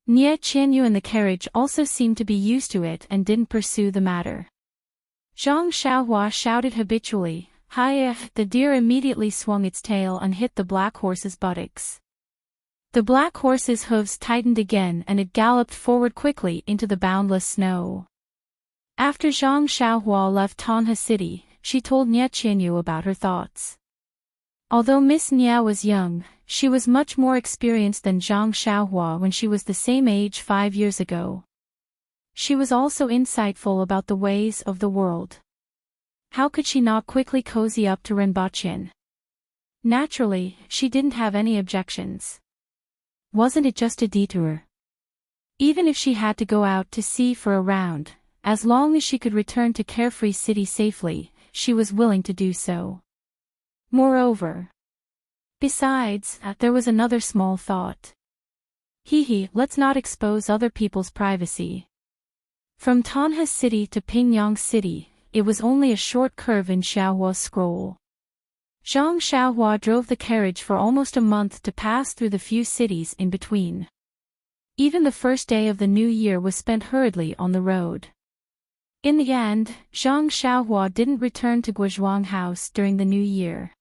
Nye Qianyu and the carriage also seemed to be used to it and didn't pursue the matter. Zhang Xiaohua shouted habitually, Hiya! The deer immediately swung its tail and hit the black horse's buttocks. The black horse's hooves tightened again and it galloped forward quickly into the boundless snow. After Zhang Xiaohua left Tonha City, she told Nye Qianyu about her thoughts. Although Miss Nye was young, she was much more experienced than Zhang Xiaohua when she was the same age 5 years ago. She was also insightful about the ways of the world. How could she not quickly cozy up to Renbaqian? Naturally, she didn't have any objections. Wasn't it just a detour? Even if she had to go out to sea for a round, as long as she could return to Carefree City safely, she was willing to do so. Moreover. Besides, there was another small thought. Let's not expose other people's privacy. From Tonha City to Pingyang City, it was only a short curve in Xiaohua's scroll. Zhang Xiaohua drove the carriage for almost a month to pass through the few cities in between. Even the first day of the new year was spent hurriedly on the road. In the end, Zhang Xiaohua didn't return to Guozhuang House during the new year.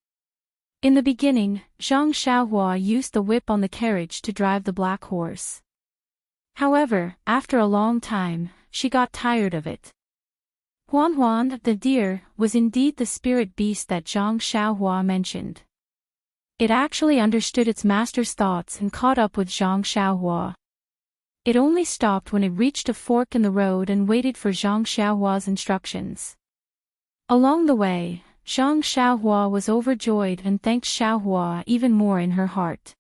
In the beginning, Zhang Xiaohua used the whip on the carriage to drive the black horse. However, after a long time, she got tired of it. Huan, the deer, was indeed the spirit beast that Zhang Xiaohua mentioned. It actually understood its master's thoughts and caught up with Zhang Xiaohua. It only stopped when it reached a fork in the road and waited for Zhang Xiaohua's instructions. Along the way, Zhang Xiaohua was overjoyed and thanked Xiaohua even more in her heart.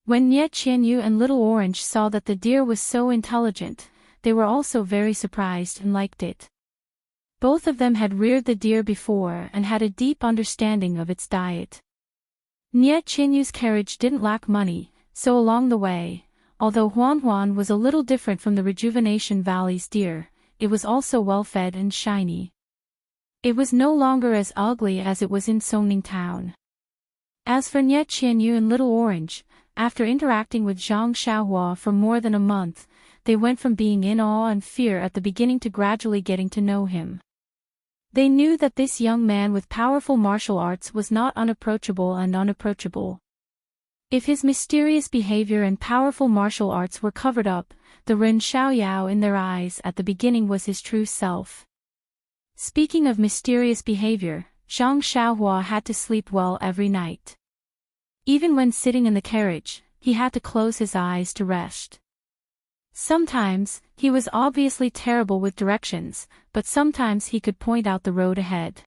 When Nye Qianyu and Little Orange saw that the deer was so intelligent, they were also very surprised and liked it. Both of them had reared the deer before and had a deep understanding of its diet. Nye Qianyu's carriage didn't lack money, so along the way, although Huan was a little different from the Rejuvenation Valley's deer, it was also well-fed and shiny. It was no longer as ugly as it was in Songning Town. As for Nye Qianyu and Little Orange, after interacting with Zhang Xiaohua for more than a month, they went from being in awe and fear at the beginning to gradually getting to know him. They knew that this young man with powerful martial arts was not unapproachable and unapproachable. If his mysterious behavior and powerful martial arts were covered up, the Ren Xiaoyao in their eyes at the beginning was his true self. Speaking of mysterious behavior, Zhang Xiaohua had to sleep well every night. Even when sitting in the carriage, he had to close his eyes to rest. Sometimes, he was obviously terrible with directions, but sometimes he could point out the road ahead.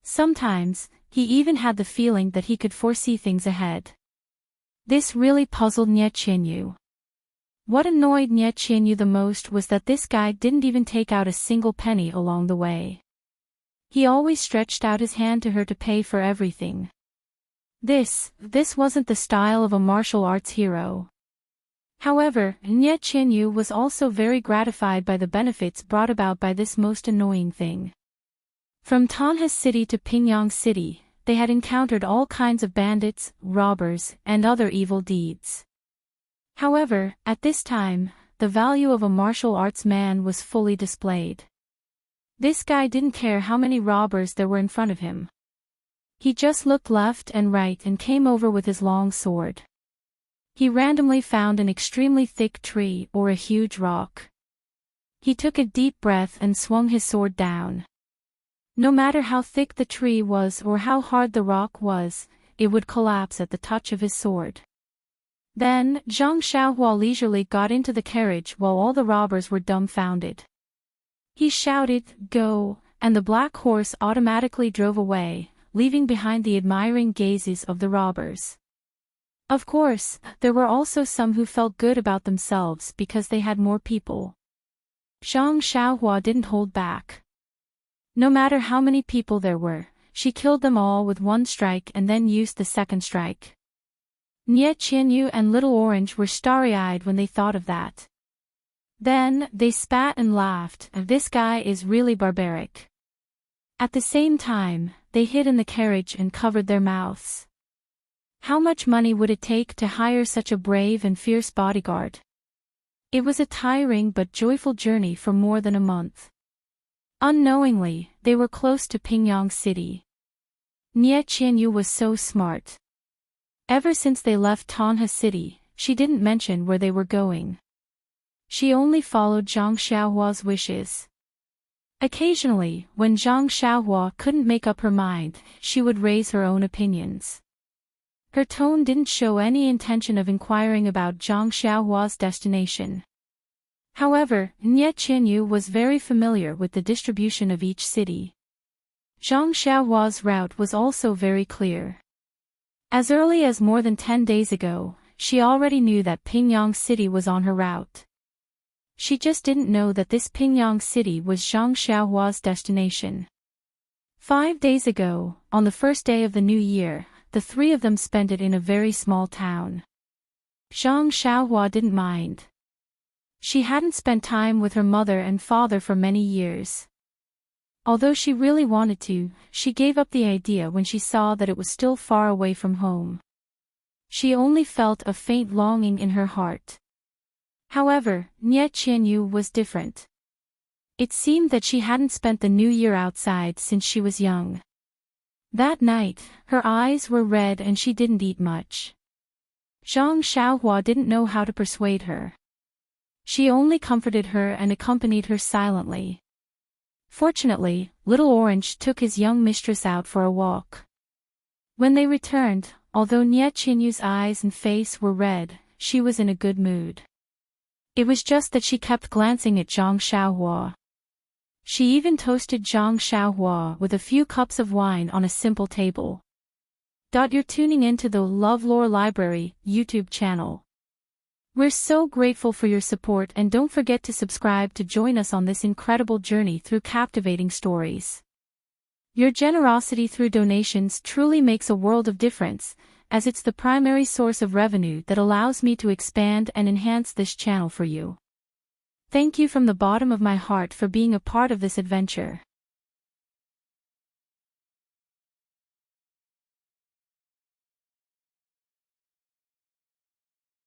Sometimes, he even had the feeling that he could foresee things ahead. This really puzzled Nie Qianyu. What annoyed Nie Qianyu the most was that this guy didn't even take out a single penny along the way. He always stretched out his hand to her to pay for everything. This wasn't the style of a martial arts hero. However, Nie Qianyu was also very gratified by the benefits brought about by this most annoying thing. From Tanha City to Pingyang City, they had encountered all kinds of bandits, robbers, and other evil deeds. However, at this time, the value of a martial arts man was fully displayed. This guy didn't care how many robbers there were in front of him. He just looked left and right and came over with his long sword. He randomly found an extremely thick tree or a huge rock. He took a deep breath and swung his sword down. No matter how thick the tree was or how hard the rock was, it would collapse at the touch of his sword. Then, Zhang Xiaohua leisurely got into the carriage while all the robbers were dumbfounded. He shouted, "Go," and the black horse automatically drove away, leaving behind the admiring gazes of the robbers. Of course, there were also some who felt good about themselves because they had more people. Zhang Xiaohua didn't hold back. No matter how many people there were, she killed them all with one strike and then used the second strike. Nie Qianyu and Little Orange were starry-eyed when they thought of that. Then, they spat and laughed, "This guy is really barbaric." At the same time, they hid in the carriage and covered their mouths. How much money would it take to hire such a brave and fierce bodyguard? It was a tiring but joyful journey for more than a month. Unknowingly, they were close to Pingyang City. Nie Qianyu was so smart. Ever since they left Tanha City, she didn't mention where they were going. She only followed Zhang Xiaohua's wishes. Occasionally, when Zhang Xiaohua couldn't make up her mind, she would raise her own opinions. Her tone didn't show any intention of inquiring about Zhang Xiaohua's destination. However, Nie Qianyu was very familiar with the distribution of each city. Zhang Xiaohua's route was also very clear. As early as more than 10 days ago, she already knew that Pingyang City was on her route. She just didn't know that this Pingyang City was Zhang Xiaohua's destination. 5 days ago, on the first day of the new year, the three of them spent it in a very small town. Zhang Xiaohua didn't mind. She hadn't spent time with her mother and father for many years. Although she really wanted to, she gave up the idea when she saw that it was still far away from home. She only felt a faint longing in her heart. However, Nie Qianyu was different. It seemed that she hadn't spent the new year outside since she was young. That night, her eyes were red and she didn't eat much. Zhang Xiaohua didn't know how to persuade her. She only comforted her and accompanied her silently. Fortunately, Little Orange took his young mistress out for a walk. When they returned, although Nie Qianyu's eyes and face were red, she was in a good mood. It was just that she kept glancing at Zhang Xiaohua. She even toasted Zhang Xiaohua with a few cups of wine on a simple table. You're tuning into the LoveLore Library YouTube channel. We're so grateful for your support and don't forget to subscribe to join us on this incredible journey through captivating stories. Your generosity through donations truly makes a world of difference, as it's the primary source of revenue that allows me to expand and enhance this channel for you. Thank you from the bottom of my heart for being a part of this adventure.